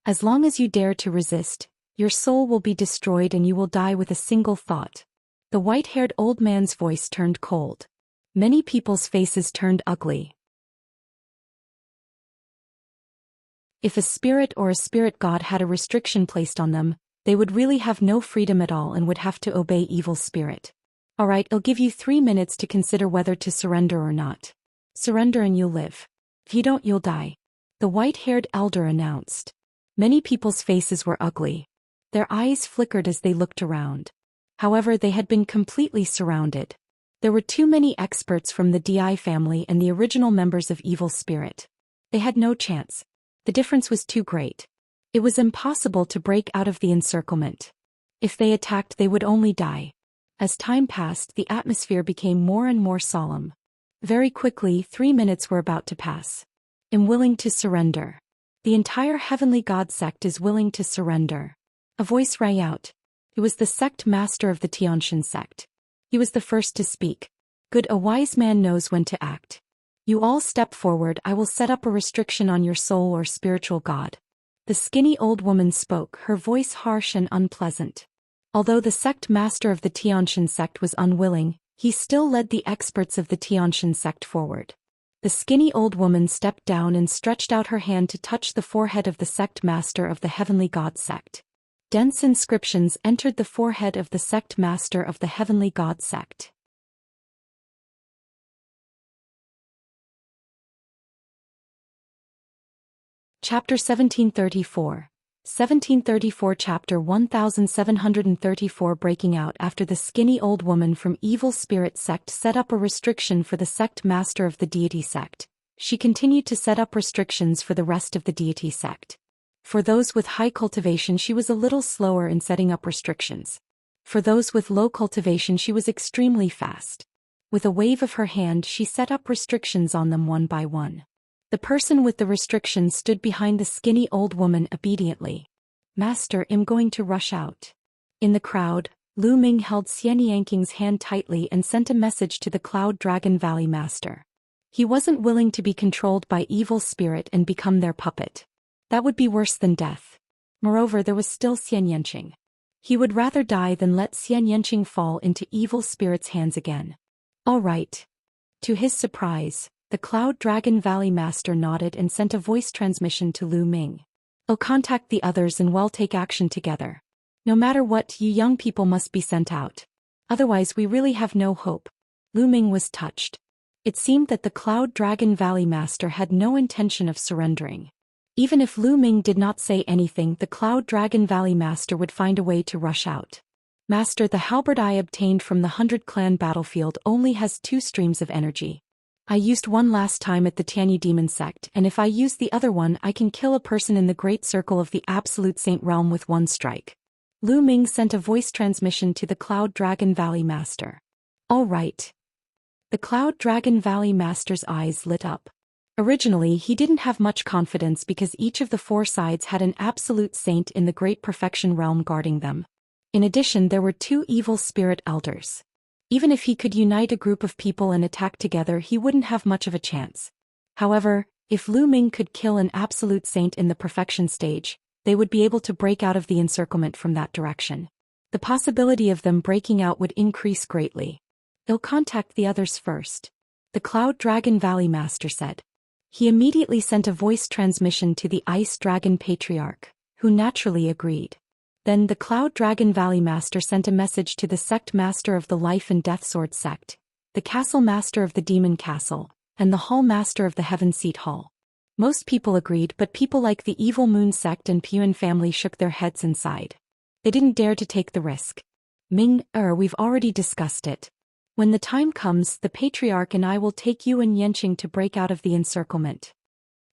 As long as you dare to resist, your soul will be destroyed and you will die with a single thought. The white-haired old man's voice turned cold. Many people's faces turned ugly. If a spirit or a spirit god had a restriction placed on them, they would really have no freedom at all and would have to obey evil spirit. Alright, I'll give you 3 minutes to consider whether to surrender or not. Surrender and you'll live. If you don't, you'll die. The white-haired elder announced. Many people's faces were ugly. Their eyes flickered as they looked around. However, they had been completely surrounded. There were too many experts from the DI family and the original members of Evil Spirit. They had no chance. The difference was too great. It was impossible to break out of the encirclement. If they attacked, they would only die. As time passed, the atmosphere became more and more solemn. Very quickly, 3 minutes were about to pass. I'm willing to surrender. The entire Heavenly God sect is willing to surrender. A voice rang out. It was the sect master of the Xianxia sect. He was the first to speak. Good, a wise man knows when to act. You all step forward, I will set up a restriction on your soul or spiritual god. The skinny old woman spoke, her voice harsh and unpleasant. Although the sect master of the Xianxia sect was unwilling, he still led the experts of the Xianxia sect forward. The skinny old woman stepped down and stretched out her hand to touch the forehead of the sect master of the Heavenly God sect. Dense inscriptions entered the forehead of the sect master of the Heavenly God sect. Chapter 1734. 1734 Chapter 1734 Breaking out after the skinny old woman from Evil Spirit sect set up a restriction for the sect master of the deity sect. She continued to set up restrictions for the rest of the deity sect. For those with high cultivation, she was a little slower in setting up restrictions. For those with low cultivation, she was extremely fast. With a wave of her hand, she set up restrictions on them one by one. The person with the restrictions stood behind the skinny old woman obediently. Master, I'm going to rush out. In the crowd, Lu Ming held Xianxia's hand tightly and sent a message to the Cloud Dragon Valley Master. He wasn't willing to be controlled by evil spirit and become their puppet. That would be worse than death. Moreover, there was still Xianxia. He would rather die than let Xianxia fall into evil spirit's hands again. All right. To his surprise, the Cloud Dragon Valley Master nodded and sent a voice transmission to Lu Ming. I'll contact the others and we'll take action together. No matter what, you young people must be sent out. Otherwise we really have no hope. Lu Ming was touched. It seemed that the Cloud Dragon Valley Master had no intention of surrendering. Even if Lu Ming did not say anything, the Cloud Dragon Valley Master would find a way to rush out. Master, the halberd I obtained from the 100 Clan battlefield only has 2 streams of energy. I used one last time at the Tianyu Demon sect, and if I use the other one, I can kill a person in the Great Circle of the Absolute Saint Realm with one strike. Lu Ming sent a voice transmission to the Cloud Dragon Valley Master. All right. The Cloud Dragon Valley Master's eyes lit up. Originally, he didn't have much confidence because each of the 4 sides had an absolute saint in the Great Perfection realm guarding them. In addition, there were 2 evil spirit elders. Even if he could unite a group of people and attack together, he wouldn't have much of a chance. However, if Lu Ming could kill an absolute saint in the perfection stage, they would be able to break out of the encirclement from that direction. The possibility of them breaking out would increase greatly. They'll contact the others first, the Cloud Dragon Valley Master said. He immediately sent a voice transmission to the Ice Dragon Patriarch, who naturally agreed. Then the Cloud Dragon Valley Master sent a message to the Sect Master of the Life and Death Sword Sect, the Castle Master of the Demon Castle, and the Hall Master of the Heaven Seat Hall. Most people agreed, but people like the Evil Moon Sect and Puan family shook their heads and sighed. They didn't dare to take the risk. We've already discussed it. When the time comes, the Patriarch and I will take you and Yanqing to break out of the encirclement.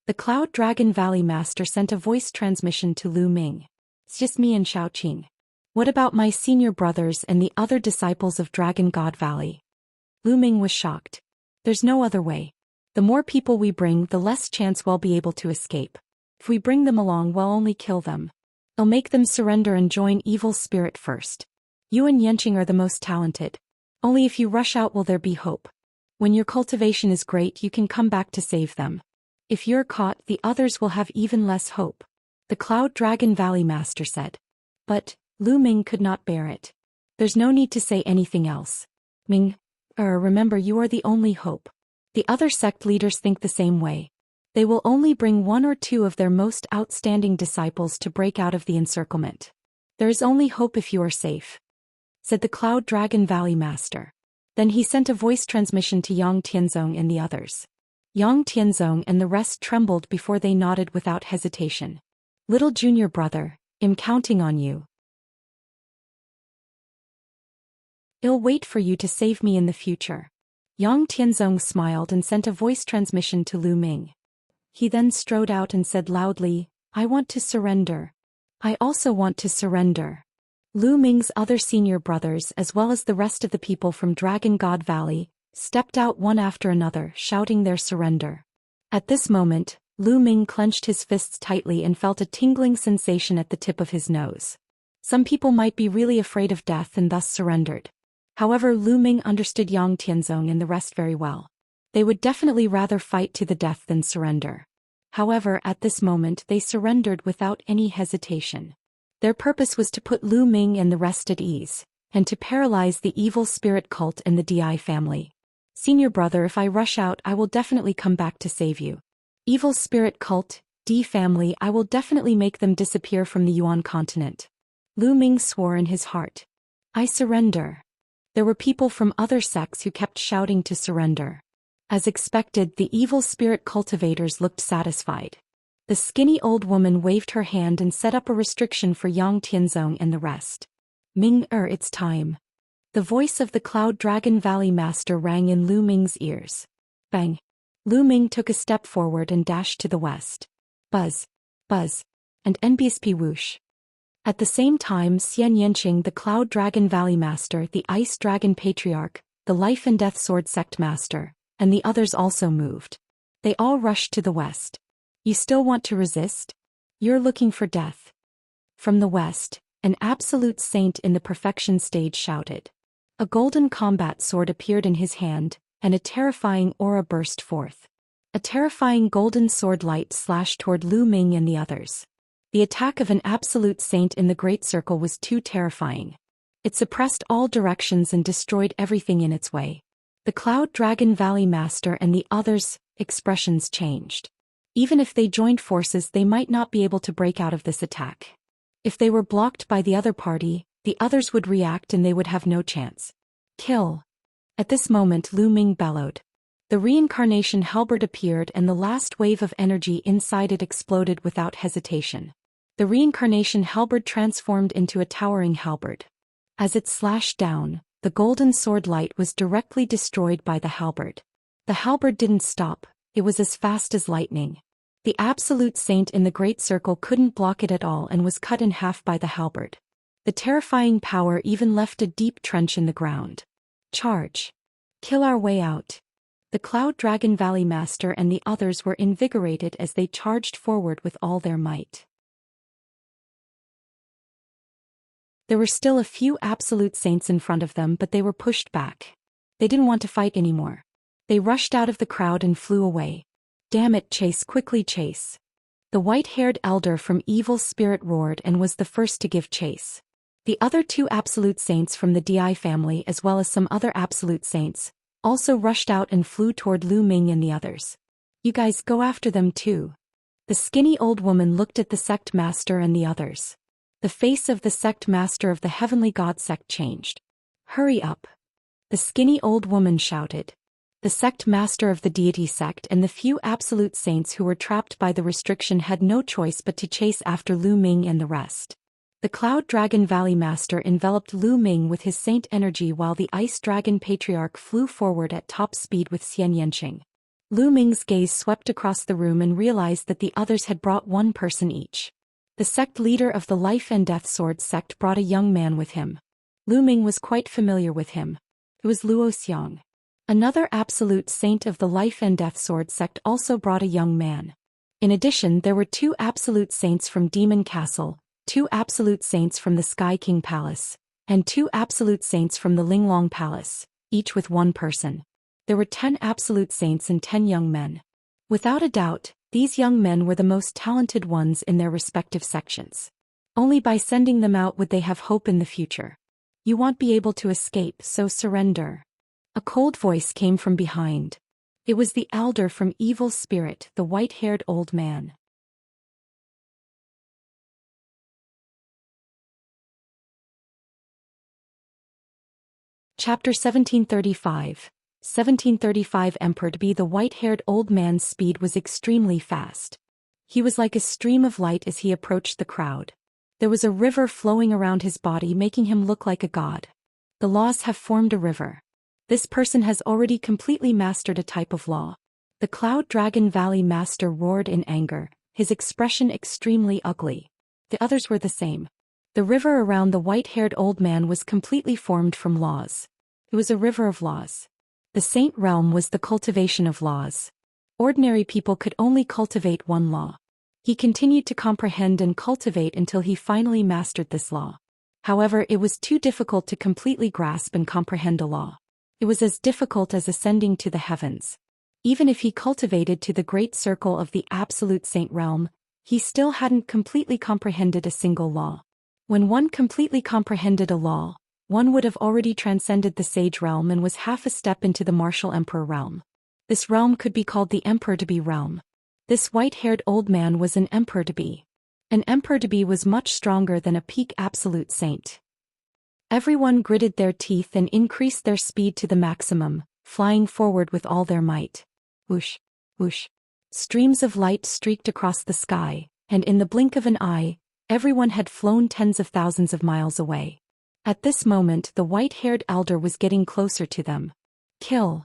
The Cloud Dragon Valley Master sent a voice transmission to Lu Ming. It's just me and Xiaoqing. What about my senior brothers and the other disciples of Dragon God Valley? Lu Ming was shocked. There's no other way. The more people we bring, the less chance we'll be able to escape. If we bring them along, we'll only kill them. They'll make them surrender and join evil spirit first. You and Yanqing are the most talented. Only if you rush out will there be hope. When your cultivation is great, you can come back to save them. If you're caught, the others will have even less hope, the Cloud Dragon Valley Master said. But Lu Ming could not bear it. There's no need to say anything else. Remember, you are the only hope. The other sect leaders think the same way. They will only bring 1 or 2 of their most outstanding disciples to break out of the encirclement. There is only hope if you are safe, said the Cloud Dragon Valley Master. Then he sent a voice transmission to Yang Tianzong and the others. Yang Tianzong and the rest trembled before they nodded without hesitation. Little junior brother, I'm counting on you. I'll wait for you to save me in the future. Yang Tianzong smiled and sent a voice transmission to Lu Ming. He then strode out and said loudly, I want to surrender. I also want to surrender. Lu Ming's other senior brothers, as well as the rest of the people from Dragon God Valley, stepped out one after another, shouting their surrender. At this moment, Lu Ming clenched his fists tightly and felt a tingling sensation at the tip of his nose. Some people might be really afraid of death and thus surrendered. However, Lu Ming understood Yang Tianzong and the rest very well. They would definitely rather fight to the death than surrender. However, at this moment they surrendered without any hesitation. Their purpose was to put Lu Ming and the rest at ease, and to paralyze the evil spirit cult and the Di family. Senior brother, if I rush out, I will definitely come back to save you. Evil spirit cult, D family, I will definitely make them disappear from the Yuan continent. Lu Ming swore in his heart. I surrender. There were people from other sects who kept shouting to surrender. As expected, the evil spirit cultivators looked satisfied. The skinny old woman waved her hand and set up a restriction for Yang Tianzong and the rest. It's time. The voice of the Cloud Dragon Valley Master rang in Lu Ming's ears. Bang! Lu Ming took a step forward and dashed to the west. Buzz! Buzz! And NBSP whoosh. At the same time, Yanqing, the Cloud Dragon Valley Master, the Ice Dragon Patriarch, the Life and Death Sword Sect Master, and the others also moved. They all rushed to the west. You still want to resist? You're looking for death. From the west, an absolute saint in the perfection stage shouted. A golden combat sword appeared in his hand, and a terrifying aura burst forth. A terrifying golden sword light slashed toward Lu Ming and the others. The attack of an absolute saint in the Great Circle was too terrifying. It suppressed all directions and destroyed everything in its way. The Cloud Dragon Valley Master and the others' expressions changed. Even if they joined forces, they might not be able to break out of this attack. If they were blocked by the other party, the others would react and they would have no chance. Kill! At this moment, Lu Ming bellowed. The reincarnation halberd appeared and the last wave of energy inside it exploded without hesitation. The reincarnation halberd transformed into a towering halberd. As it slashed down, the golden sword light was directly destroyed by the halberd. The halberd didn't stop, it was as fast as lightning. The absolute saint in the Great Circle couldn't block it at all and was cut in half by the halberd. The terrifying power even left a deep trench in the ground. Charge! Kill our way out! The Cloud Dragon Valley Master and the others were invigorated as they charged forward with all their might. There were still a few absolute saints in front of them, but they were pushed back. They didn't want to fight anymore. They rushed out of the crowd and flew away. Damn it, chase, quickly chase! The white-haired elder from Evil Spirit roared and was the first to give chase. The other two absolute saints from the Di family as well as some other absolute saints also rushed out and flew toward Lu Ming and the others. You guys go after them too. The skinny old woman looked at the sect master and the others. The face of the sect master of the heavenly god sect changed. Hurry up. The skinny old woman shouted. The sect master of the deity sect and the few absolute saints who were trapped by the restriction had no choice but to chase after Lu Ming and the rest. The Cloud Dragon Valley Master enveloped Lu Ming with his saint energy while the Ice Dragon Patriarch flew forward at top speed with Xianxia. Lu Ming's gaze swept across the room and realized that the others had brought one person each. The sect leader of the Life and Death Sword sect brought a young man with him. Lu Ming was quite familiar with him. It was Zhou Xian. Another absolute saint of the Life and Death Sword sect also brought a young man. In addition, there were two absolute saints from Demon Castle, two absolute saints from the Sky King Palace, and two absolute saints from the Linglong Palace, each with one person. There were 10 absolute saints and 10 young men. Without a doubt, these young men were the most talented ones in their respective sections. Only by sending them out would they have hope in the future. You won't be able to escape, so surrender. A cold voice came from behind. It was the elder from Evil Spirit, the white-haired old man. Chapter 1735. 1735 Emperor to be the white-haired old man's speed was extremely fast. He was like a stream of light as he approached the crowd. There was a river flowing around his body making him look like a god. The laws have formed a river. This person has already completely mastered a type of law. The Cloud Dragon Valley Master roared in anger, his expression extremely ugly. The others were the same. The river around the white-haired old man was completely formed from laws. It was a river of laws. The Saint Realm was the cultivation of laws. Ordinary people could only cultivate one law. He continued to comprehend and cultivate until he finally mastered this law. However, it was too difficult to completely grasp and comprehend a law. It was as difficult as ascending to the heavens. Even if he cultivated to the great circle of the absolute Saint Realm, he still hadn't completely comprehended a single law. When one completely comprehended a law, one would have already transcended the Sage Realm and was half a step into the Martial Emperor Realm. This realm could be called the Emperor-to-be realm. This white-haired old man was an Emperor-to-be. An Emperor-to-be was much stronger than a peak absolute saint. Everyone gritted their teeth and increased their speed to the maximum, flying forward with all their might. Whoosh, whoosh. Streams of light streaked across the sky, and in the blink of an eye, everyone had flown tens of thousands of miles away. At this moment, the white-haired elder was getting closer to them. Kill!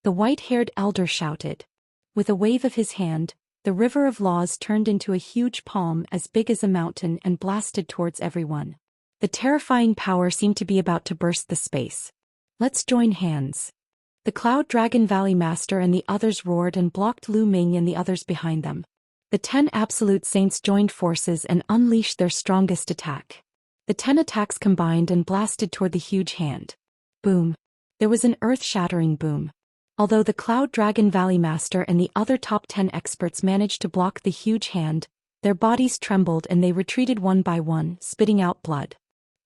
The white-haired elder shouted. With a wave of his hand, the river of laws turned into a huge palm as big as a mountain and blasted towards everyone. The terrifying power seemed to be about to burst the space. Let's join hands. The Cloud Dragon Valley Master and the others roared and blocked Lu Ming and the others behind them. The 10 absolute saints joined forces and unleashed their strongest attack. The 10 attacks combined and blasted toward the huge hand. Boom. There was an earth-shattering boom. Although the Cloud Dragon Valley Master and the other top 10 experts managed to block the huge hand, their bodies trembled and they retreated one by one, spitting out blood.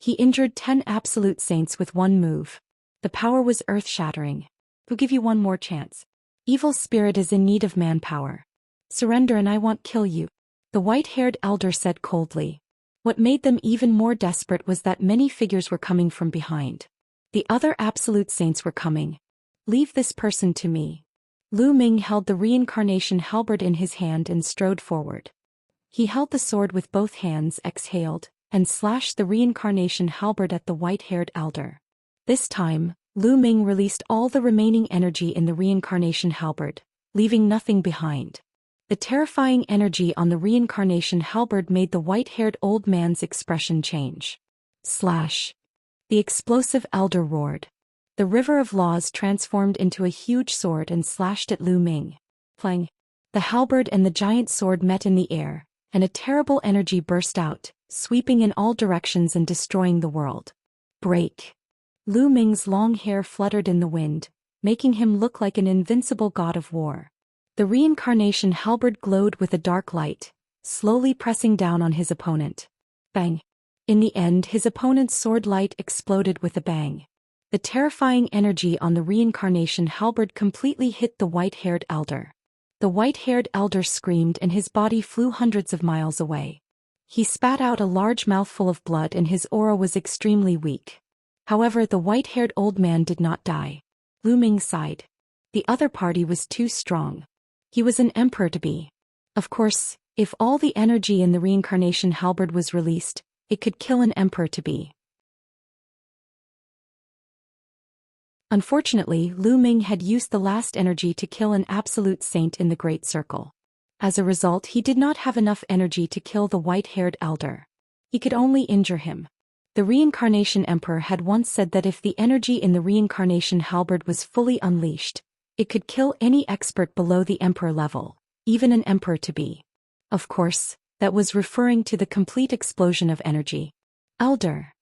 He injured 10 absolute saints with one move. The power was earth-shattering. We'll give you one more chance. Evil Spirit is in need of manpower. Surrender and I won't kill you. The white-haired elder said coldly. What made them even more desperate was that many figures were coming from behind. The other absolute saints were coming. Leave this person to me. Lu Ming held the reincarnation halberd in his hand and strode forward. He held the sword with both hands, exhaled, and slashed the reincarnation halberd at the white-haired elder. This time, Lu Ming released all the remaining energy in the reincarnation halberd, leaving nothing behind. The terrifying energy on the reincarnation halberd made the white-haired old man's expression change. Slash. The explosive elder roared. The river of laws transformed into a huge sword and slashed at Lu Ming. Clang. The halberd and the giant sword met in the air, and a terrible energy burst out, sweeping in all directions and destroying the world. Break. Lu Ming's long hair fluttered in the wind, making him look like an invincible god of war. The reincarnation halberd glowed with a dark light, slowly pressing down on his opponent. Bang! In the end, his opponent's sword light exploded with a bang. The terrifying energy on the reincarnation halberd completely hit the white-haired elder. The white-haired elder screamed and his body flew hundreds of miles away. He spat out a large mouthful of blood and his aura was extremely weak. However, the white-haired old man did not die. Lu Ming sighed. The other party was too strong. He was an emperor to be. Of course, if all the energy in the reincarnation halberd was released, it could kill an emperor to be. Unfortunately, Lu Ming had used the last energy to kill an absolute saint in the Great Circle. As a result, he did not have enough energy to kill the white-haired elder. He could only injure him. The reincarnation emperor had once said that if the energy in the reincarnation halberd was fully unleashed, it could kill any expert below the emperor level, even an emperor to be. Of course, that was referring to the complete explosion of energy. Elder.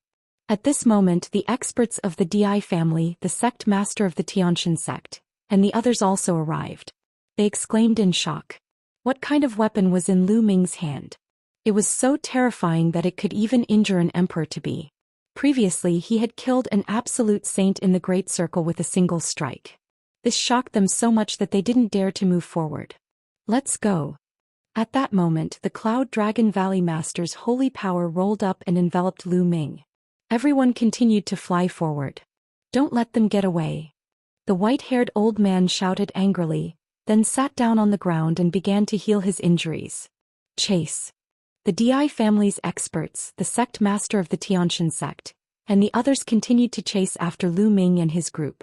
At this moment, the experts of the Di family, the sect master of the Xianxia sect, and the others also arrived. They exclaimed in shock. What kind of weapon was in Lu Ming's hand? It was so terrifying that it could even injure an emperor to be. Previously, he had killed an absolute saint in the Great Circle with a single strike. This shocked them so much that they didn't dare to move forward. Let's go. At that moment, the Cloud Dragon Valley Master's holy power rolled up and enveloped Lu Ming. Everyone continued to fly forward. Don't let them get away. The white-haired old man shouted angrily, then sat down on the ground and began to heal his injuries. Chase. The Di family's experts, the sect master of the Xianxia sect, and the others continued to chase after Lu Ming and his group.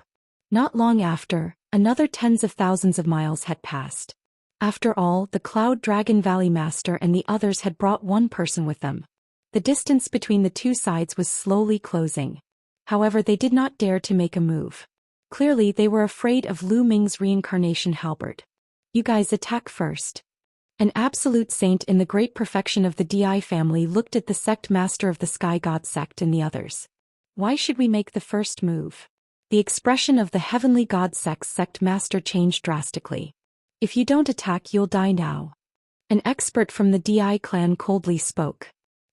Not long after, another tens of thousands of miles had passed. After all, the Cloud Dragon Valley Master and the others had brought one person with them. The distance between the two sides was slowly closing. However, they did not dare to make a move. Clearly, they were afraid of Lu Ming's reincarnation halberd. You guys attack first. An absolute saint in the great perfection of the Di family looked at the sect master of the Sky God sect and the others. Why should we make the first move? The expression of the Heavenly God sect's sect master changed drastically. If you don't attack, you'll die now. An expert from the Di clan coldly spoke.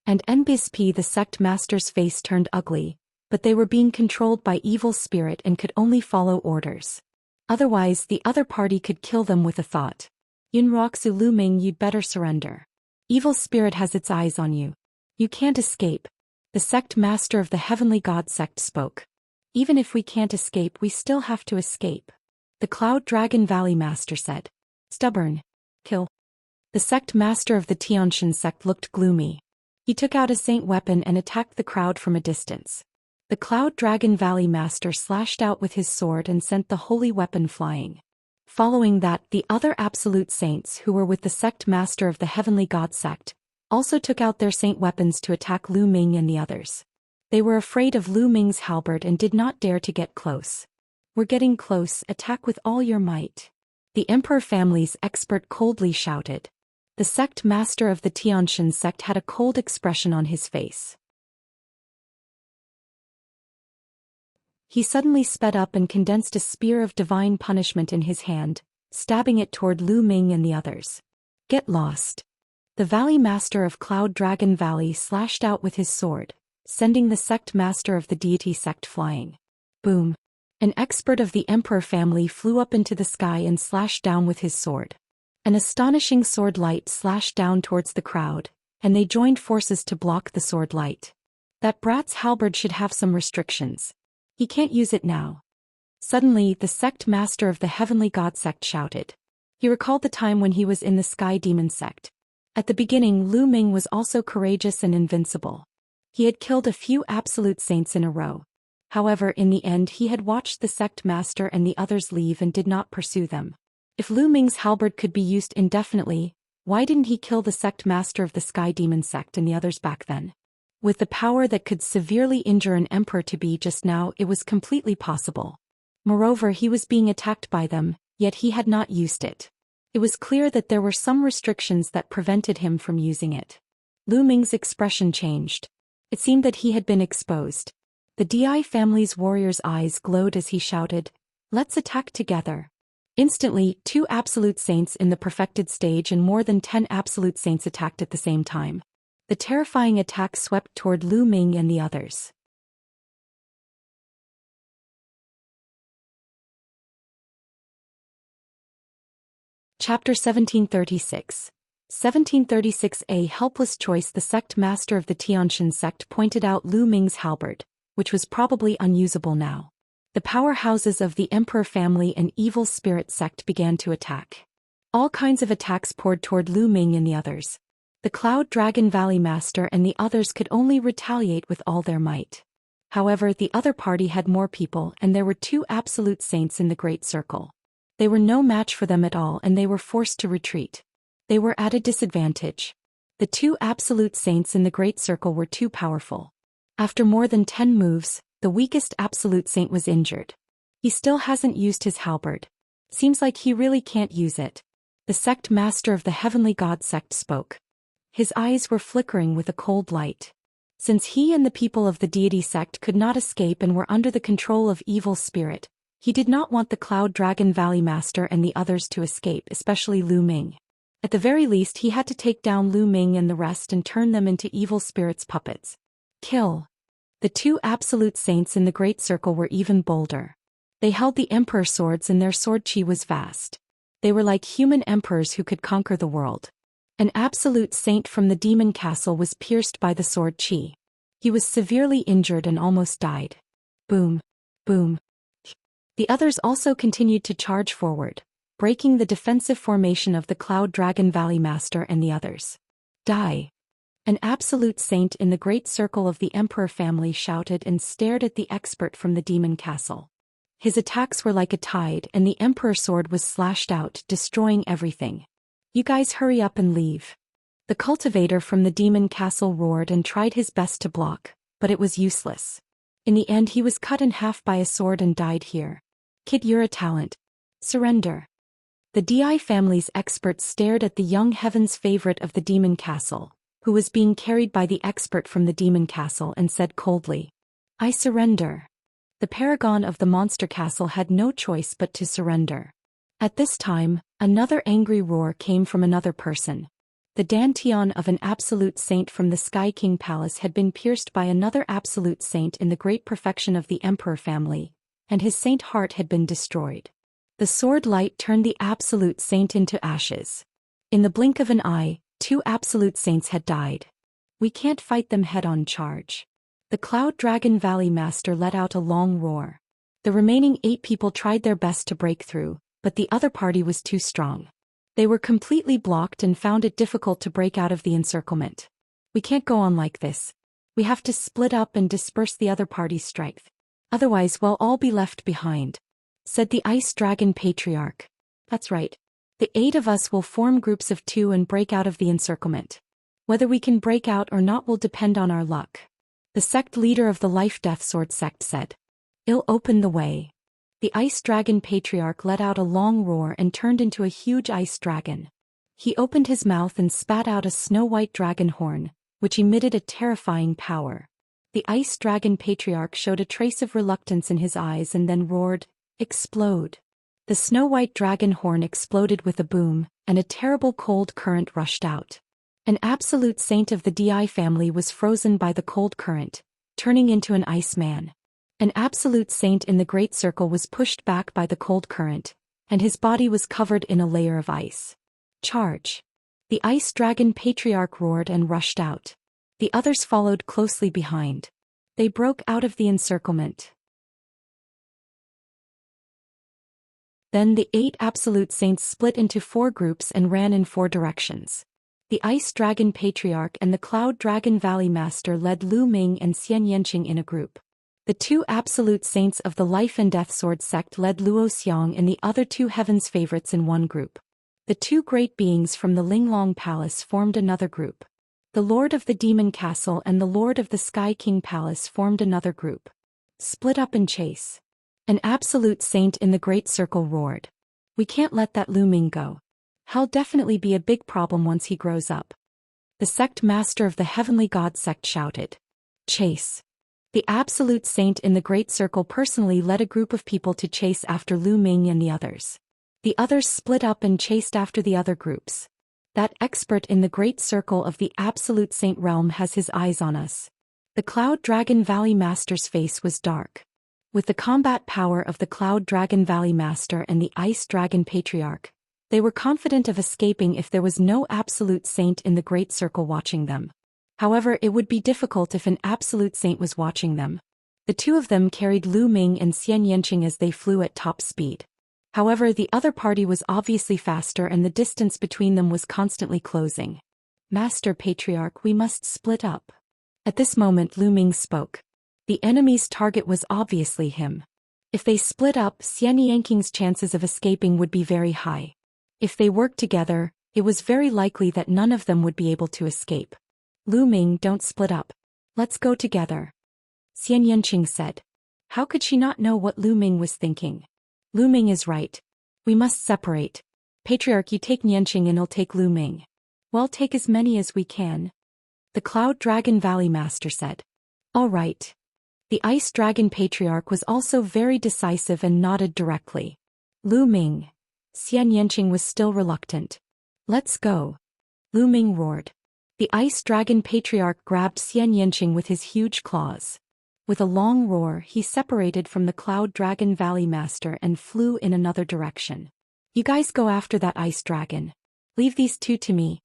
And NBSP, the sect master's face turned ugly, but they were being controlled by evil spirit and could only follow orders. Otherwise, the other party could kill them with a thought. Yunroxu Lu Ming, you'd better surrender. Evil spirit has its eyes on you. You can't escape. The sect master of the Heavenly God sect spoke. Even if we can't escape, we still have to escape. The Cloud Dragon Valley Master said. Stubborn. Kill. The sect master of the Xianxia sect looked gloomy. He took out a saint weapon and attacked the crowd from a distance. The Cloud Dragon Valley Master slashed out with his sword and sent the holy weapon flying. Following that, the other absolute saints who were with the sect master of the Heavenly God sect also took out their saint weapons to attack Lu Ming and the others. They were afraid of Lu Ming's halberd and did not dare to get close. We're getting close, attack with all your might. The Emperor family's expert coldly shouted. The sect master of the Xianxia sect had a cold expression on his face. He suddenly sped up and condensed a spear of divine punishment in his hand, stabbing it toward Lu Ming and the others. Get lost. The Valley Master of Cloud Dragon Valley slashed out with his sword, sending the sect master of the deity sect flying. Boom. An expert of the Emperor family flew up into the sky and slashed down with his sword. An astonishing sword light slashed down towards the crowd, and they joined forces to block the sword light. That brat's halberd should have some restrictions. He can't use it now. Suddenly, the sect master of the Heavenly God sect shouted. He recalled the time when he was in the Sky Demon sect. At the beginning, Lu Ming was also courageous and invincible. He had killed a few absolute saints in a row. However, in the end, he had watched the sect master and the others leave and did not pursue them. If Lu Ming's halberd could be used indefinitely, why didn't he kill the sect master of the Sky Demon sect and the others back then? With the power that could severely injure an emperor to be just now, it was completely possible. Moreover, he was being attacked by them, yet he had not used it. It was clear that there were some restrictions that prevented him from using it. Lu Ming's expression changed. It seemed that he had been exposed. The Di family's warrior's eyes glowed as he shouted, "Let's attack together." Instantly, 2 absolute saints in the perfected stage and more than 10 absolute saints attacked at the same time. The terrifying attack swept toward Lu Ming and the others. Chapter 1736. 1736. A helpless choice. The sect master of the Tianxian sect pointed out Lu Ming's halberd, which was probably unusable now. The powerhouses of the emperor family and evil spirit sect began to attack. All kinds of attacks poured toward Lu Ming and the others. The Cloud Dragon Valley Master and the others could only retaliate with all their might. However, the other party had more people, and there were 2 absolute saints in the Great Circle. They were no match for them at all, and they were forced to retreat. They were at a disadvantage. The 2 absolute saints in the Great Circle were too powerful. After more than 10 moves, the weakest absolute saint was injured. He still hasn't used his halberd. Seems like he really can't use it. The sect master of the Heavenly God sect spoke. His eyes were flickering with a cold light. Since he and the people of the deity sect could not escape and were under the control of evil spirit, he did not want the Cloud Dragon Valley Master and the others to escape, especially Lu Ming. At the very least, he had to take down Lu Ming and the rest and turn them into evil spirit's puppets. Kill. The 2 absolute saints in the Great Circle were even bolder. They held the emperor swords and their sword chi was vast. They were like human emperors who could conquer the world. An absolute saint from the demon castle was pierced by the sword chi. He was severely injured and almost died. Boom. Boom. The others also continued to charge forward, breaking the defensive formation of the Cloud Dragon Valley Master and the others. Die. An absolute saint in the Great Circle of the Emperor family shouted and stared at the expert from the demon castle. His attacks were like a tide and the Emperor sword was slashed out, destroying everything. You guys hurry up and leave. The cultivator from the demon castle roared and tried his best to block, but it was useless. In the end he was cut in half by a sword and died here. Kid, you're a talent. Surrender. The DI family's experts stared at the young heaven's favorite of the demon castle, who was being carried by the expert from the demon castle, and said coldly, I surrender. The paragon of the monster castle had no choice but to surrender. At this time, another angry roar came from another person. The dantian of an absolute saint from the Sky King Palace had been pierced by another absolute saint in the great perfection of the emperor family, and his saint heart had been destroyed. The sword light turned the absolute saint into ashes. In the blink of an eye, 2 absolute saints had died. We can't fight them head-on. Charge. The Cloud Dragon Valley Master let out a long roar. The remaining 8 people tried their best to break through, but the other party was too strong. They were completely blocked and found it difficult to break out of the encirclement. We can't go on like this. We have to split up and disperse the other party's strength. Otherwise we'll all be left behind, said the Ice Dragon Patriarch. That's right. The 8 of us will form groups of 2 and break out of the encirclement. Whether we can break out or not will depend on our luck. The sect leader of the Life-Death Sword sect said. I'll open the way. The Ice Dragon Patriarch let out a long roar and turned into a huge ice dragon. He opened his mouth and spat out a snow-white dragon horn, which emitted a terrifying power. The Ice Dragon Patriarch showed a trace of reluctance in his eyes and then roared, Explode. The snow-white dragon horn exploded with a boom, and a terrible cold current rushed out. An absolute saint of the DI family was frozen by the cold current, turning into an ice man. An absolute saint in the Great Circle was pushed back by the cold current, and his body was covered in a layer of ice. Charge. The Ice Dragon Patriarch roared and rushed out. The others followed closely behind. They broke out of the encirclement. Then the 8 absolute saints split into 4 groups and ran in 4 directions. The Ice Dragon Patriarch and the Cloud Dragon Valley Master led Lu Ming and Xianxia in a group. The 2 absolute saints of the Life and Death Sword sect led Zhou Xian and the other 2 heaven's favorites in one group. The 2 great beings from the Linglong Palace formed another group. The Lord of the Demon Castle and the Lord of the Sky King Palace formed another group. Split up and chase. An absolute saint in the Great Circle roared. We can't let that Lu Ming go. He'll definitely be a big problem once he grows up. The sect master of the Heavenly God sect shouted. Chase. The absolute saint in the Great Circle personally led a group of people to chase after Lu Ming and the others. The others split up and chased after the other groups. That expert in the great circle of the absolute saint realm has his eyes on us. The Cloud Dragon Valley Master's face was dark. With the combat power of the Cloud Dragon Valley Master and the Ice Dragon Patriarch, they were confident of escaping if there was no absolute saint in the great circle watching them. However, it would be difficult if an absolute saint was watching them. The two of them carried Lu Ming and Xianxia as they flew at top speed. However, the other party was obviously faster and the distance between them was constantly closing. Master Patriarch, we must split up. At this moment Lu Ming spoke. The enemy's target was obviously him. If they split up, Xianxia's chances of escaping would be very high. If they worked together, it was very likely that none of them would be able to escape. Lu Ming, don't split up. Let's go together. Xianxia said. How could she not know what Lu Ming was thinking? Lu Ming is right. We must separate. Patriarch, you take Nianqing and I'll take Lu Ming. Well, take as many as we can. The Cloud Dragon Valley Master said. All right. The Ice Dragon Patriarch was also very decisive and nodded directly. Lu Ming. Xianxia was still reluctant. Let's go. Lu Ming roared. The Ice Dragon Patriarch grabbed Xianxia with his huge claws. With a long roar, he separated from the Cloud Dragon Valley Master and flew in another direction. You guys go after that ice dragon. Leave these two to me.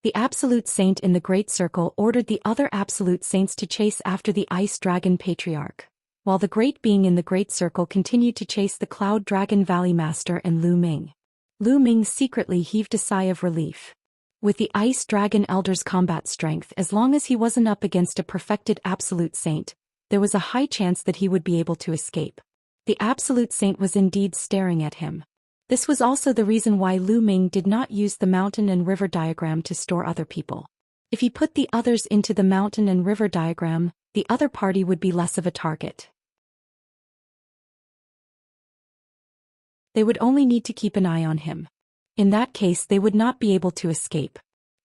The Absolute Saint in the Great Circle ordered the other Absolute Saints to chase after the Ice Dragon Patriarch, while the Great Being in the Great Circle continued to chase the Cloud Dragon Valley Master and Lu Ming. Lu Ming secretly heaved a sigh of relief. With the Ice Dragon Elder's combat strength, as long as he wasn't up against a perfected Absolute Saint, there was a high chance that he would be able to escape. The Absolute Saint was indeed staring at him. This was also the reason why Lu Ming did not use the mountain and river diagram to store other people. If he put the others into the mountain and river diagram, the other party would be less of a target. They would only need to keep an eye on him. In that case, they would not be able to escape.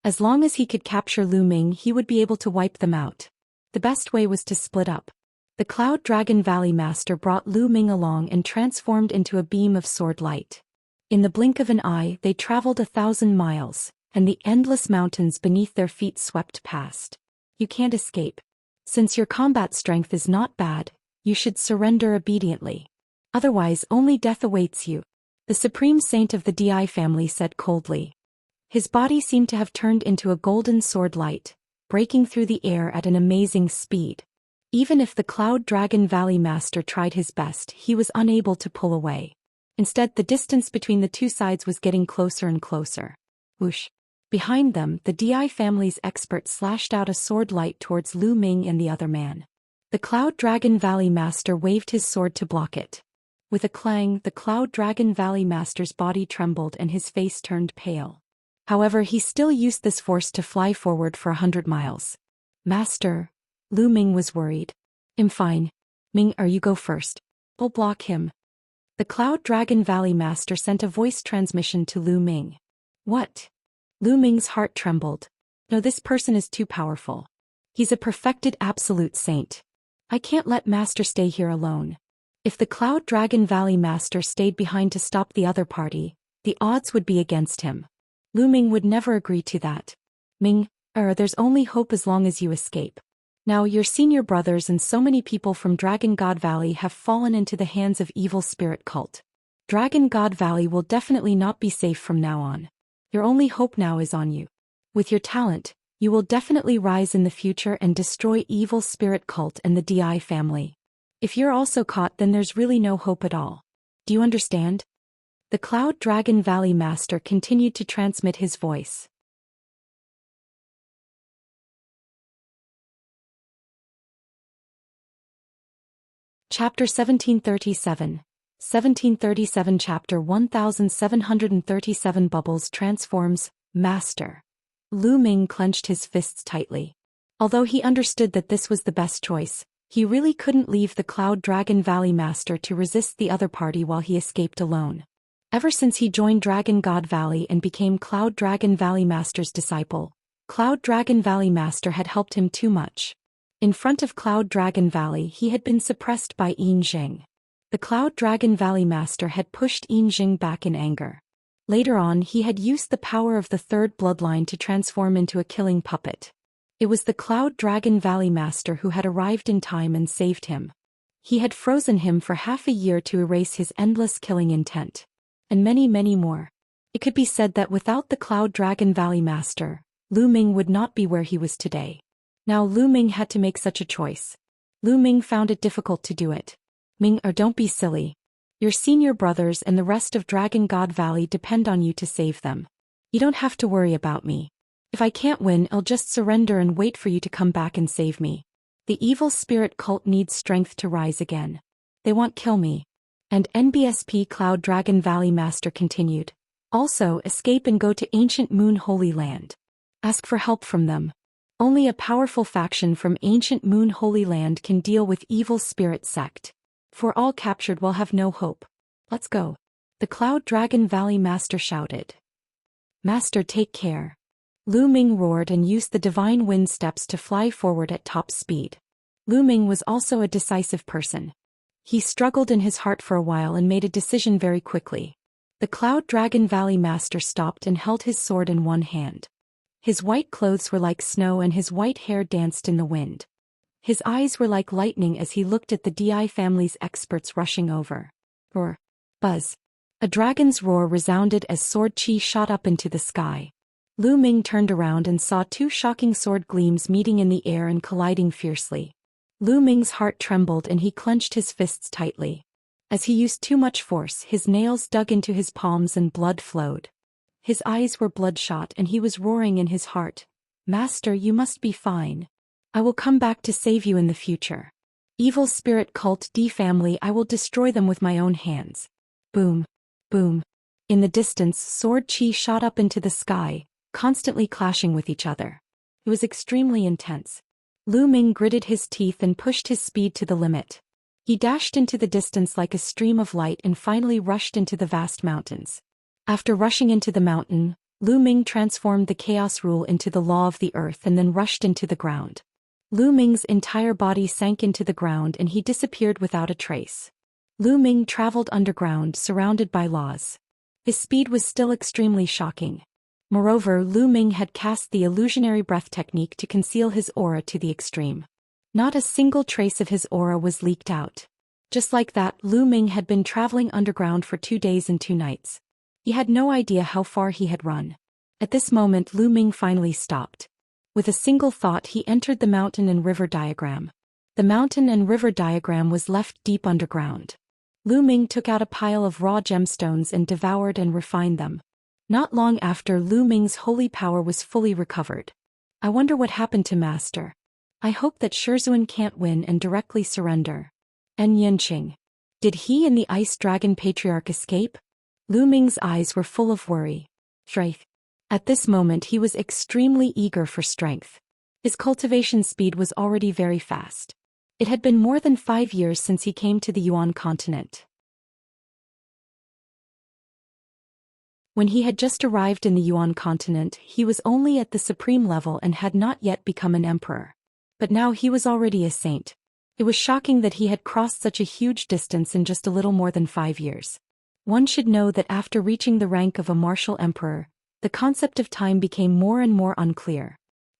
As long as he could capture Lu Ming, he would be able to wipe them out. The best way was to split up. The Cloud Dragon Valley Master brought Lu Ming along and transformed into a beam of sword light. In the blink of an eye, they traveled 1,000 miles, and the endless mountains beneath their feet swept past. You can't escape. Since your combat strength is not bad, you should surrender obediently. Otherwise, only death awaits you. The Supreme Saint of the Di family said coldly. His body seemed to have turned into a golden sword light, breaking through the air at an amazing speed. Even if the Cloud Dragon Valley Master tried his best, he was unable to pull away. Instead, the distance between the two sides was getting closer and closer. Whoosh! Behind them, the Di family's expert slashed out a sword light towards Lu Ming and the other man. The Cloud Dragon Valley Master waved his sword to block it. With a clang, the Cloud Dragon Valley Master's body trembled and his face turned pale. However, he still used this force to fly forward for 100 miles. Master, Lu Ming was worried. I'm fine. Ming, you go first. I'll block him. The Cloud Dragon Valley Master sent a voice transmission to Lu Ming. What? Lu Ming's heart trembled. No, this person is too powerful. He's a perfected Absolute Saint. I can't let Master stay here alone. If the Cloud Dragon Valley Master stayed behind to stop the other party, the odds would be against him. Lu Ming would never agree to that. Ming, there's only hope as long as you escape. Now your senior brothers and so many people from Dragon God Valley have fallen into the hands of evil spirit cult. Dragon God Valley will definitely not be safe from now on. Your only hope now is on you. With your talent, you will definitely rise in the future and destroy evil spirit cult and the Di family. If you're also caught, then there's really no hope at all. Do you understand? The Cloud Dragon Valley Master continued to transmit his voice. Chapter 1737. 1737 Chapter 1737 Bubbles transforms, Master. Lu Ming clenched his fists tightly. Although he understood that this was the best choice, he really couldn't leave the Cloud Dragon Valley Master to resist the other party while he escaped alone. Ever since he joined Dragon God Valley and became Cloud Dragon Valley Master's disciple, Cloud Dragon Valley Master had helped him too much. In front of Cloud Dragon Valley, he had been suppressed by Yinjing. The Cloud Dragon Valley Master had pushed Yinjing back in anger. Later on, he had used the power of the third bloodline to transform into a killing puppet. It was the Cloud Dragon Valley Master who had arrived in time and saved him. He had frozen him for half a year to erase his endless killing intent. And many, many more. It could be said that without the Cloud Dragon Valley Master, Lu Ming would not be where he was today. Now Lu Ming had to make such a choice. Lu Ming found it difficult to do it. Ming, or don't be silly. Your senior brothers and the rest of Dragon God Valley depend on you to save them. You don't have to worry about me. If I can't win, I'll just surrender and wait for you to come back and save me. The evil spirit cult needs strength to rise again. They won't kill me. And NBSP Cloud Dragon Valley Master continued. Also, escape and go to Ancient Moon Holy Land. Ask for help from them. Only a powerful faction from Ancient Moon Holy Land can deal with evil spirit sect. For all captured will have no hope. Let's go. The Cloud Dragon Valley Master shouted. Master, take care. Lu Ming roared and used the divine wind steps to fly forward at top speed. Lu Ming was also a decisive person. He struggled in his heart for a while and made a decision very quickly. The Cloud Dragon Valley Master stopped and held his sword in one hand. His white clothes were like snow and his white hair danced in the wind. His eyes were like lightning as he looked at the DI family's experts rushing over. Roar. Buzz. A dragon's roar resounded as sword chi shot up into the sky. Lu Ming turned around and saw two shocking sword gleams meeting in the air and colliding fiercely. Lu Ming's heart trembled and he clenched his fists tightly. As he used too much force, his nails dug into his palms and blood flowed. His eyes were bloodshot and he was roaring in his heart. Master, you must be fine. I will come back to save you in the future. Evil spirit cult D family, I will destroy them with my own hands. Boom. Boom. In the distance, sword chi shot up into the sky, constantly clashing with each other. It was extremely intense. Lu Ming gritted his teeth and pushed his speed to the limit. He dashed into the distance like a stream of light and finally rushed into the vast mountains. After rushing into the mountain, Lu Ming transformed the chaos rule into the law of the earth and then rushed into the ground. Lu Ming's entire body sank into the ground and he disappeared without a trace. Lu Ming traveled underground surrounded by laws. His speed was still extremely shocking. Moreover, Lu Ming had cast the illusionary breath technique to conceal his aura to the extreme. Not a single trace of his aura was leaked out. Just like that, Lu Ming had been traveling underground for 2 days and 2 nights. He had no idea how far he had run. At this moment, Lu Ming finally stopped. With a single thought, he entered the mountain and river diagram. The mountain and river diagram was left deep underground. Lu Ming took out a pile of raw gemstones and devoured and refined them. Not long after, Lu Ming's holy power was fully recovered. I wonder what happened to Master. I hope that Shizhuan can't win and directly surrender. And Yanqing. Did he and the Ice Dragon Patriarch escape? Lu Ming's eyes were full of worry. Strength. At this moment he was extremely eager for strength. His cultivation speed was already very fast. It had been more than 5 years since he came to the Yuan continent. When he had just arrived in the Yuan continent, he was only at the supreme level and had not yet become an emperor. But now he was already a saint. It was shocking that he had crossed such a huge distance in just a little more than 5 years. One should know that after reaching the rank of a martial emperor, the concept of time became more and more unclear.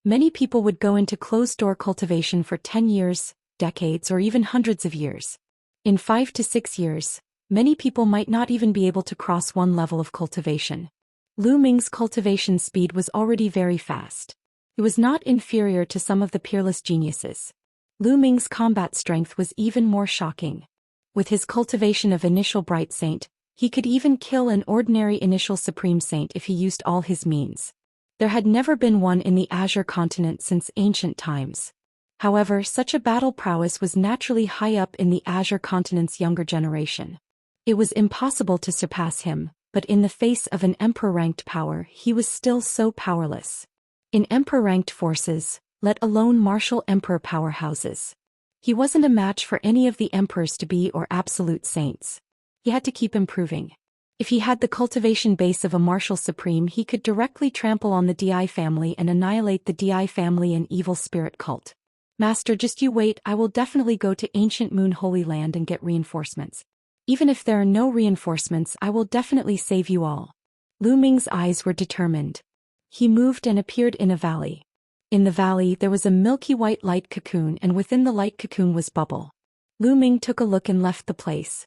Many people would go into closed-door cultivation for 10 years, decades, or even hundreds of years. In 5 to 6 years, many people might not even be able to cross one level of cultivation. Lu Ming's cultivation speed was already very fast. It was not inferior to some of the peerless geniuses. Lu Ming's combat strength was even more shocking. With his cultivation of Initial Bright Saint, he could even kill an ordinary Initial Supreme Saint if he used all his means. There had never been one in the Azure continent since ancient times. However, such a battle prowess was naturally high up in the Azure continent's younger generation. It was impossible to surpass him, but in the face of an emperor-ranked power, he was still so powerless. In emperor-ranked forces, let alone martial emperor powerhouses, he wasn't a match for any of the emperors to be or absolute saints. He had to keep improving. If he had the cultivation base of a martial supreme, he could directly trample on the DI family and annihilate the DI family and evil spirit cult. Master, just you wait, I will definitely go to Ancient Moon Holy Land and get reinforcements. Even if there are no reinforcements, I will definitely save you all. Lu Ming's eyes were determined. He moved and appeared in a valley. In the valley there was a milky white light cocoon, and within the light cocoon was Bubble. Lu Ming took a look and left the place.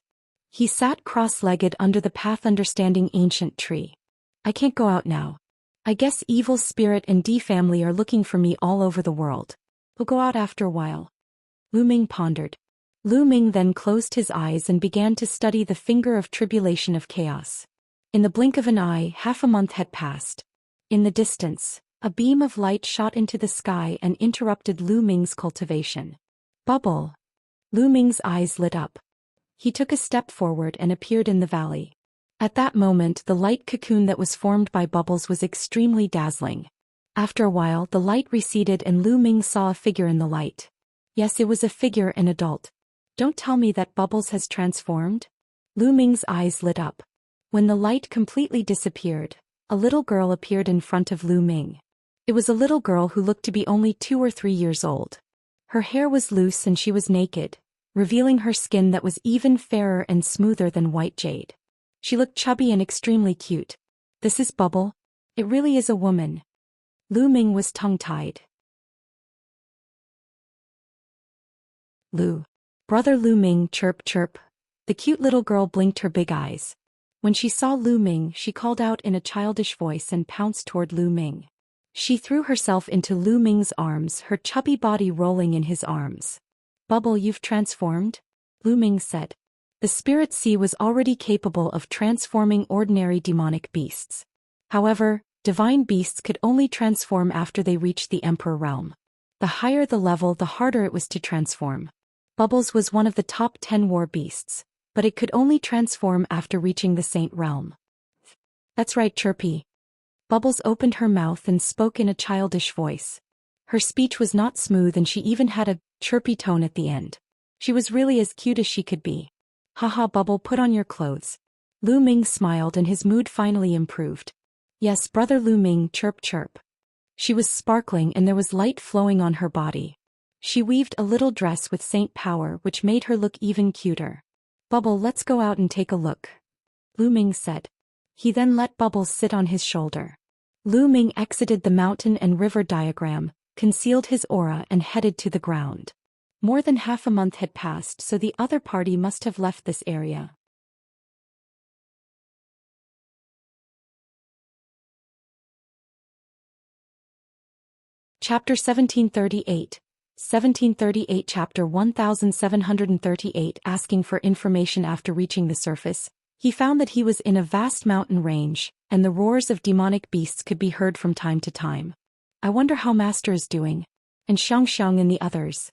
He sat cross-legged under the path understanding ancient tree. I can't go out now. I guess evil spirit and D family are looking for me all over the world. We'll go out after a while. Lu Ming pondered. Lu Ming then closed his eyes and began to study the finger of tribulation of chaos. In the blink of an eye, half a month had passed. In the distance, a beam of light shot into the sky and interrupted Lu Ming's cultivation. Bubble. Lu Ming's eyes lit up. He took a step forward and appeared in the valley. At that moment the light cocoon that was formed by bubbles was extremely dazzling. After a while the light receded and Lu Ming saw a figure in the light. Yes, it was a figure, an adult. Don't tell me that Bubbles has transformed? Lu Ming's eyes lit up. When the light completely disappeared, a little girl appeared in front of Lu Ming. It was a little girl who looked to be only 2 or 3 years old. Her hair was loose and she was naked, revealing her skin that was even fairer and smoother than white jade. She looked chubby and extremely cute. This is Bubble? It really is a woman. Lu Ming was tongue-tied. Lu. Brother Lu Ming, chirp chirp. The cute little girl blinked her big eyes. When she saw Lu Ming, she called out in a childish voice and pounced toward Lu Ming. She threw herself into Lu Ming's arms, her chubby body rolling in his arms. Bubble, you've transformed? Lu Ming said. The spirit sea was already capable of transforming ordinary demonic beasts. However, divine beasts could only transform after they reached the Emperor realm. The higher the level, the harder it was to transform. Bubbles was one of the top 10 war beasts, but it could only transform after reaching the Saint realm. That's right, Chirpy. Bubbles opened her mouth and spoke in a childish voice. Her speech was not smooth and she even had a chirpy tone at the end. She was really as cute as she could be. Haha, Bubble, put on your clothes. Lu Ming smiled and his mood finally improved. Yes, brother Lu Ming, chirp chirp. She was sparkling and there was light flowing on her body. She weaved a little dress with saint power which made her look even cuter. Bubble, let's go out and take a look. Lu Ming said. He then let Bubbles sit on his shoulder. Lu Ming exited the mountain and river diagram, concealed his aura and headed to the ground. More than half a month had passed, so the other party must have left this area. Chapter 1738. 1738 Chapter 1738 Asking for information after reaching the surface, he found that he was in a vast mountain range, and the roars of demonic beasts could be heard from time to time. I wonder how Master is doing. And Xianxia and the others.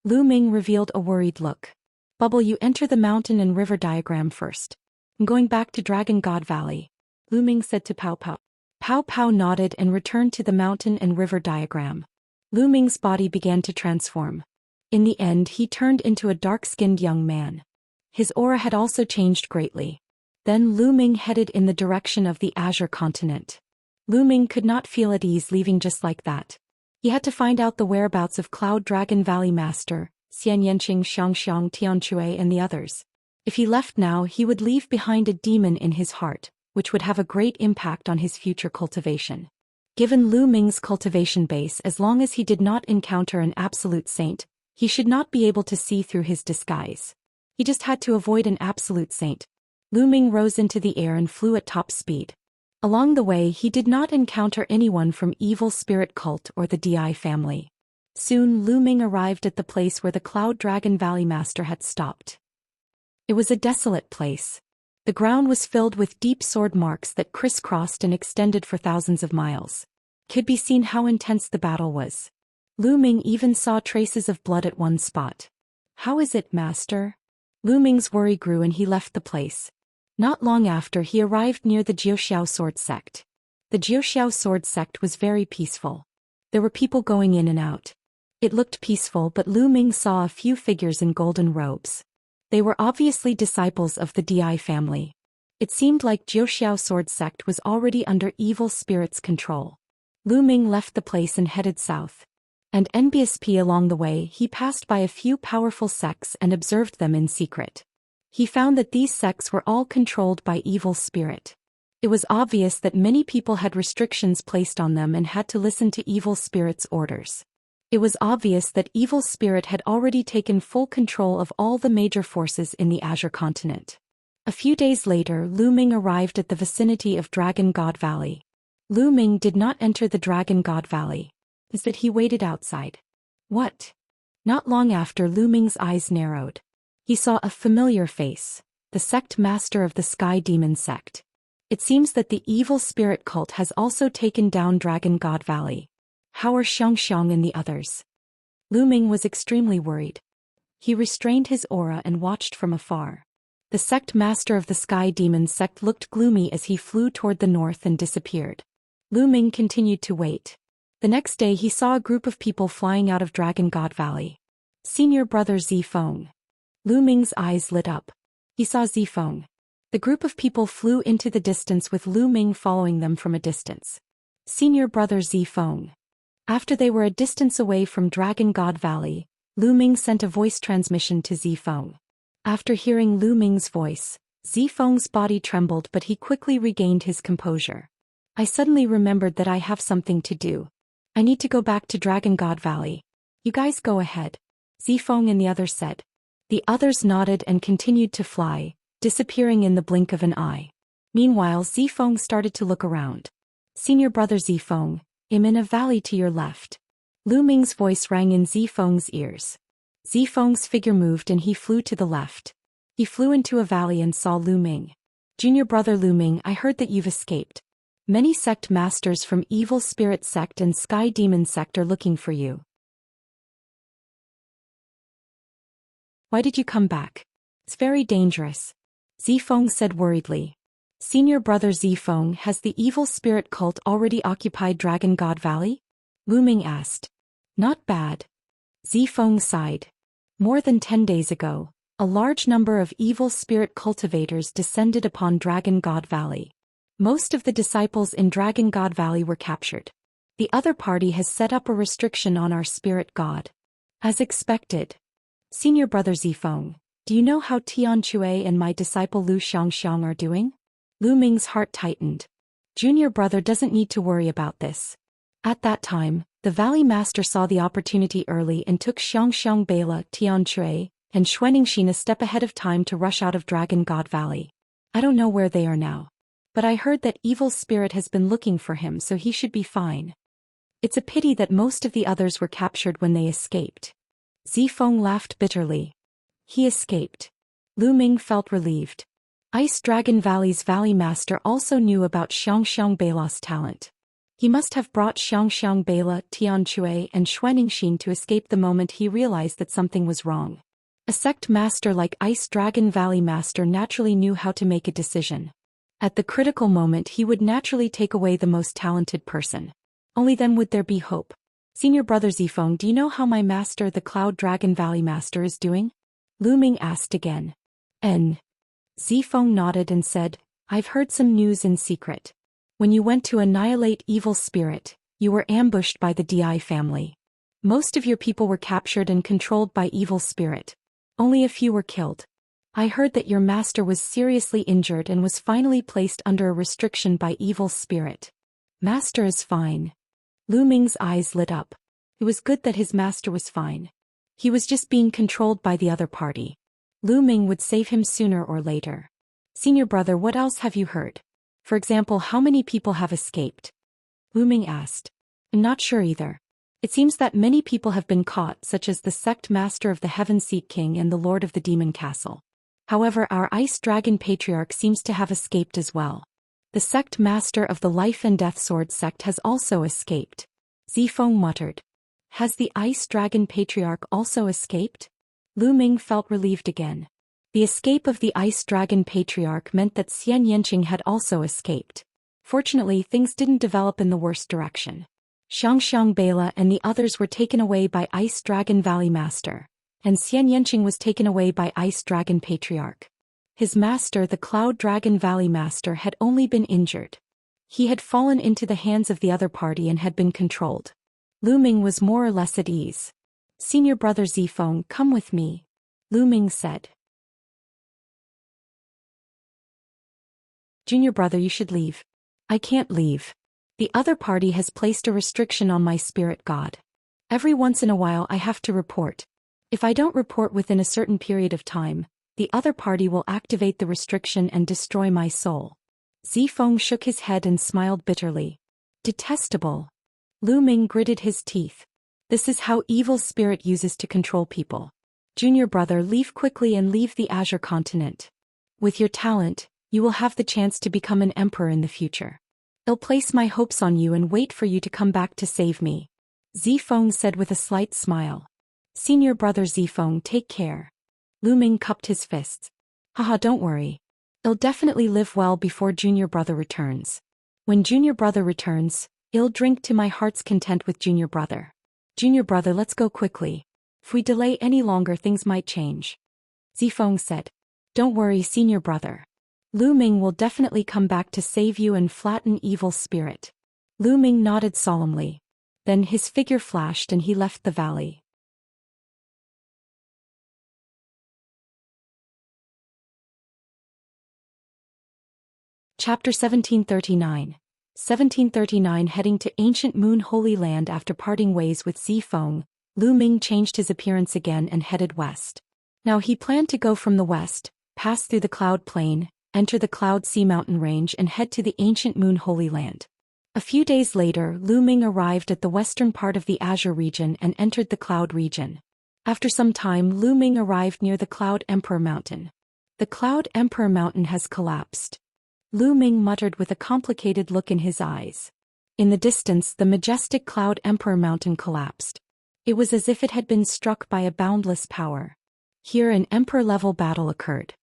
Lu Ming revealed a worried look. Bubble, you enter the mountain and river diagram first. I'm going back to Dragon God Valley. Lu Ming said to Pow Pow. Pow Pow nodded and returned to the mountain and river diagram. Lu Ming's body began to transform. In the end, he turned into a dark-skinned young man. His aura had also changed greatly. Then Lu Ming headed in the direction of the Azure continent. Lu Ming could not feel at ease leaving just like that. He had to find out the whereabouts of Cloud Dragon Valley Master, Xianxia, Xianxia, Tianchui and the others. If he left now, he would leave behind a demon in his heart, which would have a great impact on his future cultivation. Given Lu Ming's cultivation base, as long as he did not encounter an absolute saint, he should not be able to see through his disguise. He just had to avoid an absolute saint. Lu Ming rose into the air and flew at top speed. Along the way, he did not encounter anyone from Evil Spirit Cult or the DI family. Soon Lu Ming arrived at the place where the Cloud Dragon Valley Master had stopped. It was a desolate place. The ground was filled with deep sword marks that crisscrossed and extended for thousands of miles. Could be seen how intense the battle was. Lu Ming even saw traces of blood at one spot. How is it, Master? Lu Ming's worry grew and he left the place. Not long after, he arrived near the Zhou sword sect. The Zhou sword sect was very peaceful. There were people going in and out. It looked peaceful, but Lu Ming saw a few figures in golden robes. They were obviously disciples of the DI family. It seemed like Zhou sword sect was already under evil spirits' control. Lu Ming left the place and headed south. And NBSP along the way, he passed by a few powerful sects and observed them in secret. He found that these sects were all controlled by evil spirit. It was obvious that many people had restrictions placed on them and had to listen to evil spirits' orders. It was obvious that evil spirit had already taken full control of all the major forces in the Azure continent. A few days later, Lu Ming arrived at the vicinity of Dragon God Valley. Lu Ming did not enter the Dragon God Valley. Instead, he waited outside. What? Not long after, Lu Ming's eyes narrowed. He saw a familiar face, the sect master of the Sky Demon sect. It seems that the evil spirit cult has also taken down Dragon God Valley. How are Xianxia and the others? Lu Ming was extremely worried. He restrained his aura and watched from afar. The sect master of the Sky Demon sect looked gloomy as he flew toward the north and disappeared. Lu Ming continued to wait. The next day he saw a group of people flying out of Dragon God Valley. Senior brother Zifeng. Lu Ming's eyes lit up. He saw Zifeng. The group of people flew into the distance with Lu Ming following them from a distance. Senior brother Zifeng. After they were a distance away from Dragon God Valley, Lu Ming sent a voice transmission to Zifeng. After hearing Lu Ming's voice, Zifeng's body trembled, but he quickly regained his composure. I suddenly remembered that I have something to do. I need to go back to Dragon God Valley. You guys go ahead. Zifeng and the others said. The others nodded and continued to fly, disappearing in the blink of an eye. Meanwhile, Zifeng started to look around. Senior brother Zifeng, I'm in a valley to your left. Lu Ming's voice rang in Zifeng's ears. Zifeng's figure moved and he flew to the left. He flew into a valley and saw Lu Ming. Junior brother Lu Ming, I heard that you've escaped. Many sect masters from Evil Spirit Sect and Sky Demon Sect are looking for you. Why did you come back? It's very dangerous. Zifeng said worriedly. Senior brother Zifeng, has the Evil Spirit cult already occupied Dragon God Valley? Lu Ming asked. Not bad. Zifeng sighed. More than 10 days ago, a large number of evil spirit cultivators descended upon Dragon God Valley. Most of the disciples in Dragon God Valley were captured. The other party has set up a restriction on our spirit god. As expected. Senior brother Zifeng, do you know how Tianxia and my disciple Lu Xianxia are doing? Lu Ming's heart tightened. Junior brother doesn't need to worry about this. At that time, the Valley Master saw the opportunity early and took Xianxia, Bela, Tianxia, and Xianxia a step ahead of time to rush out of Dragon God Valley. I don't know where they are now. But I heard that evil spirit has been looking for him, so he should be fine. It's a pity that most of the others were captured when they escaped. Zifeng laughed bitterly. He escaped. Lu Ming felt relieved. Ice Dragon Valley's Valley Master also knew about Xianxia Bela's talent. He must have brought Xianxia Bela, Tianxia, and Xianxia to escape the moment he realized that something was wrong. A sect master like Ice Dragon Valley Master naturally knew how to make a decision. At the critical moment he would naturally take away the most talented person. Only then would there be hope. Senior brother Zifeng, do you know how my master, the Cloud Dragon Valley Master, is doing? Lu Ming asked again. Zifeng nodded and said, I've heard some news in secret. When you went to annihilate evil spirit, you were ambushed by the Di family. Most of your people were captured and controlled by evil spirit. Only a few were killed. I heard that your master was seriously injured and was finally placed under a restriction by evil spirit. Master is fine. Lu Ming's eyes lit up. It was good that his master was fine. He was just being controlled by the other party. Lu Ming would save him sooner or later. Senior brother, what else have you heard? For example, how many people have escaped? Lu Ming asked. I'm not sure either. It seems that many people have been caught, such as the sect master of the Heaven Seat King and the Lord of the Demon Castle. However, our Ice Dragon Patriarch seems to have escaped as well. The sect master of the Life and Death Sword sect has also escaped. Zifeng muttered. Has the Ice Dragon Patriarch also escaped? Lu Ming felt relieved again. The escape of the Ice Dragon Patriarch meant that Xianxia had also escaped. Fortunately, things didn't develop in the worst direction. Xianxia Bela and the others were taken away by Ice Dragon Valley Master, and Xianxia was taken away by Ice Dragon Patriarch. His master, the Cloud Dragon Valley Master, had only been injured. He had fallen into the hands of the other party and had been controlled. Lu Ming was more or less at ease. Senior brother Zifeng, come with me, Lu Ming said. Junior brother, you should leave. I can't leave. The other party has placed a restriction on my spirit god. Every once in a while I have to report. If I don't report within a certain period of time, the other party will activate the restriction and destroy my soul. Zifeng shook his head and smiled bitterly. Detestable. Lu Ming gritted his teeth. This is how evil spirit uses to control people. Junior brother, leave quickly and leave the Azure continent. With your talent, you will have the chance to become an emperor in the future. I'll place my hopes on you and wait for you to come back to save me. Zifeng said with a slight smile. Senior brother Zifeng, take care. Lu Ming cupped his fists. Haha, don't worry. I'll definitely live well before junior brother returns. When junior brother returns, I'll drink to my heart's content with junior brother. Junior brother, let's go quickly. If we delay any longer, things might change. Zifeng said. Don't worry, senior brother. Lu Ming will definitely come back to save you and flatten evil spirit. Lu Ming nodded solemnly. Then his figure flashed and he left the valley. Chapter 1739. 1739. Heading to ancient Moon Holy Land. After parting ways with Zifeng, Lu Ming changed his appearance again and headed west. Now he planned to go from the west, pass through the Cloud Plain, enter the Cloud Sea mountain range and head to the ancient Moon Holy Land. A few days later, Lu Ming arrived at the western part of the Azure region and entered the Cloud region. After some time, Lu Ming arrived near the Cloud Emperor Mountain. The Cloud Emperor Mountain has collapsed. Lu Ming muttered with a complicated look in his eyes. In the distance, the majestic Cloud Emperor Mountain collapsed. It was as if it had been struck by a boundless power. Here an emperor-level battle occurred.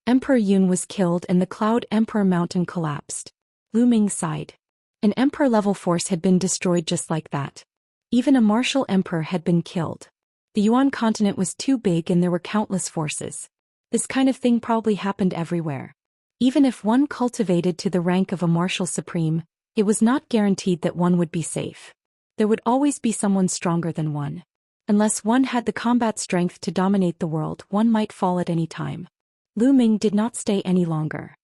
Emperor Yun was killed and the Cloud Emperor Mountain collapsed. Lu Ming sighed. An emperor-level force had been destroyed just like that. Even a martial emperor had been killed. The Yuan continent was too big and there were countless forces. This kind of thing probably happened everywhere. Even if one cultivated to the rank of a martial supreme, it was not guaranteed that one would be safe. There would always be someone stronger than one. Unless one had the combat strength to dominate the world, one might fall at any time. Lu Ming did not stay any longer.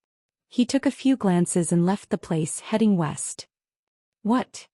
He took a few glances and left the place, heading west. What?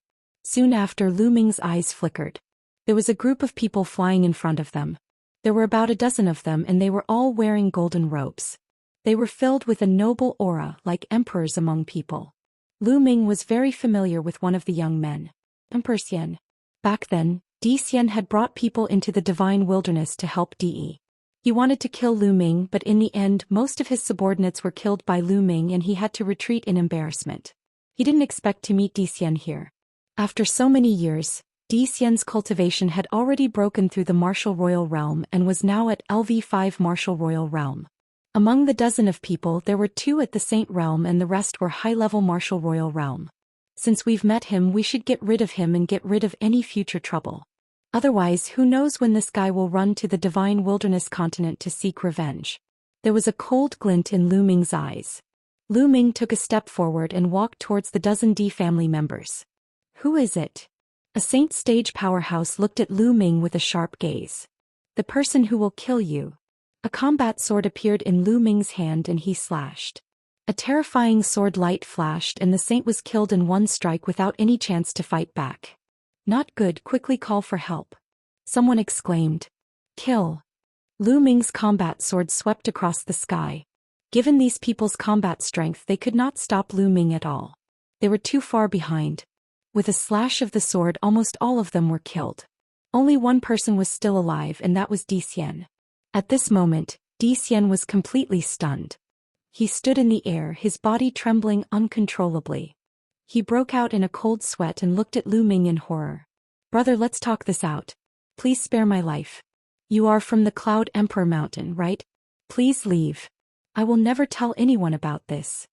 Soon after, Lu Ming's eyes flickered. There was a group of people flying in front of them. There were about a dozen of them and they were all wearing golden robes. They were filled with a noble aura, like emperors among people. Lu Ming was very familiar with one of the young men. Emperor Xian. Back then, Xian had brought people into the divine wilderness to help De. He wanted to kill Lu Ming, but in the end most of his subordinates were killed by Lu Ming and he had to retreat in embarrassment. He didn't expect to meet Xian here. After so many years, Xian's cultivation had already broken through the martial royal realm and was now at LV5 martial royal realm. Among the dozen of people there were 2 at the Saint realm and the rest were high-level martial royal realm. Since we've met him, we should get rid of him and get rid of any future trouble. Otherwise, who knows when this guy will run to the divine wilderness continent to seek revenge. There was a cold glint in Lu Ming's eyes. Lu Ming took a step forward and walked towards the dozen D family members. Who is it? A Saint stage powerhouse looked at Lu Ming with a sharp gaze. The person who will kill you. A combat sword appeared in Lu Ming's hand and he slashed. A terrifying sword light flashed and the saint was killed in one strike without any chance to fight back. Not good, quickly call for help. Someone exclaimed. Kill. Lu Ming's combat sword swept across the sky. Given these people's combat strength, they could not stop Lu Ming at all. They were too far behind. With a slash of the sword, almost all of them were killed. Only one person was still alive and that was Xian. At this moment, Xian was completely stunned. He stood in the air, his body trembling uncontrollably. He broke out in a cold sweat and looked at Lu Ming in horror. Brother, let's talk this out. Please spare my life. You are from the Cloud Emperor Mountain, right? Please leave. I will never tell anyone about this.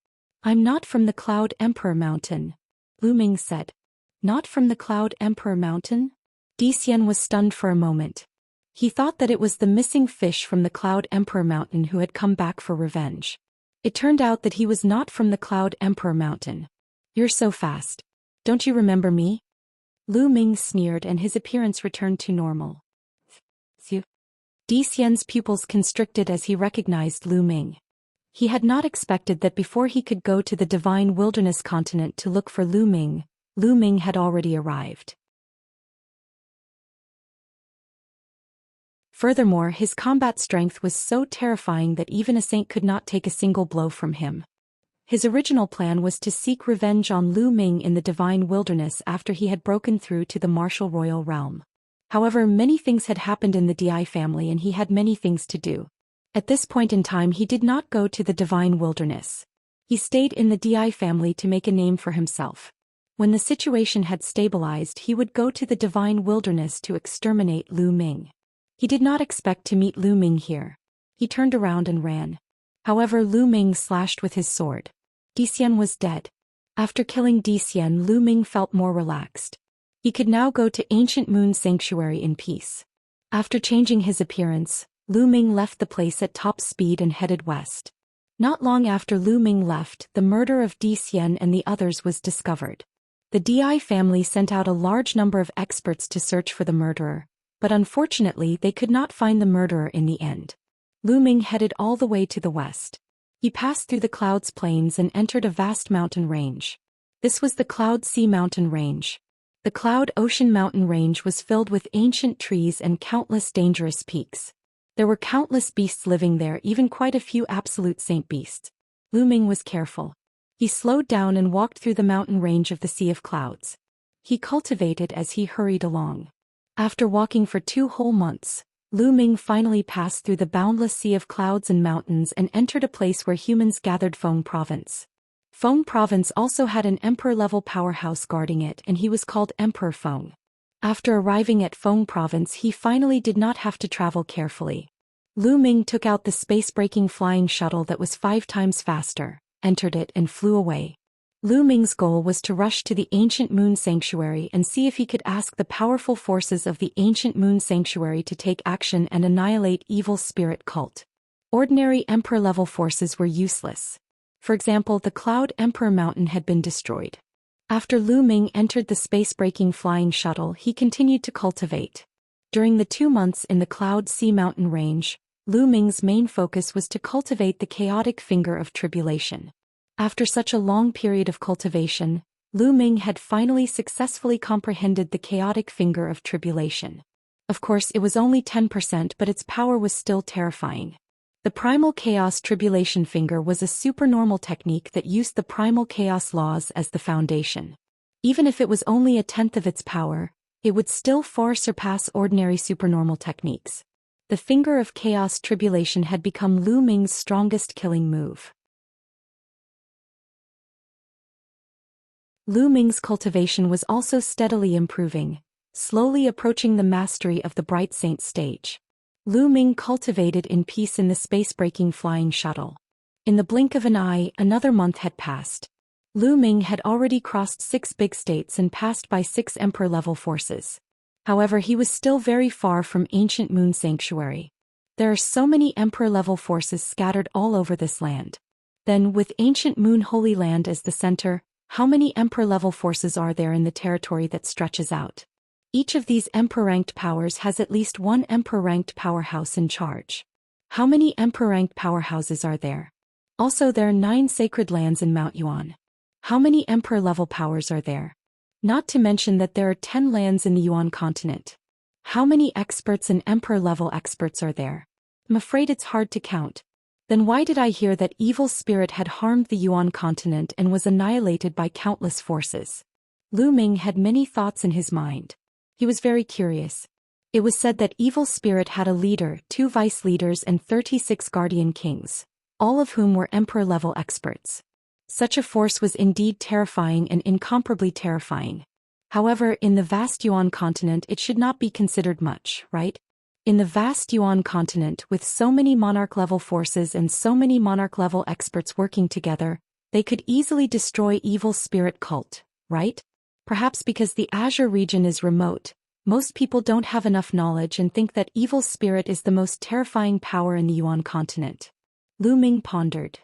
I'm not from the Cloud Emperor Mountain, Lu Ming said. Not from the Cloud Emperor Mountain? Xian was stunned for a moment. He thought that it was the missing fish from the Cloud Emperor Mountain who had come back for revenge. It turned out that he was not from the Cloud Emperor Mountain. You're so fast. Don't you remember me? Lu Ming sneered and his appearance returned to normal. Xian's pupils constricted as he recognized Lu Ming. He had not expected that before he could go to the divine wilderness continent to look for Lu Ming had already arrived. Furthermore, his combat strength was so terrifying that even a saint could not take a single blow from him. His original plan was to seek revenge on Lu Ming in the divine wilderness after he had broken through to the martial royal realm. However, many things had happened in the Di family and he had many things to do. At this point in time he did not go to the divine wilderness. He stayed in the Di family to make a name for himself. When the situation had stabilized, he would go to the divine wilderness to exterminate Lu Ming. He did not expect to meet Lu Ming here. He turned around and ran. However, Lu Ming slashed with his sword. Xian was dead. After killing Xian, Lu Ming felt more relaxed. He could now go to Ancient Moon Sanctuary in peace. After changing his appearance, Lu Ming left the place at top speed and headed west. Not long after Lu Ming left, the murder of Xian and the others was discovered. The Di family sent out a large number of experts to search for the murderer, but unfortunately they could not find the murderer in the end. Lu Ming headed all the way to the west. He passed through the Clouds Plains and entered a vast mountain range. This was the Cloud Sea Mountain Range. The Cloud Ocean Mountain Range was filled with ancient trees and countless dangerous peaks. There were countless beasts living there, even quite a few absolute saint beasts. Lu Ming was careful. He slowed down and walked through the mountain range of the Sea of Clouds. He cultivated as he hurried along. After walking for 2 whole months, Lu Ming finally passed through the boundless sea of clouds and mountains and entered a place where humans gathered. Feng Province. Feng Province also had an emperor-level powerhouse guarding it, and he was called Emperor Feng. After arriving at Feng Province, he finally did not have to travel carefully. Lu Ming took out the space-breaking flying shuttle that was 5 times faster, entered it and flew away. Lu Ming's goal was to rush to the Ancient Moon Sanctuary and see if he could ask the powerful forces of the Ancient Moon Sanctuary to take action and annihilate evil spirit cult. Ordinary Emperor-level forces were useless. For example, the Cloud Emperor Mountain had been destroyed. After Lu Ming entered the space-breaking flying shuttle, he continued to cultivate. During the 2 months in the Cloud Sea Mountain Range, Lu Ming's main focus was to cultivate the chaotic finger of tribulation. After such a long period of cultivation, Lu Ming had finally successfully comprehended the chaotic finger of tribulation. Of course, it was only 10%, but its power was still terrifying. The primal chaos tribulation finger was a supernormal technique that used the primal chaos laws as the foundation. Even if it was only 1/10 of its power, it would still far surpass ordinary supernormal techniques. The finger of chaos tribulation had become Lu Ming's strongest killing move. Lu Ming's cultivation was also steadily improving, slowly approaching the mastery of the Bright Saint stage. Lu Ming cultivated in peace in the space-breaking flying shuttle. In the blink of an eye, another month had passed. Lu Ming had already crossed 6 big states and passed by 6 emperor-level forces. However, he was still very far from Ancient Moon Sanctuary. There are so many emperor-level forces scattered all over this land. Then, with Ancient Moon Holy Land as the center, how many emperor-level forces are there in the territory that stretches out? Each of these emperor-ranked powers has at least 1 emperor-ranked powerhouse in charge. How many emperor-ranked powerhouses are there? Also, there are 9 sacred lands in Mount Yuan. How many emperor-level powers are there? Not to mention that there are 10 lands in the Yuan continent. How many experts and emperor-level experts are there? I'm afraid it's hard to count. Then why did I hear that evil spirit had harmed the Yuan continent and was annihilated by countless forces? Lu Ming had many thoughts in his mind. He was very curious. It was said that evil spirit had a leader, 2 vice leaders and 36 guardian kings, all of whom were emperor-level experts. Such a force was indeed terrifying and incomparably terrifying. However, in the vast Yuan continent it should not be considered much, right? In the vast Yuan continent, with so many monarch-level forces and so many monarch-level experts working together, they could easily destroy evil spirit cult, right? Perhaps because the Azure region is remote, most people don't have enough knowledge and think that evil spirit is the most terrifying power in the Yuan continent. Lu Ming pondered.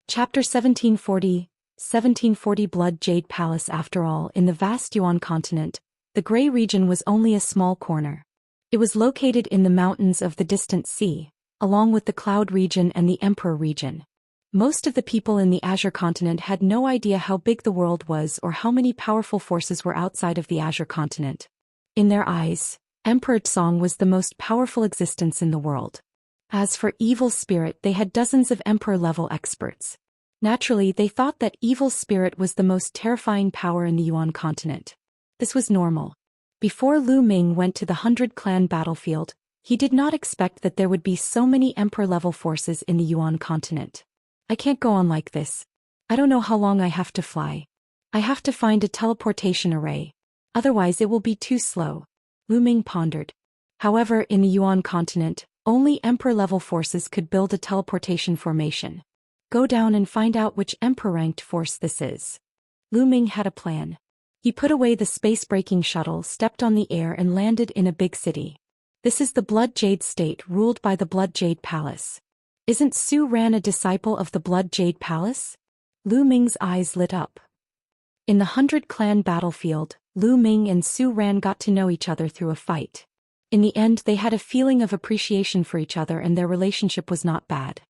Chapter 1740 Blood Jade Palace. After all, in the vast Yuan continent, the gray region was only a small corner. It was located in the mountains of the distant sea, along with the cloud region and the emperor region. Most of the people in the Azure continent had no idea how big the world was or how many powerful forces were outside of the Azure continent. In their eyes, Emperor Tsong was the most powerful existence in the world. As for evil spirit, they had dozens of emperor-level experts. Naturally, they thought that evil spirit was the most terrifying power in the Yuan continent. This was normal. Before Lu Ming went to the 100-clan battlefield, he did not expect that there would be so many emperor-level forces in the Yuan continent. I can't go on like this. I don't know how long I have to fly. I have to find a teleportation array. Otherwise it will be too slow. Lu Ming pondered. However, in the Yuan continent, only emperor-level forces could build a teleportation formation. Go down and find out which emperor-ranked force this is. Lu Ming had a plan. He put away the space-breaking shuttle, stepped on the air and landed in a big city. This is the Blood Jade State ruled by the Blood Jade Palace. Isn't Su Ran a disciple of the Blood Jade Palace? Lu Ming's eyes lit up. In the 100-clan battlefield, Lu Ming and Su Ran got to know each other through a fight. In the end, they had a feeling of appreciation for each other and their relationship was not bad.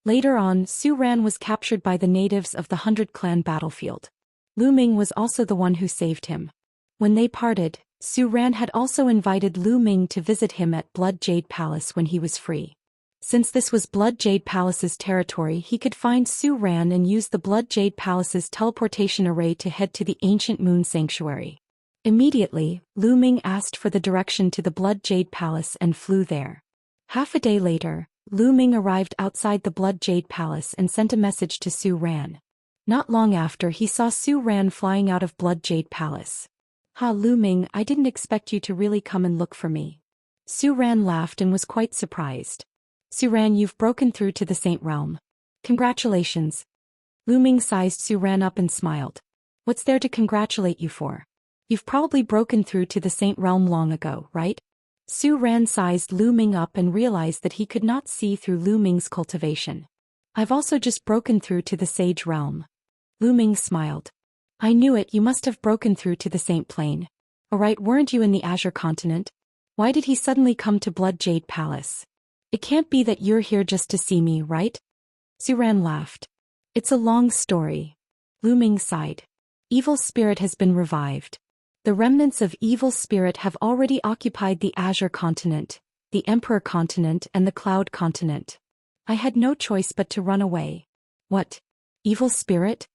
Later on, Su Ran was captured by the natives of the 100-clan battlefield. Lu Ming was also the one who saved him. When they parted, Su Ran had also invited Lu Ming to visit him at Blood Jade Palace when he was free. Since this was Blood Jade Palace's territory, he could find Su Ran and use the Blood Jade Palace's teleportation array to head to the Ancient Moon Sanctuary. Immediately, Lu Ming asked for the direction to the Blood Jade Palace and flew there. Half a day later, Lu Ming arrived outside the Blood Jade Palace and sent a message to Su Ran. Not long after, he saw Su Ran flying out of Blood Jade Palace. "Ha, Lu Ming, I didn't expect you to really come and look for me." Su Ran laughed and was quite surprised. "Su Ran, you've broken through to the Saint Realm. Congratulations." Lu Ming sized Su Ran up and smiled. "What's there to congratulate you for? You've probably broken through to the Saint Realm long ago, right?" Su Ran sized Lu Ming up and realized that he could not see through Lu Ming's cultivation. "I've also just broken through to the Sage Realm." Lu Ming smiled. "I knew it, you must have broken through to the Saint Plane. Alright, weren't you in the Azure continent? Why did he suddenly come to Blood Jade Palace? It can't be that you're here just to see me, right?" Su Ran laughed. "It's a long story." Lu Ming sighed. "Evil spirit has been revived. The remnants of evil spirit have already occupied the Azure continent, the Emperor continent and the Cloud continent. I had no choice but to run away." "What? Evil spirit?"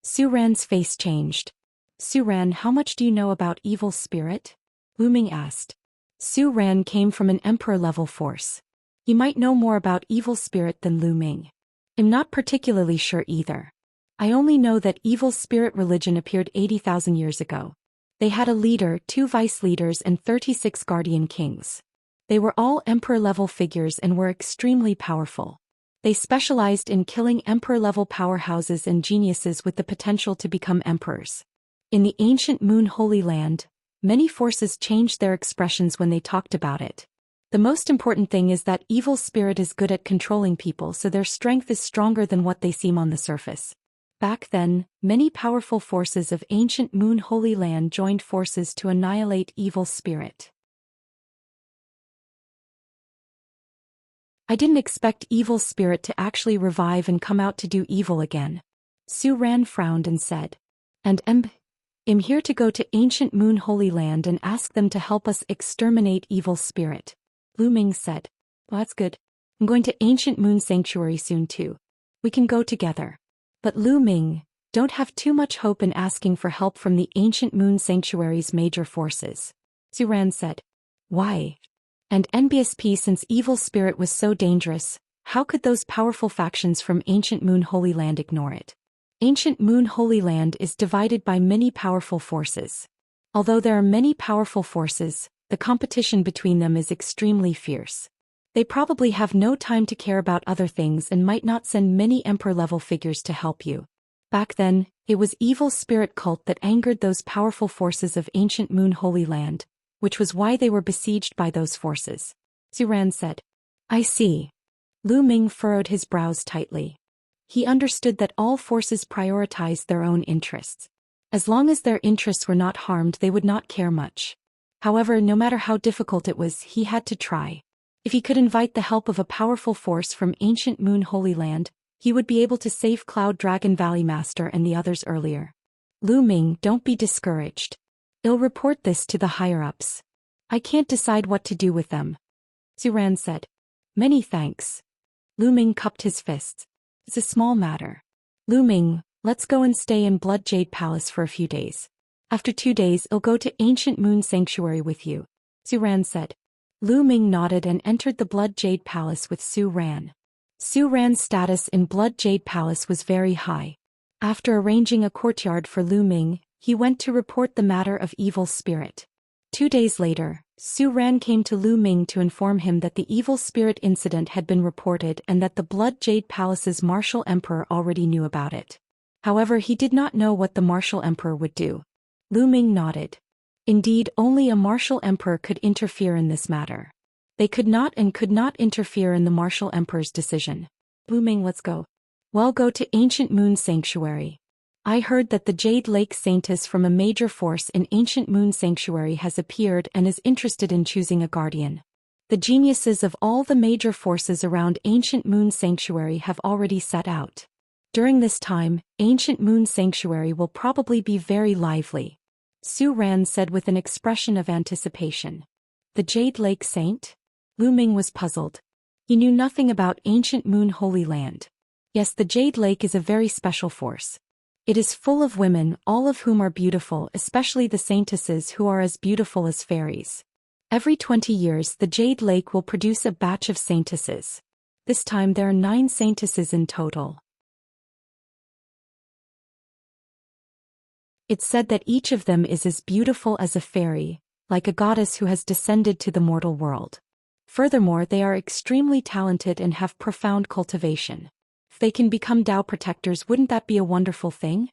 Su Ran's face changed. "Su Ran, how much do you know about evil spirit?" Lu Ming asked. Su Ran came from an emperor-level force. He might know more about evil spirit than Lu Ming. "I'm not particularly sure either. I only know that evil spirit religion appeared 80,000 years ago. They had a leader, 2 vice leaders and 36 guardian kings. They were all emperor-level figures and were extremely powerful. They specialized in killing emperor-level powerhouses and geniuses with the potential to become emperors. In the ancient Moon Holy Land, many forces changed their expressions when they talked about it. The most important thing is that evil spirit is good at controlling people, so their strength is stronger than what they seem on the surface. Back then, many powerful forces of ancient Moon Holy Land joined forces to annihilate evil spirit. I didn't expect evil spirit to actually revive and come out to do evil again." Su Ran frowned and said. "And I'm here to go to ancient Moon Holy Land and ask them to help us exterminate evil spirit." Lu Ming said. "Well, that's good. I'm going to ancient Moon Sanctuary soon too. We can go together." "But Lu Ming, don't have too much hope in asking for help from the ancient Moon Sanctuary's major forces," Su Ran said. "Why? And NBSP, since evil spirit was so dangerous, how could those powerful factions from ancient Moon Holy Land ignore it? Ancient Moon Holy Land is divided by many powerful forces. Although there are many powerful forces, the competition between them is extremely fierce. They probably have no time to care about other things and might not send many emperor-level figures to help you. Back then, it was evil spirit cult that angered those powerful forces of ancient Moon Holy Land, which was why they were besieged by those forces," Su Ran said. "I see." Lu Ming furrowed his brows tightly. He understood that all forces prioritized their own interests. As long as their interests were not harmed, they would not care much. However, no matter how difficult it was, he had to try. If he could invite the help of a powerful force from ancient Moon Holy Land, he would be able to save Cloud Dragon Valley Master and the others earlier. Lu Ming, don't be discouraged. I'll report this to the higher-ups. I can't decide what to do with them. Zhou Xian said. Many thanks. Lu Ming cupped his fists. It's a small matter. Lu Ming, let's go and stay in Blood Jade Palace for a few days. After 2 days, I'll go to Ancient Moon Sanctuary with you. Zhou Xian said. Lu Ming nodded and entered the Blood Jade Palace with Zhou Xian. Zhou Xian's status in Blood Jade Palace was very high. After arranging a courtyard for Lu Ming, he went to report the matter of evil spirit. 2 days later, Zhou Xian came to Lu Ming to inform him that the evil spirit incident had been reported and that the Blood Jade Palace's martial emperor already knew about it. However, he did not know what the martial emperor would do. Lu Ming nodded. Indeed, only a martial emperor could interfere in this matter. They could not interfere in the martial emperor's decision. Lu Ming, let's go. Well, go to Ancient Moon Sanctuary. I heard that the Jade Lake Saintess from a major force in Ancient Moon Sanctuary has appeared and is interested in choosing a guardian. The geniuses of all the major forces around Ancient Moon Sanctuary have already set out. During this time, Ancient Moon Sanctuary will probably be very lively. Zhou Xian said with an expression of anticipation. The Jade Lake Saint? Lu Ming was puzzled. He knew nothing about Ancient Moon Holy Land. Yes, the Jade Lake is a very special force. It is full of women, all of whom are beautiful, especially the saintesses who are as beautiful as fairies. Every 20 years the Jade Lake will produce a batch of saintesses. This time there are 9 saintesses in total. It's said that each of them is as beautiful as a fairy, like a goddess who has descended to the mortal world. Furthermore, they are extremely talented and have profound cultivation. If they can become Tao protectors, wouldn't that be a wonderful thing?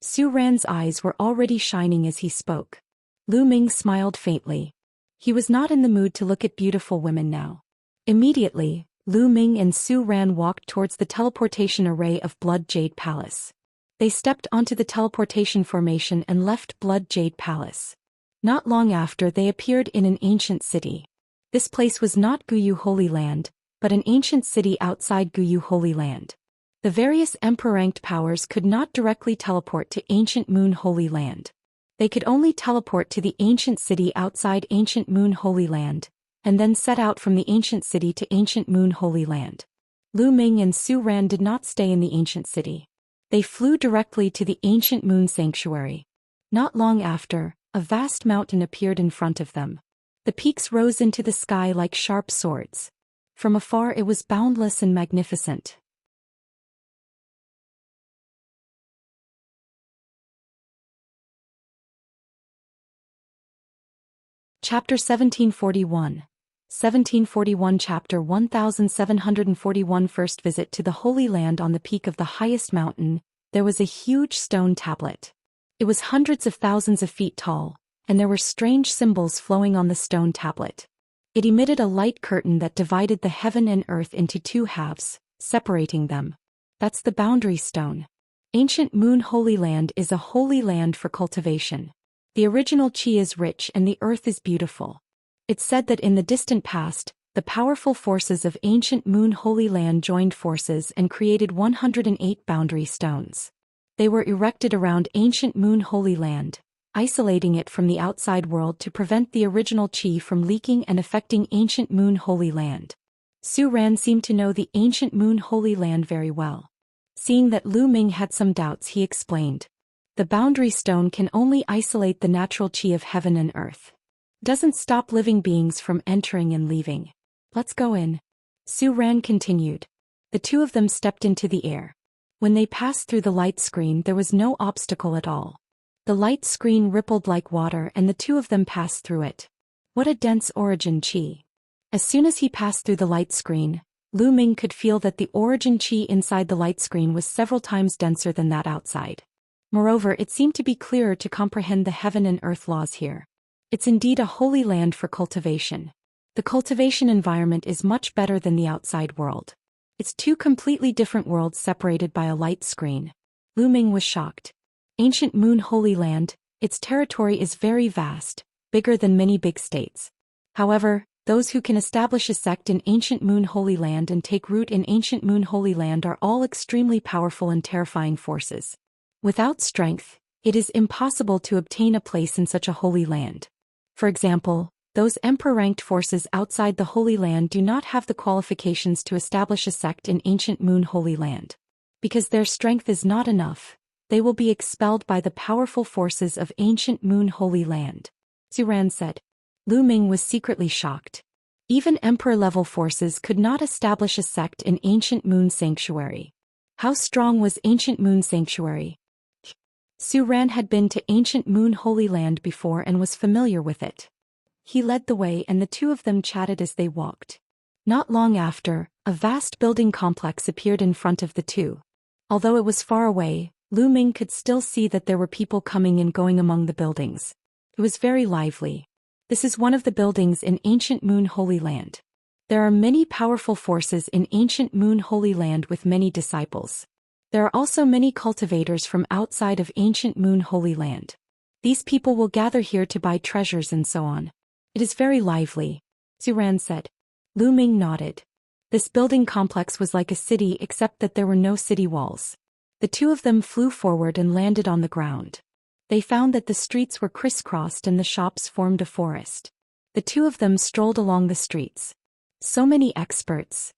Zhou Xian's eyes were already shining as he spoke. Lu Ming smiled faintly. He was not in the mood to look at beautiful women now. Immediately, Lu Ming and Zhou Xian walked towards the teleportation array of Blood Jade Palace. They stepped onto the teleportation formation and left Blood Jade Palace. Not long after, they appeared in an ancient city. This place was not Guyu Holy Land, but an ancient city outside Guyu Holy Land. The various emperor-ranked powers could not directly teleport to Ancient Moon Holy Land. They could only teleport to the ancient city outside Ancient Moon Holy Land, and then set out from the ancient city to Ancient Moon Holy Land. Lu Ming and Zhou Xian did not stay in the ancient city. They flew directly to the Ancient Moon Sanctuary. Not long after, a vast mountain appeared in front of them. The peaks rose into the sky like sharp swords. From afar it was boundless and magnificent. Chapter 1741. 1741 Chapter 1741 First visit to the Holy Land. On the peak of the highest mountain, there was a huge stone tablet. It was hundreds of thousands of feet tall, and there were strange symbols flowing on the stone tablet. It emitted a light curtain that divided the heaven and earth into 2 halves, separating them. That's the boundary stone. Ancient Moon Holy Land is a holy land for cultivation. The original qi is rich and the earth is beautiful. It's said that in the distant past, the powerful forces of Ancient Moon Holy Land joined forces and created 108 boundary stones. They were erected around Ancient Moon Holy Land, isolating it from the outside world to prevent the original qi from leaking and affecting Ancient Moon Holy Land. Zhou Xian seemed to know the Ancient Moon Holy Land very well. Seeing that Lu Ming had some doubts, he explained. The boundary stone can only isolate the natural qi of heaven and earth. Doesn't stop living beings from entering and leaving. Let's go in. Zhou Xian continued. The 2 of them stepped into the air. When they passed through the light screen, there was no obstacle at all. The light screen rippled like water and the 2 of them passed through it. What a dense origin qi. As soon as he passed through the light screen, Lu Ming could feel that the origin qi inside the light screen was several times denser than that outside. Moreover, it seemed to be clearer to comprehend the heaven and earth laws here. It's indeed a holy land for cultivation. The cultivation environment is much better than the outside world. It's 2 completely different worlds separated by a light screen. Lu Ming was shocked. Ancient Moon Holy Land, its territory is very vast, bigger than many big states. However, those who can establish a sect in Ancient Moon Holy Land and take root in Ancient Moon Holy Land are all extremely powerful and terrifying forces. Without strength, it is impossible to obtain a place in such a holy land. For example, those emperor-ranked forces outside the Holy Land do not have the qualifications to establish a sect in Ancient Moon Holy Land. Because their strength is not enough, they will be expelled by the powerful forces of Ancient Moon Holy Land. Zhou Xian said. Lu Ming was secretly shocked. Even emperor-level forces could not establish a sect in Ancient Moon Sanctuary. How strong was Ancient Moon Sanctuary? Zhou Xian had been to Ancient Moon Holy Land before and was familiar with it. He led the way and the two of them chatted as they walked. Not long after, a vast building complex appeared in front of the two. Although it was far away, Lu Ming could still see that there were people coming and going among the buildings. It was very lively. This is one of the buildings in Ancient Moon Holy Land. There are many powerful forces in Ancient Moon Holy Land with many disciples. There are also many cultivators from outside of Ancient Moon Holy Land. These people will gather here to buy treasures and so on. It is very lively, Zhou Xian said. Lu Ming nodded. This building complex was like a city except that there were no city walls. The two of them flew forward and landed on the ground. They found that the streets were crisscrossed and the shops formed a forest. The two of them strolled along the streets. So many experts.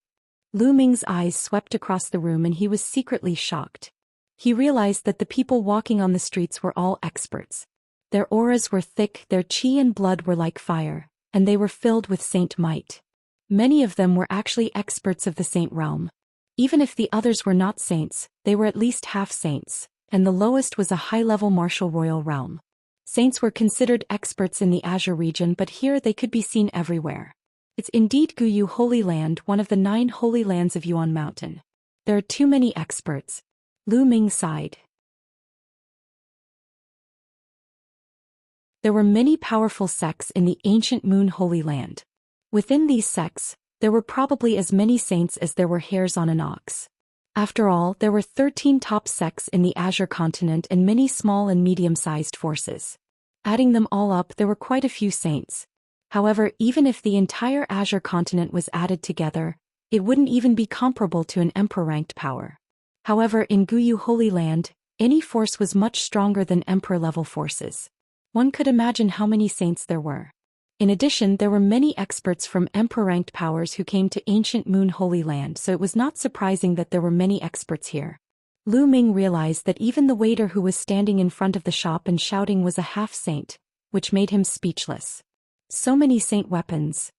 Lu Ming's eyes swept across the room and he was secretly shocked. He realized that the people walking on the streets were all experts. Their auras were thick, their qi and blood were like fire, and they were filled with saint might. Many of them were actually experts of the saint realm. Even if the others were not saints, they were at least half saints, and the lowest was a high-level martial royal realm. Saints were considered experts in the Azure region, but here they could be seen everywhere. It's indeed Guyu Holy Land, one of the 9 holy lands of Yuan Mountain. There are too many experts. Lu Ming sighed. There were many powerful sects in the Ancient Moon Holy Land. Within these sects, there were probably as many saints as there were hairs on an ox. After all, there were 13 top sects in the Azure continent and many small and medium-sized forces. Adding them all up, there were quite a few saints. However, even if the entire Azure continent was added together, it wouldn't even be comparable to an emperor-ranked power. However, in Guyu Holy Land, any force was much stronger than emperor-level forces. One could imagine how many saints there were. In addition, there were many experts from emperor-ranked powers who came to Ancient Moon Holy Land, so it was not surprising that there were many experts here. Lu Ming realized that even the waiter who was standing in front of the shop and shouting was a half-saint, which made him speechless. So many saint weapons.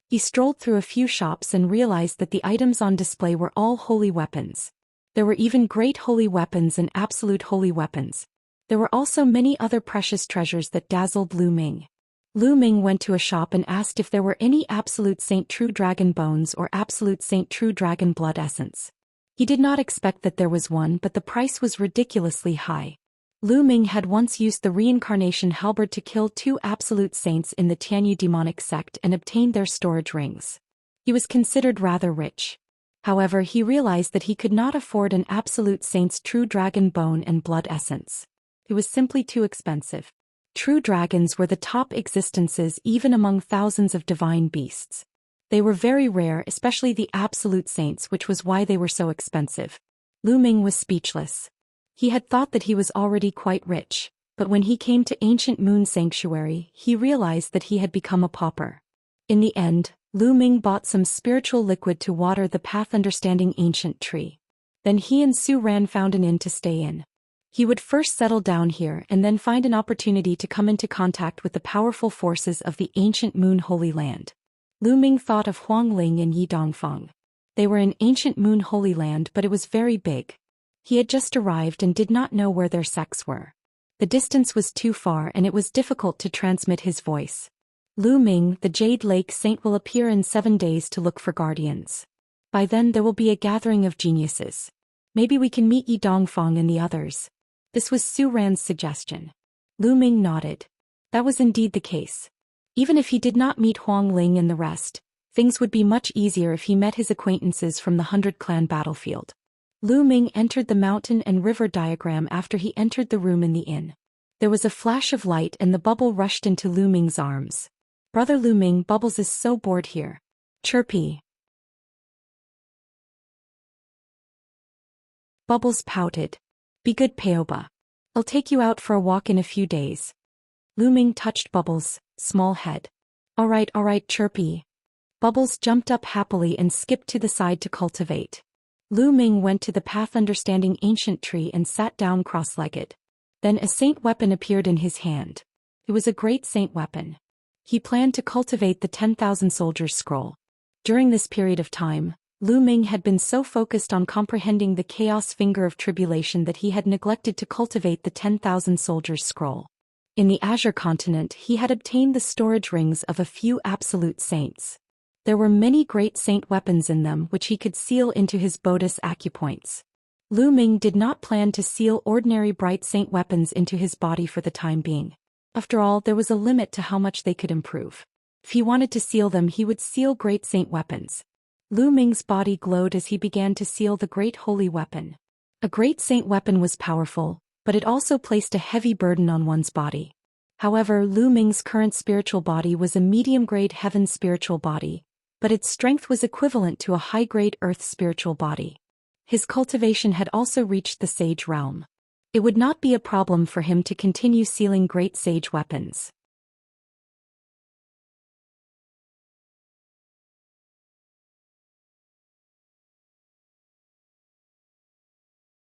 He strolled through a few shops and realized that the items on display were all holy weapons. There were even great holy weapons and absolute holy weapons. There were also many other precious treasures that dazzled Lu Ming. Lu Ming went to a shop and asked if there were any Absolute Saint True Dragon Bones or Absolute Saint True Dragon Blood Essence. He did not expect that there was one, but the price was ridiculously high. Lu Ming had once used the reincarnation halberd to kill 2 absolute saints in the Tianyu demonic sect and obtained their storage rings. He was considered rather rich. However, he realized that he could not afford an Absolute Saint's True Dragon Bone and Blood Essence. It was simply too expensive. True dragons were the top existences even among thousands of divine beasts. They were very rare, especially the absolute saints, which was why they were so expensive. Lu Ming was speechless. He had thought that he was already quite rich, but when he came to Ancient Moon Sanctuary, he realized that he had become a pauper. In the end, Lu Ming bought some spiritual liquid to water the path understanding ancient tree. Then he and Zhou Xian found an inn to stay in. He would first settle down here and then find an opportunity to come into contact with the powerful forces of the Ancient Moon Holy Land. Lu Ming thought of Huang Ling and Yi Dongfeng. They were in Ancient Moon Holy Land, but it was very big. He had just arrived and did not know where their sects were. The distance was too far and it was difficult to transmit his voice. Lu Ming, the Jade Lake Saint, will appear in 7 days to look for guardians. By then there will be a gathering of geniuses. Maybe we can meet Yi Dongfeng and the others. This was Zhou Xian's suggestion. Lu Ming nodded. That was indeed the case. Even if he did not meet Huang Ling and the rest, things would be much easier if he met his acquaintances from the 100 Clan battlefield. Lu Ming entered the mountain and river diagram after he entered the room in the inn. There was a flash of light and the bubble rushed into Lu Ming's arms. "Brother Lu Ming, Bubbles is so bored here." Chirpy. Bubbles pouted. "Be good, Paoba. I'll take you out for a walk in a few days." Lu Ming touched Bubbles' small head. All right, Chirpy." Bubbles jumped up happily and skipped to the side to cultivate. Lu Ming went to the path understanding ancient tree and sat down cross-legged. Then a saint weapon appeared in his hand. It was a great saint weapon. He planned to cultivate the 10,000 soldiers scroll. During this period of time, Lu Ming had been so focused on comprehending the chaos finger of tribulation that he had neglected to cultivate the 10,000 soldiers scroll. In the Azure continent he had obtained the storage rings of a few absolute saints. There were many great saint weapons in them which he could seal into his Bodhis acupoints. Lu Ming did not plan to seal ordinary bright saint weapons into his body for the time being. After all, there was a limit to how much they could improve. If he wanted to seal them, he would seal great saint weapons. Lu Ming's body glowed as he began to seal the great holy weapon. A great saint weapon was powerful, but it also placed a heavy burden on one's body. However, Lu Ming's current spiritual body was a medium-grade heaven spiritual body, but its strength was equivalent to a high-grade earth spiritual body. His cultivation had also reached the sage realm. It would not be a problem for him to continue sealing great sage weapons.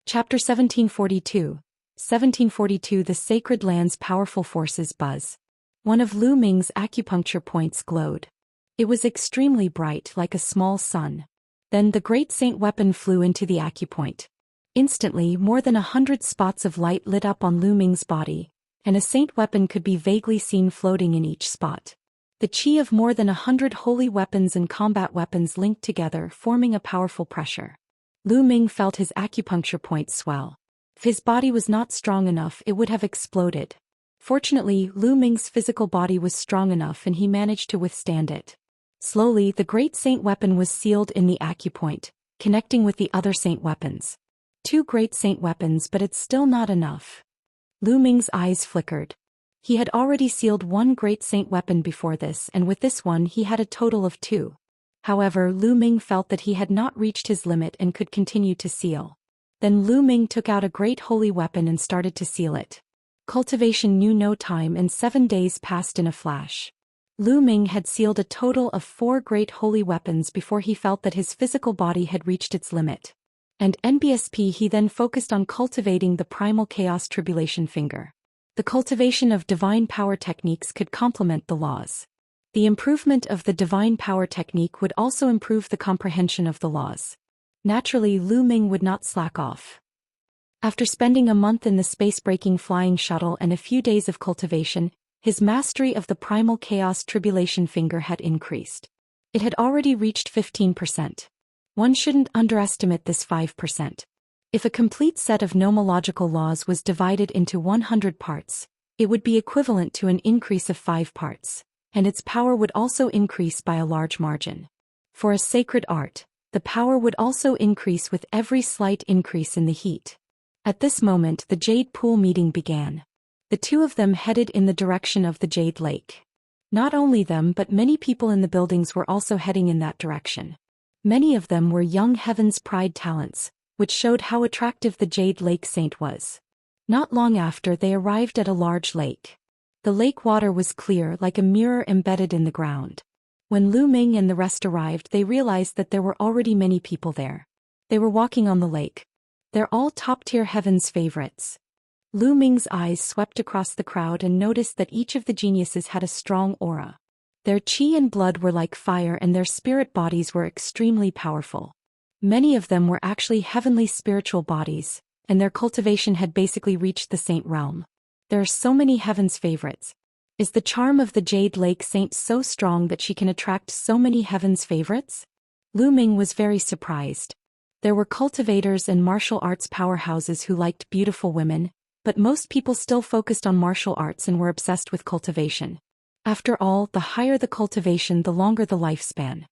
Chapter 1742. 1742 The Sacred Land's Powerful Forces Buzz. One of Lu Ming's acupuncture points glowed. It was extremely bright, like a small sun. Then the great saint weapon flew into the acupoint. Instantly, more than 100 spots of light lit up on Lu Ming's body, and a saint weapon could be vaguely seen floating in each spot. The chi of more than 100 holy weapons and combat weapons linked together, forming a powerful pressure. Lu Ming felt his acupuncture point swell. If his body was not strong enough, it would have exploded. Fortunately, Lu Ming's physical body was strong enough and he managed to withstand it. Slowly, the great saint weapon was sealed in the acupoint, connecting with the other saint weapons. 2 great saint weapons, but it's still not enough. Lu Ming's eyes flickered. He had already sealed 1 great saint weapon before this, and with this one he had a total of 2. However, Lu Ming felt that he had not reached his limit and could continue to seal. Then Lu Ming took out a great holy weapon and started to seal it. Cultivation knew no time and 7 days passed in a flash. Lu Ming had sealed a total of 4 great holy weapons before he felt that his physical body had reached its limit. And NBSP he then focused on cultivating the primal chaos tribulation finger. The cultivation of divine power techniques could complement the laws. The improvement of the divine power technique would also improve the comprehension of the laws. Naturally, Lu Ming would not slack off. After spending a month in the space-breaking flying shuttle and a few days of cultivation, his mastery of the primal chaos tribulation finger had increased. It had already reached 15%. One shouldn't underestimate this 5%. If a complete set of nomological laws was divided into 100 parts, it would be equivalent to an increase of 5 parts, and its power would also increase by a large margin. For a sacred art, the power would also increase with every slight increase in the heat. At this moment the Jade Pool meeting began. The 2 of them headed in the direction of the Jade Lake. Not only them but many people in the buildings were also heading in that direction. Many of them were young Heaven's Pride talents, which showed how attractive the Jade Lake Saint was. Not long after they arrived at a large lake. The lake water was clear like a mirror embedded in the ground. When Lu Ming and the rest arrived, they realized that there were already many people there. They were walking on the lake. They're all top-tier Heaven's favorites. Lu Ming's eyes swept across the crowd and noticed that each of the geniuses had a strong aura. Their chi and blood were like fire and their spirit bodies were extremely powerful. Many of them were actually heavenly spiritual bodies, and their cultivation had basically reached the saint realm. There are so many Heaven's favorites. Is the charm of the Jade Lake Saint so strong that she can attract so many Heaven's favorites? Lu Ming was very surprised. There were cultivators and martial arts powerhouses who liked beautiful women, but most people still focused on martial arts and were obsessed with cultivation. After all, the higher the cultivation, the longer the lifespan.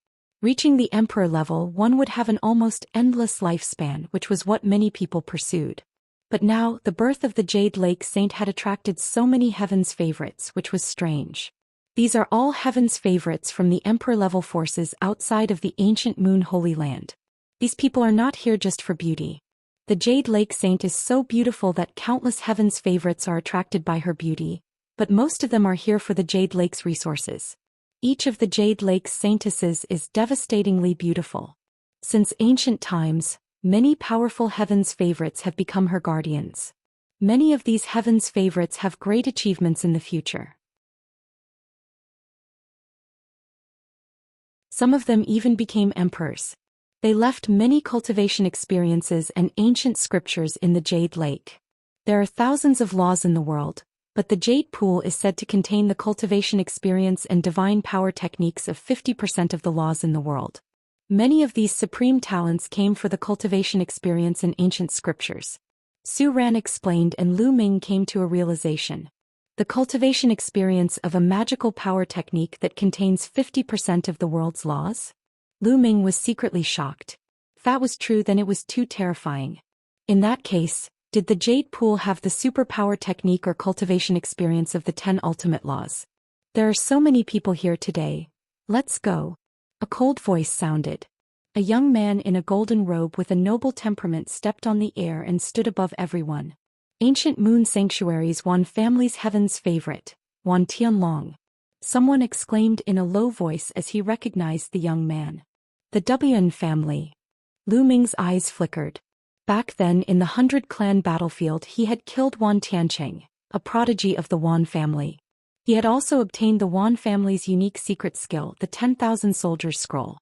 Reaching the emperor level, one would have an almost endless lifespan, which was what many people pursued. But now, the birth of the Jade Lake Saint had attracted so many heaven's favorites, which was strange. These are all heaven's favorites from the emperor-level forces outside of the ancient Moon Holy Land. These people are not here just for beauty. The Jade Lake Saint is so beautiful that countless heaven's favorites are attracted by her beauty, but most of them are here for the Jade Lake's resources. Each of the Jade Lake's saintesses is devastatingly beautiful. Since ancient times, many powerful heaven's favorites have become her guardians. Many of these heaven's favorites have great achievements in the future. Some of them even became emperors. They left many cultivation experiences and ancient scriptures in the Jade Lake. There are thousands of laws in the world, but the Jade Pool is said to contain the cultivation experience and divine power techniques of 50% of the laws in the world. Many of these supreme talents came for the cultivation experience in ancient scriptures. Su Ran explained, and Lu Ming came to a realization. The cultivation experience of a magical power technique that contains 50% of the world's laws? Lu Ming was secretly shocked. If that was true, then it was too terrifying. In that case, did the Jade Pool have the superpower technique or cultivation experience of the 10 ultimate laws? There are so many people here today. Let's go. A cold voice sounded. A young man in a golden robe with a noble temperament stepped on the air and stood above everyone. Ancient moon sanctuaries, Wan family's heaven's favorite, Wan Tianlong. Someone exclaimed in a low voice as he recognized the young man. The Wn family. Lu Ming's eyes flickered. Back then in the 100-clan battlefield he had killed Wan Tiancheng, a prodigy of the Wan family. He had also obtained the Wan family's unique secret skill, the 10,000 Soldiers Scroll.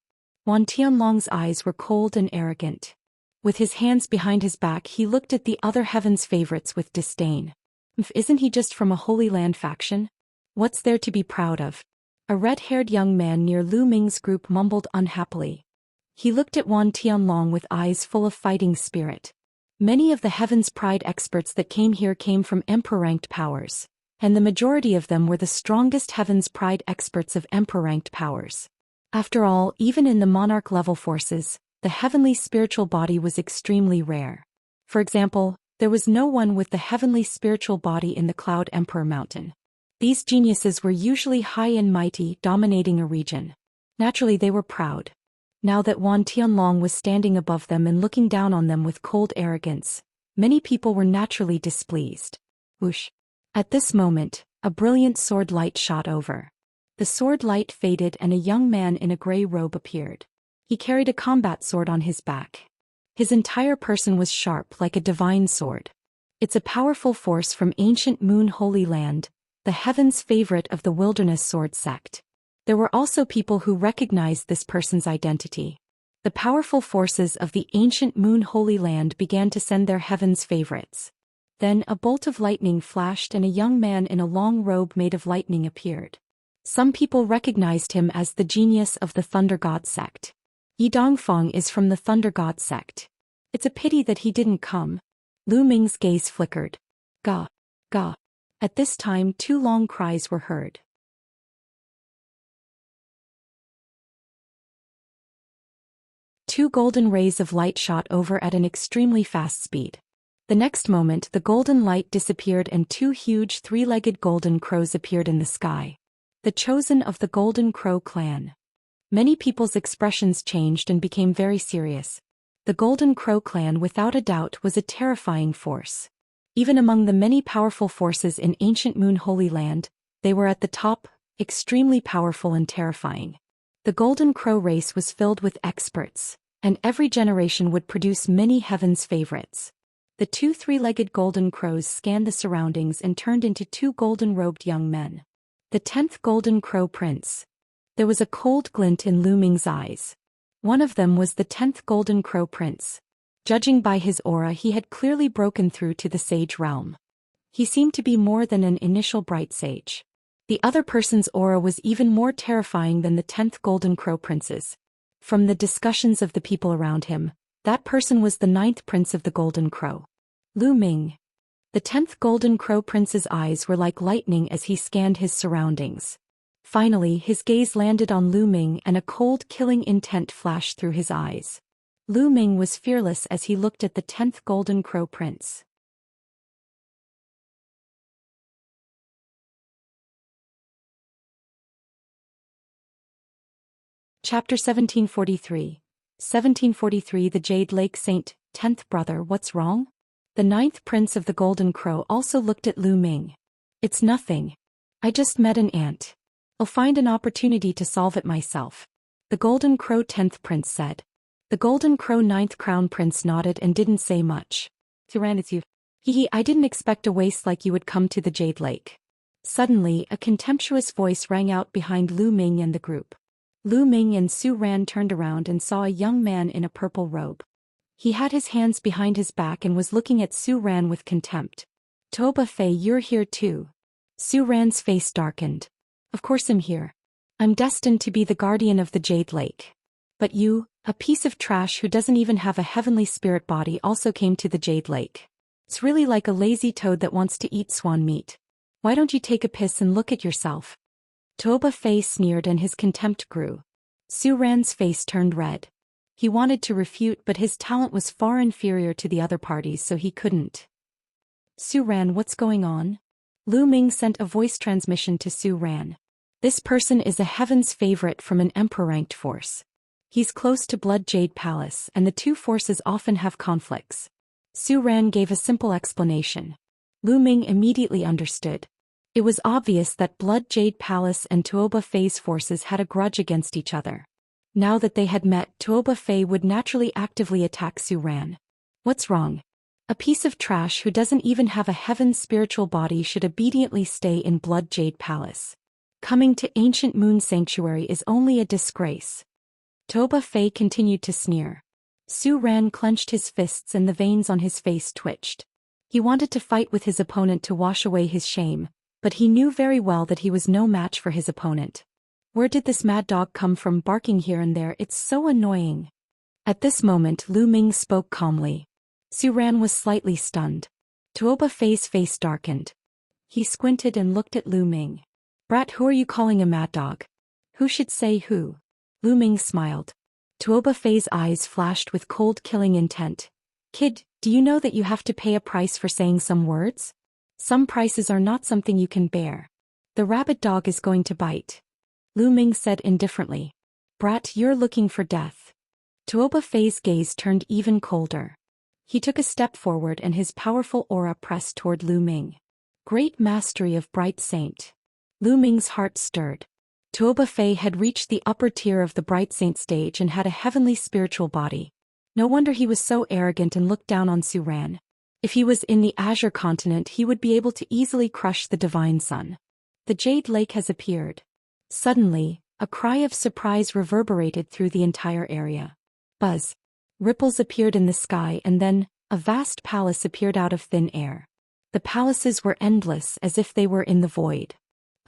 Wan Tianlong's eyes were cold and arrogant. With his hands behind his back he looked at the other heaven's favorites with disdain. Isn't he just from a Holy Land faction? What's there to be proud of? A red-haired young man near Lu Ming's group mumbled unhappily. He looked at Wan Tianlong with eyes full of fighting spirit. Many of the Heaven's Pride experts that came here came from Emperor-ranked powers, and the majority of them were the strongest Heaven's Pride experts of Emperor-ranked powers. After all, even in the Monarch-level forces, the heavenly spiritual body was extremely rare. For example, there was no one with the heavenly spiritual body in the Cloud Emperor Mountain. These geniuses were usually high and mighty, dominating a region. Naturally they were proud. Now that Wan Tianlong was standing above them and looking down on them with cold arrogance, many people were naturally displeased. Whoosh! At this moment, a brilliant sword light shot over. The sword light faded and a young man in a gray robe appeared. He carried a combat sword on his back. His entire person was sharp like a divine sword. It's a powerful force from ancient Moon Holy Land, the heaven's favorite of the Wilderness Sword sect. There were also people who recognized this person's identity. The powerful forces of the ancient Moon Holy Land began to send their heaven's favorites. Then a bolt of lightning flashed and a young man in a long robe made of lightning appeared. Some people recognized him as the genius of the Thunder God sect. Yi Dongfeng is from the Thunder God sect. It's a pity that he didn't come. Lu Ming's gaze flickered. Ga, ga. At this time 2 long cries were heard. Two golden rays of light shot over at an extremely fast speed. The next moment the golden light disappeared and 2 huge 3-legged golden crows appeared in the sky. The chosen of the Golden Crow clan. Many people's expressions changed and became very serious. The Golden Crow clan without a doubt was a terrifying force. Even among the many powerful forces in ancient Moon Holy Land, they were at the top, extremely powerful and terrifying. The Golden Crow race was filled with experts, and every generation would produce many heaven's favorites. The 2 3-legged golden crows scanned the surroundings and turned into 2 golden-robed young men. The 10th Golden Crow Prince. There was a cold glint in Lu Ming's eyes. One of them was the 10th Golden Crow Prince. Judging by his aura, he had clearly broken through to the sage realm. He seemed to be more than an initial bright sage. The other person's aura was even more terrifying than the 10th Golden Crow Prince's. From the discussions of the people around him, that person was the 9th Prince of the Golden Crow. Lu Ming. The 10th Golden Crow Prince's eyes were like lightning as he scanned his surroundings. Finally, his gaze landed on Lu Ming and a cold, killing intent flashed through his eyes. Lu Ming was fearless as he looked at the 10th Golden Crow Prince. Chapter 1743. 1743 The Jade Lake Saint, 10th Brother, what's wrong? The 9th Prince of the Golden Crow also looked at Lu Ming. It's nothing. I just met an ant. I'll find an opportunity to solve it myself. The Golden Crow 10th Prince said. The Golden Crow 9th Crown Prince nodded and didn't say much. Hee, I didn't expect a waste like you would come to the Jade Lake. Suddenly, a contemptuous voice rang out behind Lu Ming and the group. Lu Ming and Su Ran turned around and saw a young man in a purple robe. He had his hands behind his back and was looking at Su Ran with contempt. Toba Fei, you're here too. Su Ran's face darkened. Of course I'm here. I'm destined to be the guardian of the Jade Lake. But you, a piece of trash who doesn't even have a heavenly spirit body, also came to the Jade Lake. It's really like a lazy toad that wants to eat swan meat. Why don't you take a piss and look at yourself? Toba Fei sneered and his contempt grew. Su Ran's face turned red. He wanted to refute, but his talent was far inferior to the other parties, so he couldn't. Su Ran, what's going on? Lu Ming sent a voice transmission to Su Ran. This person is a heaven's favorite from an emperor-ranked force. He's close to Blood Jade Palace, and the two forces often have conflicts. Su Ran gave a simple explanation. Lu Ming immediately understood. It was obvious that Blood Jade Palace and Tuoba Fei's forces had a grudge against each other. Now that they had met, Tuoba Fei would naturally actively attack Su Ran. What's wrong? A piece of trash who doesn't even have a heaven's spiritual body should obediently stay in Blood Jade Palace. Coming to Ancient Moon Sanctuary is only a disgrace. Tuoba Fei continued to sneer. Su Ran clenched his fists and the veins on his face twitched. He wanted to fight with his opponent to wash away his shame, but he knew very well that he was no match for his opponent. Where did this mad dog come from barking here and there? It's so annoying. At this moment Lu Ming spoke calmly. Su Ran was slightly stunned. Tuoba Fei's face darkened. He squinted and looked at Lu Ming. Brat, who are you calling a mad dog? Who should say who? Lu Ming smiled. Tuoba Fei's eyes flashed with cold, killing intent. Kid, do you know that you have to pay a price for saying some words? Some prices are not something you can bear. The rabid dog is going to bite. Lu Ming said indifferently. Brat, you're looking for death. Tuoba Fei's gaze turned even colder. He took a step forward and his powerful aura pressed toward Lu Ming. Great mastery of Bright Saint. Lu Ming's heart stirred. Tuoba Fei had reached the upper tier of the Bright Saint stage and had a heavenly spiritual body. No wonder he was so arrogant and looked down on Su Ran. If he was in the Azure continent, he would be able to easily crush the Divine Sun. The Jade Lake has appeared. Suddenly, a cry of surprise reverberated through the entire area. Buzz. Ripples appeared in the sky and then, a vast palace appeared out of thin air. The palaces were endless as if they were in the void.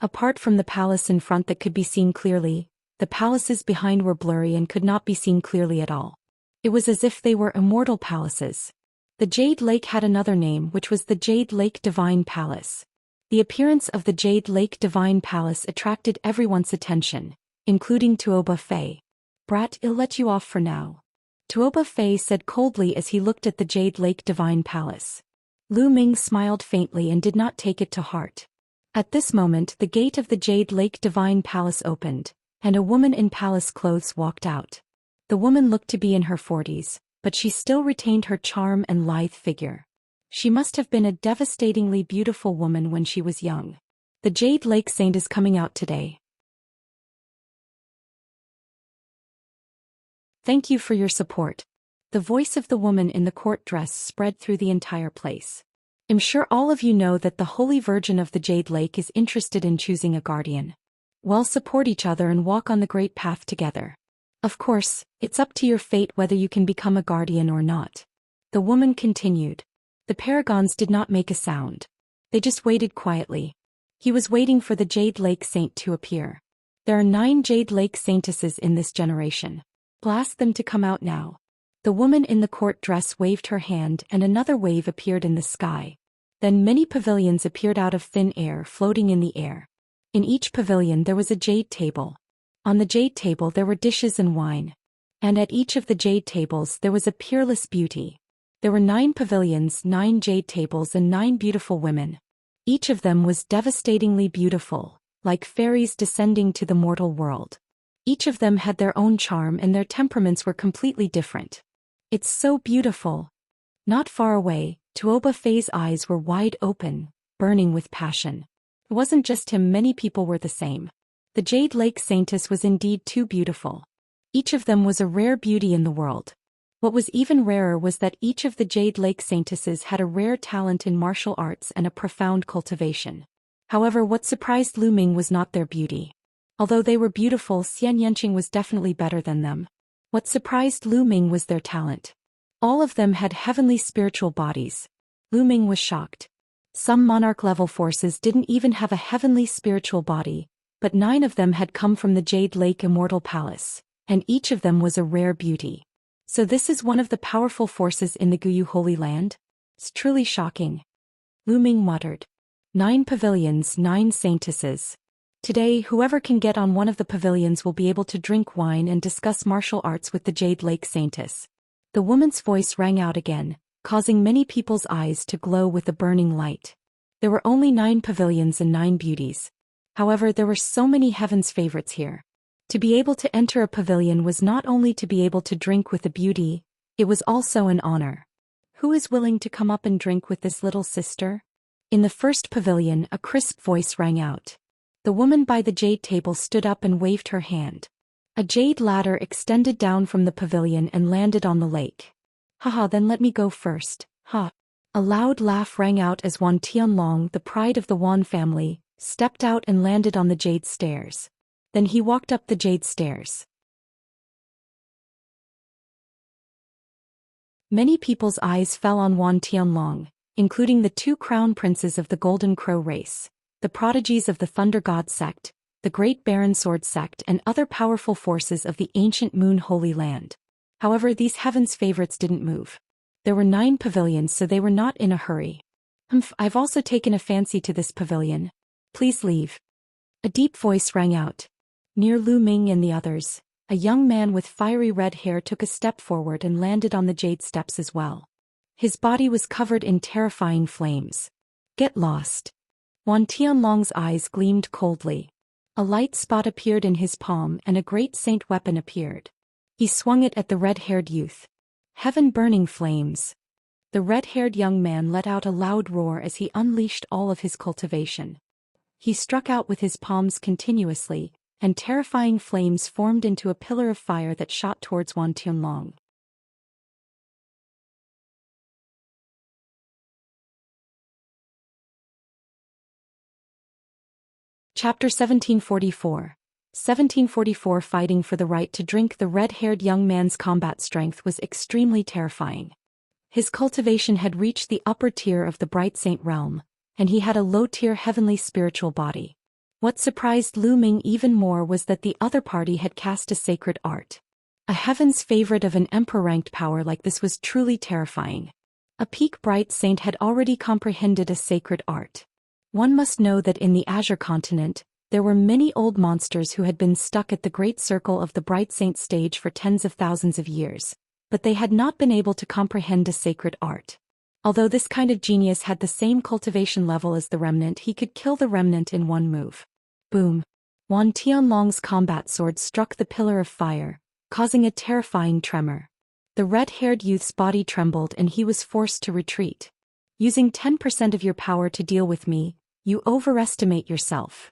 Apart from the palace in front that could be seen clearly, the palaces behind were blurry and could not be seen clearly at all. It was as if they were immortal palaces. The Jade Lake had another name, which was the Jade Lake Divine Palace. The appearance of the Jade Lake Divine Palace attracted everyone's attention, including Tuoba Fei. Brat, I'll let you off for now. Tuoba Fei said coldly as he looked at the Jade Lake Divine Palace. Lu Ming smiled faintly and did not take it to heart. At this moment the gate of the Jade Lake Divine Palace opened, and a woman in palace clothes walked out. The woman looked to be in her 40s, but she still retained her charm and lithe figure. She must have been a devastatingly beautiful woman when she was young. The Jade Lake Saint is coming out today. Thank you for your support. The voice of the woman in the court dress spread through the entire place. I'm sure all of you know that the Holy Virgin of the Jade Lake is interested in choosing a guardian. Well, support each other and walk on the great path together. Of course, it's up to your fate whether you can become a guardian or not. The woman continued. The paragons did not make a sound. They just waited quietly. He was waiting for the Jade Lake Saint to appear. There are 9 Jade Lake Saintesses in this generation. Blast them to come out now. The woman in the court dress waved her hand and another wave appeared in the sky. Then many pavilions appeared out of thin air, floating in the air. In each pavilion there was a jade table. On the jade table there were dishes and wine. And at each of the jade tables there was a peerless beauty. There were 9 pavilions, 9 jade tables and 9 beautiful women. Each of them was devastatingly beautiful, like fairies descending to the mortal world. Each of them had their own charm and their temperaments were completely different. It's so beautiful. Not far away, Tuoba Fei's eyes were wide open, burning with passion. It wasn't just him, many people were the same. The Jade Lake Saintess was indeed too beautiful. Each of them was a rare beauty in the world. What was even rarer was that each of the Jade Lake Saintesses had a rare talent in martial arts and a profound cultivation. However, what surprised Lu Ming was not their beauty. Although they were beautiful, Xianxia was definitely better than them. What surprised Lu Ming was their talent. All of them had heavenly spiritual bodies. Lu Ming was shocked. Some monarch-level forces didn't even have a heavenly spiritual body, but 9 of them had come from the Jade Lake Immortal Palace, and each of them was a rare beauty. So this is one of the powerful forces in the Guyu Holy Land? It's truly shocking. Lu Ming muttered. 9 pavilions, 9 saintesses. Today, whoever can get on one of the pavilions will be able to drink wine and discuss martial arts with the Jade Lake Saintess. The woman's voice rang out again, causing many people's eyes to glow with a burning light. There were only 9 pavilions and 9 beauties. However, there were so many heaven's favorites here. To be able to enter a pavilion was not only to be able to drink with a beauty, it was also an honor. Who is willing to come up and drink with this little sister? In the first pavilion, a crisp voice rang out. The woman by the jade table stood up and waved her hand. A jade ladder extended down from the pavilion and landed on the lake. Haha, then let me go first, ha. A loud laugh rang out as Wan Tianlong, the pride of the Wan family, stepped out and landed on the jade stairs. Then he walked up the jade stairs. Many people's eyes fell on Wan Tianlong, including the 2 crown princes of the Golden Crow race, the prodigies of the Thunder God sect, the Great Baron Sword sect and other powerful forces of the ancient Moon Holy Land. However, these heaven's favorites didn't move. There were 9 pavilions, so they were not in a hurry. I've also taken a fancy to this pavilion. Please leave. A deep voice rang out. Near Lu Ming and the others, a young man with fiery red hair took a step forward and landed on the jade steps as well. His body was covered in terrifying flames. Get lost. Wan Tianlong's eyes gleamed coldly. A light spot appeared in his palm and a great saint weapon appeared. He swung it at the red-haired youth. Heaven-burning flames. The red-haired young man let out a loud roar as he unleashed all of his cultivation. He struck out with his palms continuously, and terrifying flames formed into a pillar of fire that shot towards Wan Tianlong. Chapter 1744. 1744. Fighting for the right to drink. The red-haired young man's combat strength was extremely terrifying. His cultivation had reached the upper tier of the Bright Saint realm, and he had a low-tier heavenly spiritual body. What surprised Lu Ming even more was that the other party had cast a sacred art. A heaven's favorite of an emperor-ranked power like this was truly terrifying. A peak Bright Saint had already comprehended a sacred art. One must know that in the Azure continent, there were many old monsters who had been stuck at the great circle of the Bright Saint stage for tens of thousands of years, but they had not been able to comprehend a sacred art. Although this kind of genius had the same cultivation level as the remnant, he could kill the remnant in one move. Boom! Wan Tianlong's combat sword struck the pillar of fire, causing a terrifying tremor. The red-haired youth's body trembled and he was forced to retreat. Using 10% of your power to deal with me, you overestimate yourself.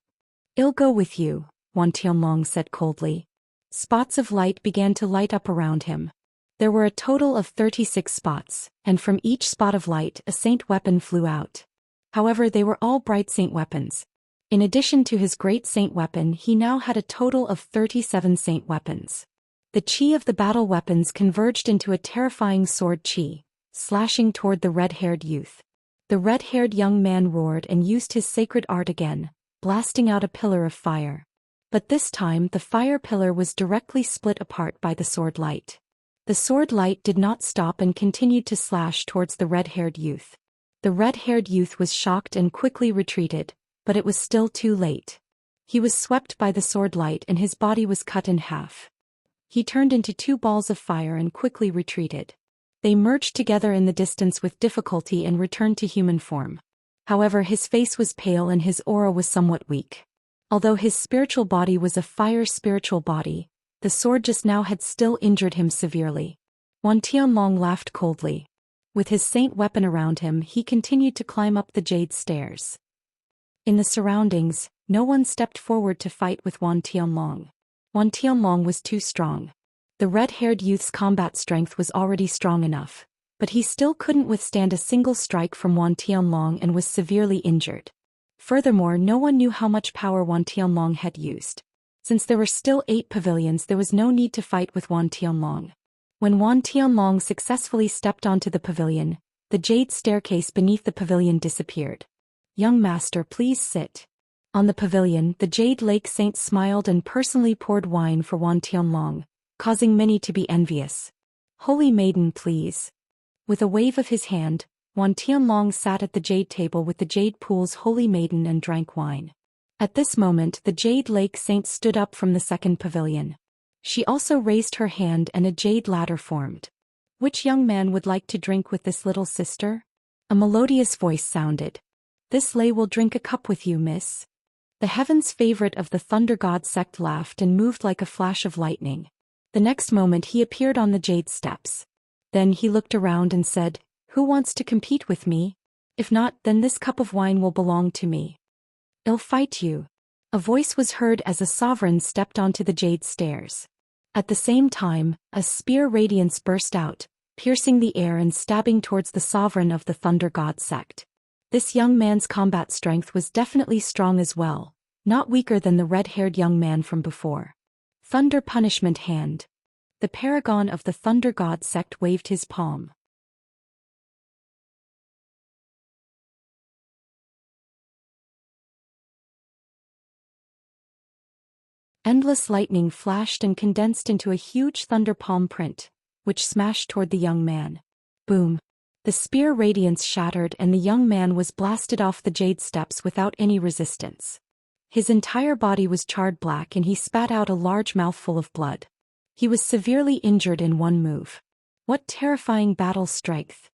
I'll go with you, Wan Tianlong said coldly. Spots of light began to light up around him. There were a total of 36 spots, and from each spot of light a saint weapon flew out. However, they were all bright saint weapons. In addition to his great saint weapon, he now had a total of 37 saint weapons. The chi of the battle weapons converged into a terrifying sword chi, slashing toward the red-haired youth. The red-haired young man roared and used his sacred art again, blasting out a pillar of fire. But this time the fire pillar was directly split apart by the sword light. The sword light did not stop and continued to slash towards the red-haired youth. The red-haired youth was shocked and quickly retreated, but it was still too late. He was swept by the sword light and his body was cut in half. He turned into two balls of fire and quickly retreated. They merged together in the distance with difficulty and returned to human form. However, his face was pale and his aura was somewhat weak. Although his spiritual body was a fire spiritual body, the sword just now had still injured him severely. Wan Tianlong laughed coldly. With his saint weapon around him, he continued to climb up the jade stairs. In the surroundings, no one stepped forward to fight with Wan Tianlong. Wan Tianlong was too strong. The red-haired youth's combat strength was already strong enough, but he still couldn't withstand a single strike from Wan Tianlong and was severely injured. Furthermore, no one knew how much power Wan Tianlong had used. Since there were still 8 pavilions, there was no need to fight with Wan Tianlong. When Wan Tianlong successfully stepped onto the pavilion, the jade staircase beneath the pavilion disappeared. "Young master, please sit." On the pavilion, the Jade Lake Saint smiled and personally poured wine for Wan Tianlong, causing many to be envious. "Holy maiden, please." With a wave of his hand, Wan Tianlong sat at the jade table with the jade pool's holy maiden and drank wine. At this moment, the Jade Lake Saint stood up from the second pavilion. She also raised her hand and a jade ladder formed. "Which young man would like to drink with this little sister?" A melodious voice sounded. "This lay will drink a cup with you, miss." The heaven's favorite of the Thunder God sect laughed and moved like a flash of lightning. The next moment he appeared on the jade steps. Then he looked around and said, "Who wants to compete with me? If not, then this cup of wine will belong to me. I'll fight you." A voice was heard as a sovereign stepped onto the jade stairs. At the same time, a spear radiance burst out, piercing the air and stabbing towards the sovereign of the Thunder God sect. This young man's combat strength was definitely strong as well, not weaker than the red-haired young man from before. Thunder Punishment Hand. The paragon of the Thunder God sect waved his palm. Endless lightning flashed and condensed into a huge thunder palm print, which smashed toward the young man. Boom! The spear radiance shattered and the young man was blasted off the jade steps without any resistance. His entire body was charred black and he spat out a large mouthful of blood. He was severely injured in one move. What terrifying battle strength!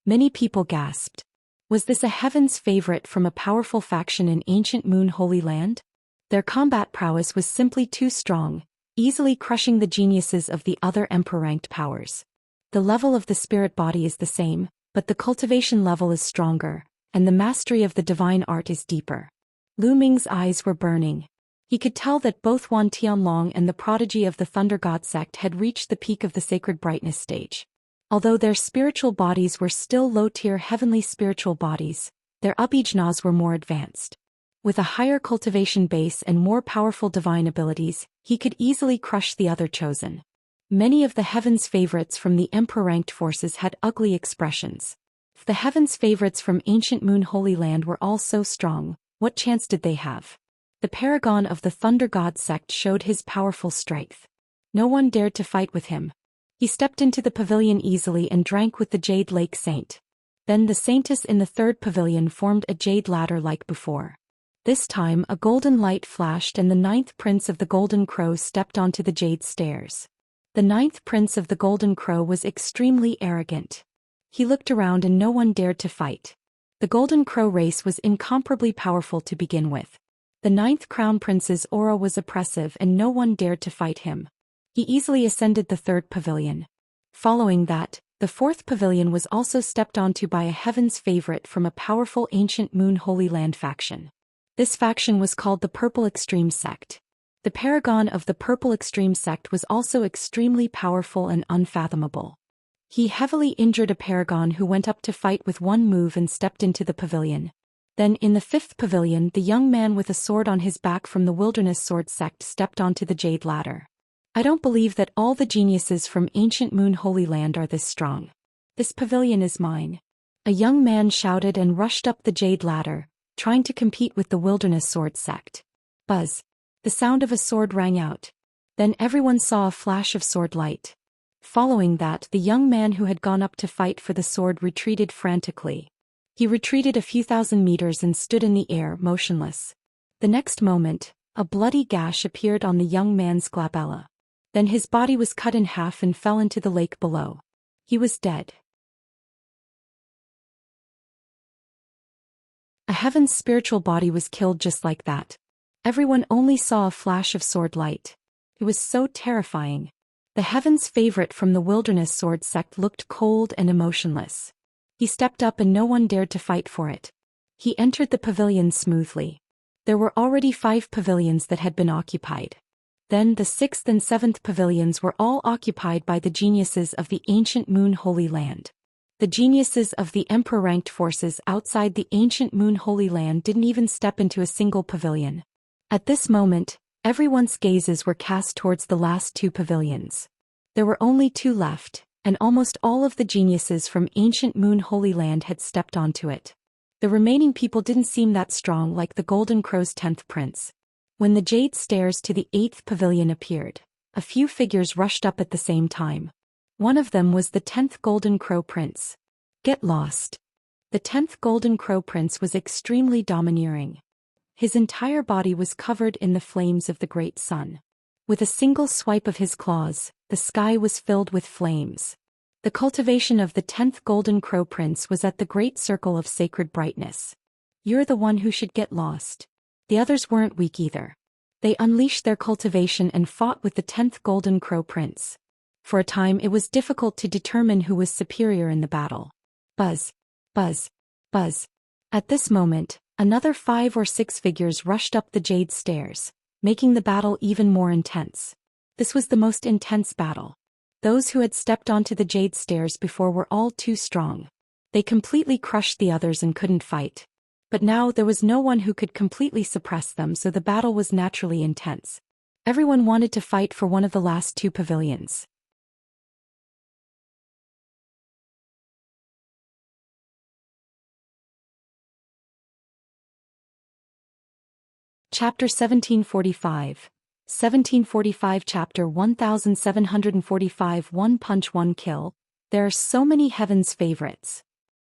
Many people gasped. Was this a heaven's favorite from a powerful faction in ancient Moon Holy Land? Their combat prowess was simply too strong, easily crushing the geniuses of the other emperor-ranked powers. The level of the spirit body is the same, but the cultivation level is stronger, and the mastery of the divine art is deeper. Lu Ming's eyes were burning. He could tell that both Wan Tianlong and the prodigy of the Thunder God sect had reached the peak of the sacred brightness stage. Although their spiritual bodies were still low-tier heavenly spiritual bodies, their abhijnas were more advanced. With a higher cultivation base and more powerful divine abilities, he could easily crush the other chosen. Many of the heavens favorites from the emperor-ranked forces had ugly expressions. If the heavens favorites from ancient Moon Holy Land were all so strong, what chance did they have? The paragon of the Thunder God sect showed his powerful strength. No one dared to fight with him. He stepped into the pavilion easily and drank with the Jade Lake Saint. Then the saintess in the third pavilion formed a jade ladder like before. This time a golden light flashed and the 9th prince of the Golden Crow stepped onto the jade stairs. The 9th prince of the Golden Crow was extremely arrogant. He looked around and no one dared to fight. The Golden Crow race was incomparably powerful to begin with. The 9th crown prince's aura was oppressive and no one dared to fight him. He easily ascended the 3rd pavilion. Following that, the 4th pavilion was also stepped onto by a heaven's favorite from a powerful ancient Moon Holy Land faction. This faction was called the Purple Extreme Sect. The paragon of the Purple Extreme Sect was also extremely powerful and unfathomable. He heavily injured a paragon who went up to fight with one move and stepped into the pavilion. Then in the 5th pavilion, the young man with a sword on his back from the Wilderness Sword Sect stepped onto the jade ladder. I don't believe that all the geniuses from ancient Moon Holy Land are this strong. This pavilion is mine. A young man shouted and rushed up the jade ladder, trying to compete with the Wilderness Sword Sect. Buzz. The sound of a sword rang out. Then everyone saw a flash of sword light. Following that, the young man who had gone up to fight for the sword retreated frantically. He retreated a few thousand meters and stood in the air, motionless. The next moment, A bloody gash appeared on the young man's glabella. Then his body was cut in half and fell into the lake below. He was dead. A heaven's spiritual body was killed just like that. Everyone only saw a flash of sword light. It was so terrifying. The heaven's favorite from the wilderness sword sect looked cold and emotionless. He stepped up and no one dared to fight for it. He entered the pavilion smoothly. There were already 5 pavilions that had been occupied. Then the 6th and 7th pavilions were all occupied by the geniuses of the ancient Moon Holy Land. The geniuses of the emperor-ranked forces outside the ancient Moon Holy Land didn't even step into a single pavilion. At this moment, everyone's gazes were cast towards the last 2 pavilions. There were only 2 left, and almost all of the geniuses from ancient Moon Holy Land had stepped onto it. The remaining people didn't seem that strong, like the Golden Crow's 10th prince. When the jade stairs to the 8th pavilion appeared, a few figures rushed up at the same time. One of them was the 10th Golden Crow Prince. Get lost. The 10th Golden Crow Prince was extremely domineering. His entire body was covered in the flames of the great sun. With a single swipe of his claws, the sky was filled with flames. The cultivation of the 10th Golden Crow Prince was at the great circle of sacred brightness. You're the one who should get lost. The others weren't weak either. They unleashed their cultivation and fought with the 10th Golden Crow Prince. For a time it was difficult to determine who was superior in the battle. Buzz. Buzz. Buzz. At this moment, another 5 or 6 figures rushed up the jade stairs, making the battle even more intense. This was the most intense battle. Those who had stepped onto the jade stairs before were all too strong. They completely crushed the others and couldn't fight. But now there was no one who could completely suppress them, so the battle was naturally intense. Everyone wanted to fight for one of the last 2 pavilions. Chapter 1745. 1745 Chapter 1745 One punch, one kill. There are so many heaven's favorites.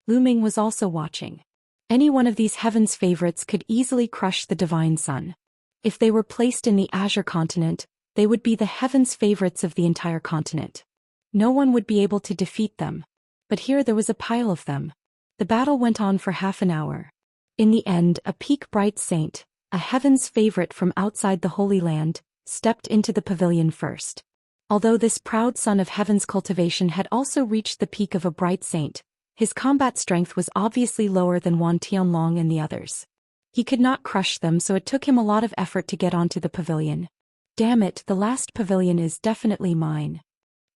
Lu Ming was also watching. Any one of these heaven's favorites could easily crush the divine sun. If they were placed in the Azure continent, they would be the heaven's favorites of the entire continent. No one would be able to defeat them. But here there was a pile of them. The battle went on for half an hour. In the end, a peak bright saint, a heaven's favorite from outside the Holy Land, stepped into the pavilion first. Although this proud son of heaven's cultivation had also reached the peak of a bright saint, his combat strength was obviously lower than Wan Tianlong and the others. He could not crush them, so it took him a lot of effort to get onto the pavilion. Damn it, the last pavilion is definitely mine.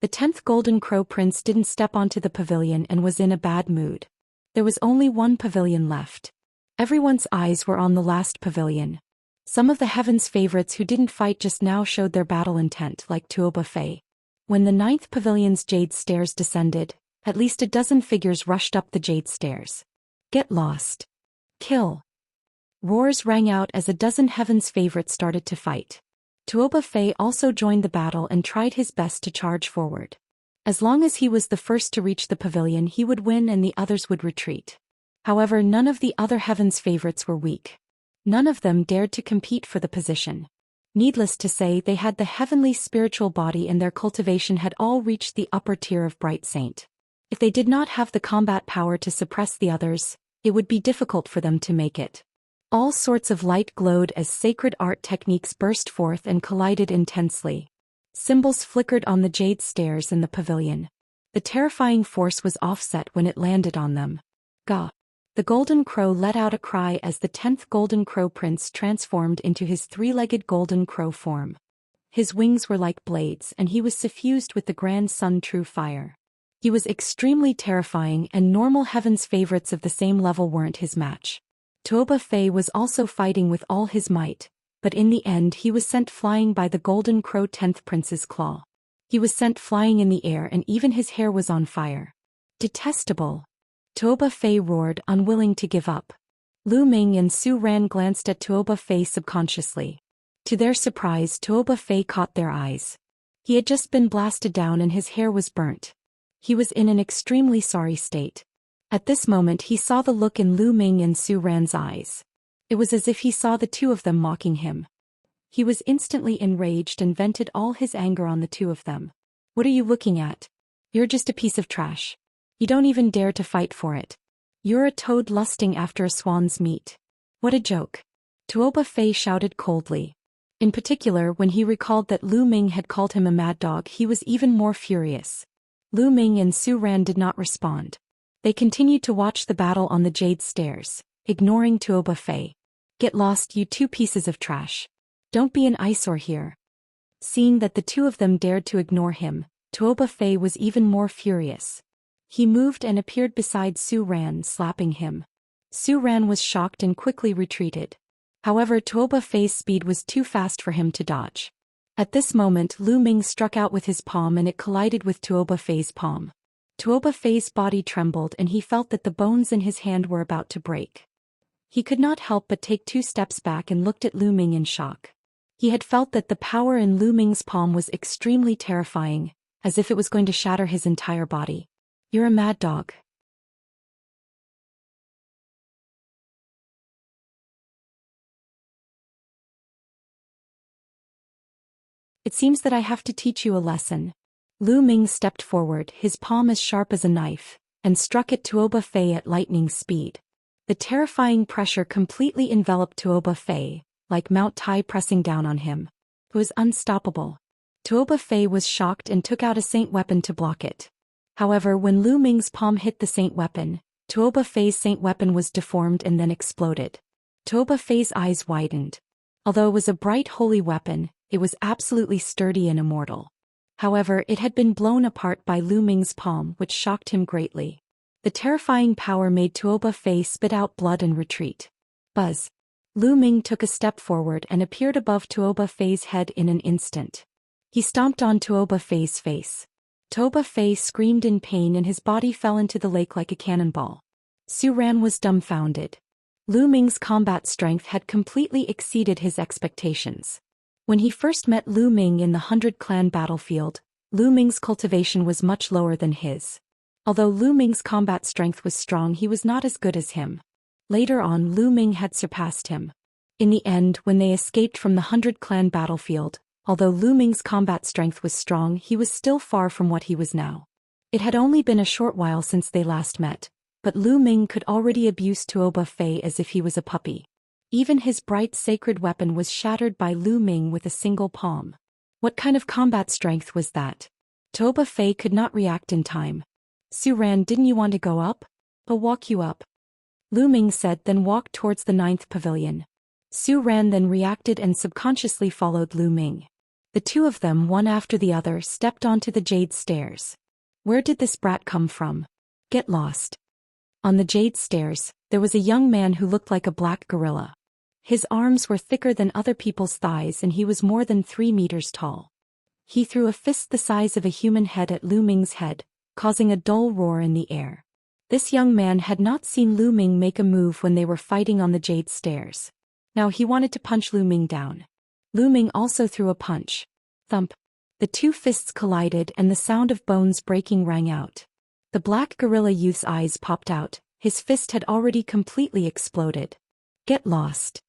The 10th Golden Crow Prince didn't step onto the pavilion and was in a bad mood. There was only 1 pavilion left. Everyone's eyes were on the last pavilion. Some of the heaven's favorites who didn't fight just now showed their battle intent, like Tuoba Fei. When the 9th pavilion's jade stairs descended, at least a dozen figures rushed up the jade stairs. Get lost. Kill. Roars rang out as a dozen heaven's favorites started to fight. Tuoba Fei also joined the battle and tried his best to charge forward. As long as he was the first to reach the pavilion, he would win and the others would retreat. However, none of the other heaven's favorites were weak. None of them dared to compete for the position. Needless to say, they had the heavenly spiritual body and their cultivation had all reached the upper tier of Bright Saint. If they did not have the combat power to suppress the others, it would be difficult for them to make it. All sorts of light glowed as sacred art techniques burst forth and collided intensely. Symbols flickered on the jade stairs in the pavilion. The terrifying force was offset when it landed on them. Gah! The Golden Crow let out a cry as the 10th Golden Crow Prince transformed into his 3-legged Golden Crow form. His wings were like blades and he was suffused with the Grand Sun True Fire. He was extremely terrifying and normal heaven's favorites of the same level weren't his match. Tuoba Fei was also fighting with all his might, but in the end he was sent flying by the Golden Crow 10th Prince's claw. He was sent flying in the air and even his hair was on fire. Detestable! Tuoba Fei roared, unwilling to give up. Lu Ming and Su Ran glanced at Tuoba Fei subconsciously. To their surprise, Tuoba Fei caught their eyes. He had just been blasted down and his hair was burnt. He was in an extremely sorry state. At this moment he saw the look in Lu Ming and Su Ran's eyes. It was as if he saw the two of them mocking him. He was instantly enraged and vented all his anger on the two of them. What are you looking at? You're just a piece of trash. You don't even dare to fight for it. You're a toad lusting after a swan's meat. What a joke. Tuoba Fei shouted coldly. In particular, when he recalled that Lu Ming had called him a mad dog, he was even more furious. Lu Ming and Su Ran did not respond. They continued to watch the battle on the jade stairs, ignoring Tuoba Fei. Get lost, you two pieces of trash. Don't be an eyesore here. Seeing that the two of them dared to ignore him, Tuoba Fei was even more furious. He moved and appeared beside Su Ran, slapping him. Su Ran was shocked and quickly retreated. However, Tuoba Fei's speed was too fast for him to dodge. At this moment, Lu Ming struck out with his palm and it collided with Tuoba Fei's palm. Tuoba Fei's body trembled and he felt that the bones in his hand were about to break. He could not help but take 2 steps back and looked at Lu Ming in shock. He had felt that the power in Lu Ming's palm was extremely terrifying, as if it was going to shatter his entire body. You're a mad dog. It seems that I have to teach you a lesson. Lu Ming stepped forward, his palm as sharp as a knife, and struck at Tuoba Fei at lightning speed. The terrifying pressure completely enveloped Tuoba Fei, like Mount Tai pressing down on him. It was unstoppable. Tuoba Fei was shocked and took out a saint weapon to block it. However, when Lu Ming's palm hit the saint weapon, Tuoba Fei's saint weapon was deformed and then exploded. Tuoba Fei's eyes widened. Although it was a bright holy weapon, it was absolutely sturdy and immortal. However, it had been blown apart by Lu Ming's palm, which shocked him greatly. The terrifying power made Tuoba Fei spit out blood and retreat. Buzz. Lu Ming took a step forward and appeared above Tuoba Fei's head in an instant. He stomped on Tuoba Fei's face. Tuoba Fei screamed in pain and his body fell into the lake like a cannonball. Su Ran was dumbfounded. Lu Ming's combat strength had completely exceeded his expectations. When he first met Lu Ming in the 100-clan battlefield, Lu Ming's cultivation was much lower than his. Although Lu Ming's combat strength was strong, he was not as good as him. Later on, Lu Ming had surpassed him. In the end, when they escaped from the 100-clan battlefield, although Lu Ming's combat strength was strong, he was still far from what he was now. It had only been a short while since they last met, but Lu Ming could already abuse Tuoba Fei as if he was a puppy. Even his bright sacred weapon was shattered by Lu Ming with a single palm. What kind of combat strength was that? Tuoba Fei could not react in time. Su Ran, didn't you want to go up? I'll walk you up. Lu Ming said, then walked towards the 9th pavilion. Su Ran then reacted and subconsciously followed Lu Ming. The two of them, one after the other, stepped onto the jade stairs. Where did this brat come from? Get lost. On the jade stairs, there was a young man who looked like a black gorilla. His arms were thicker than other people's thighs and he was more than 3 meters tall. He threw a fist the size of a human head at Lu Ming's head, causing a dull roar in the air. This young man had not seen Lu Ming make a move when they were fighting on the jade stairs. Now he wanted to punch Lu Ming down. Lu Ming also threw a punch. Thump. The 2 fists collided and the sound of bones breaking rang out. The black gorilla youth's eyes popped out, his fist had already completely exploded. Get lost.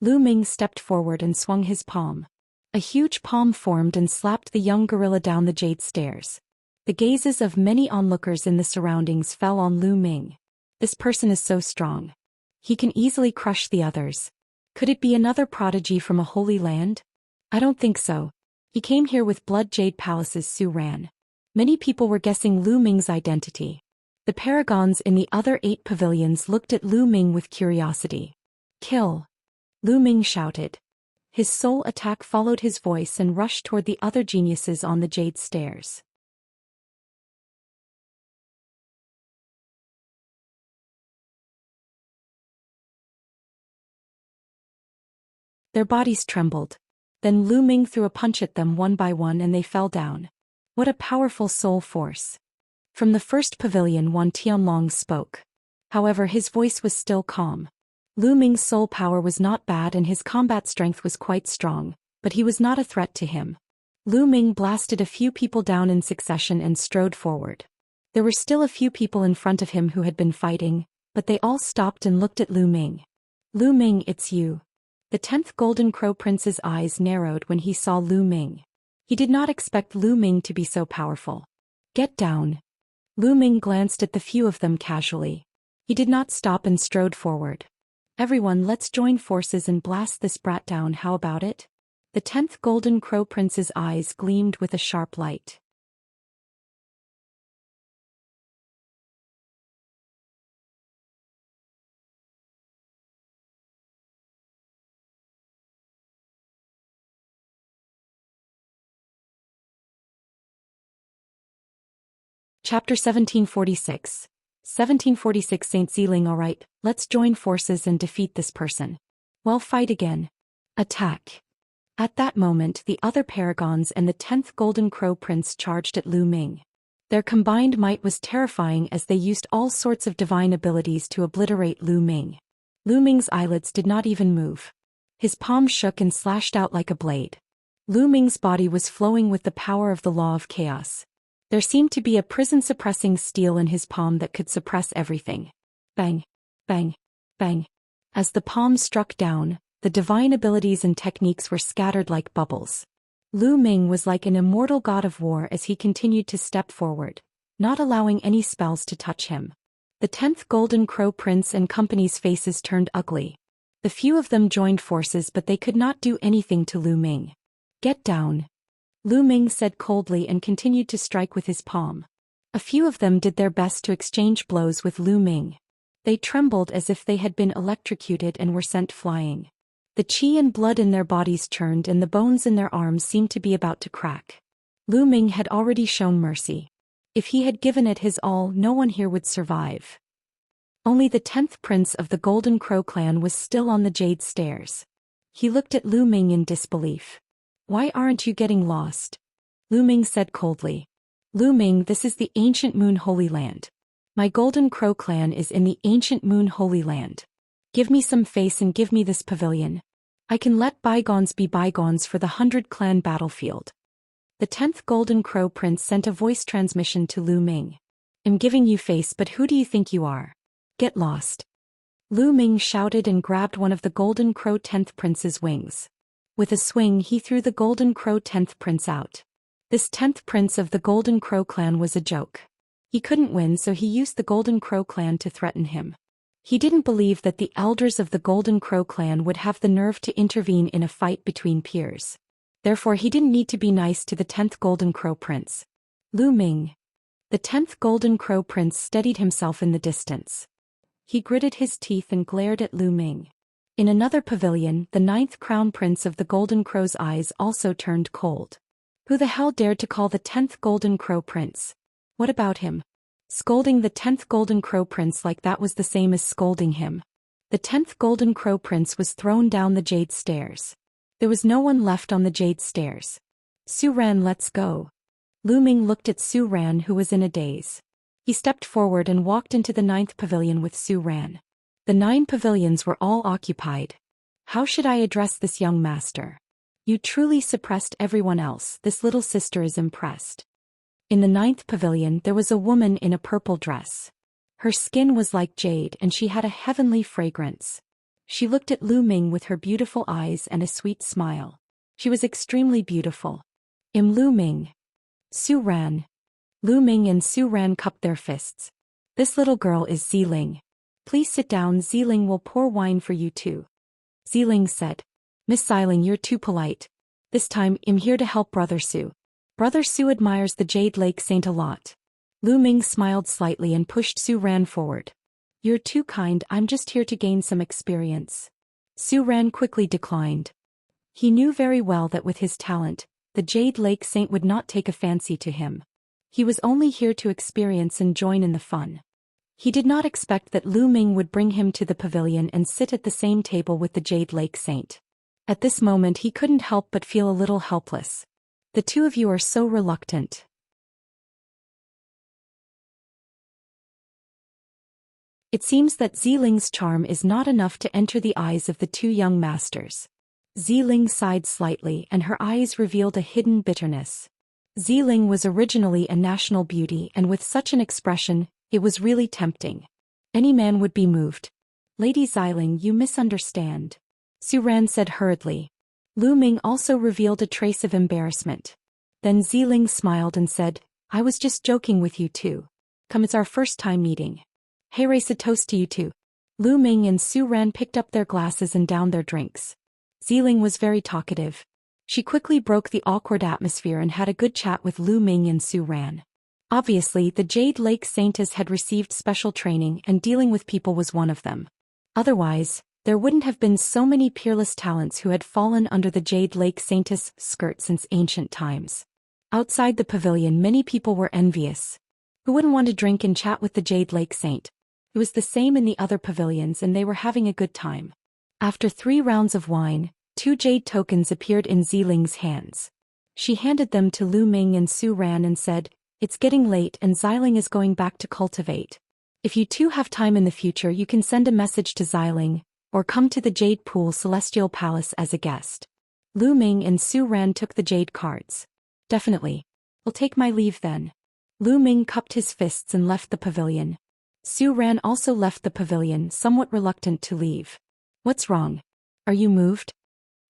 Lu Ming stepped forward and swung his palm. A huge palm formed and slapped the young gorilla down the jade stairs. The gazes of many onlookers in the surroundings fell on Lu Ming. This person is so strong. He can easily crush the others. Could it be another prodigy from a holy land? I don't think so. He came here with Blood Jade Palace's Su Ran. Many people were guessing Lu Ming's identity. The paragons in the other 8 pavilions looked at Lu Ming with curiosity. Kill! Lu Ming shouted. His soul attack followed his voice and rushed toward the other geniuses on the jade stairs. Their bodies trembled. Then Lu Ming threw a punch at them one by one and they fell down. What a powerful soul force. From the first pavilion, Wan Tianlong spoke. However, his voice was still calm. Lu Ming's soul power was not bad and his combat strength was quite strong, but he was not a threat to him. Lu Ming blasted a few people down in succession and strode forward. There were still a few people in front of him who had been fighting, but they all stopped and looked at Lu Ming. Lu Ming, it's you. The 10th Golden Crow Prince's eyes narrowed when he saw Lu Ming. He did not expect Lu Ming to be so powerful. Get down. Lu Ming glanced at the few of them casually. He did not stop and strode forward. Everyone, let's join forces and blast this brat down, how about it? The 10th Golden Crow Prince's eyes gleamed with a sharp light. Chapter 1746. 1746 Saint Ziling. Alright, let's join forces and defeat this person. Well, fight again. Attack. At that moment, the other paragons and the 10th Golden Crow Prince charged at Lu Ming. Their combined might was terrifying as they used all sorts of divine abilities to obliterate Lu Ming. Lu Ming's eyelids did not even move. His palm shook and slashed out like a blade. Lu Ming's body was flowing with the power of the law of chaos. There seemed to be a prison-suppressing steel in his palm that could suppress everything. Bang, bang, bang. As the palm struck down, the divine abilities and techniques were scattered like bubbles. Lu Ming was like an immortal god of war as he continued to step forward, not allowing any spells to touch him. The 10th Golden Crow Prince and company's faces turned ugly. The few of them joined forces, but they could not do anything to Lu Ming. Get down. Lu Ming said coldly and continued to strike with his palm. A few of them did their best to exchange blows with Lu Ming. They trembled as if they had been electrocuted and were sent flying. The qi and blood in their bodies churned and the bones in their arms seemed to be about to crack. Lu Ming had already shown mercy. If he had given it his all, no one here would survive. Only the 10th Prince of the Golden Crow clan was still on the jade stairs. He looked at Lu Ming in disbelief. Why aren't you getting lost? Lu Ming said coldly. Lu Ming, this is the ancient Moon Holy Land. My Golden Crow clan is in the ancient Moon Holy Land. Give me some face and give me this pavilion. I can let bygones be bygones for the 100-clan battlefield. The 10th Golden Crow Prince sent a voice transmission to Lu Ming. I'm giving you face, but who do you think you are? Get lost. Lu Ming shouted and grabbed one of the Golden Crow 10th Prince's wings. With a swing, he threw the Golden Crow 10th Prince out. This 10th Prince of the Golden Crow clan was a joke. He couldn't win, so he used the Golden Crow clan to threaten him. He didn't believe that the elders of the Golden Crow clan would have the nerve to intervene in a fight between peers. Therefore, he didn't need to be nice to the 10th Golden Crow Prince. Lu Ming. The 10th Golden Crow Prince steadied himself in the distance. He gritted his teeth and glared at Lu Ming. In another pavilion, the 9th Crown Prince of the Golden Crow's eyes also turned cold. Who the hell dared to call the 10th Golden Crow Prince? What about him? Scolding the 10th Golden Crow Prince like that was the same as scolding him. The 10th Golden Crow Prince was thrown down the jade stairs. There was no one left on the jade stairs. Su Ran, let's go. Lu Ming looked at Su Ran, who was in a daze. He stepped forward and walked into the 9th pavilion with Su Ran. The 9 pavilions were all occupied. How should I address this young master? You truly suppressed everyone else. This little sister is impressed. In the 9th pavilion there was a woman in a purple dress. Her skin was like jade and she had a heavenly fragrance. She looked at Lu Ming with her beautiful eyes and a sweet smile. She was extremely beautiful. Lu Ming. Su Ran. Lu Ming and Su Ran cupped their fists. This little girl is Ziling. Please sit down, Ziling will pour wine for you too. Ziling said. Miss Ziling, you're too polite. This time, I'm here to help Brother Su. Brother Su admires the Jade Lake Saint a lot. Lu Ming smiled slightly and pushed Su Ran forward. You're too kind, I'm just here to gain some experience. Su Ran quickly declined. He knew very well that with his talent, the Jade Lake Saint would not take a fancy to him. He was only here to experience and join in the fun. He did not expect that Lu Ming would bring him to the pavilion and sit at the same table with the Jade Lake Saint. At this moment he couldn't help but feel a little helpless. The two of you are so reluctant. It seems that Ziling's charm is not enough to enter the eyes of the two young masters. Ziling sighed slightly and her eyes revealed a hidden bitterness. Ziling was originally a national beauty and with such an expression, it was really tempting. Any man would be moved. Lady Ziling, you misunderstand. Su Ran said hurriedly. Lu Ming also revealed a trace of embarrassment. Then Ziling smiled and said, I was just joking with you too. Come, it's our first time meeting. Hey, race a toast to you too. Lu Ming and Su Ran picked up their glasses and downed their drinks. Ziling was very talkative. She quickly broke the awkward atmosphere and had a good chat with Lu Ming and Su Ran. Obviously, the Jade Lake Saintess had received special training and dealing with people was one of them. Otherwise, there wouldn't have been so many peerless talents who had fallen under the Jade Lake Saintess' skirt since ancient times. Outside the pavilion, many people were envious. Who wouldn't want to drink and chat with the Jade Lake Saint? It was the same in the other pavilions and they were having a good time. After 3 rounds of wine, 2 jade tokens appeared in Ziling's hands. She handed them to Lu Ming and Su Ran and said, It's getting late and Xiling is going back to cultivate. If you two have time in the future, you can send a message to Xiling, or come to the Jade Pool Celestial Palace as a guest. Lu Ming and Su Ran took the jade cards. Definitely. I'll take my leave then. Lu Ming cupped his fists and left the pavilion. Su Ran also left the pavilion, somewhat reluctant to leave. What's wrong? Are you moved?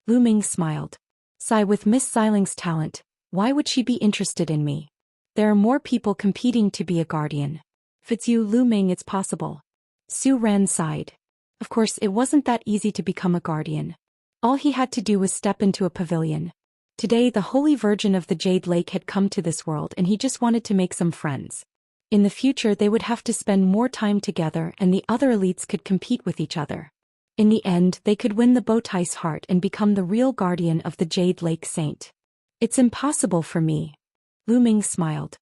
Lu Ming smiled. Sigh, with Miss Xiling's talent, why would she be interested in me? There are more people competing to be a guardian. If it's you, Lu Ming, it's possible. Su Ran sighed. Of course, it wasn't that easy to become a guardian. All he had to do was step into a pavilion. Today the Holy Virgin of the Jade Lake had come to this world and he just wanted to make some friends. In the future they would have to spend more time together and the other elites could compete with each other. In the end, they could win the Bowtie's heart and become the real guardian of the Jade Lake Saint. It's impossible for me. Lu Ming smiled.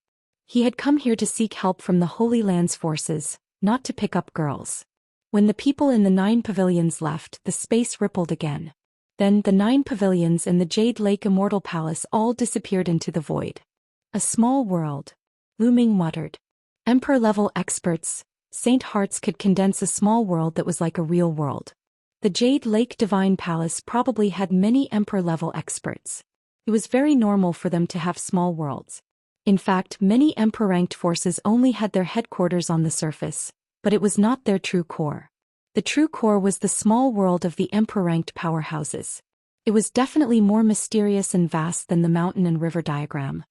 He had come here to seek help from the Holy Land's forces, not to pick up girls. When the people in the 9 pavilions left, the space rippled again. Then the 9 pavilions and the Jade Lake Immortal Palace all disappeared into the void. A small world. Lu Ming muttered. Emperor-level experts, Saint Hearts could condense a small world that was like a real world. The Jade Lake Divine Palace probably had many Emperor-level experts. It was very normal for them to have small worlds. In fact, many Emperor-ranked forces only had their headquarters on the surface, but it was not their true core. The true core was the small world of the Emperor-ranked powerhouses. It was definitely more mysterious and vast than the mountain and river diagram.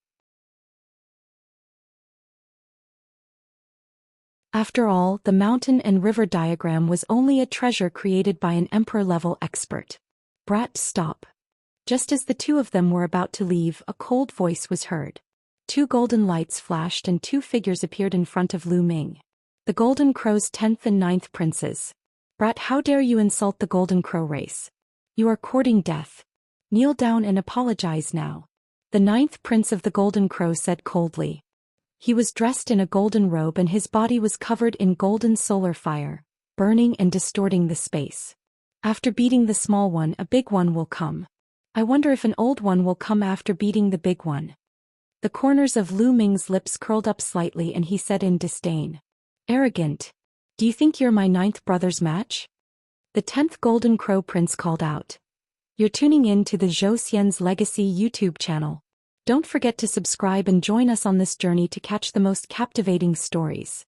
After all, the mountain and river diagram was only a treasure created by an Emperor-level expert. Brat, stop. Just as the two of them were about to leave, a cold voice was heard. 2 golden lights flashed and 2 figures appeared in front of Lu Ming. The Golden Crow's 10th and 9th princes. Brat, how dare you insult the Golden Crow race? You are courting death. Kneel down and apologize now. The 9th prince of the Golden Crow said coldly. He was dressed in a golden robe and his body was covered in golden solar fire, burning and distorting the space. After beating the small one, a big one will come. I wonder if an old one will come after beating the big one. The corners of Lu Ming's lips curled up slightly and he said in disdain. Arrogant. Do you think you're my 9th brother's match? The 10th Golden Crow Prince called out. You're tuning in to the Zhou Xian's Legacy YouTube channel. Don't forget to subscribe and join us on this journey to catch the most captivating stories.